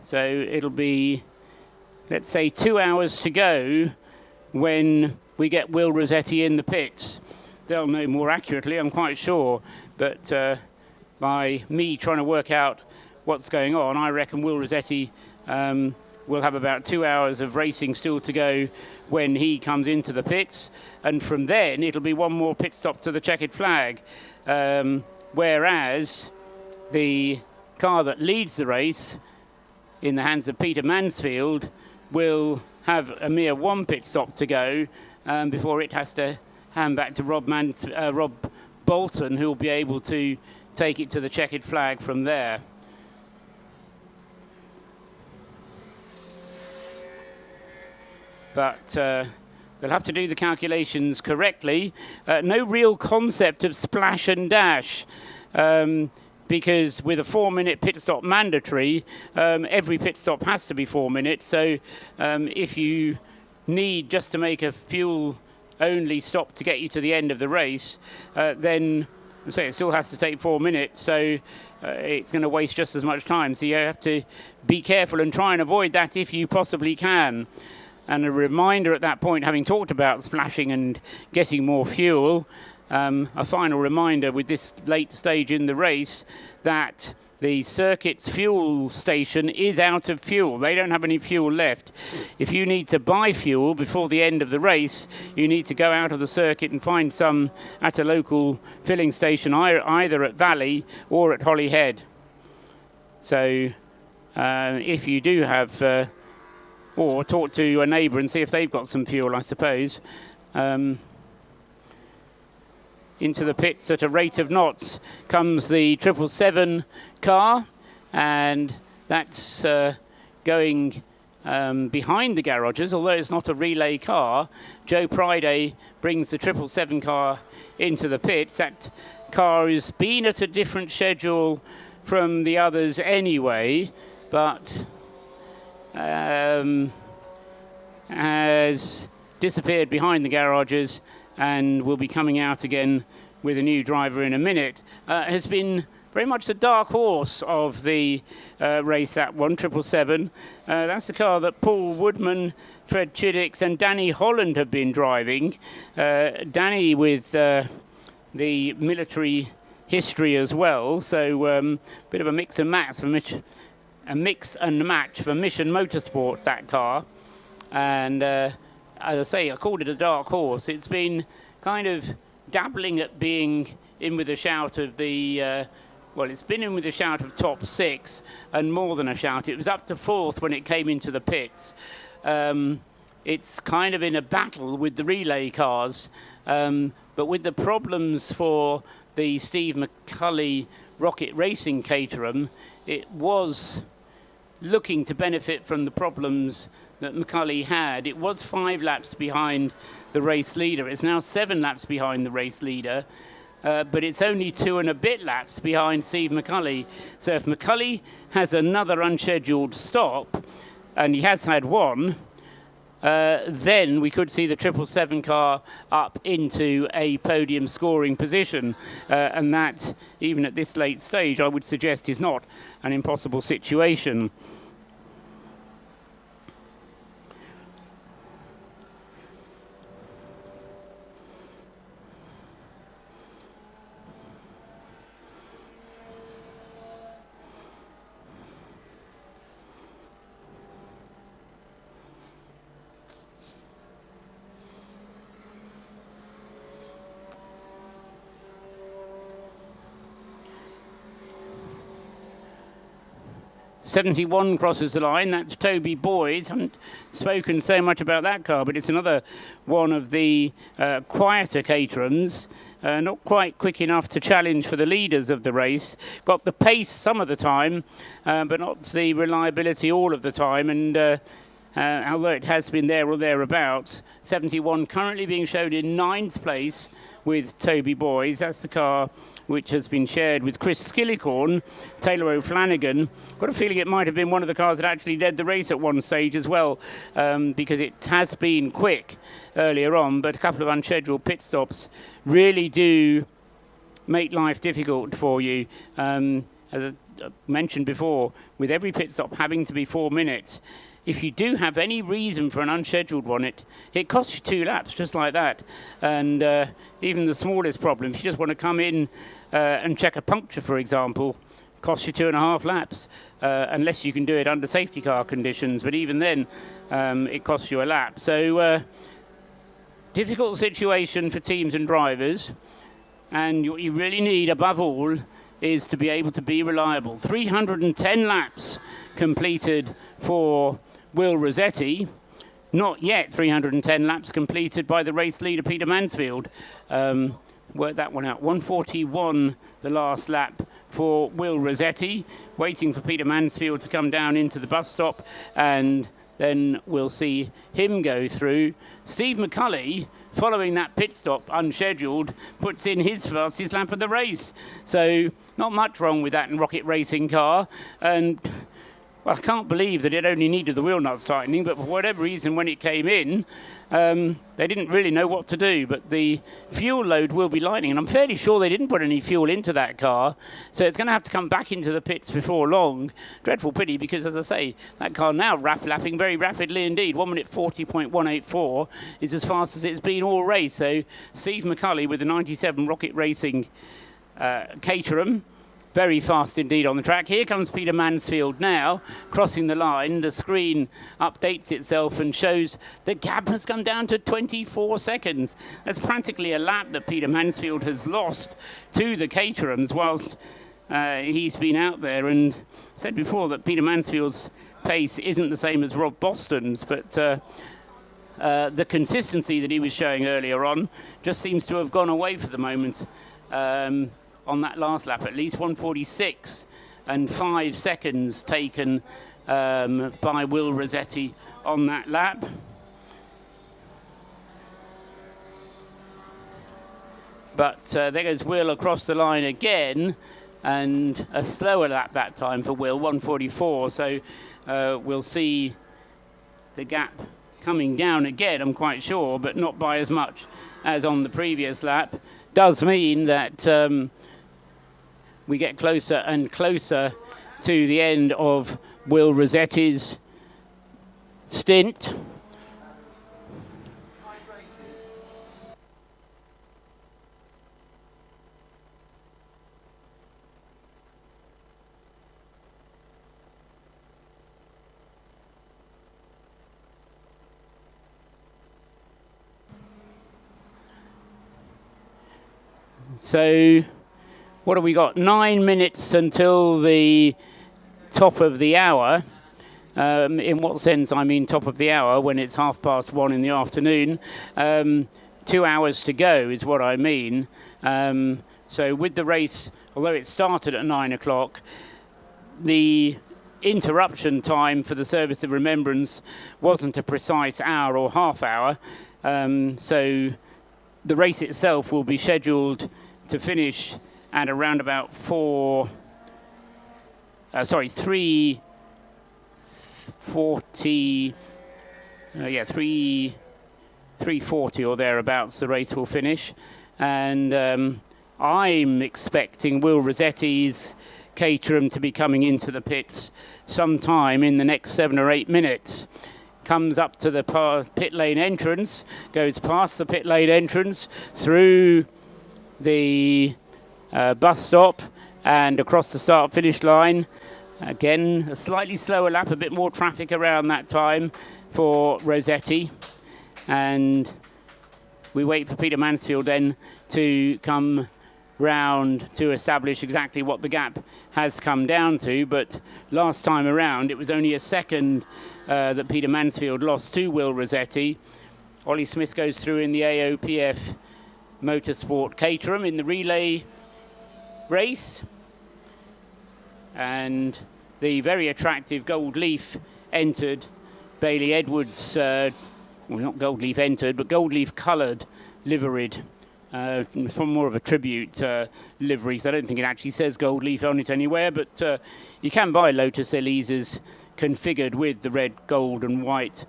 So it'll be, let's say, 2 hours to go when we get Will Rossetti in the pits. They'll know more accurately, I'm quite sure, but by me trying to work out what's going on, I reckon Will Rossetti will have about 2 hours of racing still to go when he comes into the pits, and from then it'll be one more pit stop to the checkered flag, whereas the car that leads the race in the hands of Peter Mansfield will have a mere one pit stop to go before it has to hand back to Rob Bolton, who will be able to take it to the checkered flag from there. But they'll have to do the calculations correctly. No real concept of splash and dash, because with a 4-minute pit stop mandatory, every pit stop has to be 4 minutes. So if you need just to make a fuel-only stop to get you to the end of the race, then it still has to take 4 minutes. So it's going to waste just as much time. So you have to be careful and try and avoid that if you possibly can. And a reminder at that point, having talked about splashing and getting more fuel, a final reminder with this late stage in the race that the circuit's fuel station is out of fuel. They don't have any fuel left. If you need to buy fuel before the end of the race, you need to go out of the circuit and find some at a local filling station, either at Valley or at Holyhead. So if you do have, or talk to a neighbour and see if they've got some fuel, I suppose. Into the pits at a rate of knots comes the 777 car, and that's going behind the garages, although it's not a relay car. Joe Priday brings the 777 car into the pits. That car has been at a different schedule from the others anyway, but has disappeared behind the garages and will be coming out again with a new driver in a minute. Has been very much the dark horse of the race, that one, 777. That's the car that Paul Woodman, Fred Chiddicks and Danny Holland have been driving. Danny with the military history as well, so bit of a mix and match for Mission Motorsport, that car. And as I say, I called it a dark horse. It's been kind of dabbling at being in with a shout of the well, it's been in with a shout of top 6 and more than a shout. It was up to 4th when it came into the pits. It's kind of in a battle with the relay cars, but with the problems for the Steve McCulley Rocket Racing Caterham, it was looking to benefit from the problems that McCulley had. It was 5 laps behind the race leader. It's now 7 laps behind the race leader, but it's only 2 and a bit laps behind Steve McCulley. So if McCulley has another unscheduled stop, and he has had one, then we could see the 777 car up into a podium scoring position. And that, even at this late stage, I would suggest is not an impossible situation. '71 crosses the line. That's Toby Boys. Haven't spoken so much about that car, but it's another one of the quieter Caterhams. Not quite quick enough to challenge for the leaders of the race. Got the pace some of the time, but not the reliability all of the time. And although it has been there or thereabouts, 71 currently being shown in 9th place with Toby Boys. That's the car which has been shared with Chris Skillicorn, Taylor O'Flanagan. Got a feeling it might have been one of the cars that actually led the race at one stage as well, because it has been quick earlier on, but a couple of unscheduled pit stops really do make life difficult for you. As I mentioned before, with every pit stop having to be 4 minutes, if you do have any reason for an unscheduled one, it costs you 2 laps, just like that. And even the smallest problem, if you just want to come in and check a puncture, for example, costs you 2.5 laps, unless you can do it under safety car conditions. But even then, it costs you a lap. So difficult situation for teams and drivers. And what you really need, above all, is to be able to be reliable. 310 laps completed for Will Rossetti. Not yet 310 laps completed by the race leader, Peter Mansfield. Work that one out. 141 the last lap for Will Rossetti. Waiting for Peter Mansfield to come down into the bus stop, and then we'll see him go through. Steve McCulley, following that pit stop, unscheduled, puts in his fastest lap of the race. So not much wrong with that in Rocket Racing car. And well, I can't believe that it only needed the wheel nuts tightening, but for whatever reason, when it came in, they didn't really know what to do. But the fuel load will be lightning, and I'm fairly sure they didn't put any fuel into that car, so it's going to have to come back into the pits before long. Dreadful pity, because, as I say, that car now lapping very rapidly indeed. 1 minute 40.184 is as fast as it's been all race. So Steve McCulley with the 97 Rocket Racing Caterham, very fast indeed on the track. Here comes Peter Mansfield now, crossing the line. The screen updates itself and shows the gap has come down to 24 seconds. That's practically a lap that Peter Mansfield has lost to the Caterhams whilst he's been out there. And said before that Peter Mansfield's pace isn't the same as Rob Boston's, but the consistency that he was showing earlier on just seems to have gone away for the moment. On that last lap, at least 1:46 and 5 seconds taken by Will Rossetti on that lap. But there goes Will across the line again, and a slower lap that time for Will, 1:44. So we'll see the gap coming down again, I'm quite sure, but not by as much as on the previous lap. Does mean that we get closer and closer to the end of Will Rossetti's stint. So what have we got? 9 minutes until the top of the hour. In what sense? I mean top of the hour when it's 1:30 in the afternoon. 2 hours to go is what I mean. So with the race, although it started at 9 o'clock, the interruption time for the service of remembrance wasn't a precise hour or half hour. So the race itself will be scheduled to finish at around about 3:40, 3:40 or thereabouts the race will finish. And I'm expecting Will Rossetti's Caterham to be coming into the pits sometime in the next 7 or 8 minutes. Comes up to the pit lane entrance, goes past the pit lane entrance, through the bus stop and across the start-finish line. Again, a slightly slower lap, a bit more traffic around that time for Rossetti. And we wait for Peter Mansfield then to come round to establish exactly what the gap has come down to. But last time around, it was only a second that Peter Mansfield lost to Will Rossetti. Ollie Smith goes through in the AOPF Motorsport Caterham in the relay race. And the very attractive Gold Leaf entered. Bailey Edwards, well, not Gold Leaf entered, but Gold Leaf coloured, liveried. From more of a tribute livery, so I don't think it actually says Gold Leaf on it anywhere, but you can buy Lotus Elises configured with the red, gold and white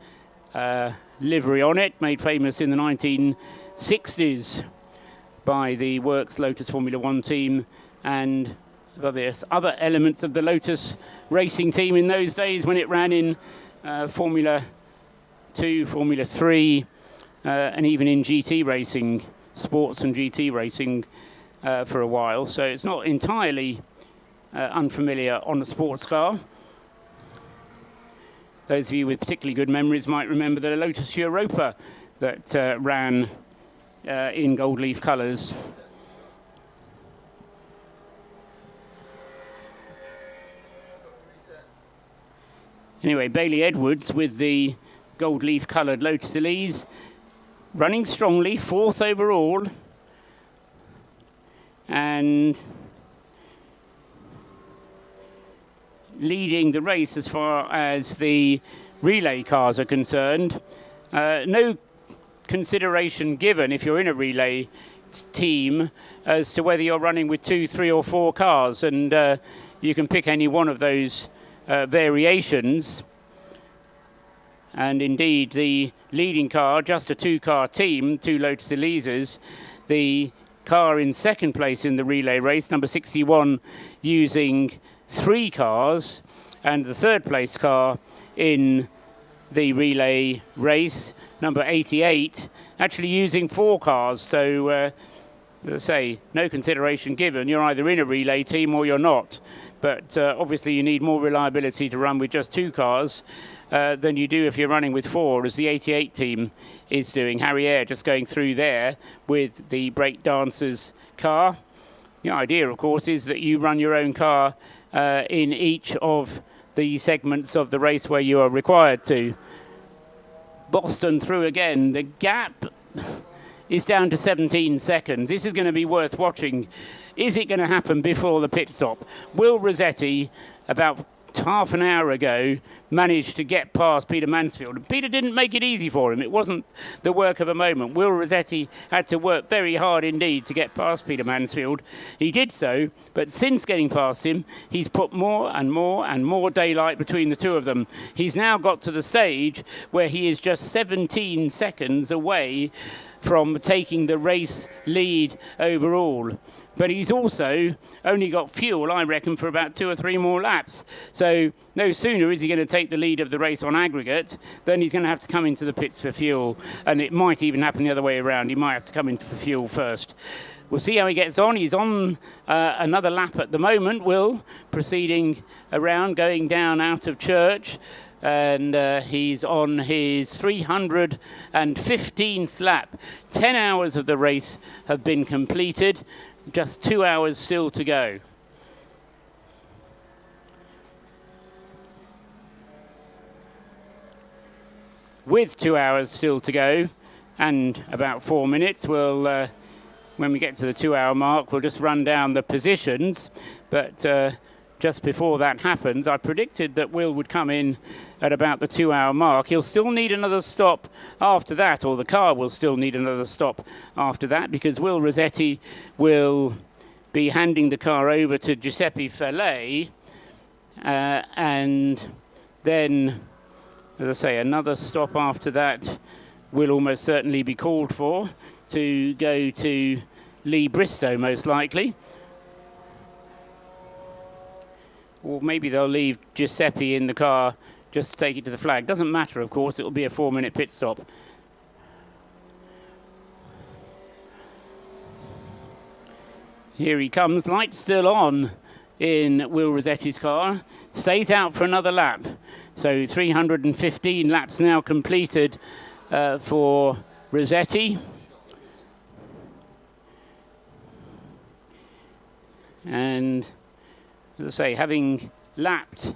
livery on it, made famous in the 1960s by the Works Lotus Formula One team and various other elements of the Lotus racing team in those days when it ran in Formula 2, Formula 3, and even in GT racing, sports and GT racing for a while. So it's not entirely unfamiliar on a sports car. Those of you with particularly good memories might remember the Lotus Europa that ran in gold leaf colours. Anyway, Bailey Edwards with the gold leaf coloured Lotus Elise, running strongly, 4th overall, and leading the race as far as the relay cars are concerned. No consideration given if you're in a relay team as to whether you're running with 2, 3 or 4 cars, and you can pick any one of those variations. And indeed, the leading car, just a 2-car team, 2 Lotus Elises. The car in second place in the relay race, number 61, using 3 cars, and the third place car in the relay race, number 88, actually using 4 cars. So, as I say, no consideration given. You're either in a relay team or you're not. But obviously you need more reliability to run with just 2 cars than you do if you're running with 4, as the 88 team is doing. Harry Eyre just going through there with the Breakdancers car. The idea, of course, is that you run your own car in each of the segments of the race where you are required to. Boston through again. The gap is down to 17 seconds. This is going to be worth watching. Is it going to happen before the pit stop? Will Rossetti, about half an hour ago, managed to get past Peter Mansfield. And Peter didn't make it easy for him. It wasn't the work of a moment. Will Rossetti had to work very hard indeed to get past Peter Mansfield. He did so, but since getting past him, he's put more and more and more daylight between the two of them. He's now got to the stage where he is just 17 seconds away from taking the race lead overall. But he's also only got fuel, I reckon, for about 2 or 3 more laps. So no sooner is he going to take the lead of the race on aggregate than he's going to have to come into the pits for fuel. And it might even happen the other way around. He might have to come in for fuel first. We'll see how he gets on. He's on another lap at the moment, Will, proceeding around, going down out of church. And he's on his 315th lap. 10 hours of the race have been completed. Just 2 hours still to go. With 2 hours still to go and about 4 minutes, we'll, when we get to the 2 hour mark, we'll just run down the positions. But just before that happens, I predicted that Will would come in at about the 2 hour mark. He'll still need another stop after that, or the car will still need another stop after that, because Will Rossetti will be handing the car over to Giuseppe Ferlet, and then, as I say, another stop after that will almost certainly be called for to go to Lee Bristow, most likely. Or maybe they'll leave Giuseppe in the car just to take it to the flag. Doesn't matter, of course. It'll be a 4-minute pit stop. Here he comes. Lights still on in Will Rossetti's car. Stays out for another lap. So 315 laps now completed for Rossetti. And as I say, having lapped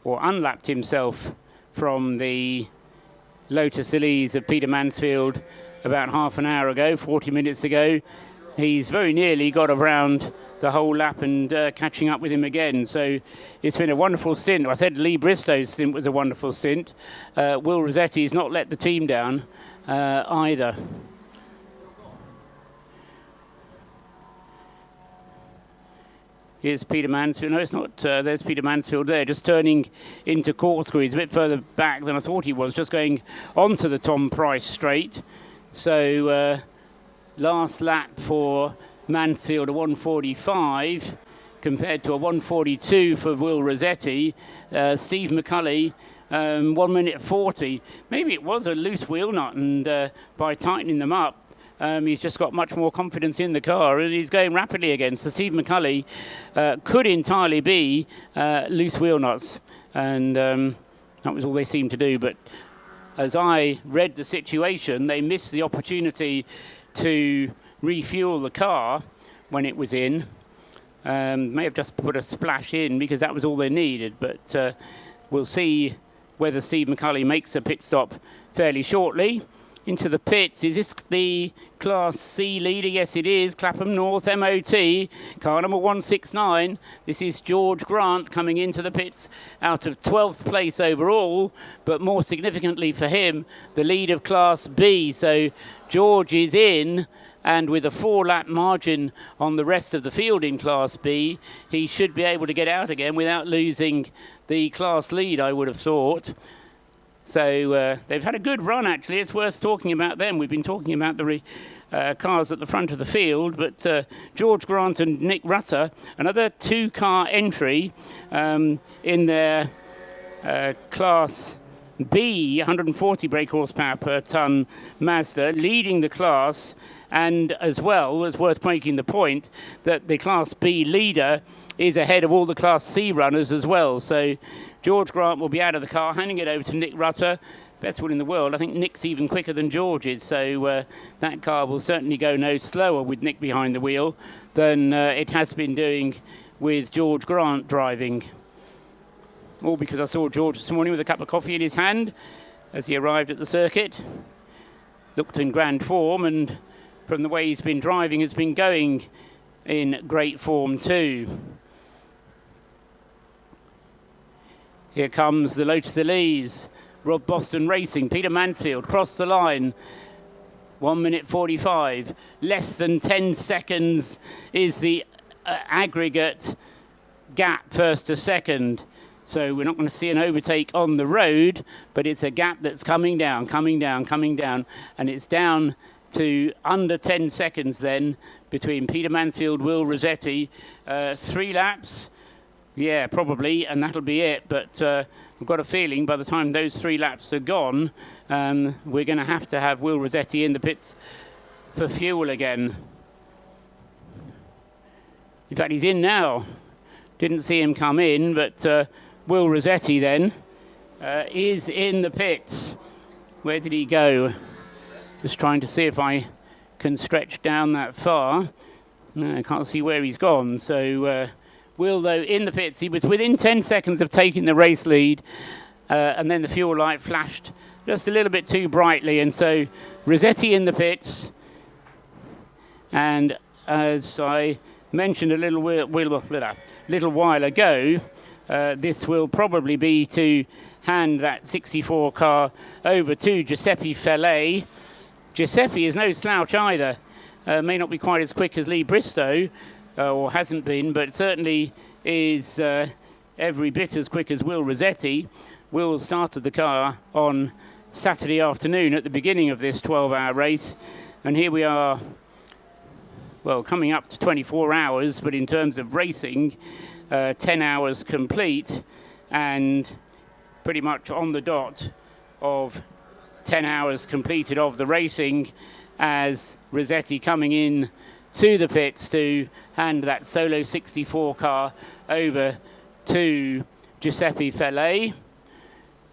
or unlapped himself from the Lotus Elise of Peter Mansfield about half an hour ago, 40 minutes ago, he's very nearly got around the whole lap and catching up with him again. So it's been a wonderful stint. I said Lee Bristow's stint was a wonderful stint. Will Rossetti has not let the team down either. Here's Peter Mansfield. No, it's not. There's Peter Mansfield there, just turning into Corkscrew. He's a bit further back than I thought he was, just going onto the Tom Price straight. So last lap for Mansfield, a 1:45 compared to a 1:42 for Will Rossetti. Steve McCulley, 1 minute 40. Maybe it was a loose wheel nut, and by tightening them up, he's just got much more confidence in the car, and he's going rapidly again. So Steve McCulley could entirely be loose wheel nuts, and that was all they seemed to do. But as I read the situation, they missed the opportunity to refuel the car when it was in. May have just put a splash in because that was all they needed. But we'll see whether Steve McCulley makes a pit stop fairly shortly. Into the pits. Is this the Class C leader? Yes, it is. Clapham North MOT, car number 169. This is George Grant coming into the pits out of 12th place overall, but more significantly for him, the lead of Class B. So George is in, and with a 4-lap margin on the rest of the field in Class B, he should be able to get out again without losing the class lead, I would have thought. So they've had a good run, actually. It's worth talking about them. We've been talking about the cars at the front of the field, but George Grant and Nick Rutter, another 2-car entry in their Class B, 140 brake horsepower per tonne Mazda, leading the class. And as well, it's worth making the point that the Class B leader is ahead of all the Class C runners as well. So George Grant will be out of the car, handing it over to Nick Rutter. Best one in the world. I think Nick's even quicker than George is, so that car will certainly go no slower with Nick behind the wheel than it has been doing with George Grant driving. All because I saw George this morning with a cup of coffee in his hand as he arrived at the circuit. Looked in grand form, and from the way he's been driving, has been going in great form too. Here comes the Lotus Elise. Rob Boston Racing. Peter Mansfield crossed the line. 1 minute 45. Less than 10 seconds is the aggregate gap first to second. So we're not going to see an overtake on the road, but it's a gap that's coming down, and it's down to under 10 seconds then between Peter Mansfield, Will Rossetti. 3 laps, yeah, probably, and that'll be it. But I've got a feeling by the time those 3 laps are gone, we're going to have Will Rossetti in the pits for fuel again. In fact, he's in now. Didn't see him come in, but Will Rossetti then is in the pits. Where did he go? Just trying to see if I can stretch down that far. No, I can't see where he's gone. So Will, though, in the pits. He was within 10 seconds of taking the race lead, and then the fuel light flashed just a little bit too brightly. And so Rossetti in the pits. And as I mentioned a little while ago, this will probably be to hand that 64 car over to Giuseppe Fellet. Giuseppe is no slouch either. May not be quite as quick as Lee Bristow, or hasn't been, but certainly is every bit as quick as Will Rossetti. Will started the car on Saturday afternoon at the beginning of this 12-hour race, and here we are, well, coming up to 24 hours, but in terms of racing, 10 hours complete, and pretty much on the dot of 10 hours completed of the racing, as Rossetti coming in to the pits to hand that solo 64 car over to Giuseppe Fellet.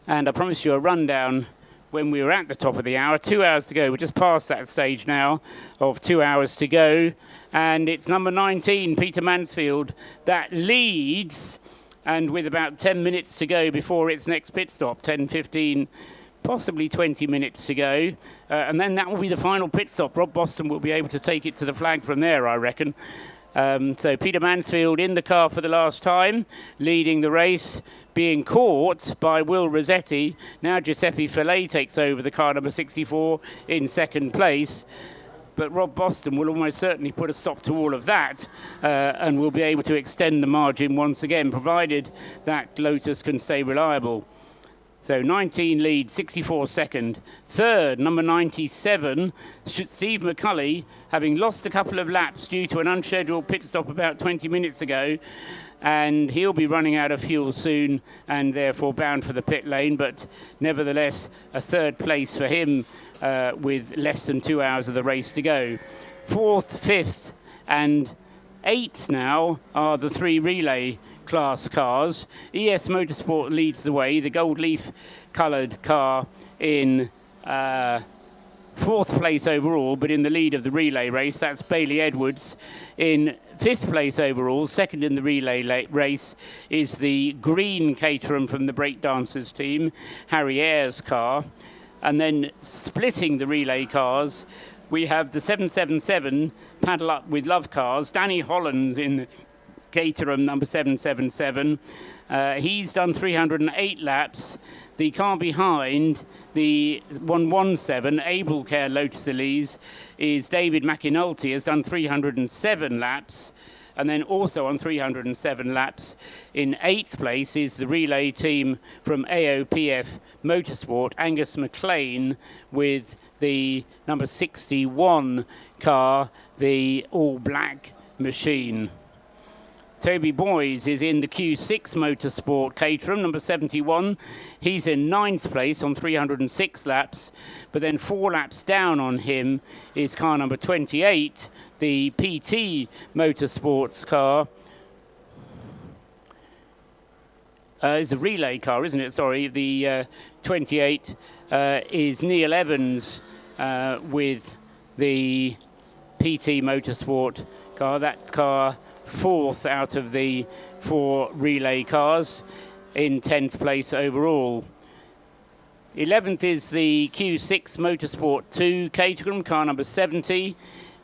And I promised you a rundown when we were at the top of the hour. 2 hours to go. We're just past that stage now of 2 hours to go. And it's number 19, Peter Mansfield, that leads. And with about 10 minutes to go before its next pit stop, 10, 15, possibly 20 minutes to go. And then that will be the final pit stop. Rob Boston will be able to take it to the flag from there, I reckon. So Peter Mansfield in the car for the last time, leading the race, being caught by Will Rossetti. Now Giuseppe Fellet takes over the car number 64 in second place. But Rob Boston will almost certainly put a stop to all of that and will be able to extend the margin once again, provided that Lotus can stay reliable. So 19 lead, 64 second. Third, number 97, Steve McCulley, having lost a couple of laps due to an unscheduled pit stop about 20 minutes ago. And he'll be running out of fuel soon and therefore bound for the pit lane. But nevertheless, a third place for him with less than 2 hours of the race to go. Fourth, fifth, and eighth now are the 3 relay class cars. ES Motorsport leads the way, the gold leaf coloured car in fourth place overall, but in the lead of the relay race. That's Bailey Edwards. In fifth place overall, second in the relay race, is the green Caterham from the Breakdancers team, Harry Ayres' car. And then splitting the relay cars, we have the 777 Paddle Up with Love cars, Danny Hollands in Caterham number 777. He's done 308 laps. The car behind, the 117 Able Care Lotus Elise, is David McInulty, has done 307 laps. And then also on 307 laps, in 8th place is the relay team from AOPF Motorsport, Angus McLean, with the number 61 car, the all-black machine. Toby Boys is in the Q6 Motorsport Caterham, number 71. He's in 9th place on 306 laps, but then 4 laps down on him is car number 28, the PT Motorsports car. It's a relay car, isn't it? Sorry, the 28 is Neil Evans with the PT Motorsport car. That car fourth out of the 4 relay cars, in 10th place overall. 11th is the Q6 Motorsport 2 Caterham, car number 70.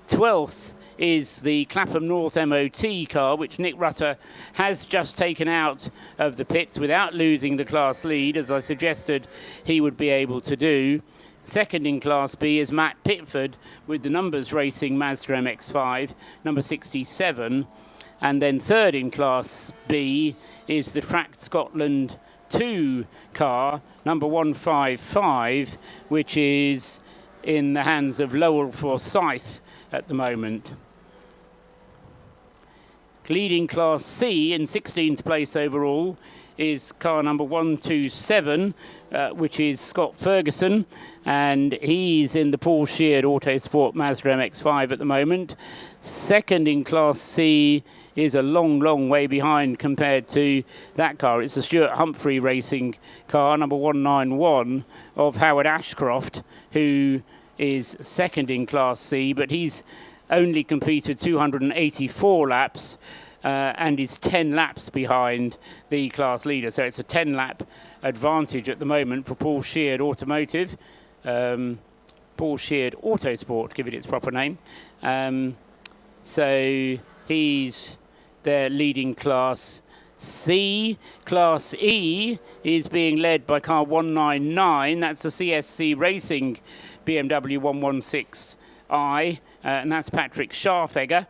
12th is the Clapham North MOT car, which Nick Rutter has just taken out of the pits without losing the class lead, as I suggested he would be able to do. Second in Class B is Matt Pitford with the Numbers Racing Mazda MX-5, number 67. And then third in Class B is the Track Scotland 2 car, number 155, which is in the hands of Lowell Forsyth at the moment. Leading Class C in 16th place overall is car number 127, which is Scott Ferguson, and he's in the Paul Sheard Autosport Mazda MX-5 at the moment. Second in Class C is a long way behind compared to that car. It's the Stuart Humphrey Racing car, number 191, of Howard Ashcroft, who is second in Class C, but he's only completed 284 laps and is 10 laps behind the class leader. So it's a 10-lap advantage at the moment for Paul Sheard Automotive. Paul Sheard Autosport, give it its proper name. So he's their leading Class C. Class E is being led by car 199. That's the CSC Racing BMW 116i, and that's Patrick Scharfegger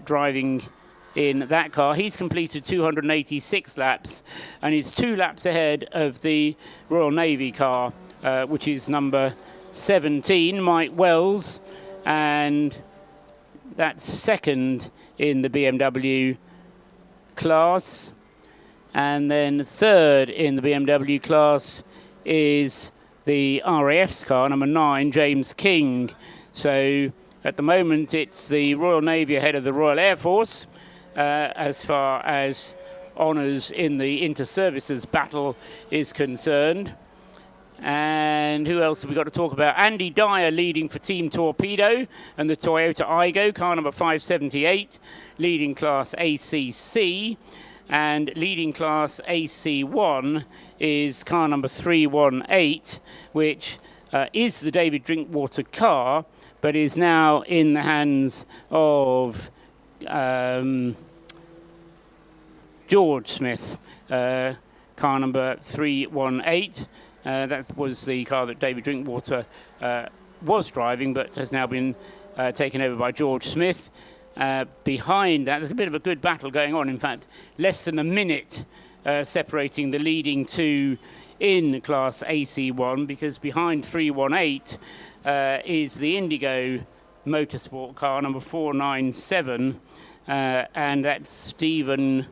driving in that car. He's completed 286 laps and is 2 laps ahead of the Royal Navy car, which is number 17, Mike Wells, and that's second in the BMW class. And then third in the BMW class is the RAF's car, number 9, James King. So at the moment it's the Royal Navy ahead of the Royal Air Force as far as honours in the inter-services battle is concerned. And who else have we got to talk about? Andy Dyer leading for Team Torpedo and the Toyota Igo, car number 578, leading Class ACC. And leading Class AC1 is car number 318, which is the David Drinkwater car, but is now in the hands of George Smith, car number 318. That was the car that David Drinkwater was driving, but has now been taken over by George Smith. Behind that, there's a bit of a good battle going on. In fact, less than a minute separating the leading two in Class AC1, because behind 318 is the Indigo Motorsport car, number 497, and that's Stephen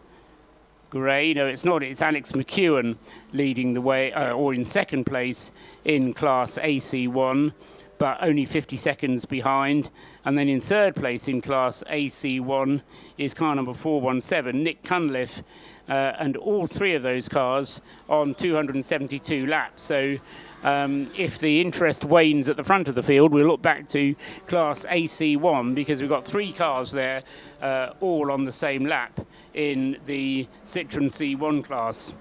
Gray. No, it's not. It's Alex McEwen leading the way, or in second place in Class AC1, but only 50 seconds behind. And then in third place in Class AC1 is car number 417, Nick Cunliffe, and all three of those cars on 272 laps. So if the interest wanes at the front of the field, we'll look back to Class AC1, because we've got three cars there, all on the same lap in the Citroen C1 class.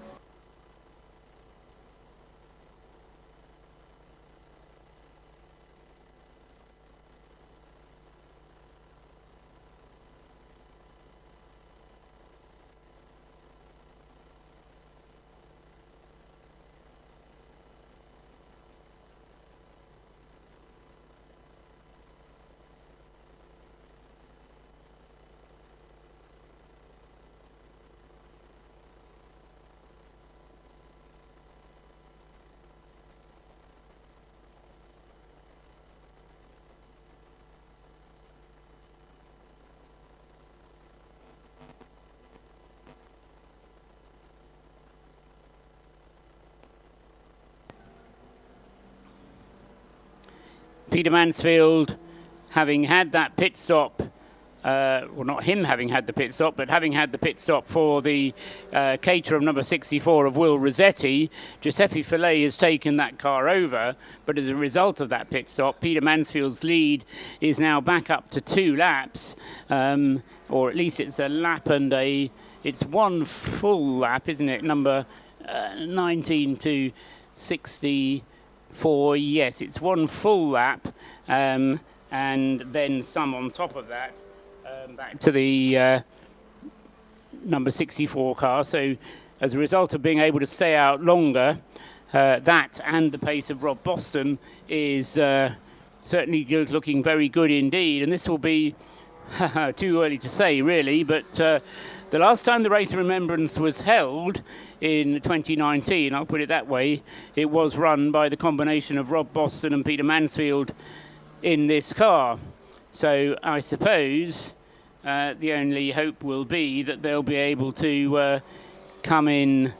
Peter Mansfield, having had that pit stop, well, not him having had the pit stop, but having had the pit stop for the Caterham number 64 of Will Rossetti, Giuseppe Fillet has taken that car over. But as a result of that pit stop, Peter Mansfield's lead is now back up to 2 laps, or at least it's a lap and it's one full lap, isn't it? Number 19 to 64. Yes, it's one full lap, and and then some on top of that, back to the number 64 car. So as a result of being able to stay out longer, that and the pace of Rob Boston is certainly looking very good indeed. And this will be too early to say, really, but the last time the Race of Remembrance was held in 2019, I'll put it that way, it was run by the combination of Rob Boston and Peter Mansfield in this car. So I suppose the only hope will be that they'll be able to come in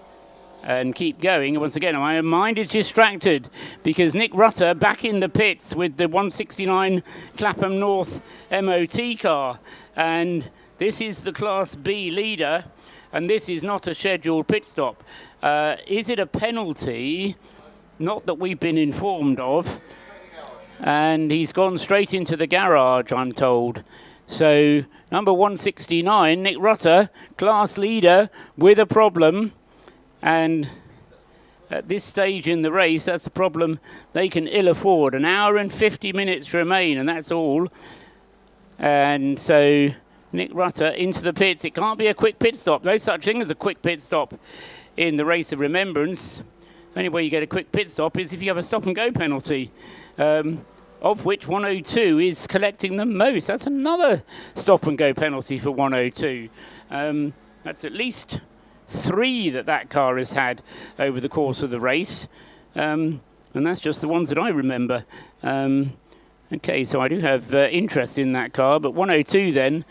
and keep going. Once again, my mind is distracted because Nick Rutter back in the pits with the 169 Clapham North MOT car, and this is the Class B leader, and this is not a scheduled pit stop. Is it a penalty? Not that we've been informed of. And he's gone straight into the garage, I'm told. So number 169, Nick Rutter, class leader with a problem. And at this stage in the race, that's the problem they can ill afford. An hour and 50 minutes remain, and that's all. And so Nick Rutter into the pits. It can't be a quick pit stop. No such thing as a quick pit stop in the Race of Remembrance. The only way you get a quick pit stop is if you have a stop-and-go penalty, of which 102 is collecting the most. That's another stop-and-go penalty for 102. That's at least 3 that car has had over the course of the race. And that's just the ones that I remember. Okay, so I do have interest in that car. But 102 then,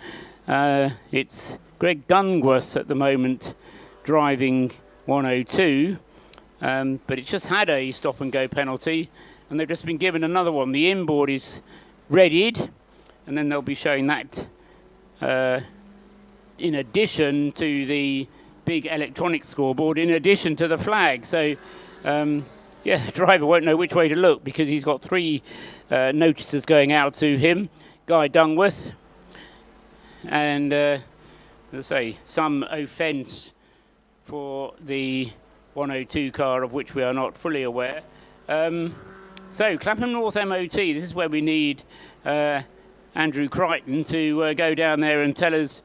it's Greg Dungworth at the moment driving 102. But it's just had a stop-and-go penalty, and they've just been given another one. The inboard is readied, and then they'll be showing that in addition to the big electronic scoreboard, in addition to the flag. So, yeah, the driver won't know which way to look because he's got 3 notices going out to him. Guy Dungworth, and let's say some offence for the 102 car, of which we are not fully aware. So Clapham North MOT, this is where we need Andrew Crichton to go down there and tell us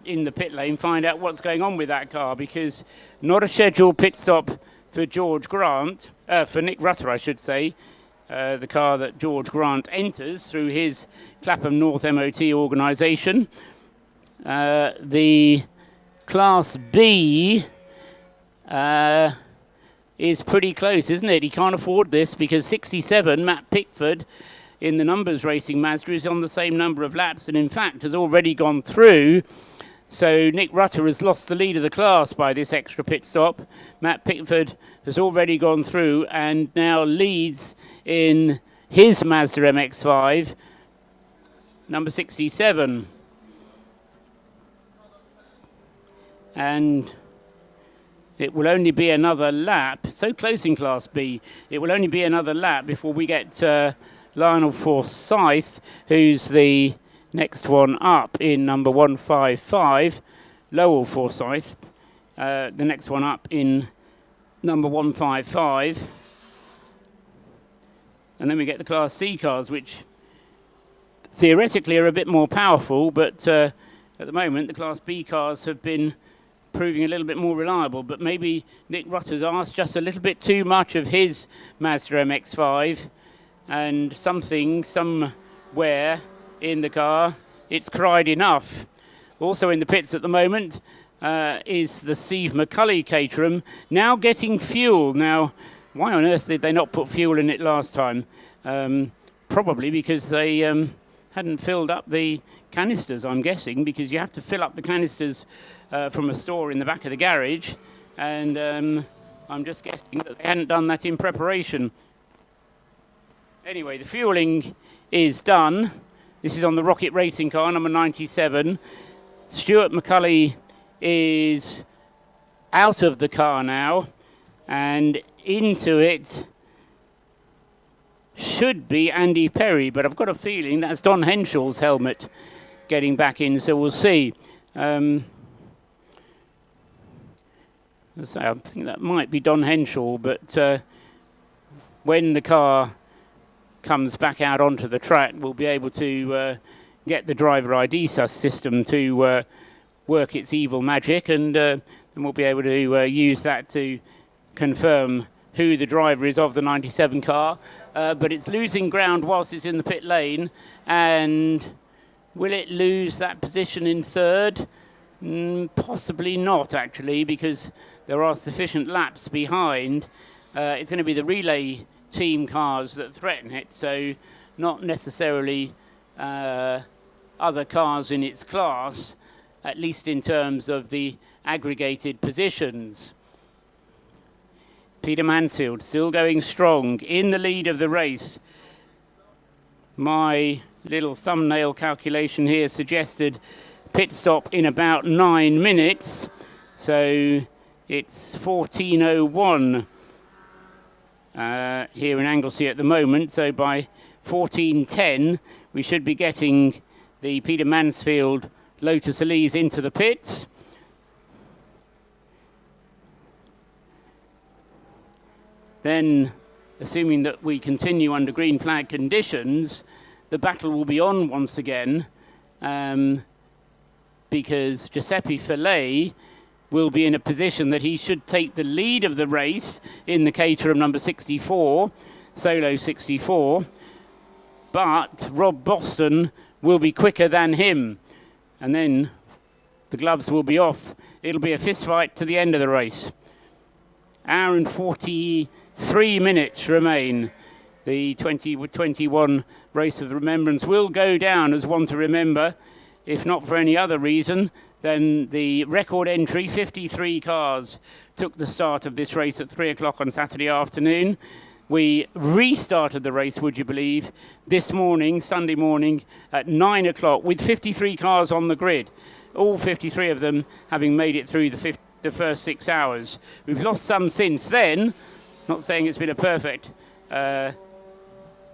in the pit lane, find out what's going on with that car, because not a scheduled pit stop for George Grant, for Nick Rutter I should say, the car that George Grant enters through his Clapham North MOT organisation. The Class B is pretty close, isn't it? He can't afford this because 67, Matt Pickford, in the numbers racing Mazda, is on the same number of laps and in fact has already gone through. So Nick Rutter has lost the lead of the class by this extra pit stop. Matt Pickford has already gone through and now leads in his Mazda MX-5, number 67. And it will only be another lap, so close in Class B, it will only be another lap before we get Lionel Forsyth, who's the next one up in number 155, Lowell Forsyth, the next one up in number 155. And then we get the Class C cars, which theoretically are a bit more powerful, but at the moment the Class B cars have been proving a little bit more reliable, but maybe Nick Rutter's asked just a little bit too much of his Mazda MX-5, and somewhere in the car it's cried enough. Also in the pits at the moment is the Steve McCulley Caterham, now getting fuel. Now, why on earth did they not put fuel in it last time? Probably because they hadn't filled up the canisters, I'm guessing, because you have to fill up the canisters from a store in the back of the garage, and I'm just guessing that they hadn't done that in preparation. Anyway, the fueling is done. This is on the Rocket Racing car, number 97. Stuart McCulley is out of the car now, and into it should be Andy Perry, but I've got a feeling that's Don Henschel's helmet getting back in, so we'll see. So I think that might be Don Henschel, but when the car comes back out onto the track, we'll be able to get the driver ID system to work its evil magic, and we'll be able to use that to confirm who the driver is of the 97 car. But it's losing ground whilst it's in the pit lane, and will it lose that position in third? Possibly not, actually, because there are sufficient laps behind. It's going to be the relay team cars that threaten it, so not necessarily other cars in its class, at least in terms of the aggregated positions. Peter Mansfield still going strong in the lead of the race. My little thumbnail calculation here suggested pit stop in about 9 minutes, so it's 14:01 here in Anglesey at the moment, so by 14:10 we should be getting the Peter Mansfield Lotus Elise into the pits. Then, assuming that we continue under green flag conditions, the battle will be on once again, because Giuseppe Fillet will be in a position that he should take the lead of the race in the Caterham number 64, Solo 64, but Rob Boston will be quicker than him, and then the gloves will be off. It'll be a fist fight to the end of the race. Hour and 43 minutes remain. The 2021 Race of Remembrance will go down as one to remember, if not for any other reason. Then the record entry, 53 cars, took the start of this race at 3 o'clock on Saturday afternoon. We restarted the race, would you believe, this morning, Sunday morning, at 9 o'clock, with 53 cars on the grid, all 53 of them having made it through the first 6 hours. We've lost some since then, not saying it's been a perfect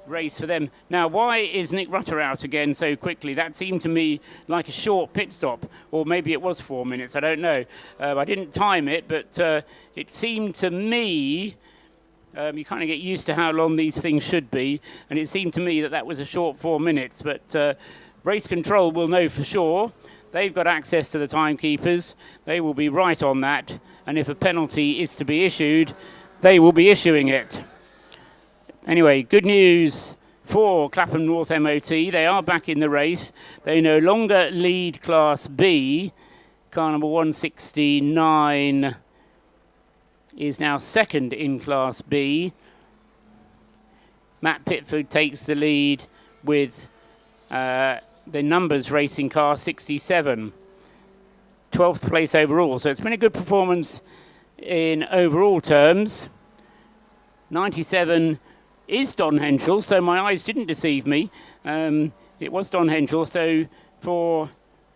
race for them. Now, why is Nick Rutter out again so quickly? That seemed to me like a short pit stop, or maybe it was 4 minutes, I don't know. I didn't time it, but it seemed to me, you kind of get used to how long these things should be, and it seemed to me that that was a short 4 minutes, but race control will know for sure. They've got access to the timekeepers. They will be right on that, and if a penalty is to be issued, they will be issuing it. Anyway, good news for Clapham North MOT. They are back in the race. They no longer lead Class B. Car number 169 is now second in Class B. Matt Pitford takes the lead with the numbers racing car 67. 12th place overall. So it's been a good performance in overall terms. 97 is Don Henschel, so my eyes didn't deceive me. It was Don Henschel, so for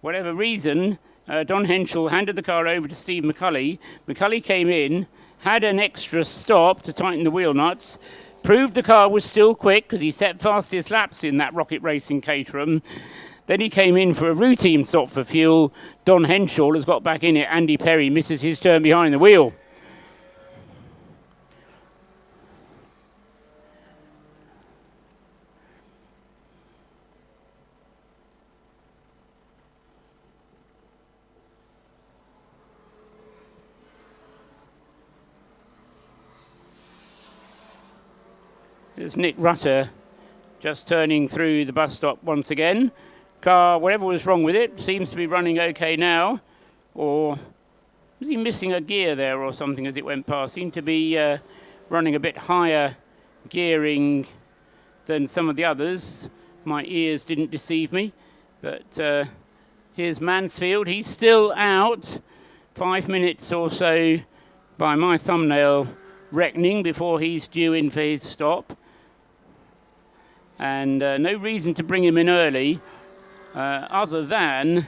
whatever reason, Don Henschel handed the car over to Steve McCulley. McCulley came in, had an extra stop to tighten the wheel nuts, proved the car was still quick because he set fastest laps in that Rocket Racing Caterham. Then he came in for a routine stop for fuel. Don Henschel has got back in it. Andy Perry misses his turn behind the wheel. There's Nick Rutter just turning through the bus stop once again. Car, whatever was wrong with it, seems to be running okay now. Or was he missing a gear there or something as it went past? Seemed to be running a bit higher gearing than some of the others. My ears didn't deceive me. But here's Mansfield. He's still out. 5 minutes or so by my thumbnail reckoning before he's due in for his stop. And no reason to bring him in early other than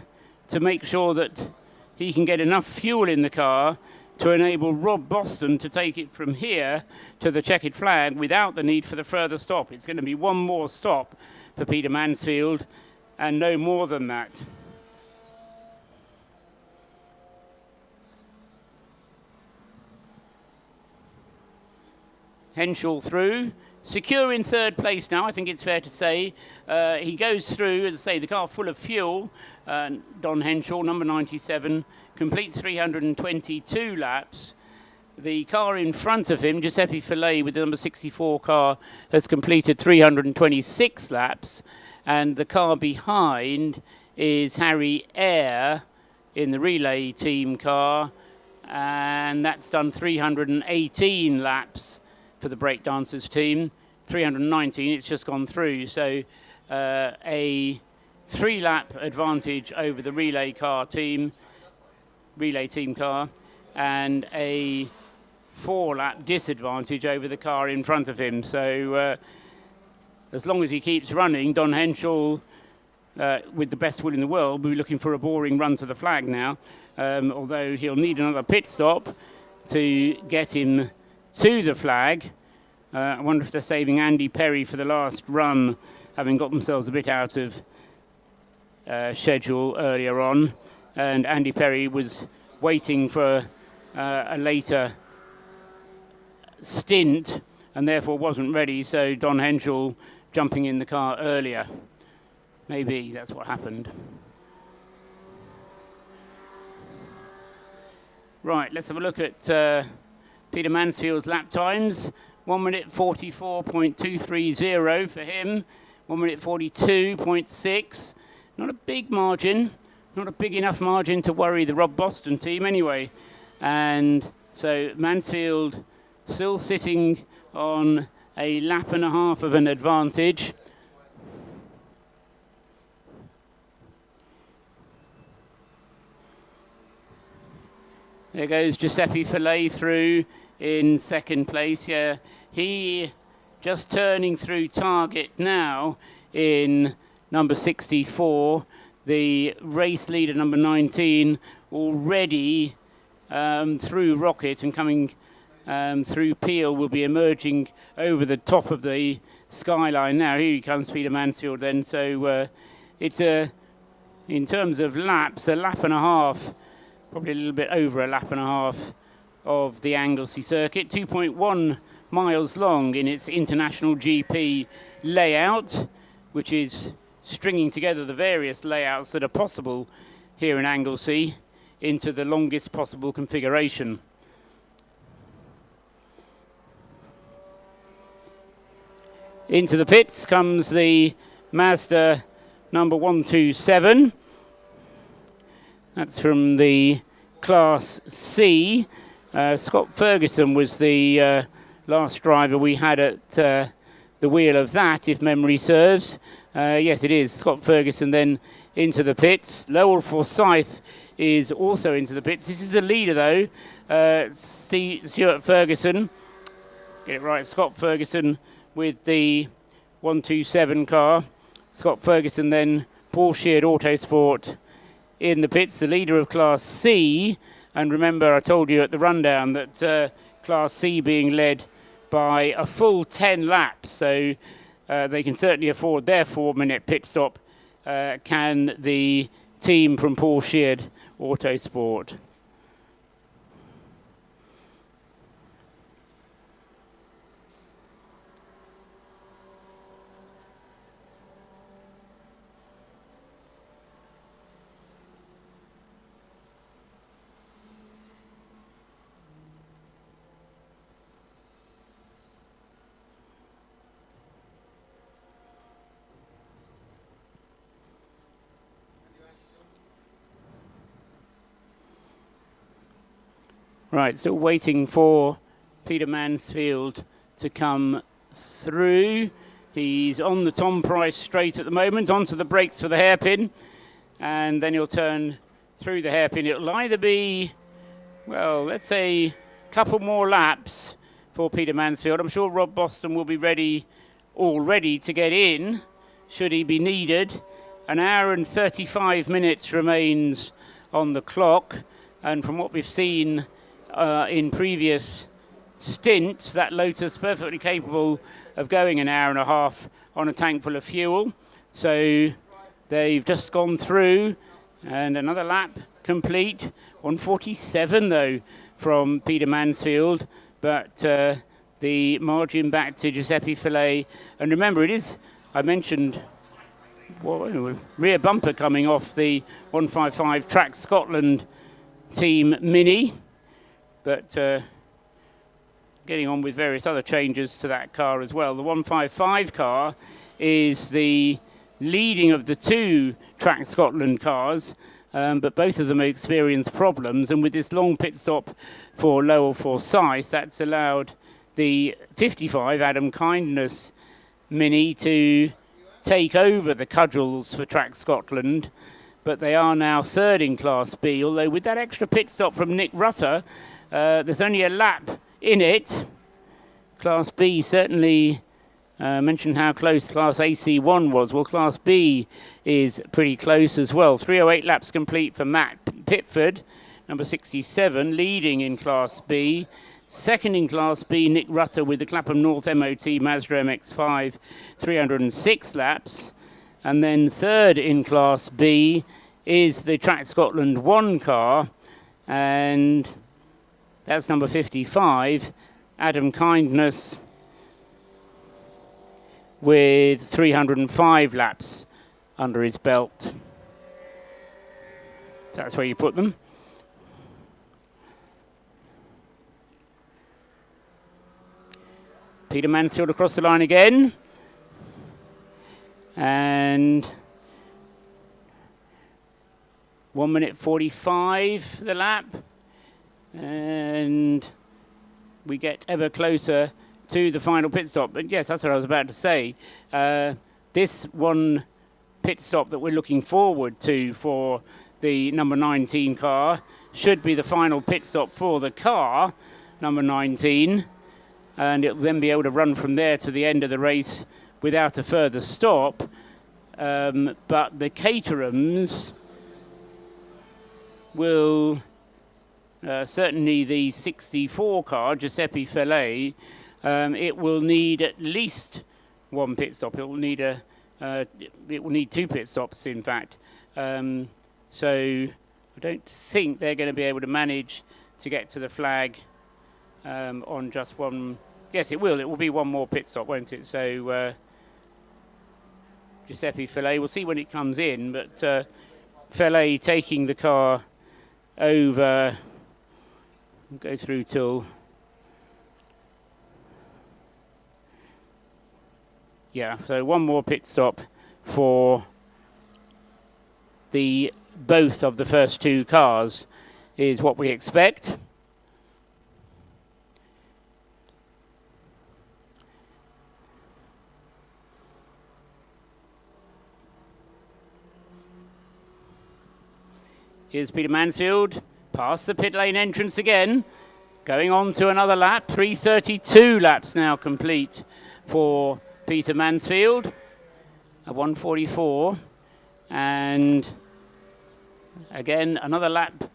to make sure that he can get enough fuel in the car to enable Rob Boston to take it from here to the checkered flag without the need for the further stop. It's going to be one more stop for Peter Mansfield and no more than that. Henschel through. Secure in third place now, I think it's fair to say. He goes through, as I say, the car full of fuel. Don Henschel, number 97, completes 322 laps. The car in front of him, Giuseppe Fillet, with the number 64 car, has completed 326 laps. And the car behind is Harry Eyre in the relay team car. And that's done 318 laps for the breakdancers team. 319, it's just gone through. So a 3-lap advantage over the relay team car, and a 4-lap disadvantage over the car in front of him. So as long as he keeps running, Don Henschel, with the best will in the world, will be looking for a boring run to the flag now, although he'll need another pit stop to get him to the flag. I wonder if they're saving Andy Perry for the last run, having got themselves a bit out of schedule earlier on. And Andy Perry was waiting for a later stint and therefore wasn't ready, so Don Henschel jumping in the car earlier. Maybe that's what happened. Right, let's have a look at Peter Mansfield's lap times. 1 minute 44.230 for him. 1 minute 42.6. Not a big margin. Not a big enough margin to worry the Rob Boston team anyway. And so Mansfield still sitting on a lap and a half of an advantage. There goes Giuseppe Fillet through in second place. Yeah, he just turning through target now in number 64. The race leader, number 19, already through Rocket and coming through Peel, will be emerging over the top of the skyline now. Here he comes, Peter Mansfield then. So it's in terms of laps, a lap and a half, probably a little bit over a lap and a half of the Anglesey circuit. 2.1 miles long in its international GP layout, which is stringing together the various layouts that are possible here in Anglesey into the longest possible configuration. Into the pits comes the Mazda number 127. That's from the Class C. Scott Ferguson was the last driver we had at the wheel of that, if memory serves. Yes, it is. Scott Ferguson then into the pits. Lowell Forsyth is also into the pits. This is a leader, though. Stuart Ferguson. Get it right. Scott Ferguson with the 127 car. Scott Ferguson then Porsche Autosport in the pits, the leader of Class C. And remember, I told you at the rundown that Class C being led by a full 10 laps, so they can certainly afford their 4-minute pit stop, can the team from Porsche Autosport. Right, still waiting for Peter Mansfield to come through. He's on the Tom Price straight at the moment, onto the brakes for the hairpin, and then he'll turn through the hairpin. It'll either be, well, let's say a couple more laps for Peter Mansfield. I'm sure Rob Boston will be ready already to get in, should he be needed. An hour and 35 minutes remains on the clock, and from what we've seen in previous stints, that Lotus perfectly capable of going an hour and a half on a tank full of fuel. So they've just gone through, and another lap complete. 147 though from Peter Mansfield, but the margin back to Giuseppe Fillet. And remember, it is, I mentioned, rear bumper coming off the 155 Track Scotland team Mini, but getting on with various other changes to that car as well. The 155 car is the leading of the two Track Scotland cars, but both of them experienced problems, and with this long pit stop for Lowell Forsyth, that's allowed the 55 Adam Kindness Mini to take over the cudgels for Track Scotland, but they are now third in Class B, although with that extra pit stop from Nick Rutter, there's only a lap in it. Class B certainly mentioned how close Class AC1 was. Well, Class B is pretty close as well. 308 laps complete for Matt Pitford, number 67, leading in Class B. Second in Class B, Nick Rutter with the Clapham North MOT Mazda MX-5, 306 laps. And then third in Class B is the Track Scotland 1 car, and that's number 55, Adam Kindness, with 305 laps under his belt. That's where you put them. Peter Mansfield across the line again. And 1 minute 45 the lap. And we get ever closer to the final pit stop. But yes, that's what I was about to say. This one pit stop that we're looking forward to for the number 19 car should be the final pit stop for the car, number 19. And it'll then be able to run from there to the end of the race without a further stop. But the Caterhams will, certainly the 64 car, Giuseppe Fillet, it will need at least one pit stop. It will need two pit stops, in fact. So I don't think they're going to be able to manage to get to the flag on just one. Yes, it will. It will be one more pit stop, won't it? So Giuseppe Fillet, we'll see when it comes in, but Fillet taking the car over, go through till, yeah, so one more pit stop for both of the first two cars is what we expect. Here's Peter Mansfield, past the pit lane entrance again, going on to another lap. 3:32 laps now complete for Peter Mansfield, a 1:44, and again another lap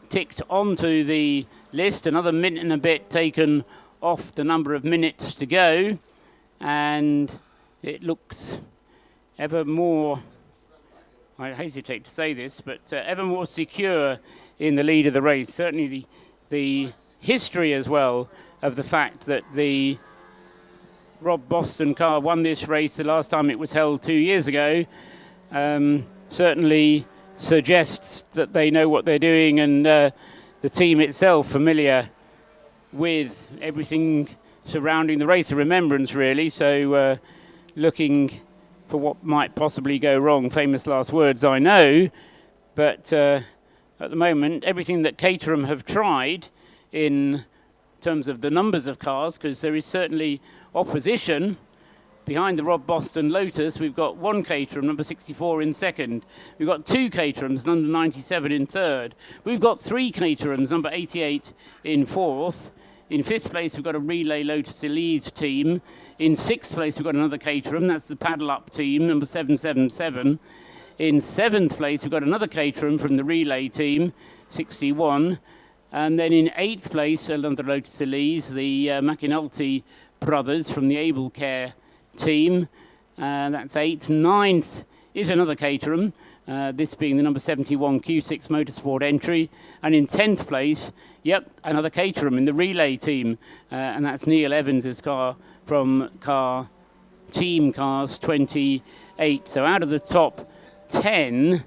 ticked onto the list, another minute and a bit taken off the number of minutes to go, and it looks ever more, I hesitate to say this, but ever more secure in the lead of the race. Certainly the history as well of the fact that the Rob Boston car won this race the last time it was held 2 years ago certainly suggests that they know what they're doing, and the team itself familiar with everything surrounding the race, a remembrance really, so looking for what might possibly go wrong. Famous last words, I know, but at the moment, everything that Caterham have tried in terms of the numbers of cars, because there is certainly opposition behind the Rob Boston Lotus. We've got one Caterham, number 64, in second. We've got two Caterhams, number 97, in third. We've got three Caterhams, number 88, in fourth. In fifth place, we've got a relay Lotus Elise team. In sixth place, we've got another Caterham. That's the Paddle Up team, number 777. In seventh place, we've got another Caterham from the relay team, 61. And then in eighth place, another Lotus Elise, the McAnulty brothers from the Able Care team. That's eighth. Ninth is another Caterham, This being the number 71 Q6 Motorsport entry. And in 10th place, yep, another Caterham in the relay team. And that's Neil Evans' car from Team Cars 28. So out of the top 10,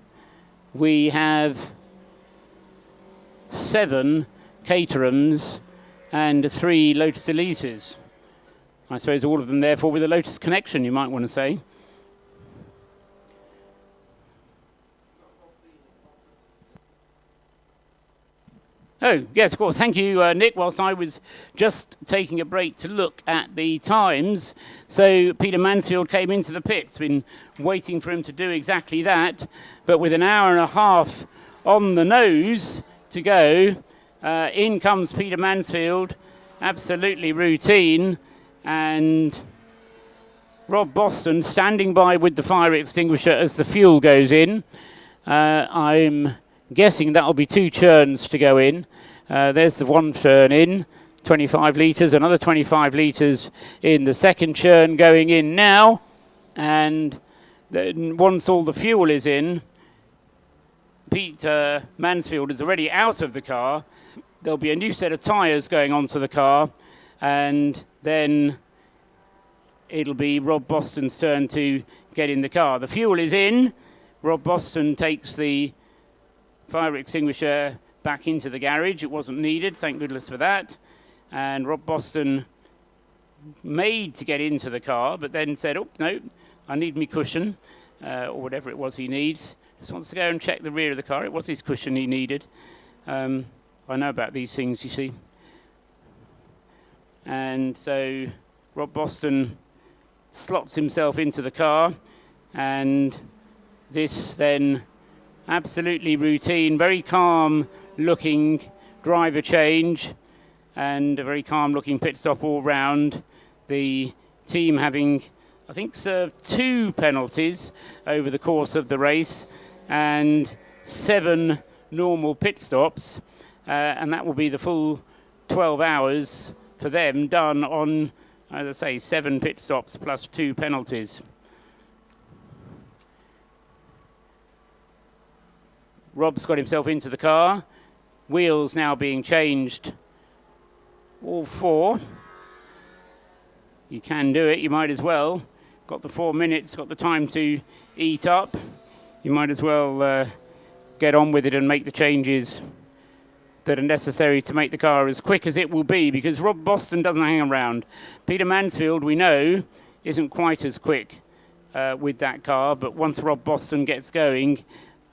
we have 7 Caterhams and 3 Lotus Elises. I suppose all of them therefore with a Lotus connection, you might want to say. Oh, yes, of course. Thank you, Nick. Whilst I was just taking a break to look at the times. So Peter Mansfield came into the pits. Been waiting for him to do exactly that. But with an hour and a half on the nose to go, in comes Peter Mansfield. Absolutely routine. And Rob Boston standing by with the fire extinguisher as the fuel goes in. I'm guessing that'll be 2 churns to go in. There's the 1 churn in, 25 litres, another 25 litres in the 2nd churn going in now. And then once all the fuel is in, Peter Mansfield is already out of the car. There'll be a new set of tyres going onto the car, and then it'll be Rob Boston's turn to get in the car. The fuel is in. Rob Boston takes the fire extinguisher back into the garage. It wasn't needed, thank goodness for that. And Rob Boston made to get into the car, but then said, oh, no, I need me cushion, or whatever it was he needs. Just wants to go and check the rear of the car. It was his cushion he needed. I know about these things, you see. And so Rob Boston slots himself into the car, and this then absolutely routine, very calm looking driver change, and a very calm looking pit stop all round. The team having, I think, served 2 penalties over the course of the race and 7 normal pit stops, and that will be the full 12 hours for them done on, as I say, 7 pit stops plus 2 penalties. Rob's got himself into the car. Wheels now being changed, all 4. You can do it, you might as well. Got the 4 minutes, got the time to eat up. You might as well get on with it and make the changes that are necessary to make the car as quick as it will be, because Rob Boston doesn't hang around. Peter Mansfield, we know, isn't quite as quick with that car, but once Rob Boston gets going,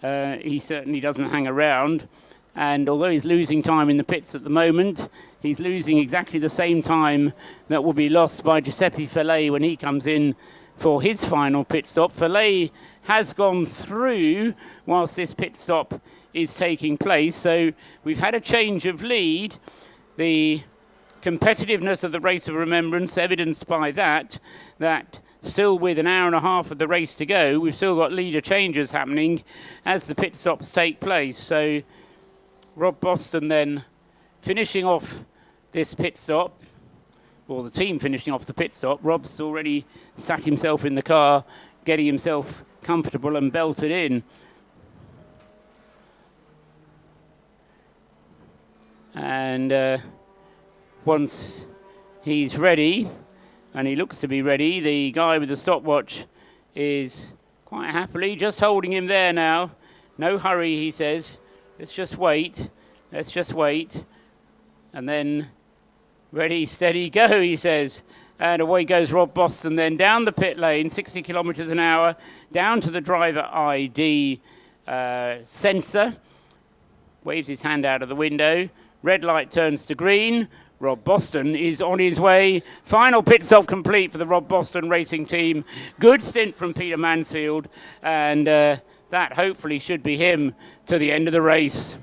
he certainly doesn't hang around. And although he's losing time in the pits at the moment, he's losing exactly the same time that will be lost by Giuseppe Fillet when he comes in for his final pit stop. Fillet has gone through whilst this pit stop is taking place, so we've had a change of lead. The competitiveness of the Race of Remembrance evidenced by that still with an hour and a half of the race to go, we've still got leader changes happening as the pit stops take place. So Rob Boston then finishing off this pit stop, or the team finishing off the pit stop. Rob's already sat himself in the car, getting himself comfortable and belted in. And once he's ready, and he looks to be ready, the guy with the stopwatch is quite happily just holding him there now. No hurry, he says. Let's just wait. Let's just wait. And then ready, steady, go, he says. And away goes Rob Boston then down the pit lane, 60 kilometres an hour, down to the driver ID sensor. Waves his hand out of the window. Red light turns to green. Rob Boston is on his way. Final pit stop complete for the Rob Boston racing team. Good stint from Peter Mansfield, and that hopefully should be him to the end of the race.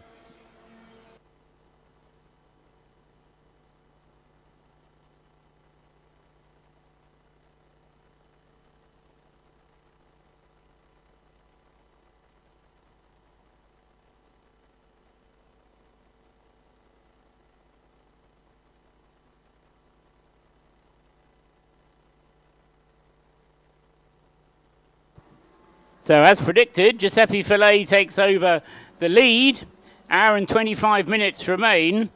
So as predicted, Giuseppe Fillet takes over the lead. Hour and 25 minutes remain,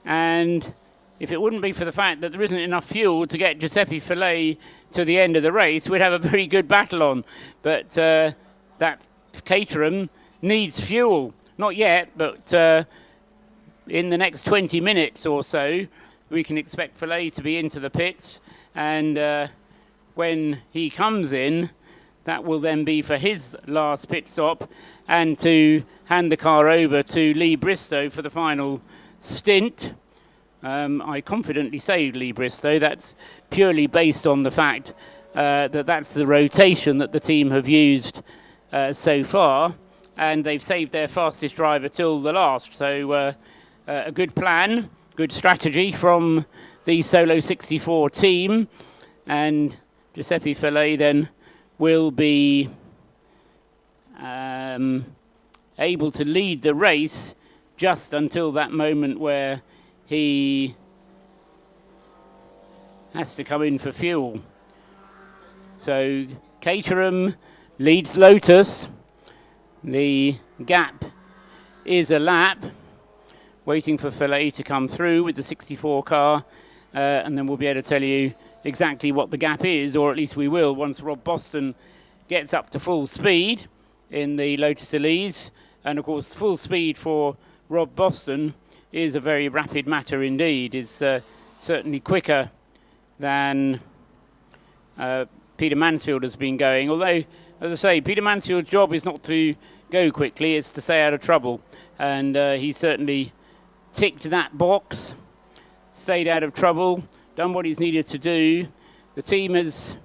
and if it wouldn't be for the fact that there isn't enough fuel to get Giuseppe Fillet to the end of the race, we'd have a very good battle on. But that Caterham needs fuel. Not yet, but in the next 20 minutes or so, we can expect Fillet to be into the pits, and when he comes in, that will then be for his last pit stop and to hand the car over to Lee Bristow for the final stint. I confidently say Lee Bristow. That's purely based on the fact that that's the rotation that the team have used so far, and they've saved their fastest driver till the last. So a good plan, good strategy from the Solo 64 team, and Giuseppe Fillet then will be able to lead the race just until that moment where he has to come in for fuel. So Caterham leads Lotus. The gap is a lap, waiting for Fillet to come through with the 64 car, and then we'll be able to tell you exactly what the gap is, or at least we will once Rob Boston gets up to full speed in the Lotus Elise. And of course, full speed for Rob Boston is a very rapid matter indeed. Is certainly quicker than Peter Mansfield has been going. Although, as I say, Peter Mansfield's job is not to go quickly, it's to stay out of trouble. And he certainly ticked that box, stayed out of trouble, done what he's needed to do. The team has,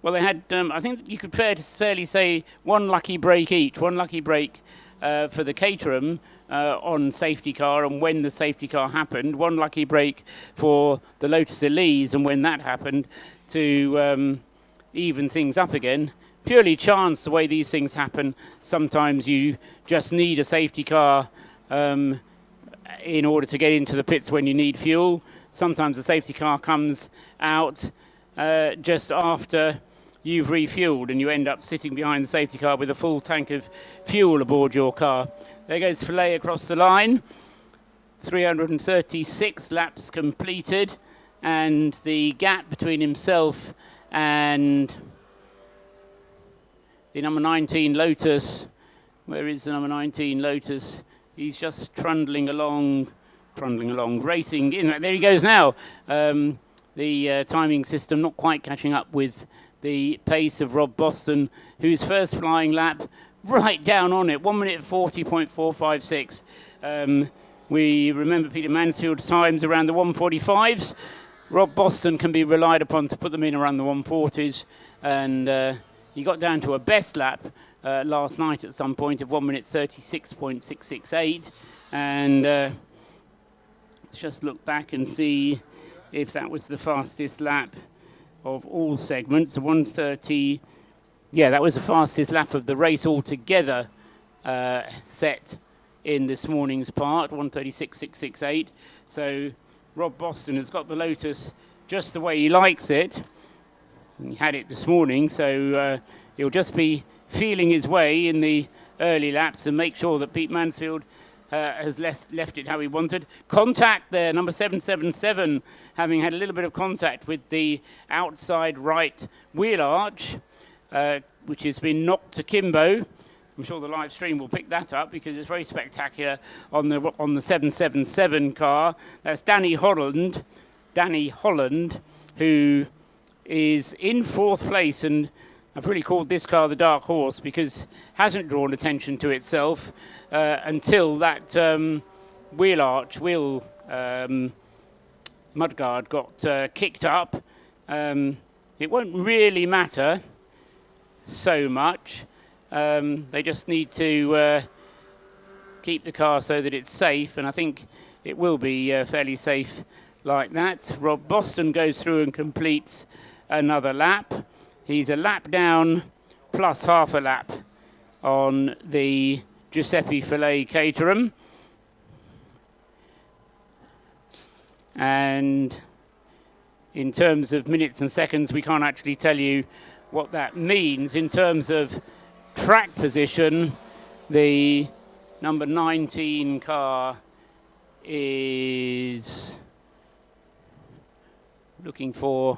well, they had, I think you could fairly say one lucky break each. One lucky break for the Caterham on safety car and when the safety car happened. One lucky break for the Lotus Elise and when that happened to even things up again. Purely chance the way these things happen. Sometimes you just need a safety car in order to get into the pits when you need fuel. Sometimes the safety car comes out just after you've refueled and you end up sitting behind the safety car with a full tank of fuel aboard your car. There goes Fillet across the line. 336 laps completed, and the gap between himself and the number 19 Lotus, where is the number 19 Lotus? He's just trundling along, racing in. There he goes now. The timing system not quite catching up with the pace of Rob Boston, whose first flying lap right down on it, 1 minute 40.456. We remember Peter Mansfield's times around the 145s. Rob Boston can be relied upon to put them in around the 140s, and he got down to a best lap last night at some point of 1 minute 36.668, and let's just look back and see if that was the fastest lap of all segments. 130, yeah, that was the fastest lap of the race altogether set in this morning's part, 136.668. So Rob Boston has got the Lotus just the way he likes it. He had it this morning, so he'll just be feeling his way in the early laps and make sure that Pete Mansfield has left it how he wanted. Contact there, number 777, having had a little bit of contact with the outside right wheel arch, which has been knocked to-kimbo. I'm sure the live stream will pick that up because it's very spectacular on the 777 car. That's Danny Holland, who is in fourth place, and I've really called this car the dark horse because hasn't drawn attention to itself until that wheel mudguard got kicked up. It won't really matter so much. They just need to keep the car so that it's safe, and I think it will be fairly safe like that. Rob Boston goes through and completes another lap. He's a lap down plus half a lap on the Giuseppe Fillet Caterham. And in terms of minutes and seconds, we can't actually tell you what that means in terms of track position, the number 19 car is looking for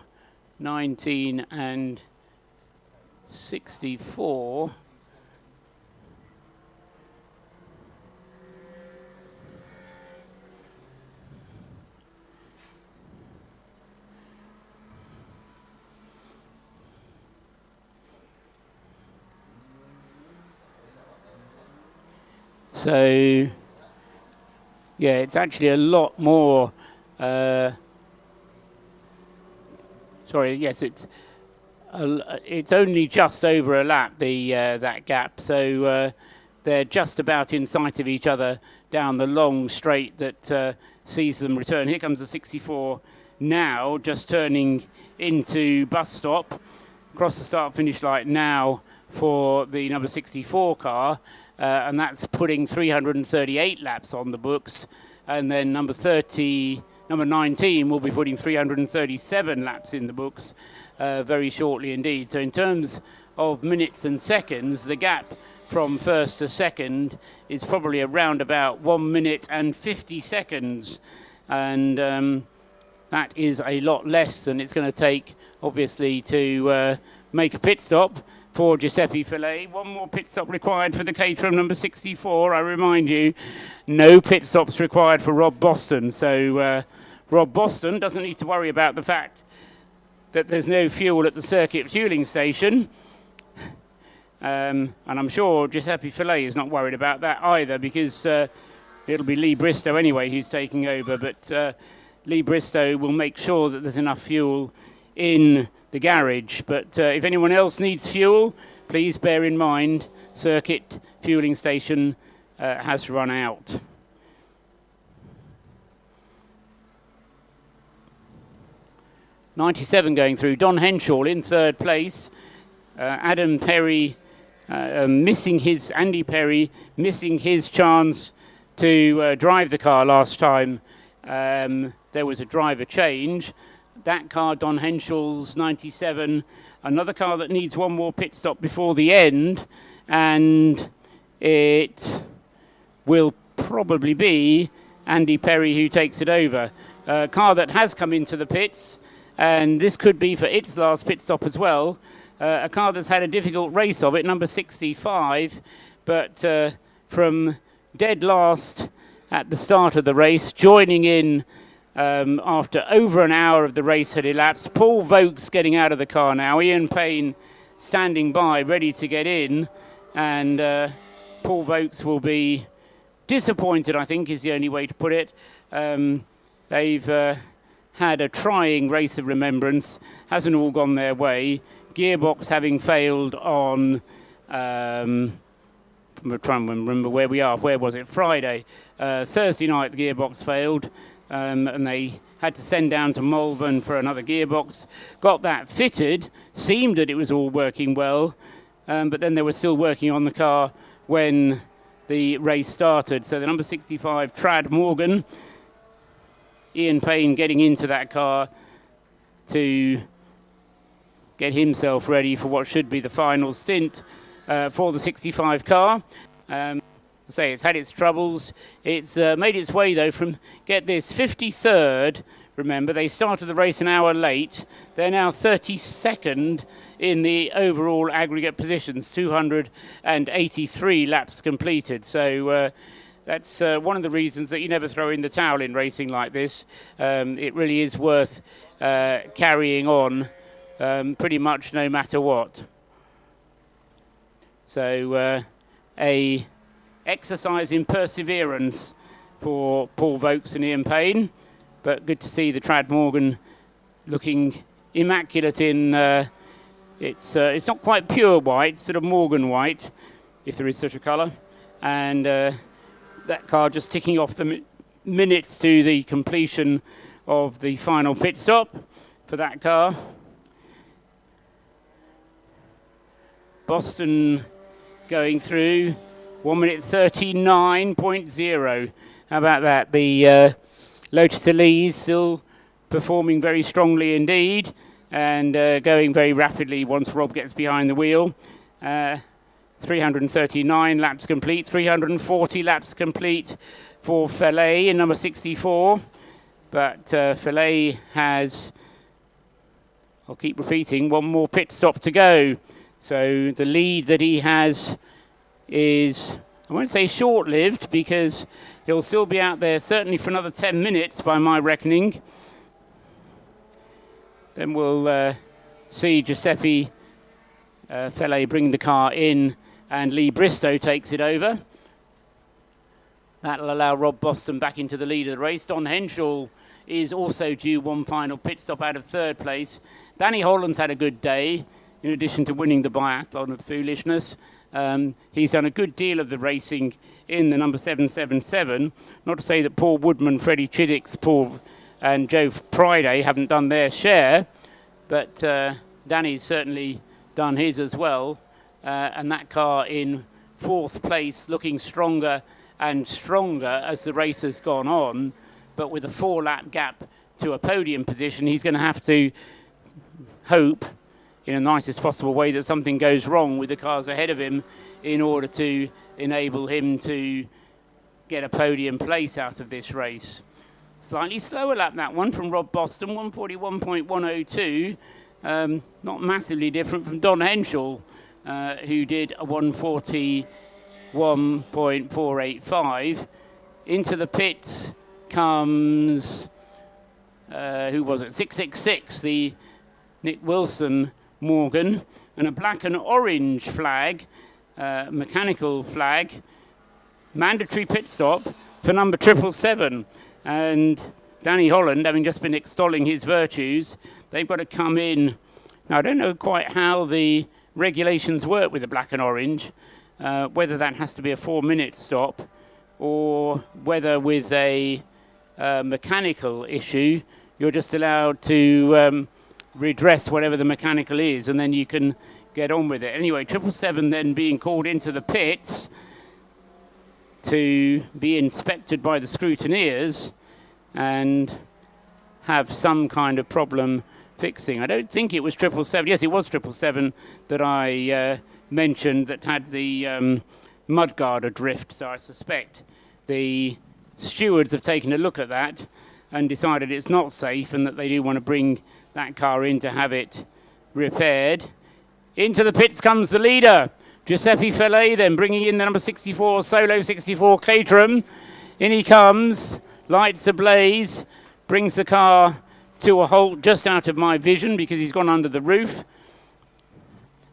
19 and 64. So, yeah, it's actually a lot more. Sorry, yes, it's only just over a lap, that gap. So they're just about in sight of each other down the long straight that sees them return. Here comes the 64 now, just turning into bus stop. Across the start-finish line now for the number 64 car. And that's putting 338 laps on the books, and then number 19 will be putting 337 laps in the books very shortly indeed. So in terms of minutes and seconds, the gap from first to second is probably around about 1 minute and 50 seconds, and that is a lot less than it's going to take, obviously, to make a pit stop for Giuseppe Fillet. One more pit stop required for the Caterham number 64. I remind you, no pit stops required for Rob Boston. So Rob Boston doesn't need to worry about the fact that there's no fuel at the circuit fueling station. And I'm sure Giuseppe Fillet is not worried about that either, because it'll be Lee Bristow anyway who's taking over. But Lee Bristow will make sure that there's enough fuel in the garage. But if anyone else needs fuel, please bear in mind circuit fueling station has run out. '97 going through. Don Henshaw in third place. Adam Perry Andy Perry missing his chance to drive the car last time. There was a driver change. That car, Don Henshaw's 97, another car that needs one more pit stop before the end, and it will probably be Andy Perry who takes it over. A car that has come into the pits, and this could be for its last pit stop as well. A car that's had a difficult race of it, number 65, but from dead last at the start of the race, joining in after over an hour of the race had elapsed. Paul Vokes getting out of the car now. Ian Payne standing by, ready to get in. And Paul Vokes will be disappointed, I think, is the only way to put it. They've had a trying race of remembrance. Hasn't all gone their way. Gearbox having failed on... I'm trying to remember where we are. Where was it? Friday. Thursday night, the gearbox failed. And they had to send down to Malvern for another gearbox. Got that fitted, seemed that it was all working well, but then they were still working on the car when the race started. So the number 65, Trad Morgan, Ian Payne getting into that car to get himself ready for what should be the final stint for the 65 car. Say it's had its troubles. It's made its way though from, get this, 53rd. Remember, they started the race an hour late. They're now 32nd in the overall aggregate positions, 283 laps completed. So that's one of the reasons that you never throw in the towel in racing like this. It really is worth carrying on pretty much no matter what. So a exercise in perseverance for Paul Vokes and Ian Payne, but good to see the Trad Morgan looking immaculate in it's not quite pure white, sort of Morgan white, if there is such a colour, and that car just ticking off the minutes to the completion of the final pit stop for that car. Boston going through 1 minute 39.0. How about that? The Lotus Elise still performing very strongly indeed, and going very rapidly once Rob gets behind the wheel. 339 laps complete, 340 laps complete for Fillet in number 64. But Fillet has, I'll keep repeating, one more pit stop to go. So the lead that he has is, I won't say short-lived, because he'll still be out there certainly for another 10 minutes by my reckoning. Then we'll see Giuseppe Fillet bring the car in, and Lee Bristow takes it over. That'll allow Rob Boston back into the lead of the race. Don Henshaw is also due one final pit stop out of third place. Danny Holland's had a good day, in addition to winning the biathlon of foolishness. He's done a good deal of the racing in the number 777. Not to say that Paul Woodman, Freddie Chiddicks, Paul and Joe Friday haven't done their share, but Danny's certainly done his as well. And that car in fourth place, looking stronger and stronger as the race has gone on. But with a 4-lap gap to a podium position, he's going to have to hope in the nicest possible way that something goes wrong with the cars ahead of him in order to enable him to get a podium place out of this race. Slightly slower lap, that one, from Rob Boston, 141.102. Not massively different from Don Henshaw, who did a 141.485. Into the pits comes, who was it? 666, the Nick Wilson Morgan, and a black and orange flag, mechanical flag, mandatory pit stop for number 777. And Danny Holland, having just been extolling his virtues, they've got to come in. Now, I don't know quite how the regulations work with the black and orange, whether that has to be a 4-minute stop or whether with a mechanical issue, you're just allowed to redress whatever the mechanical is, and then you can get on with it. Anyway, 777 then being called into the pits to be inspected by the scrutineers and have some kind of problem fixing. I don't think it was 777. Yes, it was 777 that I mentioned that had the mudguard adrift, so I suspect the stewards have taken a look at that and decided it's not safe and that they do want to bring that car in to have it repaired. Into the pits comes the leader, Giuseppe Fillet, then bringing in the number 64, Solo 64 Caterham. In he comes, lights ablaze, brings the car to a halt just out of my vision because he's gone under the roof.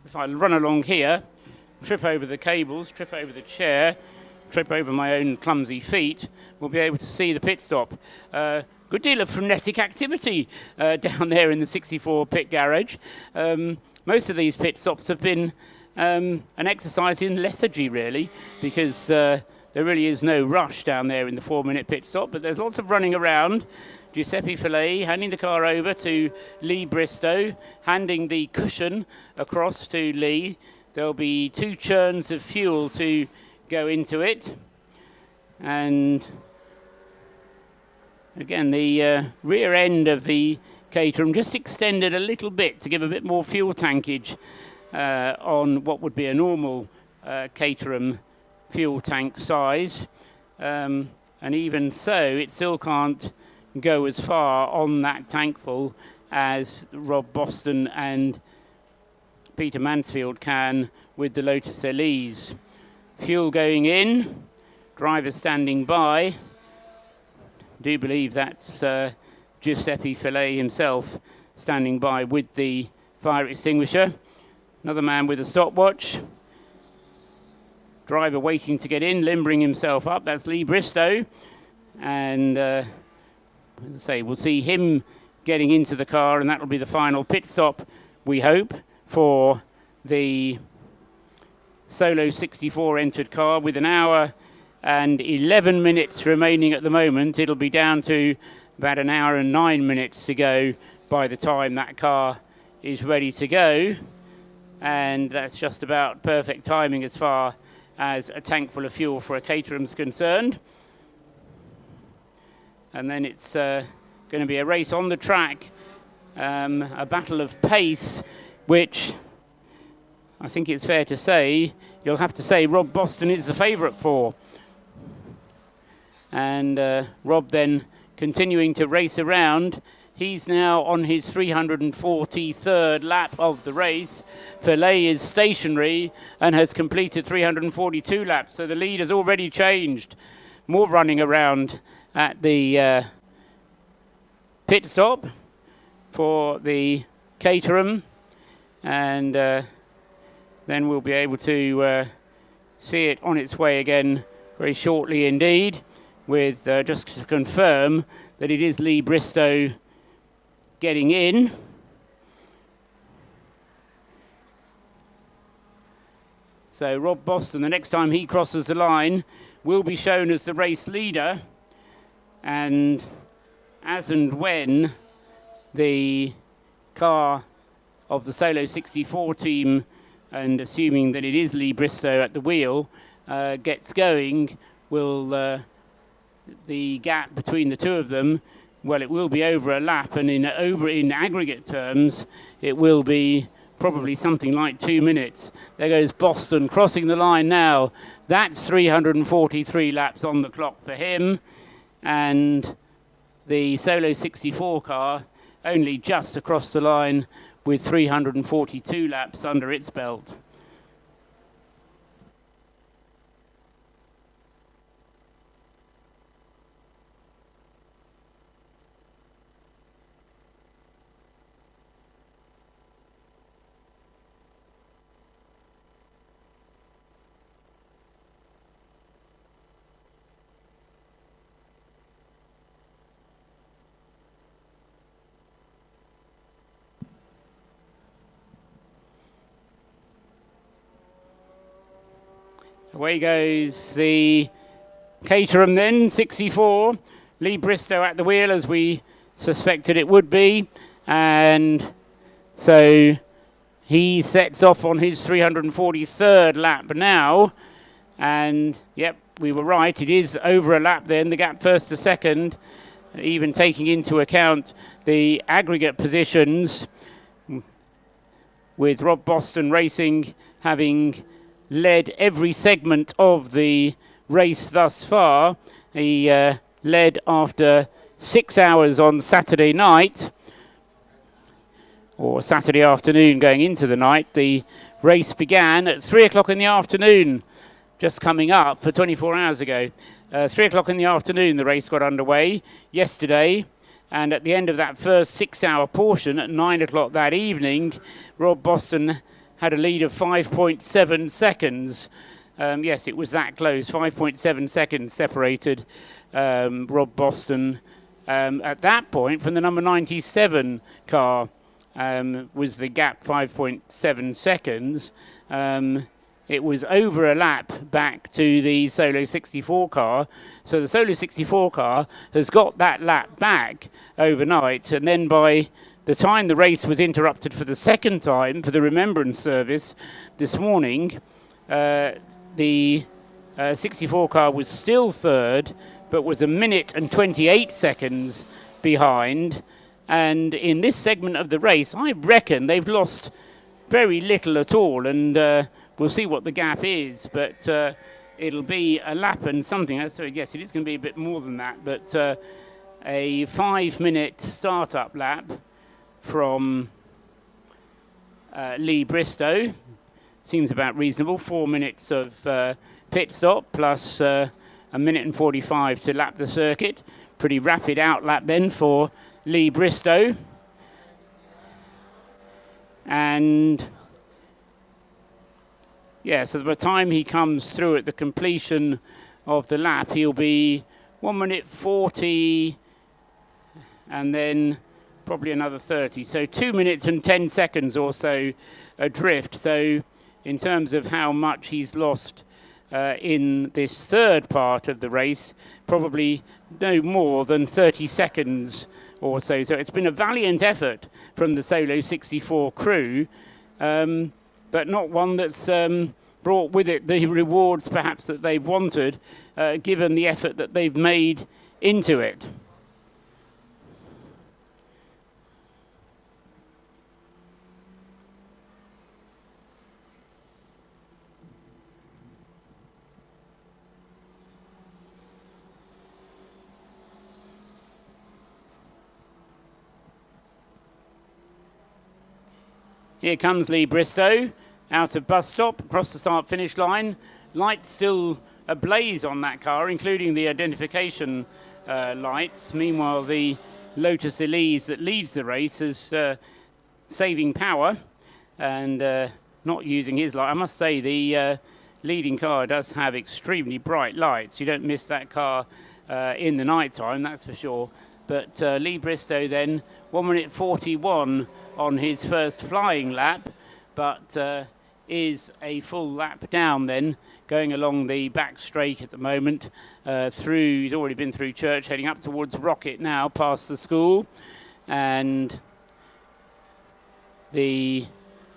If I run along here, trip over the cables, trip over the chair, trip over my own clumsy feet, we'll be able to see the pit stop. Good deal of frenetic activity down there in the 64 pit garage. Most of these pit stops have been an exercise in lethargy, really, because there really is no rush down there in the 4-minute pit stop, but there's lots of running around. Giuseppe Fillet handing the car over to Lee Bristow, handing the cushion across to Lee. There'll be 2 churns of fuel to go into it. And again, the rear end of the Caterham just extended a little bit to give a bit more fuel tankage on what would be a normal Caterham fuel tank size. And even so, it still can't go as far on that tankful as Rob Boston and Peter Mansfield can with the Lotus Elise. Fuel going in, driver standing by. Do believe that's Giuseppe Fillet himself standing by with the fire extinguisher. Another man with a stopwatch. Driver waiting to get in, limbering himself up. That's Lee Bristow. And as I say, we'll see him getting into the car, and that'll be the final pit stop, we hope, for the Solo 64 entered car. With an hour and 11 minutes remaining at the moment, it'll be down to about an hour and 9 minutes to go by the time that car is ready to go. And that's just about perfect timing as far as a tank full of fuel for a Caterham's concerned. And then it's going to be a race on the track, a battle of pace, which I think it's fair to say you'll have to say Rob Boston is the favourite for. And Rob then continuing to race around. He's now on his 343rd lap of the race. Filet is stationary and has completed 342 laps. So the lead has already changed. More running around at the pit stop for the Caterham. And then we'll be able to see it on its way again very shortly indeed. With just to confirm that it is Lee Bristow getting in. So Rob Boston, the next time he crosses the line, will be shown as the race leader. And as and when the car of the Solo 64 team, and assuming that it is Lee Bristow at the wheel, gets going, will the gap between the two of them, well, it will be over a lap, and in aggregate terms, it will be probably something like 2 minutes. There goes Boston crossing the line now. That's 343 laps on the clock for him, and the Solo 64 car only just across the line with 342 laps under its belt. Away goes the Caterham then, 64. Lee Bristow at the wheel, as we suspected it would be. And so he sets off on his 343rd lap now. And, yep, we were right. It is over a lap then, the gap first to second, even taking into account the aggregate positions, with Rob Boston Racing having led every segment of the race thus far. He led after 6 hours on Saturday night, or Saturday afternoon going into the night. The race began at 3 o'clock in the afternoon, just coming up for 24 hours ago. 3 o'clock in the afternoon the race got underway yesterday, and at the end of that first 6 hour portion at 9 o'clock that evening, Rob Boston had a lead of 5.7 seconds. Yes, it was that close. 5.7 seconds separated Rob Boston at that point from the number 97 car. Was the gap 5.7 seconds. It was over a lap back to the Solo 64 car. So the Solo 64 car has got that lap back overnight, and then by the time the race was interrupted for the second time for the remembrance service this morning, the 64 car was still third, but was 1 minute and 28 seconds behind. And in this segment of the race, I reckon they've lost very little at all. And we'll see what the gap is, but it'll be a lap and something. So yes, it is going to be a bit more than that, but a 5-minute start-up lap from Lee Bristow seems about reasonable. 4 minutes of pit stop plus 1 minute and 45 to lap the circuit. Pretty rapid out lap then for Lee Bristow. And yeah, so by the time he comes through at the completion of the lap, he'll be 1 minute 40 and then probably another 30. So 2 minutes and 10 seconds or so adrift. So in terms of how much he's lost in this third part of the race, probably no more than 30 seconds or so. So it's been a valiant effort from the Solo 64 crew, but not one that's brought with it the rewards perhaps that they've wanted, given the effort that they've made into it. Here comes Lee Bristow out of bus stop, across the start-finish line. Lights still ablaze on that car, including the identification lights. Meanwhile, the Lotus Elise that leads the race is saving power and not using his light. I must say the leading car does have extremely bright lights. You don't miss that car in the night time, that's for sure. But Lee Bristow then 1 minute 41 on his first flying lap, but is a full lap down then, going along the back straight at the moment. He's already been through Church, heading up towards Rocket now, past the school. And the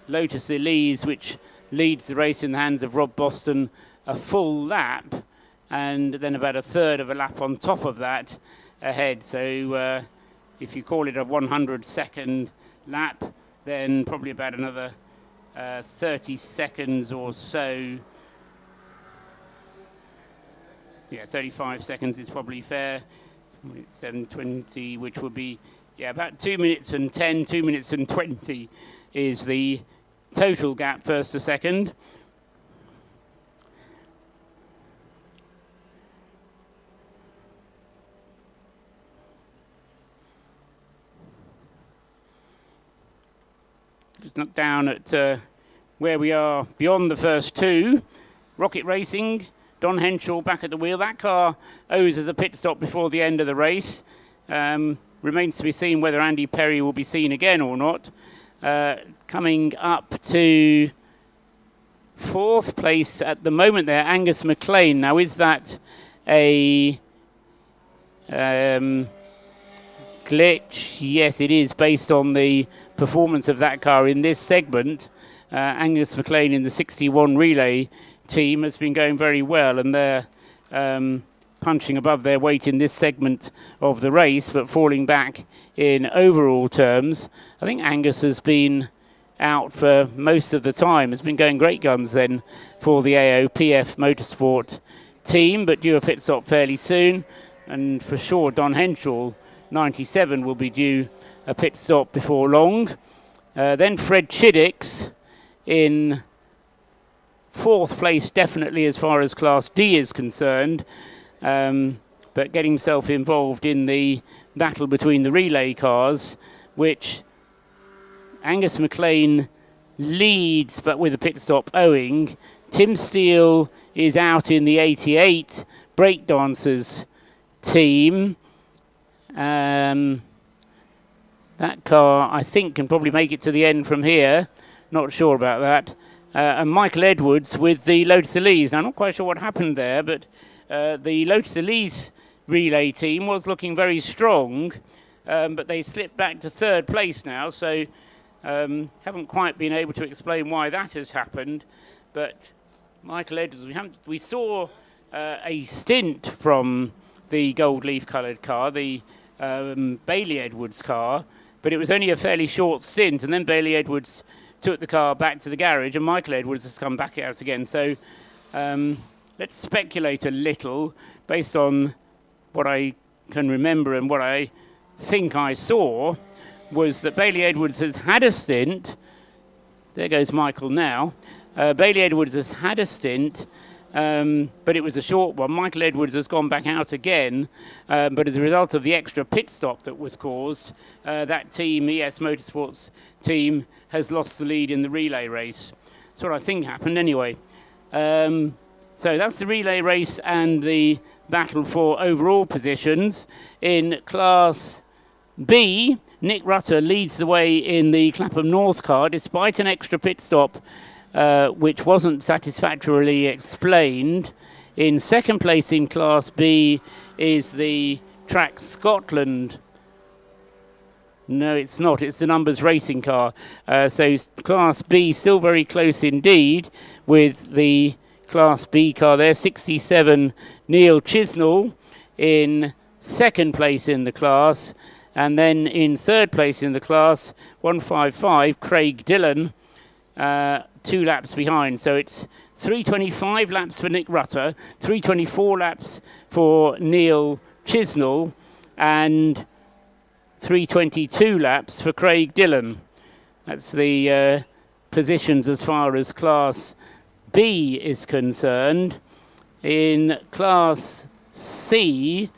Lotus Elise, which leads the race in the hands of Rob Boston, a full lap, and then about a third of a lap on top of that ahead. So if you call it a 100-second lap, then probably about another 30 seconds or so. Yeah, 35 seconds is probably fair. It's 7:20, which would be, yeah, about 2 minutes and 10, 2 minutes and 20 is the total gap first to second. Just look down at where we are beyond the first two. Rocket Racing, Don Henshaw back at the wheel. That car owes us a pit stop before the end of the race. Remains to be seen whether Andy Perry will be seen again or not. Coming up to fourth place at the moment there, Angus McLean. Now, is that a glitch? Yes, it is, based on the performance of that car in this segment. Angus McLean in the 61 relay team has been going very well, and they're punching above their weight in this segment of the race, but falling back in overall terms. I think Angus has been out for most of the time. Has been going great guns then for the AOPF Motorsport team, but due a pit stop fairly soon. And for sure, Don Henshaw, 97, will be due a pit stop before long. Then Fred Chiddicks in fourth place, definitely as far as Class D is concerned, but getting himself involved in the battle between the relay cars, which Angus McLean leads, but with a pit stop owing. Tim Steele is out in the 88 Breakdancers team. That car, I think, can probably make it to the end from here. Not sure about that. And Michael Edwards with the Lotus Elise. Now, I'm not quite sure what happened there, but the Lotus Elise relay team was looking very strong, but they slipped back to third place now, so haven't quite been able to explain why that has happened. But Michael Edwards, we saw a stint from the gold leaf coloured car, the Bailey Edwards car, but it was only a fairly short stint, and then Bailey Edwards took the car back to the garage, and Michael Edwards has come back out again. So let's speculate a little based on what I can remember, and what I think I saw was that Bailey Edwards has had a stint. There goes Michael now. Bailey Edwards has had a stint, but it was a short one. Michael Edwards has gone back out again, but as a result of the extra pit stop that was caused, that team, ES Motorsports team, has lost the lead in the relay race. That's what I think happened anyway. So that's the relay race and the battle for overall positions. In Class B, Nick Rutter leads the way in the Clapham North car, despite an extra pit stop, which wasn't satisfactorily explained. In second place in Class B is the Track Scotland. No, it's not. It's the Numbers Racing car. So Class B still very close indeed with the Class B car there. 67 Neil Chisnall in second place in the class. And then in third place in the class, 155 Craig Dillon, 2 laps behind. So it's 325 laps for Nick Rutter, 324 laps for Neil Chisnall, and 322 laps for Craig Dillon. That's the positions as far as Class B is concerned. In Class C,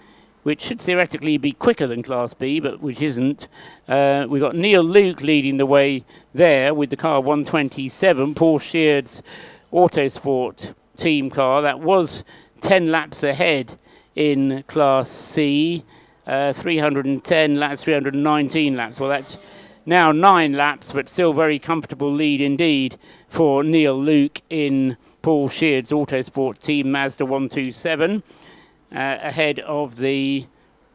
which should theoretically be quicker than Class B, but which isn't, we've got Neil Luke leading the way there with the car 127, Paul Sheard's Autosport team car. That was 10 laps ahead in Class C, 310 laps, 319 laps. Well, that's now 9 laps, but still very comfortable lead indeed for Neil Luke in Paul Sheard's Autosport team Mazda 127, ahead of the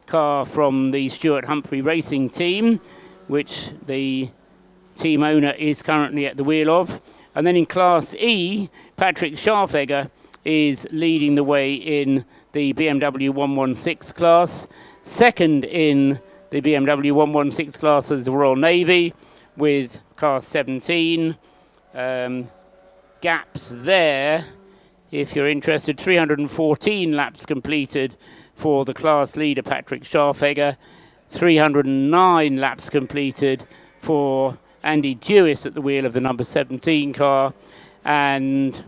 car from the Stuart Humphrey Racing team, which the team owner is currently at the wheel of. And then in Class E, Patrick Scharfegger is leading the way in the BMW 116 class. Second in the BMW 116 class is the Royal Navy with car 17. Gaps there, if you're interested, 314 laps completed for the class leader Patrick Scharfegger, 309 laps completed for Andy Dewis at the wheel of the number 17 car, and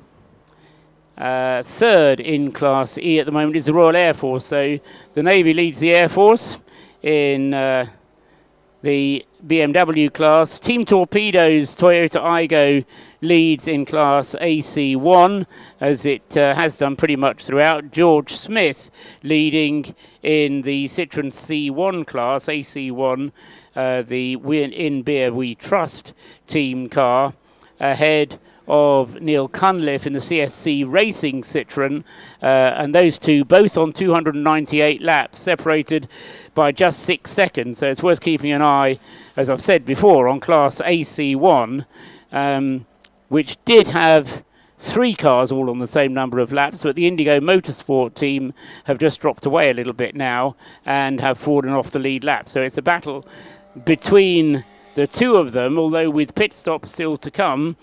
third in Class E at the moment is the Royal Air Force. So the Navy leads the Air Force in the BMW class. Team Torpedoes Toyota Aygo leads in Class AC1, as it has done pretty much throughout. George Smith leading in the Citroen C1 class, AC1, the Win in Beer We Trust team car, ahead of Neil Cunliffe in the CSC Racing Citroen, and those two both on 298 laps, separated by just 6 seconds. So it's worth keeping an eye, as I've said before, on Class AC1, which did have 3 cars all on the same number of laps, but the Indigo Motorsport team have just dropped away a little bit now and have fallen off the lead lap. So it's a battle between the two of them, although with pit stops still to come.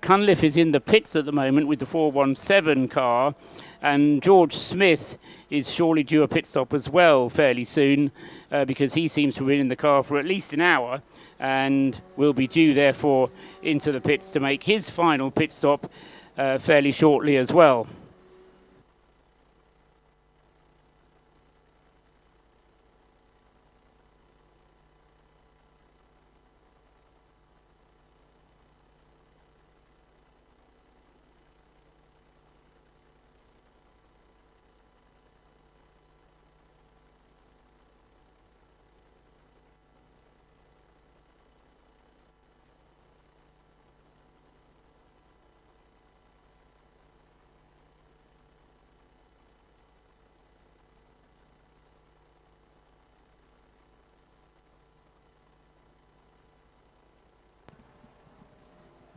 Cunliffe is in the pits at the moment with the 417 car, and George Smith is surely due a pit stop as well fairly soon, because he seems to have been in the car for at least an hour and will be due therefore into the pits to make his final pit stop fairly shortly as well.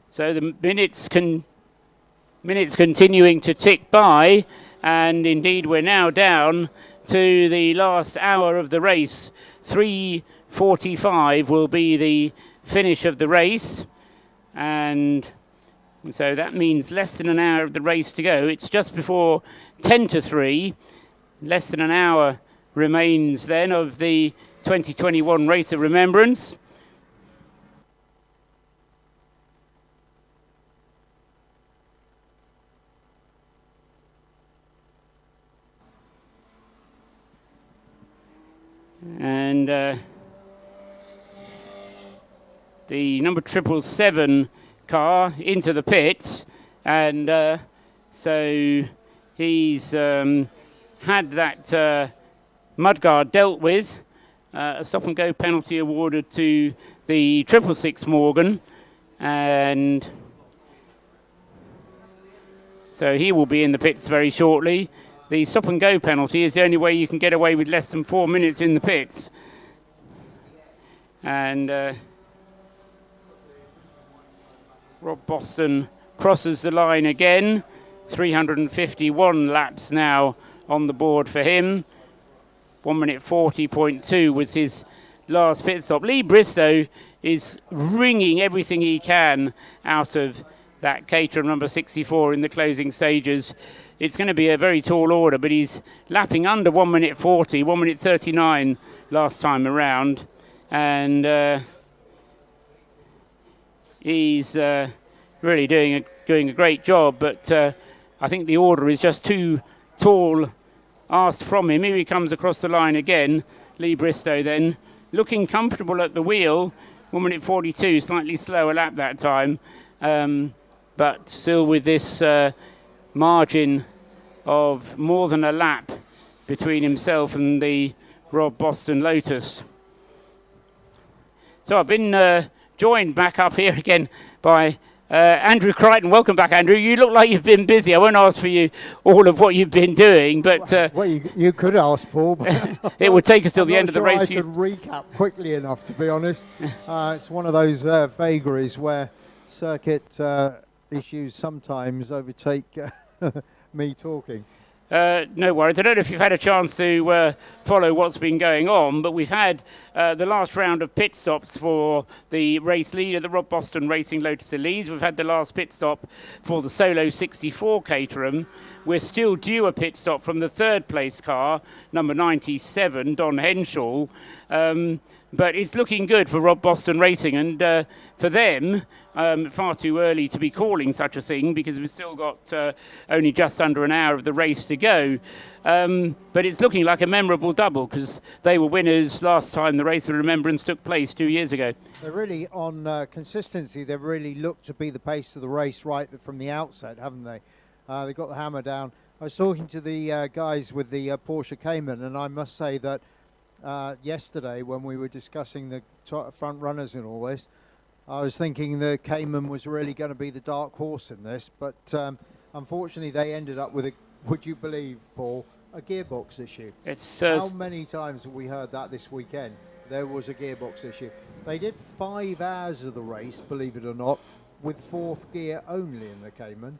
So the minutes continuing to tick by, and indeed we're now down to the last hour of the race. 3:45 will be the finish of the race, and so that means less than an hour of the race to go. It's just before 10 to 3. Less than an hour remains then of the 2021 Race of Remembrance. And the number 777 car into the pits, and so he's had that mudguard dealt with. A stop and go penalty awarded to the 666 Morgan, and so he will be in the pits very shortly. The stop and go penalty is the only way you can get away with less than 4 minutes in the pits. And Rob Boston crosses the line again. 351 laps now on the board for him. 1 minute 40.2 was his last pit stop. Lee Bristow is wringing everything he can out of that Caterham number 64 in the closing stages. It's going to be a very tall order, but he's lapping under 1 minute 40, 1 minute 39 last time around. And he's really doing a great job, but I think the order is just too tall asked from him. Here he comes across the line again, Lee Bristow then, looking comfortable at the wheel, 1 minute 42, slightly slower lap that time, but still with this margin of more than a lap between himself and the Rob Boston Lotus. So I've been joined back up here again by Andrew Crichton. Welcome back, Andrew. You look like you've been busy. I won't ask for you all of what you've been doing, but well, you could ask, Paul. But it would take us till the end of the sure race. I could recap quickly enough, to be honest. It's one of those vagaries where circuit issues sometimes overtake me talking. No worries. I don't know if you've had a chance to follow what's been going on, but we've had the last round of pit stops for the race leader, the Rob Boston Racing Lotus Elise. We've had the last pit stop for the Solo 64 Caterham. We're still due a pit stop from the third place car, number 97, Don Henshaw. But it's looking good for Rob Boston Racing, and for them, far too early to be calling such a thing because we've still got only just under an hour of the race to go. But it's looking like a memorable double because they were winners last time the Race of Remembrance took place 2 years ago. They're really on consistency. They've really looked to be the pace of the race right from the outset, haven't they? They got the hammer down. I was talking to the guys with the Porsche Cayman, and I must say that yesterday when we were discussing the front runners and all this, I was thinking the Cayman was really going to be the dark horse in this, but unfortunately they ended up with a, would you believe, Paul, a gearbox issue. It's how many times have we heard that this weekend? There was a gearbox issue. They did 5 hours of the race, believe it or not, with 4th gear only in the Cayman.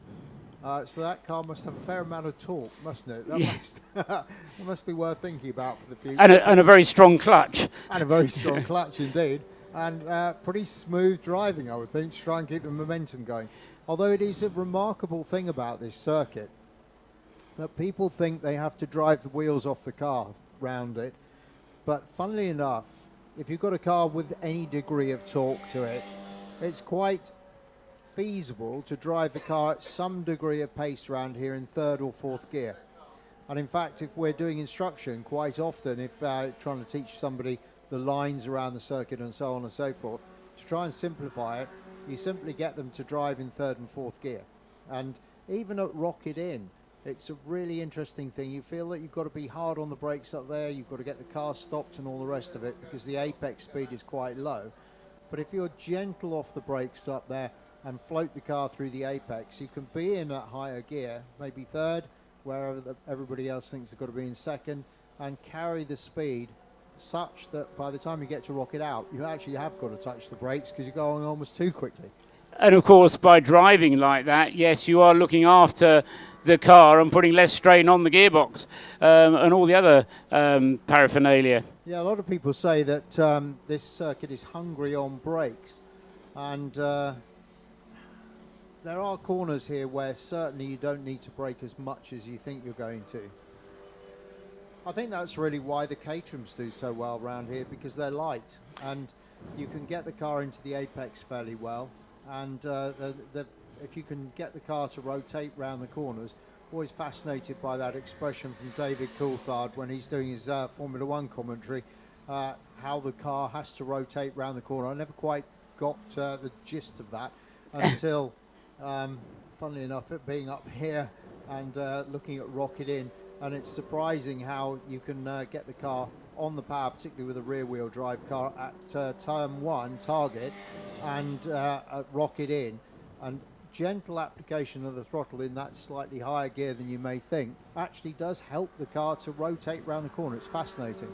So that car must have a fair amount of torque, mustn't it? That must be worth thinking about for the future. And a very strong clutch. And a very strong clutch indeed. And pretty smooth driving, I would think, to try and keep the momentum going. Although it is a remarkable thing about this circuit that people think they have to drive the wheels off the car round it. But funnily enough, if you've got a car with any degree of torque to it, it's quite feasible to drive the car at some degree of pace around here in 3rd or 4th gear. And in fact, if we're doing instruction, quite often, if trying to teach somebody the lines around the circuit and so on and so forth, to try and simplify it, you simply get them to drive in 3rd and 4th gear. And even at Rocket Inn, it's a really interesting thing. You feel that you've got to be hard on the brakes up there, you've got to get the car stopped and all the rest of it because the apex speed is quite low. But if you're gentle off the brakes up there and float the car through the apex, you can be in that higher gear, maybe 3rd, wherever everybody else thinks they've got to be in 2nd, and carry the speed such that by the time you get to Rocket Out, you actually have got to touch the brakes because you're going almost too quickly. And of course, by driving like that, yes, you are looking after the car and putting less strain on the gearbox and all the other paraphernalia. Yeah, a lot of people say that this circuit is hungry on brakes, and there are corners here where certainly you don't need to brake as much as you think you're going to. I think that's really why the Caterhams do so well around here, because they're light and you can get the car into the apex fairly well, and if you can get the car to rotate round the corners. Always fascinated by that expression from David Coulthard when he's doing his Formula One commentary, how the car has to rotate round the corner. I never quite got the gist of that until, funnily enough, it being up here and looking at Rocket Inn, and it's surprising how you can get the car on the power, particularly with a rear-wheel drive car at turn 1 target and at Rocket Inn, and gentle application of the throttle in that slightly higher gear than you may think actually does help the car to rotate round the corner. It's fascinating.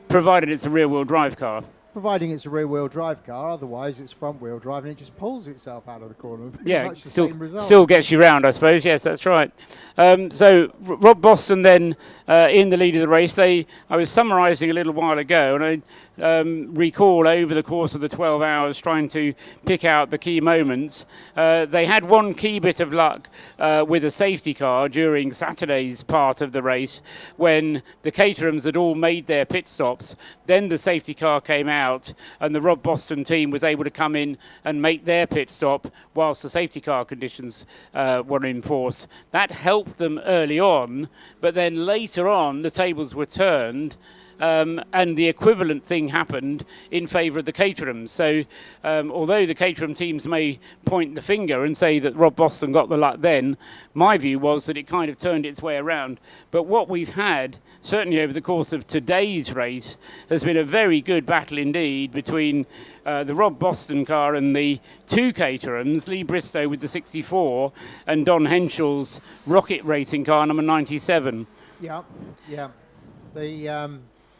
Provided it's a rear-wheel drive car. Providing it's a rear-wheel drive car, otherwise it's front-wheel drive and it just pulls itself out of the corner. Yeah, still gets you round, I suppose. Yes, that's right. So Rob Boston then in the lead of the race. I was summarising a little while ago, and recall over the course of the 12 hours trying to pick out the key moments. They had one key bit of luck with a safety car during Saturday's part of the race when the Caterhams had all made their pit stops. Then the safety car came out and the Rob Boston team was able to come in and make their pit stop whilst the safety car conditions were in force. That helped them early on, but then later on the tables were turned and the equivalent thing happened in favour of the Caterhams. So although the Caterham teams may point the finger and say that Rob Boston got the luck then, my view was that it kind of turned its way around. But what we've had, certainly over the course of today's race, has been a very good battle indeed between the Rob Boston car and the two Caterhams, Lee Bristow with the 64 and Don Henschel's Rocket Racing car number 97. Yeah.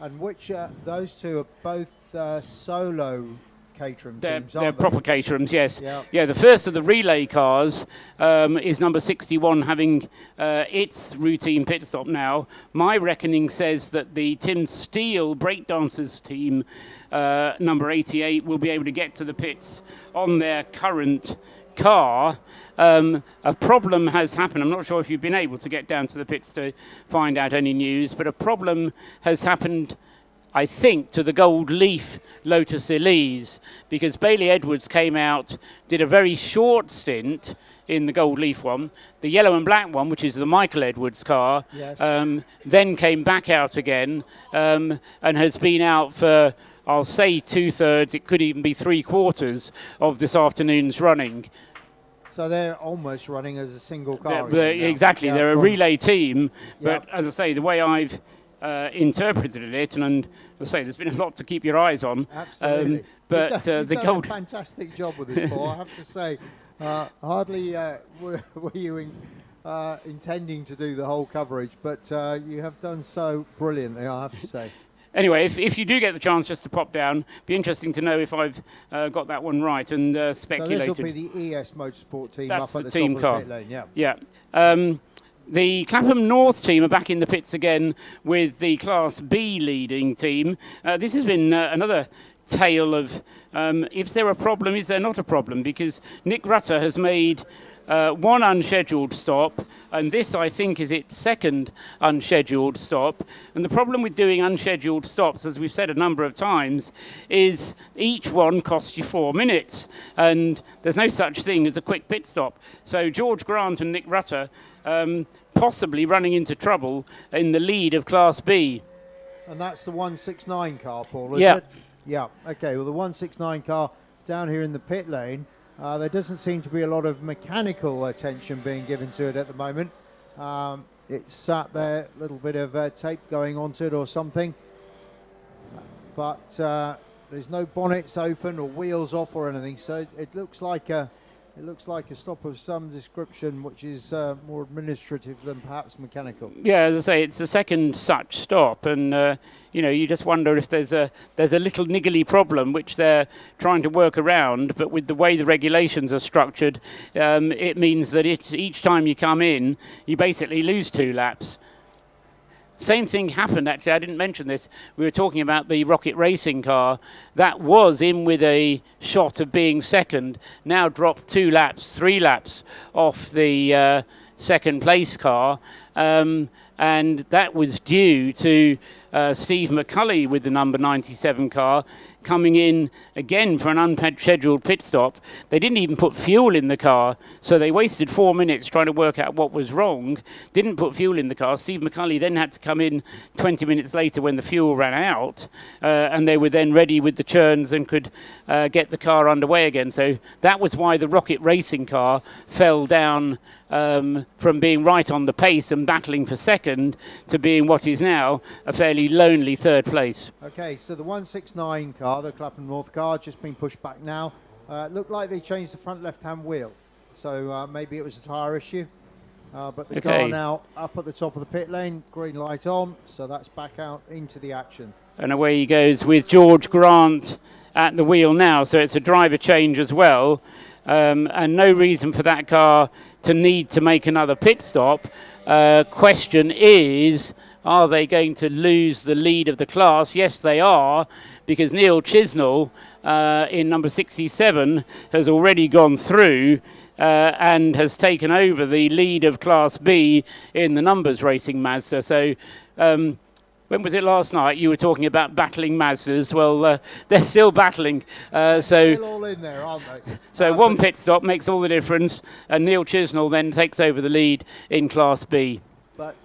And which those two are both solo Caterham teams, They're aren't proper they? Caterhams, yes. Yeah. Yeah, the first of the relay cars is number 61 having its routine pit stop now. My reckoning says that the Tim Steele Breakdancers team, number 88, will be able to get to the pits on their current car. A problem has happened. I'm not sure if you've been able to get down to the pits to find out any news, but a problem has happened, I think, to the Gold Leaf Lotus Elise, because Bailey Edwards came out, did a very short stint in the Gold Leaf one. The yellow and black one, which is the Michael Edwards car, Yes. then came back out again and has been out for, I'll say 2/3, it could even be 3/4 of this afternoon's running. So they're almost running as a single car. Exactly, Yeah, they're a from- relay team, but Yeah. as I say, the way I've interpreted it, and as I say, there's been a lot to keep your eyes on. Absolutely. But You've the done Gold... a fantastic job with this, Paul, I have to say. Hardly were you intending to do the whole coverage, but you have done so brilliantly, I have to say. Anyway, if you do get the chance just to pop down, be interesting to know if I've got that one right and speculated. So this will be the ES Motorsport team That's up at the the team top car. of the pit lane, Yeah. The Clapham North team are back in the pits again with the Class B leading team. This has been another tale of is there a problem, is there not a problem? Because Nick Rutter has made one unscheduled stop, and this, I think, is its second unscheduled stop. And the problem with doing unscheduled stops, as we've said a number of times, is each one costs you 4 minutes, and there's no such thing as a quick pit stop. So George Grant and Nick Rutter possibly running into trouble in the lead of Class B. And that's the 169 car, Paul, is Yeah. it? Yeah, okay. Well, the 169 car down here in the pit lane, there doesn't seem to be a lot of mechanical attention being given to it at the moment. It's sat there, a little bit of tape going onto it or something. But there's no bonnets open or wheels off or anything, so it looks like a stop of some description, which is more administrative than perhaps mechanical. Yeah, as I say, it's the second such stop, and you just wonder if there's a little niggly problem which they're trying to work around. But with the way the regulations are structured, it means that each time you come in, you basically lose 2 laps. Same thing happened, actually, I didn't mention this. We were talking about the Rocket Racing car. That was in with a shot of being second, now dropped 2 laps, 3 laps off the second place car. And that was due to Steve McCulley with the number 97 car coming in again for an unscheduled pit stop. They didn't even put fuel in the car, so they wasted 4 minutes trying to work out what was wrong. Didn't put fuel in the car. Steve McCulley then had to come in 20 minutes later when the fuel ran out, and they were then ready with the churns and could get the car underway again. So that was why the Rocket Racing car fell down from being right on the pace and battling for second to being what is now a fairly lonely third place. Okay, so the 169 car, the Clapham North car, just been pushed back now. Looked like they changed the front left-hand wheel, so maybe it was a tyre issue. But the car now up at the top of the pit lane, green light on, so that's back out into the action. And away he goes with George Grant at the wheel now, so it's a driver change as well. And no reason for that car to need to make another pit stop. Question is, are they going to lose the lead of the class? Yes, they are, because Neil Chisnell in number 67 has already gone through and has taken over the lead of Class B in the numbers racing Mazda. So when was it last night? You were talking about battling Mazdas. Well, they're still battling. Still all in there, aren't they? So one pit stop makes all the difference, and Neil Chisnell then takes over the lead in Class B. But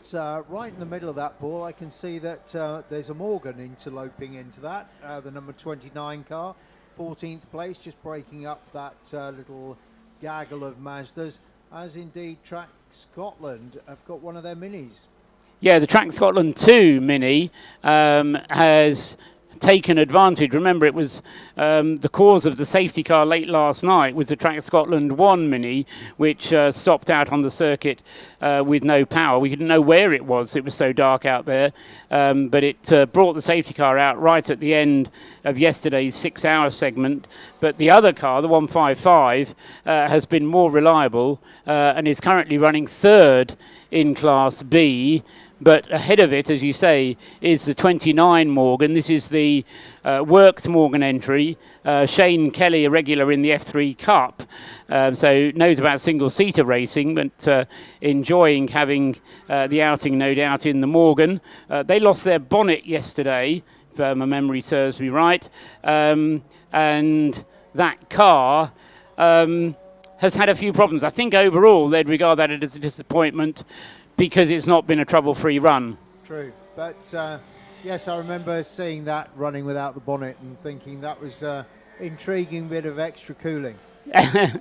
right in the middle of that ball, I can see that there's a Morgan interloping into that, the number 29 car, 14th place, just breaking up that little gaggle of Mazdas, as indeed Track Scotland have got one of their minis. Yeah, the Track Scotland 2 Mini has taken advantage. Remember, it was the cause of the safety car late last night was the Track Scotland 1 Mini, which stopped out on the circuit with no power. We didn't know where it was so dark out there, but it brought the safety car out right at the end of yesterday's 6-hour segment. But the other car, the 155, has been more reliable and is currently running third in Class B. But ahead of it, as you say, is the 29 Morgan. This is the Works Morgan entry. Shane Kelly, a regular in the F3 Cup, so knows about single-seater racing, but enjoying having the outing, no doubt, in the Morgan. They lost their bonnet yesterday, if my memory serves me right, and that car has had a few problems. I think overall they'd regard that as a disappointment, because it's not been a trouble-free run. True, but yes, I remember seeing that running without the bonnet and thinking that was intriguing bit of extra cooling. I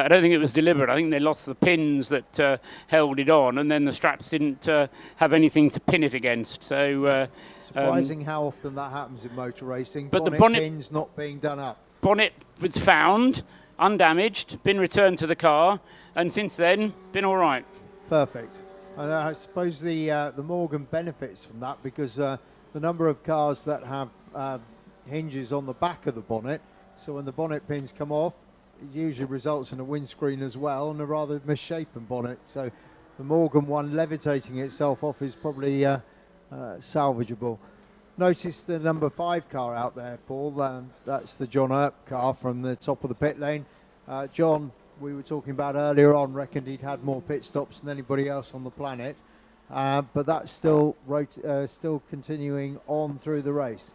don't think it was deliberate. I think they lost the pins that held it on, and then the straps didn't have anything to pin it against. So surprising how often that happens in motor racing. But bonnet the bonnet pins not being done up. Bonnet was found, undamaged, been returned to the car, and since then been all right. Perfect. And I suppose the Morgan benefits from that, because the number of cars that have hinges on the back of the bonnet, so when the bonnet pins come off, it usually results in a windscreen as well, and a rather misshapen bonnet. So the Morgan one levitating itself off is probably salvageable. Notice the number 5 car out there, Paul. That's the John Earp car from the top of the pit lane. John, we were talking about earlier on, reckoned he'd had more pit stops than anybody else on the planet, but that's still continuing on through the race.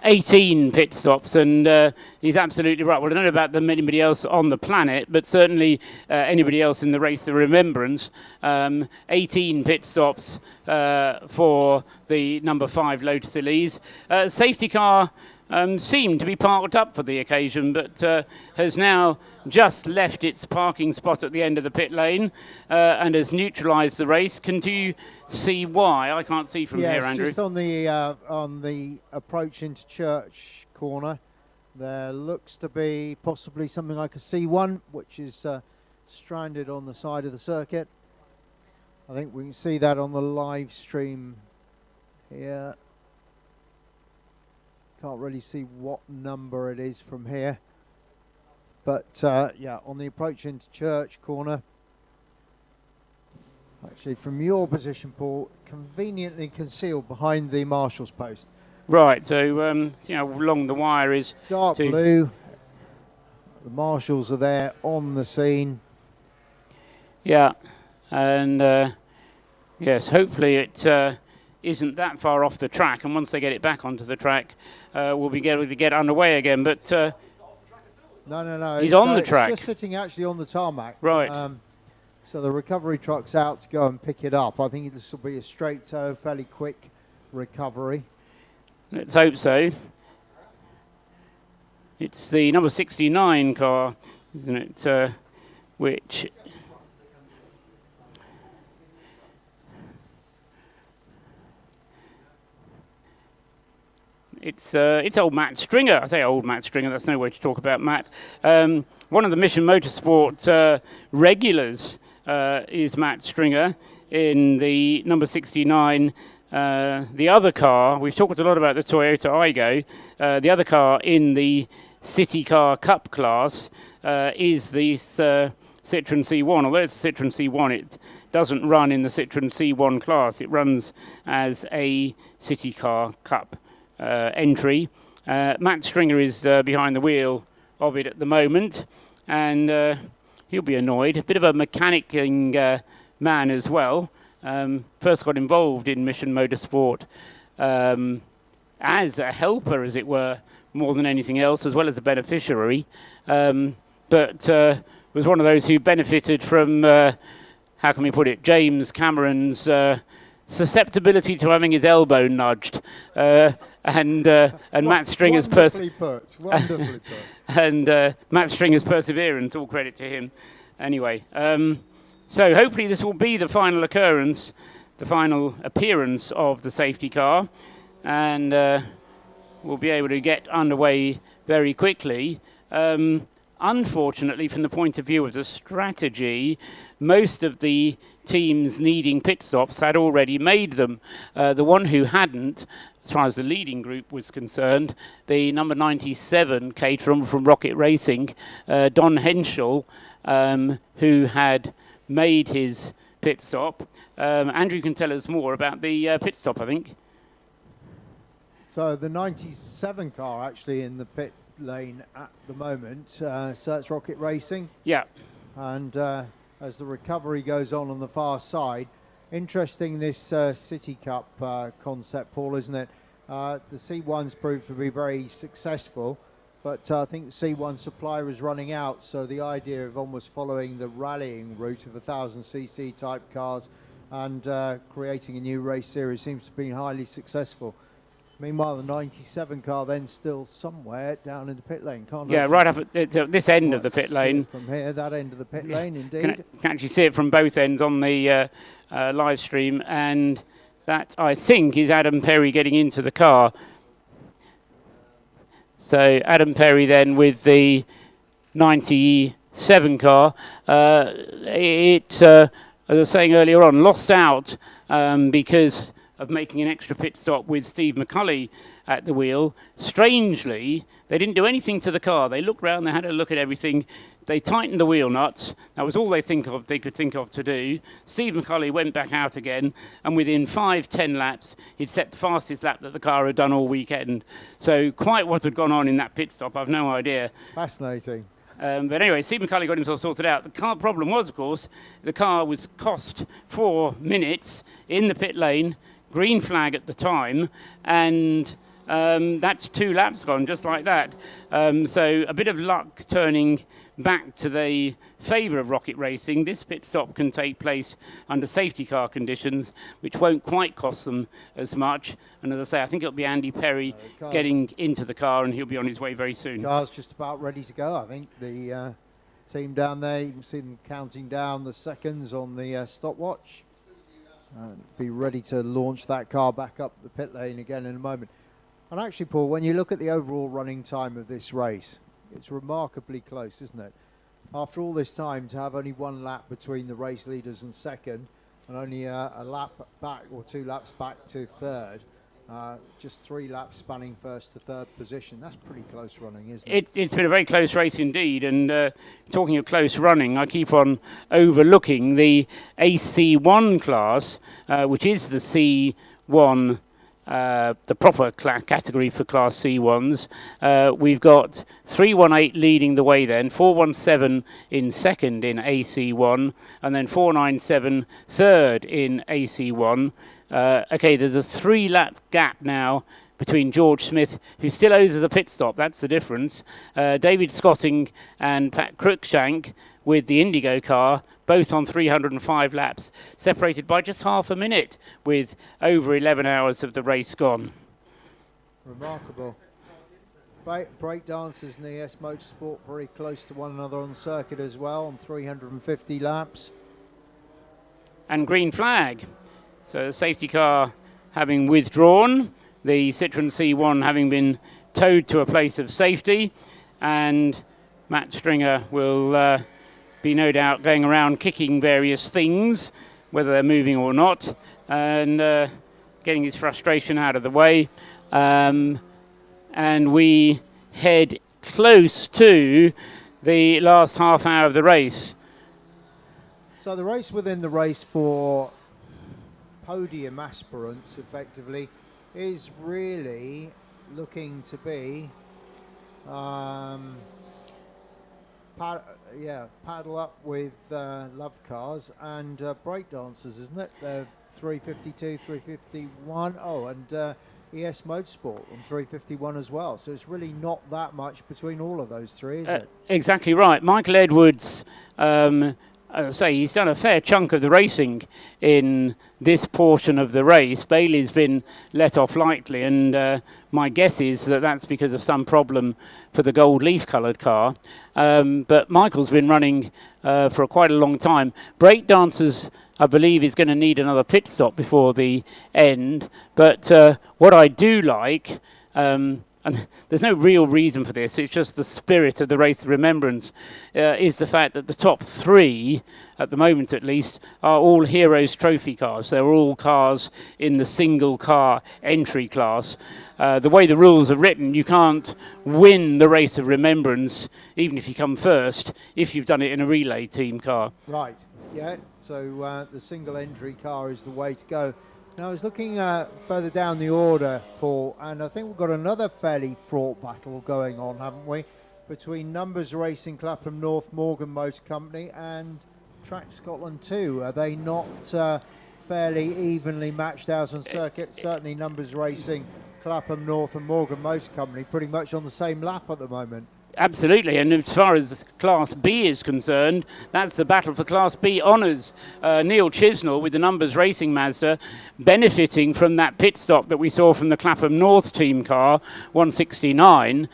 18 pit stops, and he's absolutely right. Well, I don't know about anybody else on the planet, but certainly anybody else in the race, the Remembrance. 18 pit stops for the number 5 Lotus Elise. Safety car seemed to be parked up for the occasion, but has now just left its parking spot at the end of the pit lane and has neutralised the race. Can you see why? I can't see from here, Andrew. Just on the approach into Church corner, there looks to be possibly something like a C1, which is stranded on the side of the circuit. I think we can see that on the live stream here. Can't really see what number it is from here. But yeah, on the approach into Church corner. Actually, from your position, Paul, conveniently concealed behind the marshal's post. Right, so see how long the wire is. Dark blue. The marshals are there on the scene. Yeah, and yes, hopefully it isn't that far off the track, and once they get it back onto the track, we'll be able to get underway again. But no, he's on the track. It's just sitting actually on the tarmac. Right. So the recovery truck's out to go and pick it up. I think this will be a straight tow, fairly quick recovery. Let's hope so. It's the number 69 car, isn't it? Which it's old Matt Stringer. I say old Matt Stringer. That's no way to talk about Matt. One of the Mission Motorsport regulars is Matt Stringer in the number 69. The other car, we've talked a lot about the Toyota Aygo. The other car in the City Car Cup class is the Citroen C1. Although it's a Citroen C1, it doesn't run in the Citroen C1 class. It runs as a City Car Cup entry. Matt Stringer is behind the wheel of it at the moment, and he'll be annoyed. A bit of a mechanicking man as well. First got involved in Mission Motorsport as a helper, as it were, more than anything else, as well as a beneficiary. But was one of those who benefited from, how can we put it, James Cameron's susceptibility to having his elbow nudged, and Matt Stringer's wonderfully put. And Matt Stringer's perseverance. All credit to him. Anyway, so hopefully this will be the final occurrence, the final appearance of the safety car, and we'll be able to get underway very quickly. Unfortunately, from the point of view of the strategy, most of the teams needing pit stops had already made them. The one who hadn't, as far as the leading group was concerned, the number 97 caterer from Rocket Racing, Don Henschel, who had made his pit stop. Andrew can tell us more about the pit stop, I think. So the 97 car actually in the pit lane at the moment, so that's Rocket Racing. Yeah. And as the recovery goes on the far side, interesting this City Cup concept, Paul, isn't it? The C1's proved to be very successful, but I think the C1 supply was running out, so the idea of almost following the rallying route of 1000cc type cars and creating a new race series seems to be highly successful. Meanwhile, the 97 car then still somewhere down in the pit lane. Yeah, right up at this end of the pit lane. From here, that end of the pit lane, indeed. Can actually see it from both ends on the live stream, and that, I think, is Adam Perry getting into the car. So Adam Perry then with the 97 car. As I was saying earlier on, lost out because of making an extra pit stop with Steve McCulley at the wheel. Strangely, they didn't do anything to the car. They looked round, they had a look at everything. They tightened the wheel nuts. That was all they could think of to do. Steve McCulley went back out again, and within 5-10 laps, he'd set the fastest lap that the car had done all weekend. So quite what had gone on in that pit stop, I've no idea. Fascinating. But anyway, Steve McCulley got himself sorted out. The car problem was, of course, the car was cost 4 minutes in the pit lane, green flag at the time, and that's 2 laps gone, just like that. So a bit of luck turning back to the favour of Rocket Racing. This pit stop can take place under safety car conditions, which won't quite cost them as much. And as I say, I think it'll be Andy Perry getting into the car, and he'll be on his way very soon. The car's just about ready to go, I think. The team down there, you can see them counting down the seconds on the stopwatch. Be ready to launch that car back up the pit lane again in a moment. And actually, Paul, when you look at the overall running time of this race, it's remarkably close, isn't it? After all this time, to have only 1 lap between the race leaders and second, and only a lap back or 2 laps back to third, just 3 laps spanning first to third position. That's pretty close running, isn't it? It's been a very close race indeed, and talking of close running, I keep on overlooking the AC1 class, which is the C1, the proper category for Class C1s. We've got 318 leading the way then, 417 in second in AC1, and then 497 third in AC1. Okay, there's a 3-lap gap now between George Smith, who still owes us a pit stop, that's the difference. David Scotting and Pat Cruikshank with the Indigo car, both on 305 laps, separated by just half a minute with over 11 hours of the race gone. Remarkable. Break dancers in the ES Motorsport very close to one another on the circuit as well on 350 laps. And green flag. So the safety car having withdrawn, the Citroen C1 having been towed to a place of safety, and Matt Stringer will be no doubt going around kicking various things, whether they're moving or not, and getting his frustration out of the way. And we head close to the last half hour of the race. So the race within the race for podium aspirants, effectively, is really looking to be paddle up with Love Cars and Breakdancers, isn't it? They're 352, 351. Oh, and ES Motorsport on 351 as well. So it's really not that much between all of those three, is it? Exactly right. Michael Edwards, as I say, he's done a fair chunk of the racing in this portion of the race. Bailey's been let off lightly, and my guess is that that's because of some problem for the gold leaf-coloured car. But Michael's been running for quite a long time. Breakdancers, I believe, is going to need another pit stop before the end. But what I do like, and there's no real reason for this, it's just the spirit of the Race of Remembrance, is the fact that the top three, at the moment at least, are all Heroes Trophy cars. They're all cars in the single car entry class. The way the rules are written, you can't win the Race of Remembrance, even if you come first, if you've done it in a relay team car. Right, yeah, so the single entry car is the way to go. Now, I was looking further down the order, Paul, and I think we've got another fairly fraught battle going on, haven't we? Between Numbers Racing, Clapham North, Morgan Motor Company and Track Scotland 2. Are they not fairly evenly matched out on circuit? Certainly Numbers Racing, Clapham North and Morgan Motor Company pretty much on the same lap at the moment. Absolutely, and as far as Class B is concerned, that's the battle for Class B honours. Neil Chisnell with the Numbers Racing Mazda benefiting from that pit stop that we saw from the Clapham North team car, 169.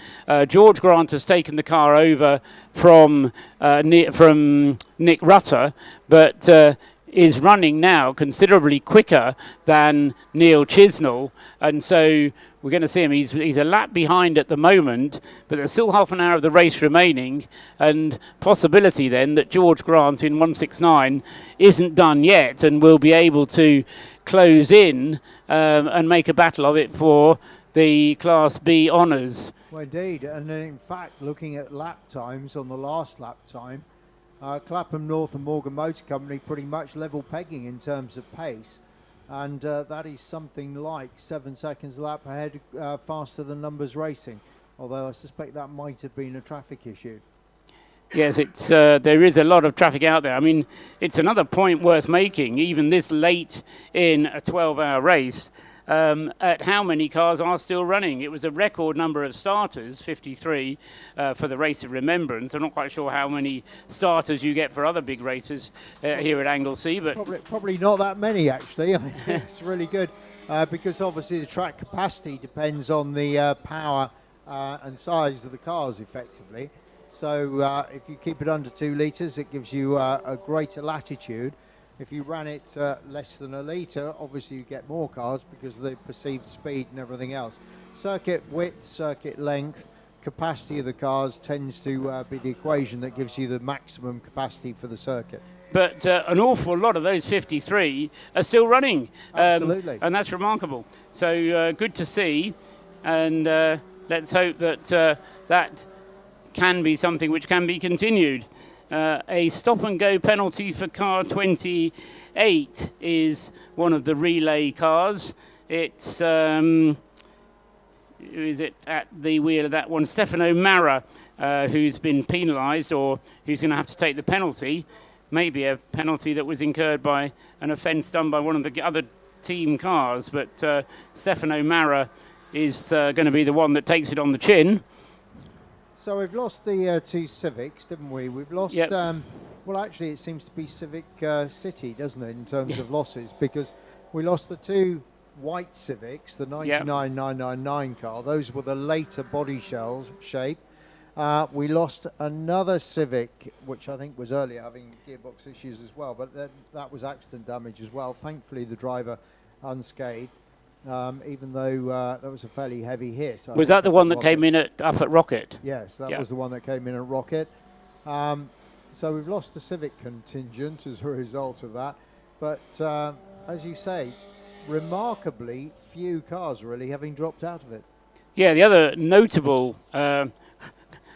George Grant has taken the car over from Nick Rutter, but is running now considerably quicker than Neil Chisnell, and so we're going to see him. He's a lap behind at the moment, but there's still half an hour of the race remaining, and possibility then that George Grant in 169 isn't done yet and will be able to close in and make a battle of it for the Class B honours. Well, indeed, and in fact, looking at lap times on the last lap time, Clapham North and Morgan Motor Company pretty much level pegging in terms of pace. And that is something like 7 seconds a lap ahead, faster than Numbers Racing. Although I suspect that might have been a traffic issue. Yes, it's there is a lot of traffic out there. I mean, it's another point worth making, even this late in a 12-hour race, at how many cars are still running. It was a record number of starters, 53, for the Race of Remembrance. I'm not quite sure how many starters you get for other big races here at Anglesey, but probably not that many, actually. I mean, it's really good because obviously the track capacity depends on the power and size of the cars, effectively. So if you keep it under 2 litres, it gives you a greater latitude. If you ran it less than a litre, obviously you get more cars because of the perceived speed and everything else. Circuit width, circuit length, capacity of the cars tends to be the equation that gives you the maximum capacity for the circuit. But an awful lot of those 53 are still running. Absolutely. And that's remarkable. So good to see. And let's hope that that can be something which can be continued. A stop-and-go penalty for car 28 is one of the relay cars. It's who is it at the wheel of that one? Stefano Mara, who's been penalised or who's going to have to take the penalty. Maybe a penalty that was incurred by an offence done by one of the other team cars. But Stefano Mara is going to be the one that takes it on the chin. So we've lost the 2 Civics, didn't we? We've lost, yep. Well, actually, it seems to be Civic City, doesn't it, in terms of losses, because we lost the 2 white Civics, the 99999 car. Those were the later body shells shape. We lost another Civic, which I think was earlier, having gearbox issues as well, but that was accident damage as well. Thankfully, the driver unscathed. Even though that was a fairly heavy hit. So was that the one that came in up at Rocket? Yes, that was the one that came in at Rocket. So we've lost the Civic contingent as a result of that. But as you say, remarkably few cars really having dropped out of it. Yeah, the other notable,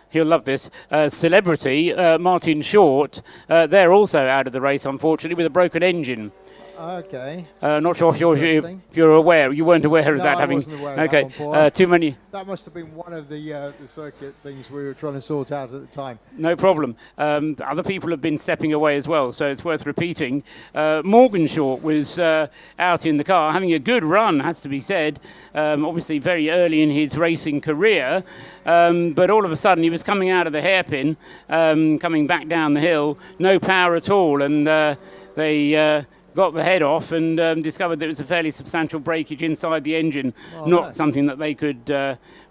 he'll love this, celebrity, Martin Short, they're also out of the race, unfortunately, with a broken engine. Okay. Not sure Interesting. if you're aware. You weren't aware of No, that, I having. wasn't aware of Okay. that one, Paul. Too many. That must have been one of the circuit things we were trying to sort out at the time. No problem. Other people have been stepping away as well, so it's worth repeating. Morgan Short was out in the car, having a good run, has to be said. Obviously very early in his racing career, but all of a sudden he was coming out of the hairpin, coming back down the hill, no power at all, and they got the head off and discovered there was a fairly substantial breakage inside the engine, not something that they could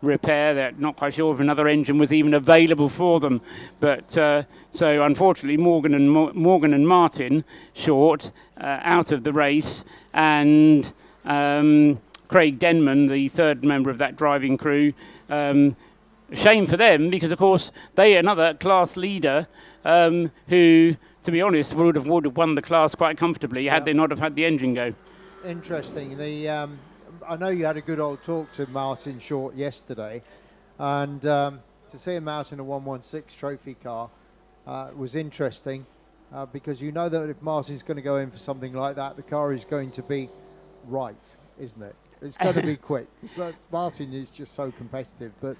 repair. They're not quite sure if another engine was even available for them. But so unfortunately, Morgan and Martin Short out of the race, and Craig Denman, the third member of that driving crew. Shame for them, because of course they another class leader who, to be honest, would have won the class quite comfortably had they not have had the engine go. Interesting. I know you had a good old talk to Martin Short yesterday, and to see him out in a 116 trophy car was interesting, because you know that if Martin's going to go in for something like that, the car is going to be right, isn't it? It's going to be quick. So Martin is just so competitive that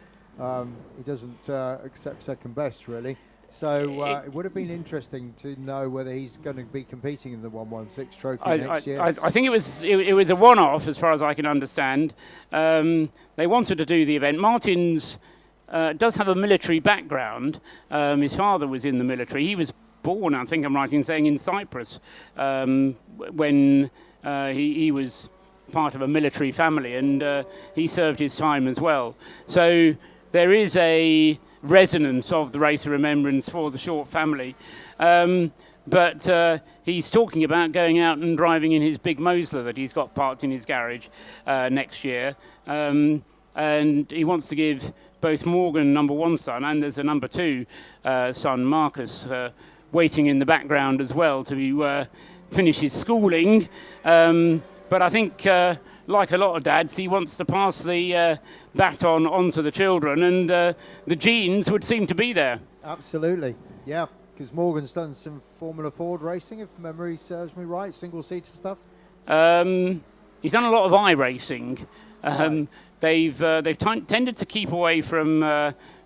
he doesn't accept second best, really. So it would have been interesting to know whether he's going to be competing in the 116 trophy next year. I think it was a one-off, as far as I can understand. They wanted to do the event. Martin's does have a military background. His father was in the military. He was born, I think I'm right in saying, in Cyprus when he was part of a military family, and he served his time as well. So there is a resonance of the Race of Remembrance for the Short family. But he's talking about going out and driving in his big Mosler that he's got parked in his garage next year. And he wants to give both Morgan, number one son, and there's a number two son, Marcus, waiting in the background as well to finish his schooling. But I think, like a lot of dads, he wants to pass the baton on to the children, and the genes would seem to be there. Absolutely, yeah, because Morgan's done some Formula Ford racing, if memory serves me right, single-seater stuff. He's done a lot of iRacing. Right. They've tended to keep away from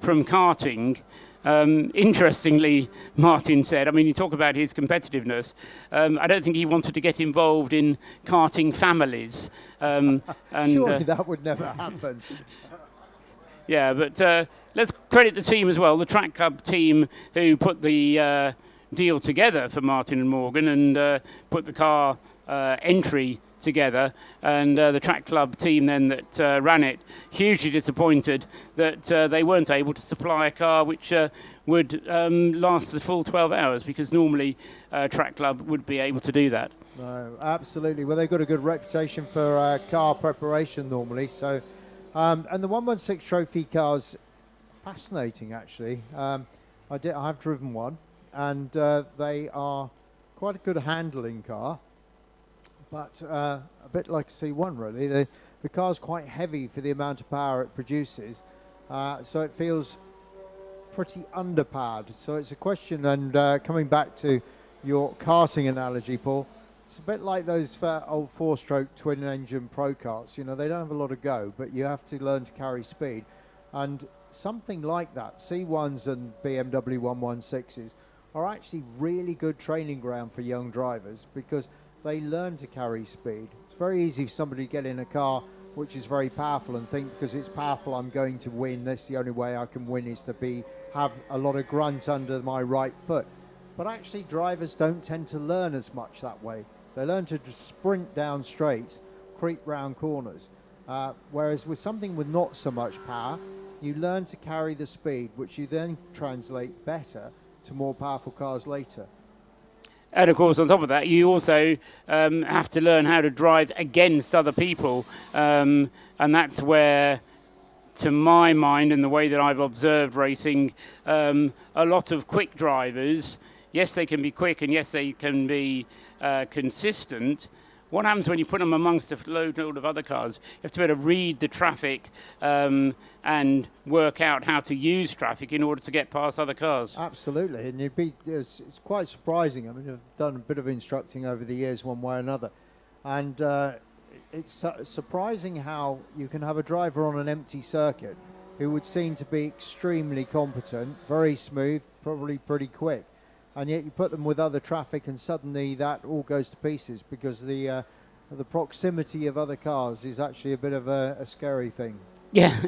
karting. Interestingly, Martin said, I mean, you talk about his competitiveness. I don't think he wanted to get involved in karting families. And surely that would never happen. Yeah, but let's credit the team as well, the track club team who put the deal together for Martin and Morgan and put the car entry together, and the track club team then that ran it, hugely disappointed that they weren't able to supply a car which would last the full 12 hours, because normally track club would be able to do that. No, absolutely. Well, they've got a good reputation for car preparation normally. So, and the 116 trophy cars, fascinating actually. I've driven one, and they are quite a good handling car. But a bit like a C1 really. The car's quite heavy for the amount of power it produces, so it feels pretty underpowered. So it's a question, and coming back to your karting analogy, Paul, it's a bit like those old four-stroke twin-engine pro karts. You know, they don't have a lot of go, but you have to learn to carry speed. And something like that, C1s and BMW 116s, are actually really good training ground for young drivers, because they learn to carry speed. It's very easy for somebody to get in a car which is very powerful and think, because it's powerful, I'm going to win. That's the only way I can win, is to have a lot of grunt under my right foot. But actually, drivers don't tend to learn as much that way. They learn to just sprint down straights, creep round corners. Whereas with something with not so much power, you learn to carry the speed, which you then translate better to more powerful cars later. And of course, on top of that, you also have to learn how to drive against other people. And that's where, to my mind and the way that I've observed racing, a lot of quick drivers, yes, they can be quick and yes, they can be consistent. what happens when you put them amongst a load of other cars? You have to be able to read the traffic and work out how to use traffic in order to get past other cars. Absolutely, and it's quite surprising. I mean, I've done a bit of instructing over the years one way or another, and it's surprising how you can have a driver on an empty circuit who would seem to be extremely competent, very smooth, probably pretty quick, and yet you put them with other traffic and suddenly that all goes to pieces because the proximity of other cars is actually a bit of a scary thing. Yeah,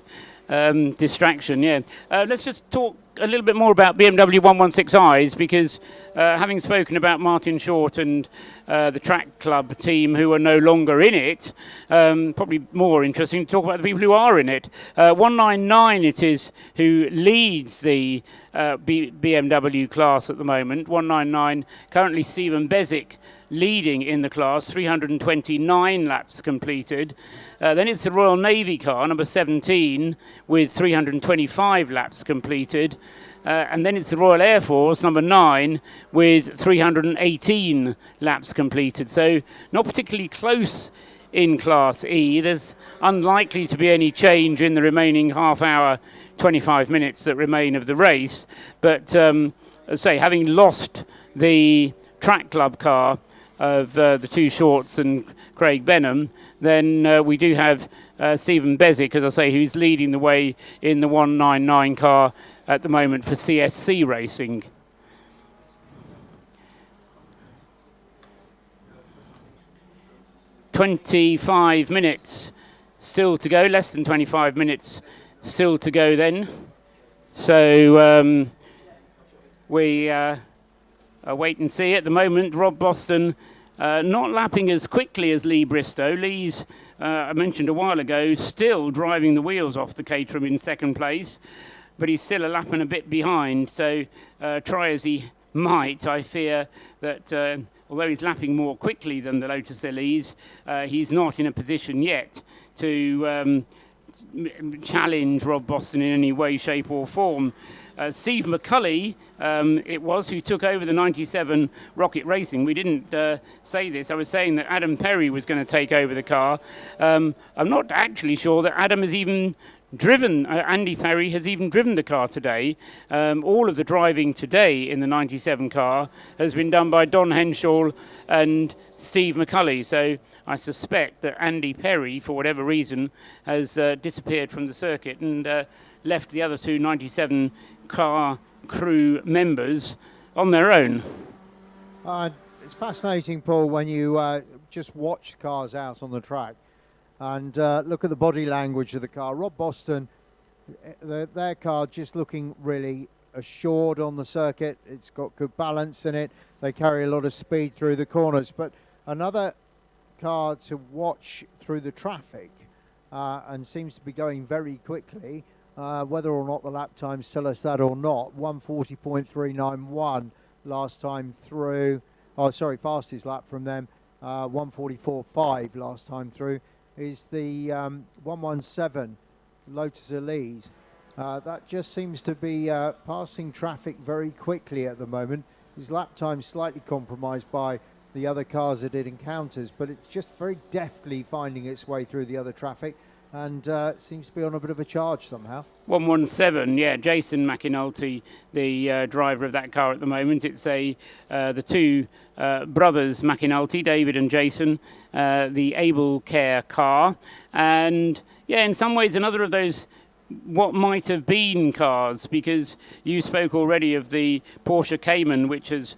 distraction, yeah. Let's just talk a little bit more about BMW 116Is because having spoken about Martin Short and the track club team who are no longer in it, probably more interesting to talk about the people who are in it. 199 it is who leads the BMW class at the moment. 199, currently Stephen Bezic leading in the class, 329 laps completed. Then it's the Royal Navy car, number 17, with 325 laps completed. And then it's the Royal Air Force, number 9, with 318 laps completed. So not particularly close in Class E. There's unlikely to be any change in the remaining half hour, 25 minutes that remain of the race. But as I say, having lost the track club car of the two Shorts and Craig Benham, then we do have Stephen Bezic, as I say, who's leading the way in the 199 car at the moment for CSC Racing. "25 minutes still to go, less than 25 minutes still to go then. So we wait and see. At the moment, Rob Boston not lapping as quickly as Lee Bristow. Lee's, I mentioned a while ago, still driving the wheels off the Caterham in second place, but he's still a lap and a bit behind. So try as he might, I fear that although he's lapping more quickly than the Lotus Elise, he's not in a position yet to challenge Rob Boston in any way, shape or form. Steve McCulley, it was, who took over the 97 Rocket Racing. We didn't say this. I was saying that Adam Perry was going to take over the car. I'm not actually sure that Adam has even driven, Andy Perry has even driven the car today. All of the driving today in the 97 car has been done by Don Henshaw and Steve McCulley. So I suspect that Andy Perry, for whatever reason, has disappeared from the circuit and left the other two 97 car crew members on their own. It's fascinating, Paul, when you just watch cars out on the track and look at the body language of the car. Rob Boston, their car just looking really assured on the circuit. It's got good balance in it. They carry a lot of speed through the corners. But another car to watch through the traffic and seems to be going very quickly. Whether or not the lap times tell us that or not, 140.391 last time through. Oh, sorry, fastest lap from them, 144.5 last time through, is the 117 Lotus Elise. That just seems to be passing traffic very quickly at the moment. His lap time slightly compromised by the other cars that it encounters, but it's just very deftly finding its way through the other traffic. And seems to be on a bit of a charge somehow. 117, yeah, Jason McAnulty, the driver of that car at the moment. It's the two brothers McAnulty, David and Jason, the Able Care car. And yeah, in some ways another of those what might have been cars, because you spoke already of the Porsche Cayman, which has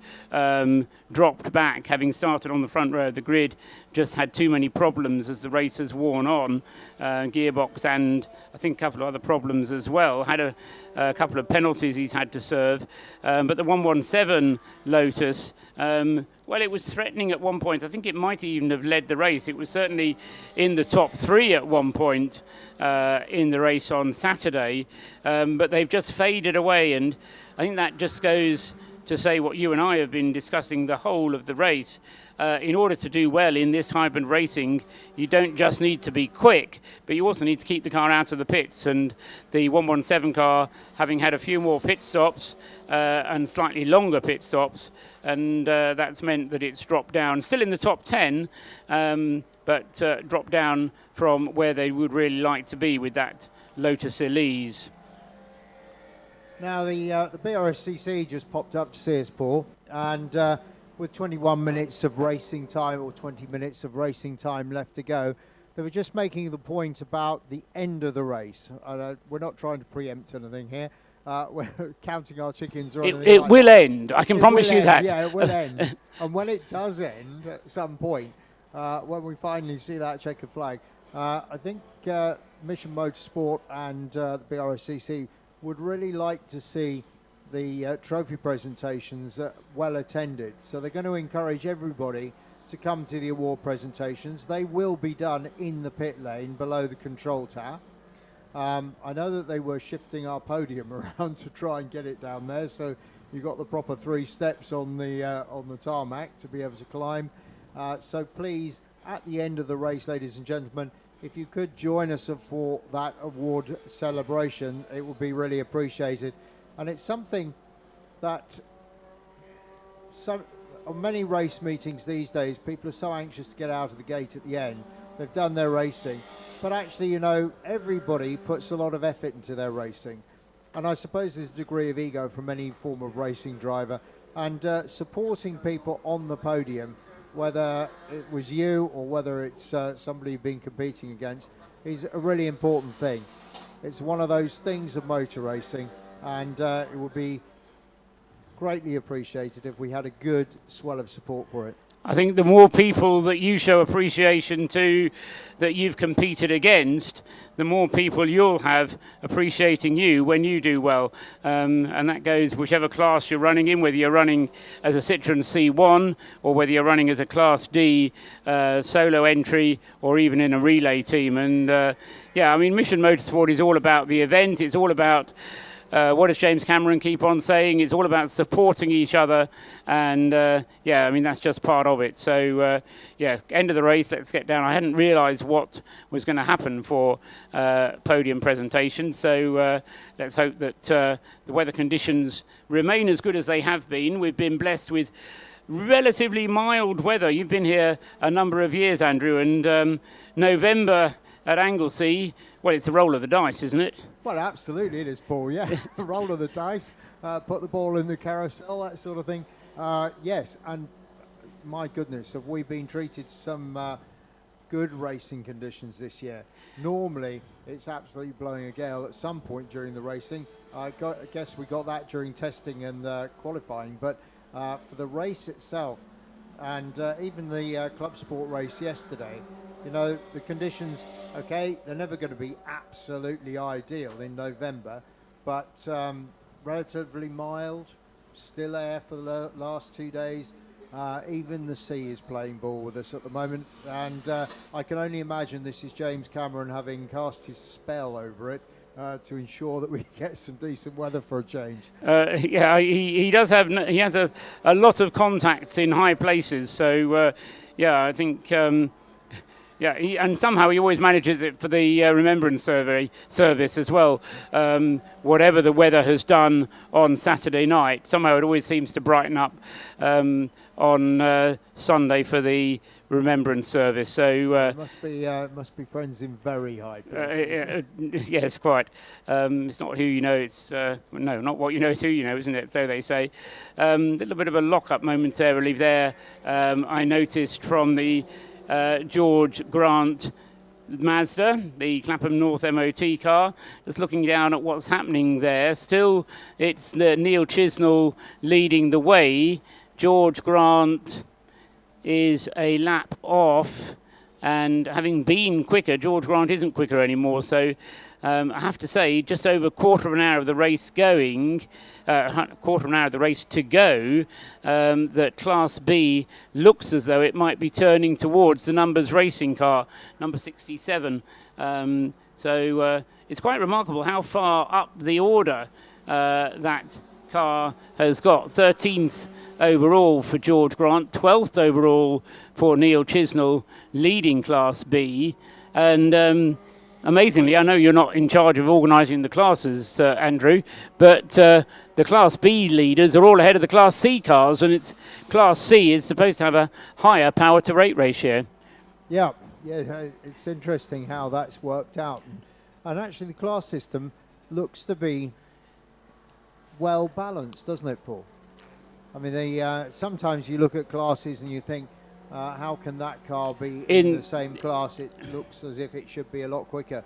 dropped back, having started on the front row of the grid, just had too many problems as the race has worn on, gearbox and I think a couple of other problems as well, had a couple of penalties he's had to serve, but the 117 Lotus, well, it was threatening at one point. I think it might even have led the race. It was certainly in the top three at one point in the race on Saturday, but they've just faded away, and I think that just goes to say what you and I have been discussing the whole of the race. In order to do well in this hybrid racing, you don't just need to be quick, but you also need to keep the car out of the pits. And the 117 car, having had a few more pit stops and slightly longer pit stops, and that's meant that it's dropped down, still in the top 10, but dropped down from where they would really like to be with that Lotus Elise. Now the BRSCC just popped up to see us, Paul, and with 21 minutes of racing time or 20 minutes of racing time left to go, they were just making the point about the end of the race. We're not trying to preempt anything here. We're counting our chickens or anything. It will end. I can promise you that. Yeah, it will end. And when it does end at some point, when we finally see that checkered flag, I think Mission Motorsport and the BRSCC would really like to see the trophy presentations well attended. So they're going to encourage everybody to come to the award presentations. They will be done in the pit lane below the control tower. I know that they were shifting our podium around to try and get it down there, so you've got the proper 3 steps on the tarmac to be able to climb. So please, at the end of the race, ladies and gentlemen, if you could join us for that award celebration, it would be really appreciated. And it's something that on many race meetings these days, people are so anxious to get out of the gate at the end. They've done their racing, but actually, you know, everybody puts a lot of effort into their racing. And I suppose there's a degree of ego from any form of racing driver, and supporting people on the podium, whether it was you or whether it's somebody you've been competing against, is a really important thing. It's one of those things of motor racing, and it would be greatly appreciated if we had a good swell of support for it. I think the more people that you show appreciation to that you've competed against, the more people you'll have appreciating you when you do well. And that goes whichever class you're running in, whether you're running as a Citroen C1 or whether you're running as a Class D solo entry or even in a relay team. And yeah, I mean, Mission Motorsport is all about the event. It's all about what does James Cameron keep on saying? It's all about supporting each other, and yeah, I mean, that's just part of it. So yeah, end of the race, let's get down. I hadn't realised what was going to happen for podium presentation, so let's hope that the weather conditions remain as good as they have been. We've been blessed with relatively mild weather. You've been here a number of years, Andrew, and November at Anglesey, well, it's a roll of the dice, isn't it? Well, absolutely it is, Paul, yeah. Roll of the dice, put the ball in the carousel, that sort of thing. Yes, and my goodness, have we been treated some good racing conditions this year. Normally, it's absolutely blowing a gale at some point during the racing. I guess we got that during testing and qualifying, but for the race itself, and even the club sport race yesterday, you know, the conditions, okay, they're never going to be absolutely ideal in November, but relatively mild, still air for the last 2 days. Even the sea is playing ball with us at the moment, and I can only imagine this is James Cameron having cast his spell over it to ensure that we get some decent weather for a change. Yeah, he does have, he has a lot of contacts in high places, so yeah, I think yeah, and somehow he always manages it for the remembrance service as well. Whatever the weather has done on Saturday night, somehow it always seems to brighten up on Sunday for the remembrance service. So must be friends in very high places. Yes, quite. It's not who you know. It's no, not what you know. It's who you know, isn't it? So they say. Little bit of a lock-up momentarily there. I noticed from the George Grant Mazda, the Clapham North MOT car, just looking down at what's happening there. Still, it's Neil Chisnell leading the way. George Grant is a lap off, and having been quicker, George Grant isn't quicker anymore. So I have to say, just over a quarter of an hour of the race going, quarter of an hour of the race to go, that Class B looks as though it might be turning towards the numbers racing car, number 67. So it's quite remarkable how far up the order that car has got. 13th overall for George Grant, 12th overall for Neil Chisnell, leading Class B. And amazingly, I know you're not in charge of organising the classes, Andrew, but the Class B leaders are all ahead of the Class C cars, and it's Class C is supposed to have a higher power to rate ratio. Yeah, it's interesting how that's worked out. And actually the class system looks to be well balanced, doesn't it, Paul? I mean, sometimes you look at classes and you think, how can that car be in the same class? It looks as if it should be a lot quicker.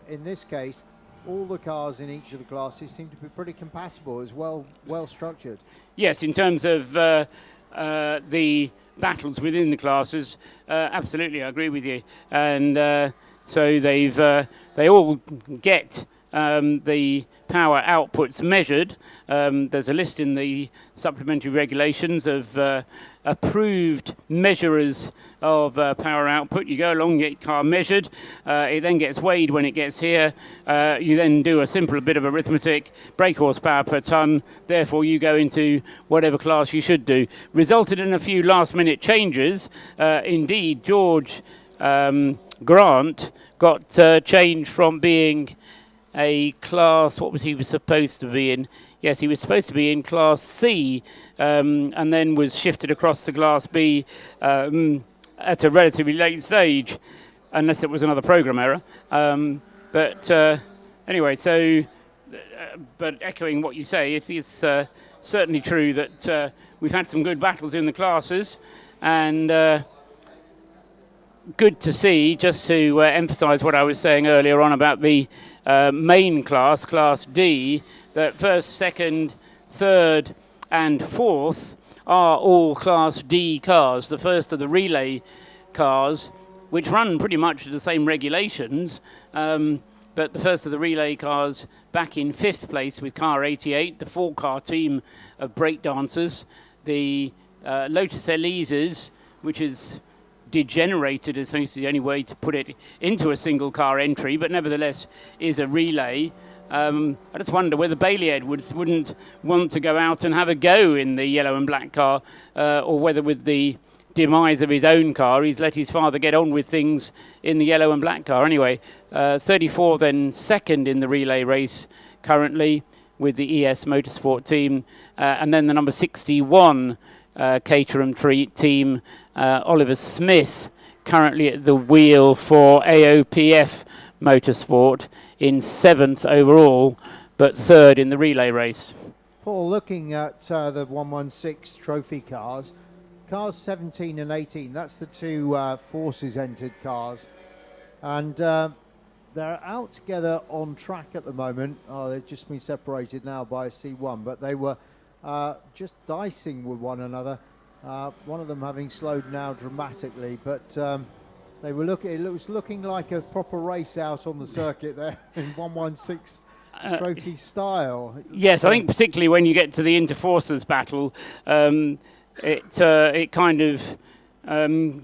In this case, all the cars in each of the classes seem to be pretty compatible, as well structured. Yes, in terms of the battles within the classes, absolutely, I agree with you. And so they all get the power outputs measured. There's a list in the supplementary regulations of approved measurers of power output. You go along, get your car measured. It then gets weighed when it gets here. You then do a simple bit of arithmetic, brake horsepower per tonne. Therefore, you go into whatever class you should do. Resulted in a few last-minute changes. Indeed, George Grant got changed from being a class, what was he supposed to be in? Yes, he was supposed to be in Class C, and then was shifted across to Class B at a relatively late stage, unless it was another program error. But anyway, so, but echoing what you say, it is certainly true that we've had some good battles in the classes, and good to see, just to emphasise what I was saying earlier on about the main class, Class D, that first, second, third and fourth are all Class D cars. The first are the relay cars, which run pretty much to the same regulations, but the first of the relay cars back in fifth place with car 88, the four-car team of breakdancers, the Lotus Elises, which is degenerated, I think is the only way to put it, into a single car entry, but nevertheless is a relay. I just wonder whether Bailey Edwards wouldn't want to go out and have a go in the yellow and black car, or whether with the demise of his own car, he's let his father get on with things in the yellow and black car. Anyway, 34 then second in the relay race currently with the ES Motorsport team, and then the number 61 Caterham team, Oliver Smith, currently at the wheel for AOPF Motorsport in 7th overall, but 3rd in the relay race. Paul, looking at the 116 trophy cars 17 and 18, that's the two Forces entered cars, and they're out together on track at the moment. They've just been separated now by a C1, but they were just dicing with one another. One of them having slowed now dramatically, but they were it was looking like a proper race out on the circuit there in 116 trophy style. Yes, I think particularly when you get to the Interforces battle, it kind of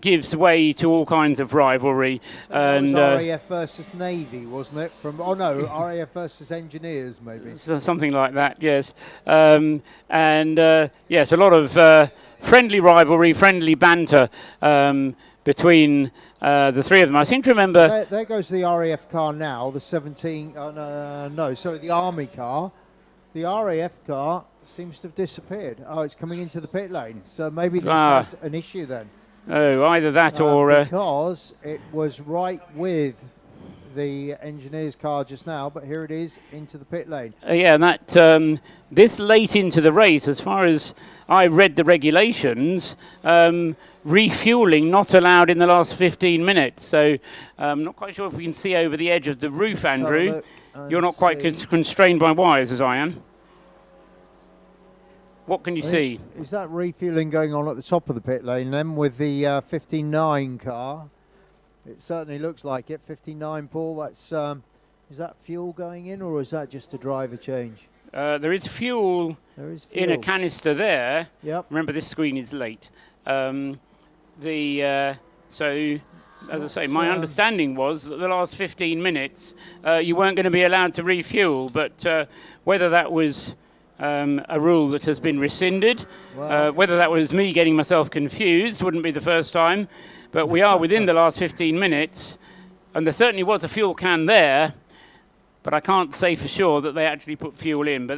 gives way to all kinds of rivalry. That was RAF versus Navy, wasn't it? RAF versus Engineers, maybe. Something like that, yes. Yes, a lot of friendly rivalry, friendly banter between the three of them. I seem to remember... There goes the RAF car now, the 17... the Army car. The RAF car seems to have disappeared. Oh, it's coming into the pit lane. So maybe there's an issue then. Oh, either that or... Because it was right with the Engineers car just now, but here it is into the pit lane. Yeah, and that this late into the race, as far as I read the regulations, refueling not allowed in the last 15 minutes. So I'm not quite sure if we can see over the edge of the roof, Andrew. You're not quite constrained by wires as I am. What can you see? Is that refueling going on at the top of the pit lane then with the 59 car? It certainly looks like it. 59, Paul, that's is that fuel going in, or is that just a driver change? There is fuel in a canister there. Yep. Remember, this screen is late. So, as I say, my understanding was that the last 15 minutes you weren't going to be allowed to refuel, but whether that was a rule that has been rescinded. Wow. Whether that was me getting myself confused wouldn't be the first time, but we are within the last 15 minutes, and there certainly was a fuel can there, but I can't say for sure that they actually put fuel in. But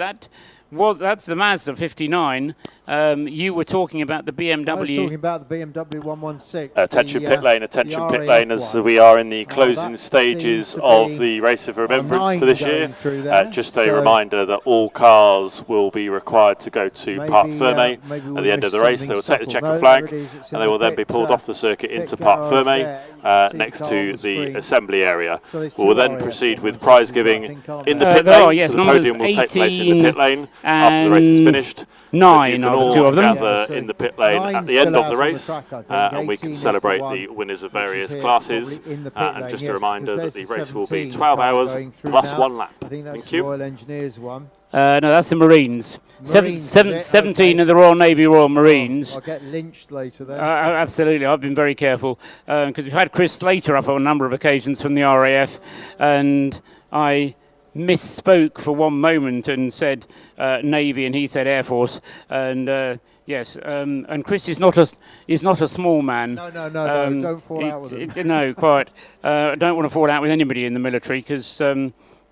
that's the Mazda 59. You were talking about the BMW. I was talking about the BMW 116. Attention the, pit lane, attention pit RAF lane, as one. we are in the closing that stages seems to of be the Race of Remembrance for this year. through there, Just a so reminder that all cars will be required to go to Parc Ferme maybe at we'll the end of the miss race. They will something take the subtle. checker No, flag, there it is. It's in and they the will then be pit, pulled off the circuit pit into Parc garage Ferme there. You can see next the car to on the screen. assembly area. So there's We will two then RAF proceed with ones, prize I giving think, aren't in the there? pit There are, lane. yes, So the numbers podium will take place in the 18 pit lane after the race is and finished. 9 You can are the all two of them. gather in the pit lane at the end of the race, and we 18 can is the celebrate one the winners of which is various here, classes. probably in the pit And lane, just a yes, reminder that because the there's race will be 17 12 car hours going through plus now. 1 lap. I think that's Thank you. Royal Engineers one. No, that's the Marines. Marines, is it? 17 Okay. of the Royal Navy Royal Marines. I'll get lynched later then. Absolutely, I've been very careful because we've had Chris Slater up on a number of occasions from the RAF, and I misspoke for one moment and said Navy, and he said Air Force, and yes, and Chris is not a small man. No, don't fall out with him. No, quite. I don't want to fall out with anybody in the military because.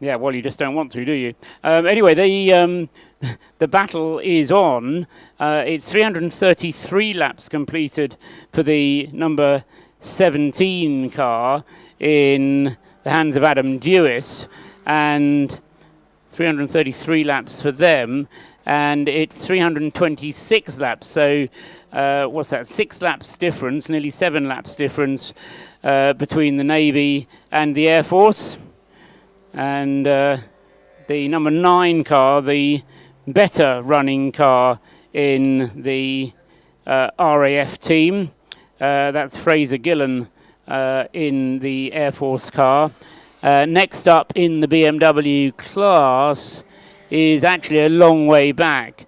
Yeah, well, you just don't want to, do you? Anyway, the battle is on. It's 333 laps completed for the number 17 car in the hands of Adam Dewis, and 333 laps for them, and it's 326 laps. So, what's that? 6 laps difference, nearly 7 laps difference between the Navy and the Air Force. And the number 9 car, the better running car in the RAF team, that's Fraser Gillen in the Air Force car. Next up in the BMW class is actually a long way back.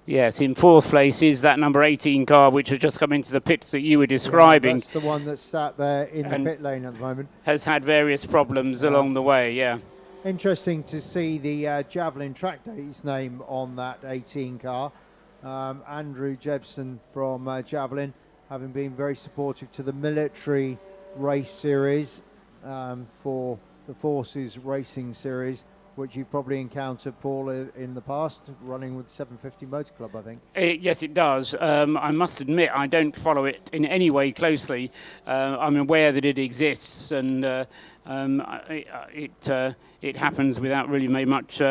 Yes, in 4th place is that number 18 car, which has just come into the pits that you were describing. That's the one that's sat there in the pit lane at the moment. Has had various problems along the way, yeah. Interesting to see the Javelin track day's name on that 18 car. Andrew Jebson from Javelin, having been very supportive to the military race series for the Forces Racing Series, which you probably encountered, Paul, in the past, running with 750 Motor Club, I think. Yes, it does. I must admit, I don't follow it in any way closely. I'm aware that it exists, and it happens without really very much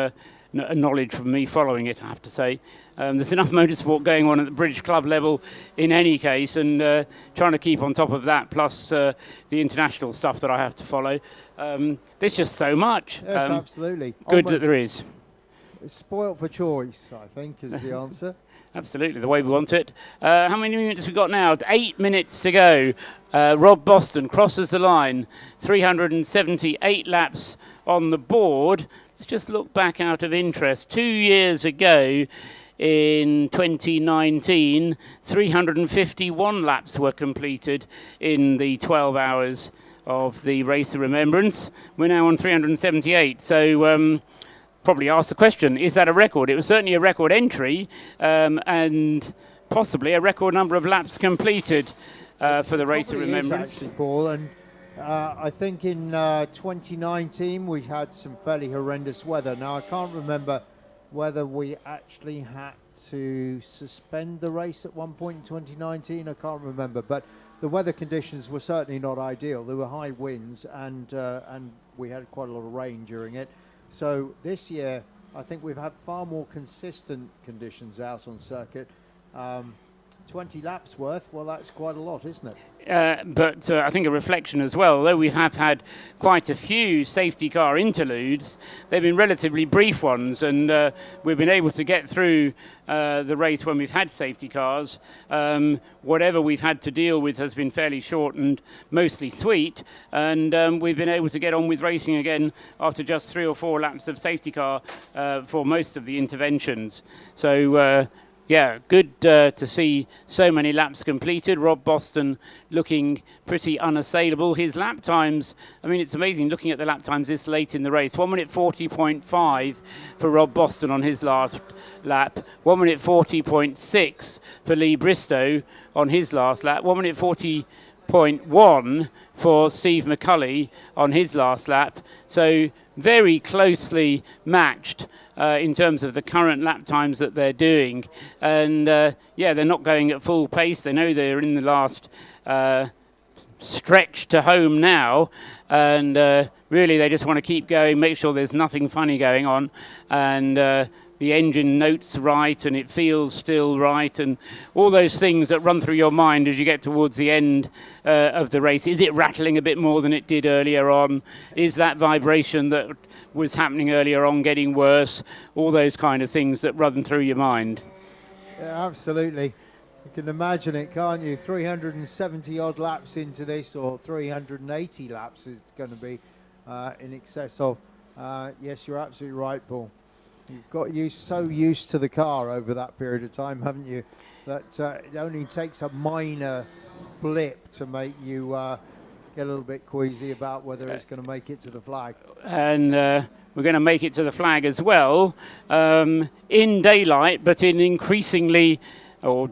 knowledge from me following it, I have to say. There's enough motorsport going on at the British Club level in any case, and trying to keep on top of that, plus the international stuff that I have to follow. There's just so much. Yes, absolutely. Good that there is. It's spoilt for choice, I think, is the answer. Absolutely, the way we want it. How many minutes have we got now? 8 minutes to go. Rob Boston crosses the line. 378 laps on the board. Let's just look back out of interest. 2 years ago, in 2019, 351 laps were completed in the 12 hours of the Race of Remembrance. We're now on 378. So probably ask the question, is that a record? It was certainly a record entry and possibly a record number of laps completed for the Race of Remembrance. Actually, Paul, and I think in 2019 we had some fairly horrendous weather. Now I can't remember whether we actually had to suspend the race at one point in 2019. I can't remember, but the weather conditions were certainly not ideal. There were high winds and we had quite a lot of rain during it. So this year, I think we've had far more consistent conditions out on circuit. 20 laps worth, well, that's quite a lot, isn't it? But I think a reflection as well, although we have had quite a few safety car interludes, they've been relatively brief ones, and we've been able to get through the race when we've had safety cars. Whatever we've had to deal with has been fairly short and mostly sweet, and we've been able to get on with racing again after just 3 or 4 laps of safety car for most of the interventions. So Yeah, good to see so many laps completed. Rob Boston looking pretty unassailable. His lap times, I mean, it's amazing looking at the lap times this late in the race. 1 minute 40.5 for Rob Boston on his last lap. 1 minute 40.6 for Lee Bristow on his last lap. 1 minute 40.1 for Steve McCulley on his last lap. So very closely matched in terms of the current lap times that they're doing. And yeah, they're not going at full pace. They know they're in the last stretch to home now. And really, they just want to keep going, make sure there's nothing funny going on. And the engine notes right and it feels still right, and all those things that run through your mind as you get towards the end of the race. Is it rattling a bit more than it did earlier on? Is that vibration that was happening earlier on getting worse? All those kind of things that run through your mind. Yeah, absolutely. You can imagine it, can't you? 370 odd laps into this, or 380 laps is going to be in excess of. Yes, you're absolutely right, Paul. You've got so used to the car over that period of time, haven't you, that it only takes a minor blip to make you get a little bit queasy about whether it's going to make it to the flag. And we're going to make it to the flag as well, in daylight, but in increasingly or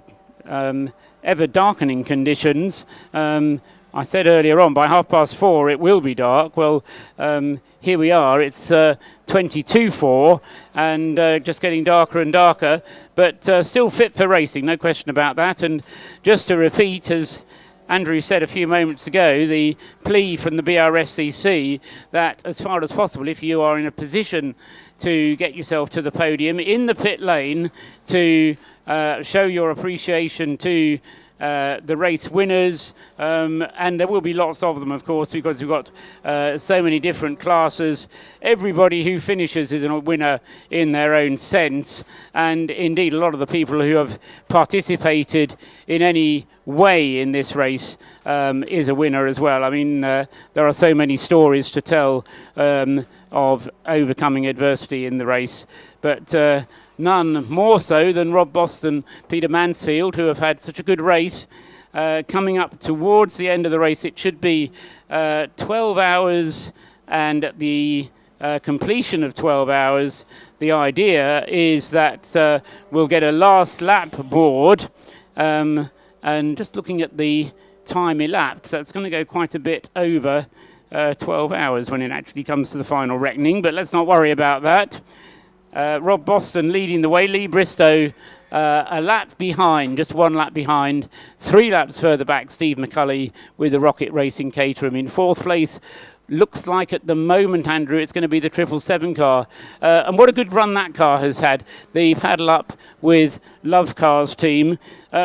ever darkening conditions. I said earlier on, by 4:30 it will be dark. Well, here we are. It's 22:04 and just getting darker and darker, but still fit for racing, no question about that. And just to repeat, as Andrew said a few moments ago, the plea from the BRSCC that as far as possible, if you are in a position to get yourself to the podium in the pit lane, to show your appreciation to the race winners, and there will be lots of them, of course, because we've got so many different classes. Everybody who finishes is a winner in their own sense, and indeed a lot of the people who have participated in any way in this race is a winner as well. I mean, there are so many stories to tell of overcoming adversity in the race, but none more so than Rob Boston, Peter Mansfield, who have had such a good race. Coming up towards the end of the race, it should be 12 hours, and at the completion of 12 hours, the idea is that we'll get a last lap board. And just looking at the time elapsed, that's going to go quite a bit over 12 hours when it actually comes to the final reckoning, but let's not worry about that. Rob Boston leading the way. Lee Bristow a lap behind, just 1 lap behind. 3 laps further back, Steve McCulley with the Rocket Racing Caterham in 4th place. Looks like at the moment, Andrew, it's going to be the 777 car. And what a good run that car has had. The paddle up with Love Car's team.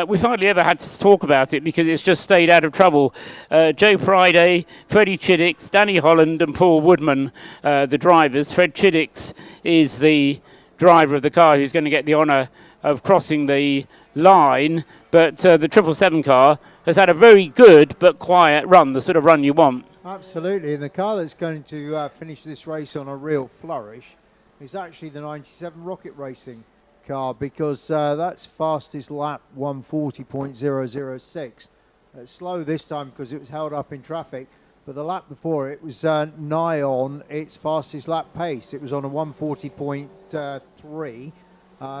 We've hardly ever had to talk about it because it's just stayed out of trouble. Joe Priday, Freddie Chiddicks, Danny Holland and Paul Woodman, the drivers. Fred Chiddicks is the driver of the car who's going to get the honour of crossing the line. But the 777 car has had a very good but quiet run, the sort of run you want. Absolutely, and the car that's going to finish this race on a real flourish is actually the 97 Rocket Racing car, because that's fastest lap 140.006. Slow this time because it was held up in traffic, but the lap before it was nigh on its fastest lap pace. It was on a 140.3,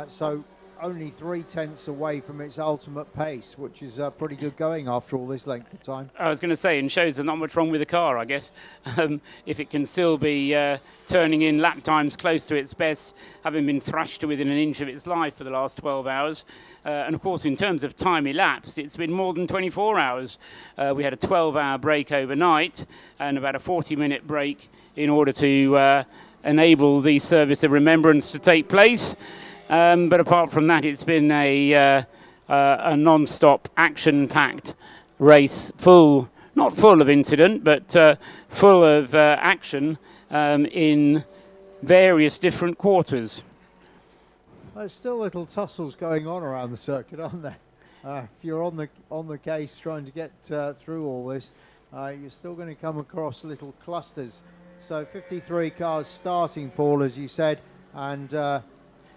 so only 0.3 away from its ultimate pace, which is pretty good going after all this length of time. I was going to say, and shows there's not much wrong with the car, I guess. If it can still be turning in lap times close to its best, having been thrashed to within an inch of its life for the last 12 hours. And of course, in terms of time elapsed, it's been more than 24 hours. We had a 12-hour break overnight and about a 40-minute break in order to enable the service of remembrance to take place. But apart from that, it's been a non-stop, action-packed race, not full of incident, but full of action in various different quarters. There's still little tussles going on around the circuit, aren't there? If you're on the case trying to get through all this, you're still going to come across little clusters. So 53 cars starting, Paul, as you said, and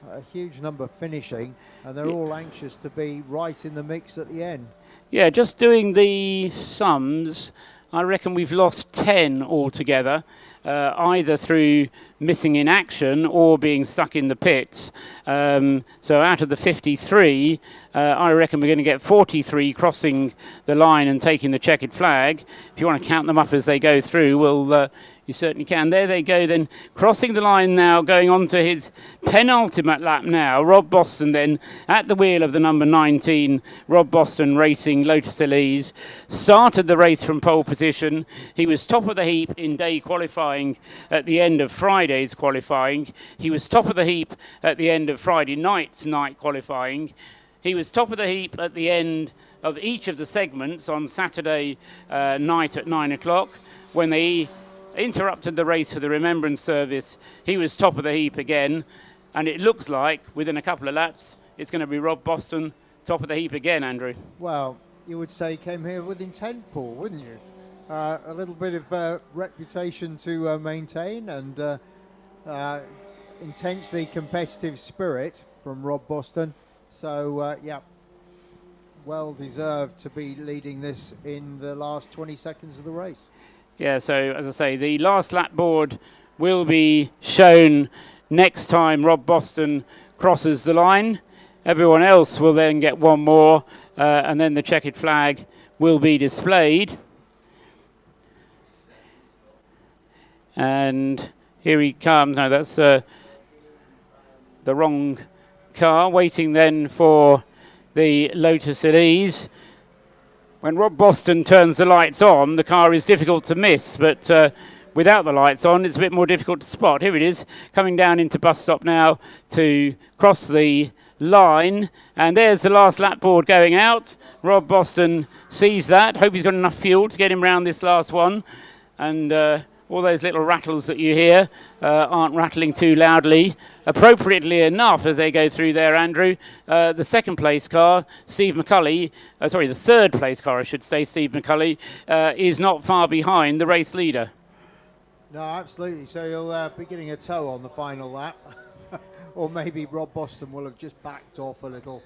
a huge number finishing, and they're all anxious to be right in the mix at the end. Yeah, just doing the sums, I reckon we've lost 10 altogether, either through missing in action or being stuck in the pits. So out of the 53, I reckon we're going to get 43 crossing the line and taking the checkered flag. If you want to count them up as they go through, well, you certainly can. There they go then, crossing the line now, going on to his penultimate lap now. Rob Boston then at the wheel of the number 19, Rob Boston racing Lotus Elise. Started the race from pole position. He was top of the heap in day qualifying at the end of Friday's qualifying. He was top of the heap at the end of Friday night's night qualifying. He was top of the heap at the end of each of the segments on Saturday night at 9 o'clock when they interrupted the race for the remembrance service. He was top of the heap again, and it looks like within a couple of laps it's going to be Rob Boston top of the heap again, Andrew. Well, you would say he came here with intent, Paul, wouldn't you? A little bit of reputation to maintain, and intensely competitive spirit from Rob Boston. So, yeah, well deserved to be leading this in the last 20 seconds of the race. Yeah, so as I say, the last lap board will be shown next time Rob Boston crosses the line. Everyone else will then get one more, and then the checkered flag will be displayed. And here he comes. No, that's the wrong car, waiting then for the Lotus Elise. When Rob Boston turns the lights on, the car is difficult to miss, but without the lights on, it's a bit more difficult to spot. Here it is, coming down into bus stop now to cross the line, and there's the last lap board going out. Rob Boston sees that. Hope he's got enough fuel to get him round this last one, and all those little rattles that you hear aren't rattling too loudly. Appropriately enough, as they go through there, Andrew, the second place car, Steve McCulley, the third place car, I should say, Steve McCulley, is not far behind the race leader. No, absolutely. So you'll be getting a tow on the final lap. Or maybe Rob Boston will have just backed off a little.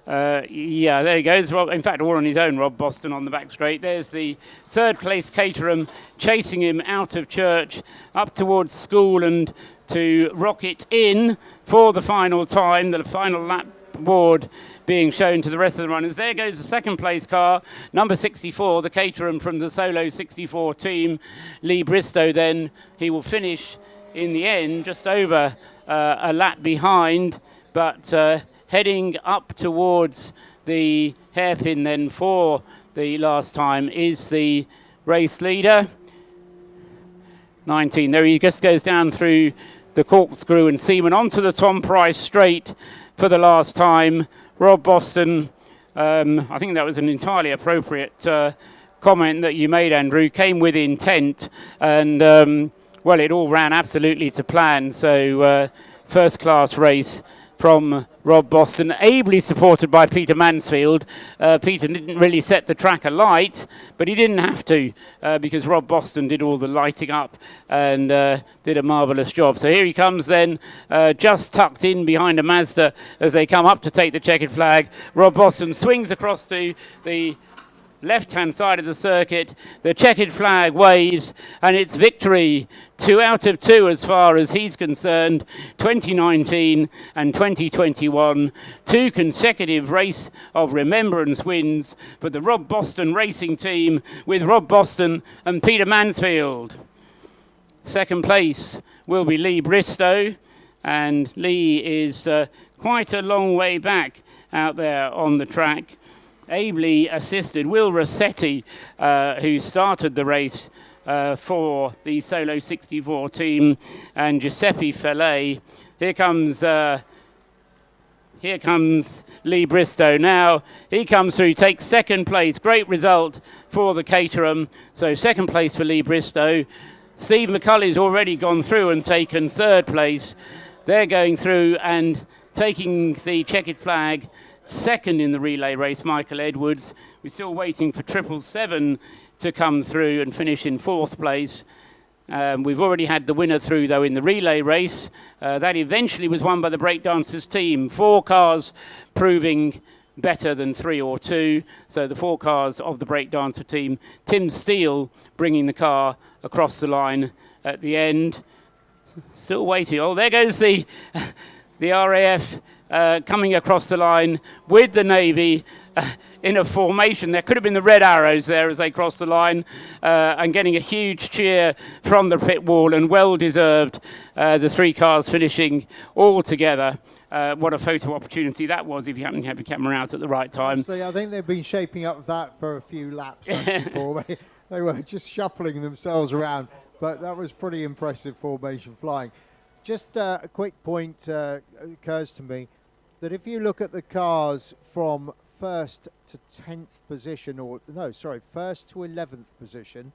Yeah, there he goes. Rob, in fact, all on his own, Rob Boston on the back straight. There's the third place Caterham chasing him out of church, up towards school, and to rocket in for the final time, the final lap board being shown to the rest of the runners. There goes the second place car, number 64, the Caterham from the Solo 64 team, Lee Bristow. Then he will finish in the end just over a lap behind, but heading up towards the hairpin then for the last time is the race leader, 19. There he just goes down through the corkscrew and Seaman onto the Tom Price straight for the last time. Rob Boston, I think that was an entirely appropriate comment that you made, Andrew, came with intent, and well, it all ran absolutely to plan. So first class race from Rob Boston, ably supported by Peter Mansfield. Peter didn't really set the track alight, but he didn't have to because Rob Boston did all the lighting up and did a marvellous job. So here he comes then, just tucked in behind a Mazda as they come up to take the checkered flag. Rob Boston swings across to the left-hand side of the circuit. The checkered flag waves, and it's victory. 2 out of 2 as far as he's concerned. 2019 and 2021. 2 consecutive race of remembrance wins for the Rob Boston racing team with Rob Boston and Peter Mansfield. Second place will be Lee Bristow, and Lee is quite a long way back out there on the track. Ably assisted Will Rossetti, who started the race for the Solo 64 team, and Giuseppe Fellay. Here comes Lee Bristow now. He comes through, takes second place. Great result for the Caterham. So second place for Lee Bristow. Steve McCulley's already gone through and taken third place. They're going through and taking the checkered flag. Second in the relay race, Michael Edwards. We're still waiting for 777 to come through and finish in fourth place. We've already had the winner through, though, in the relay race. That eventually was won by the breakdancers team. 4 cars proving better than 3 or 2. So the 4 cars of the breakdancer team. Tim Steele bringing the car across the line at the end. Still waiting. Oh, there goes the RAF coming across the line with the Navy in a formation. There could have been the red arrows there as they crossed the line, and getting a huge cheer from the pit wall, and well deserved. The 3 cars finishing all together. What a photo opportunity that was if you happen to have your camera out at the right time. Honestly, I think they've been shaping up that for a few laps, actually, Paul. They were just shuffling themselves around, but that was pretty impressive formation flying. Just a quick point occurs to me that if you look at the cars from 1st to 10th position, or no, sorry, 1st to 11th position,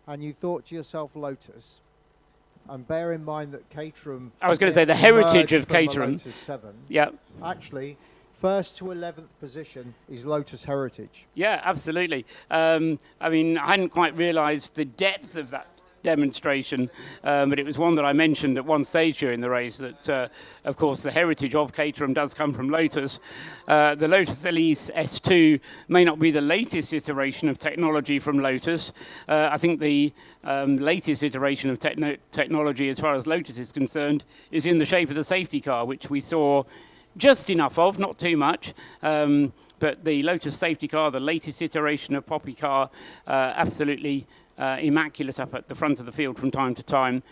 and you thought to yourself Lotus, and bear in mind that Caterham... I was going to say the heritage of Caterham. Lotus 7. Yeah. Actually, 1st to 11th position is Lotus Heritage. Yeah, absolutely. I mean, I hadn't quite realised the depth of that demonstration, but it was one that I mentioned at one stage during the race that, of course, the heritage of Caterham does come from Lotus. The Lotus Elise S2 may not be the latest iteration of technology from Lotus. I think the latest iteration of technology as far as Lotus is concerned is in the shape of the safety car, which we saw just enough of, not too much. But the Lotus safety car, the latest iteration of Poppy car, absolutely immaculate up at the front of the field from time to time.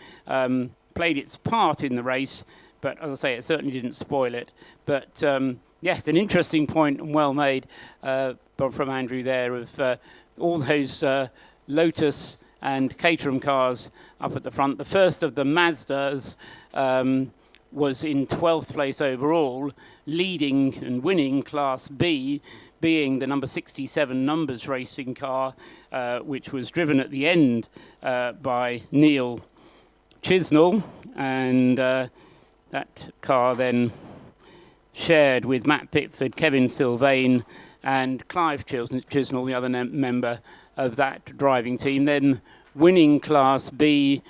Played its part in the race, but as I say, it certainly didn't spoil it. But yes, an interesting point and well made from Andrew there of all those Lotus and Caterham cars up at the front. The first of the Mazdas was in 12th place overall, leading and winning Class B, being the number 67 numbers racing car, which was driven at the end by Neil Chisnell, and that car then shared with Matt Pitford, Kevin Sylvain and Clive Chisnell, the other member of that driving team, then winning Class B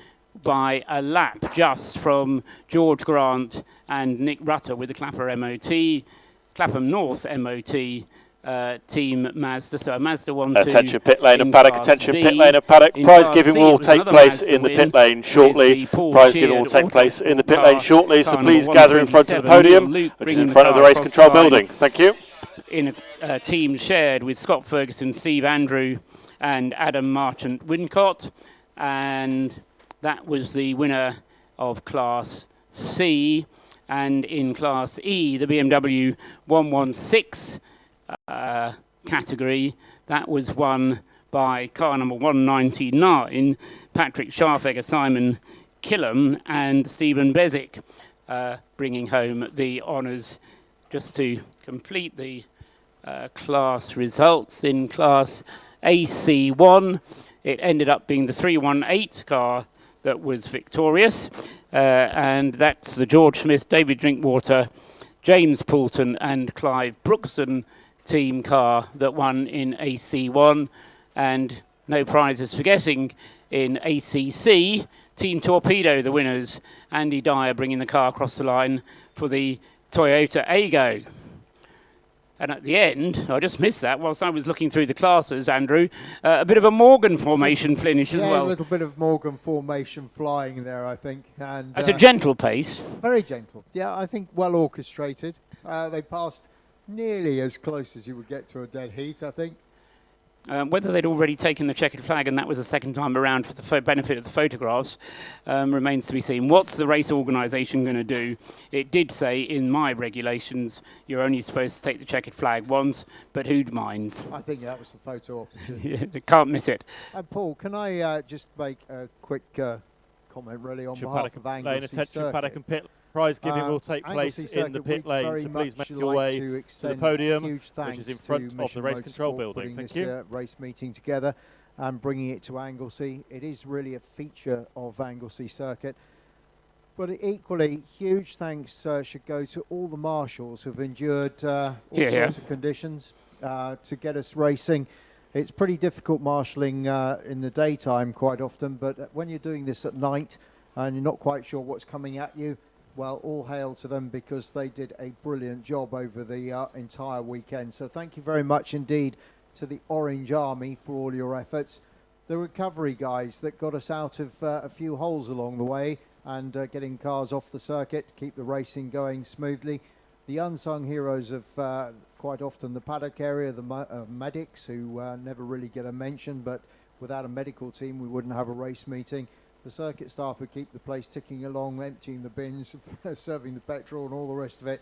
by a lap just from George Grant and Nick Rutter with the Clapham North MOT team Mazda. So a Mazda 1-2. Attention pit lane and paddock, attention pit lane and paddock. Prize giving will take place in the pit lane shortly. Prize giving will take place in the pit lane shortly, so please gather in front of the podium, which is in front of the race control building. Thank you. In a team shared with Scott Ferguson, Steve Andrew and Adam Marchant Wincott, and that was the winner of Class C. And in Class E, the BMW 116 category, that was won by car number 199, Patrick Scharfegger, Simon Killam and Stephen Bezic, bringing home the honours. Just to complete the class results, in Class AC1, it ended up being the 318 car that was victorious, and that's the George Smith, David Drinkwater, James Poulton and Clive Brookson team car that won in AC1, and no prizes for guessing in ACC. Team Torpedo, the winners, Andy Dyer bringing the car across the line for the Toyota Aygo. And at the end, I just missed that whilst I was looking through the classes, Andrew, a bit of a Morgan formation finish as well. A little bit of Morgan formation flying there, I think. And it's a gentle pace. Very gentle. Yeah, I think well orchestrated. They passed nearly as close as you would get to a dead heat, I think. Whether they'd already taken the checkered flag and that was the second time around for the benefit of the photographs remains to be seen. What's the race organisation going to do? It did say in my regulations you're only supposed to take the checkered flag once, but who'd minds? I think that was the photo opportunity. Yeah, they can't miss it. Paul, can I just make a quick comment really on behalf of Anglesey Circuit? Paddock and pit. Prize giving will take place in the pit lane, so please make your way to the podium, which is in front of the race control building. Thank you. Race meeting together and bringing it to Anglesey. It is really a feature of Anglesey Circuit. But equally, huge thanks should go to all the marshals who've endured all sorts of conditions to get us racing. It's pretty difficult marshalling in the daytime quite often, but when you're doing this at night and you're not quite sure what's coming at you, well, all hail to them, because they did a brilliant job over the entire weekend. So thank you very much indeed to the Orange Army for all your efforts. The recovery guys that got us out of a few holes along the way and getting cars off the circuit to keep the racing going smoothly. The unsung heroes of quite often the paddock area, the medics, who never really get a mention, but without a medical team we wouldn't have a race meeting. The circuit staff who keep the place ticking along, emptying the bins, serving the petrol and all the rest of it.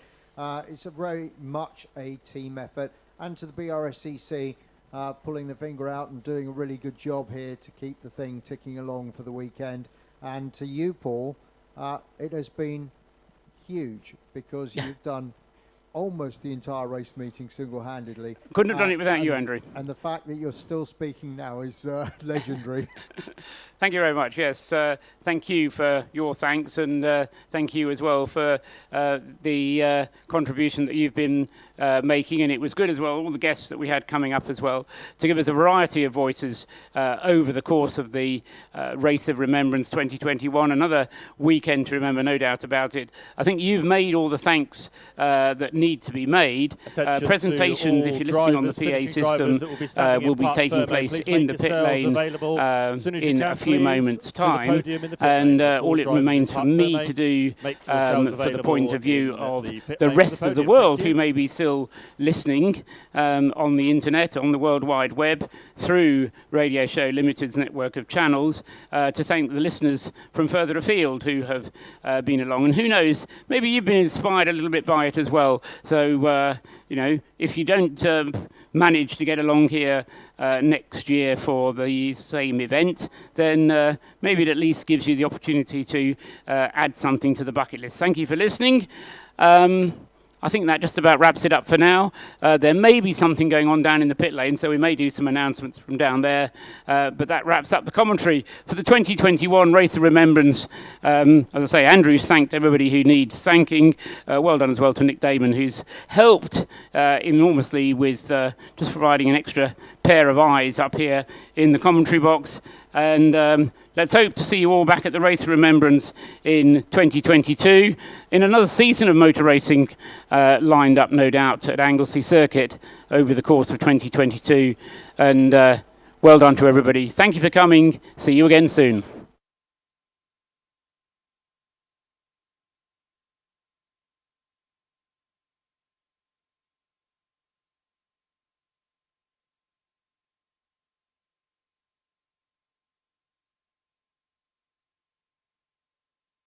It's a very much a team effort. And to the BRSCC, pulling the finger out and doing a really good job here to keep the thing ticking along for the weekend. And to you, Paul, it has been huge, because you've done almost the entire race meeting single-handedly. Couldn't have done it without you, Andrew. And the fact that you're still speaking now is legendary. Thank you very much. Yes, thank you for your thanks, and thank you as well for the contribution that you've been making. And it was good as well, all the guests that we had coming up as well, to give us a variety of voices over the course of the Race of Remembrance 2021. Another weekend to remember, no doubt about it. I think you've made all the thanks that need to be made. Presentations, if you're listening on the PA system, will be taking place in the pit lane in a few moments' time, and all it remains for me to do for the point of view of the rest of the world who may be still listening on the internet, on the World Wide Web, through Radio Show Limited's network of channels, to thank the listeners from further afield who have been along. And who knows, maybe you've been inspired a little bit by it as well. So, you know, if you don't manage to get along here next year for the same event, then maybe it at least gives you the opportunity to add something to the bucket list. Thank you for listening. I think that just about wraps it up for now. There may be something going on down in the pit lane, so we may do some announcements from down there. But that wraps up the commentary for the 2021 Race of Remembrance. As I say, Andrew's thanked everybody who needs thanking. Well done as well to Nick Damon, who's helped enormously with just providing an extra pair of eyes up here in the commentary box. And let's hope to see you all back at the Race of Remembrance in 2022, in another season of motor racing lined up, no doubt, at Anglesey Circuit over the course of 2022. And well done to everybody. Thank you for coming. See you again soon.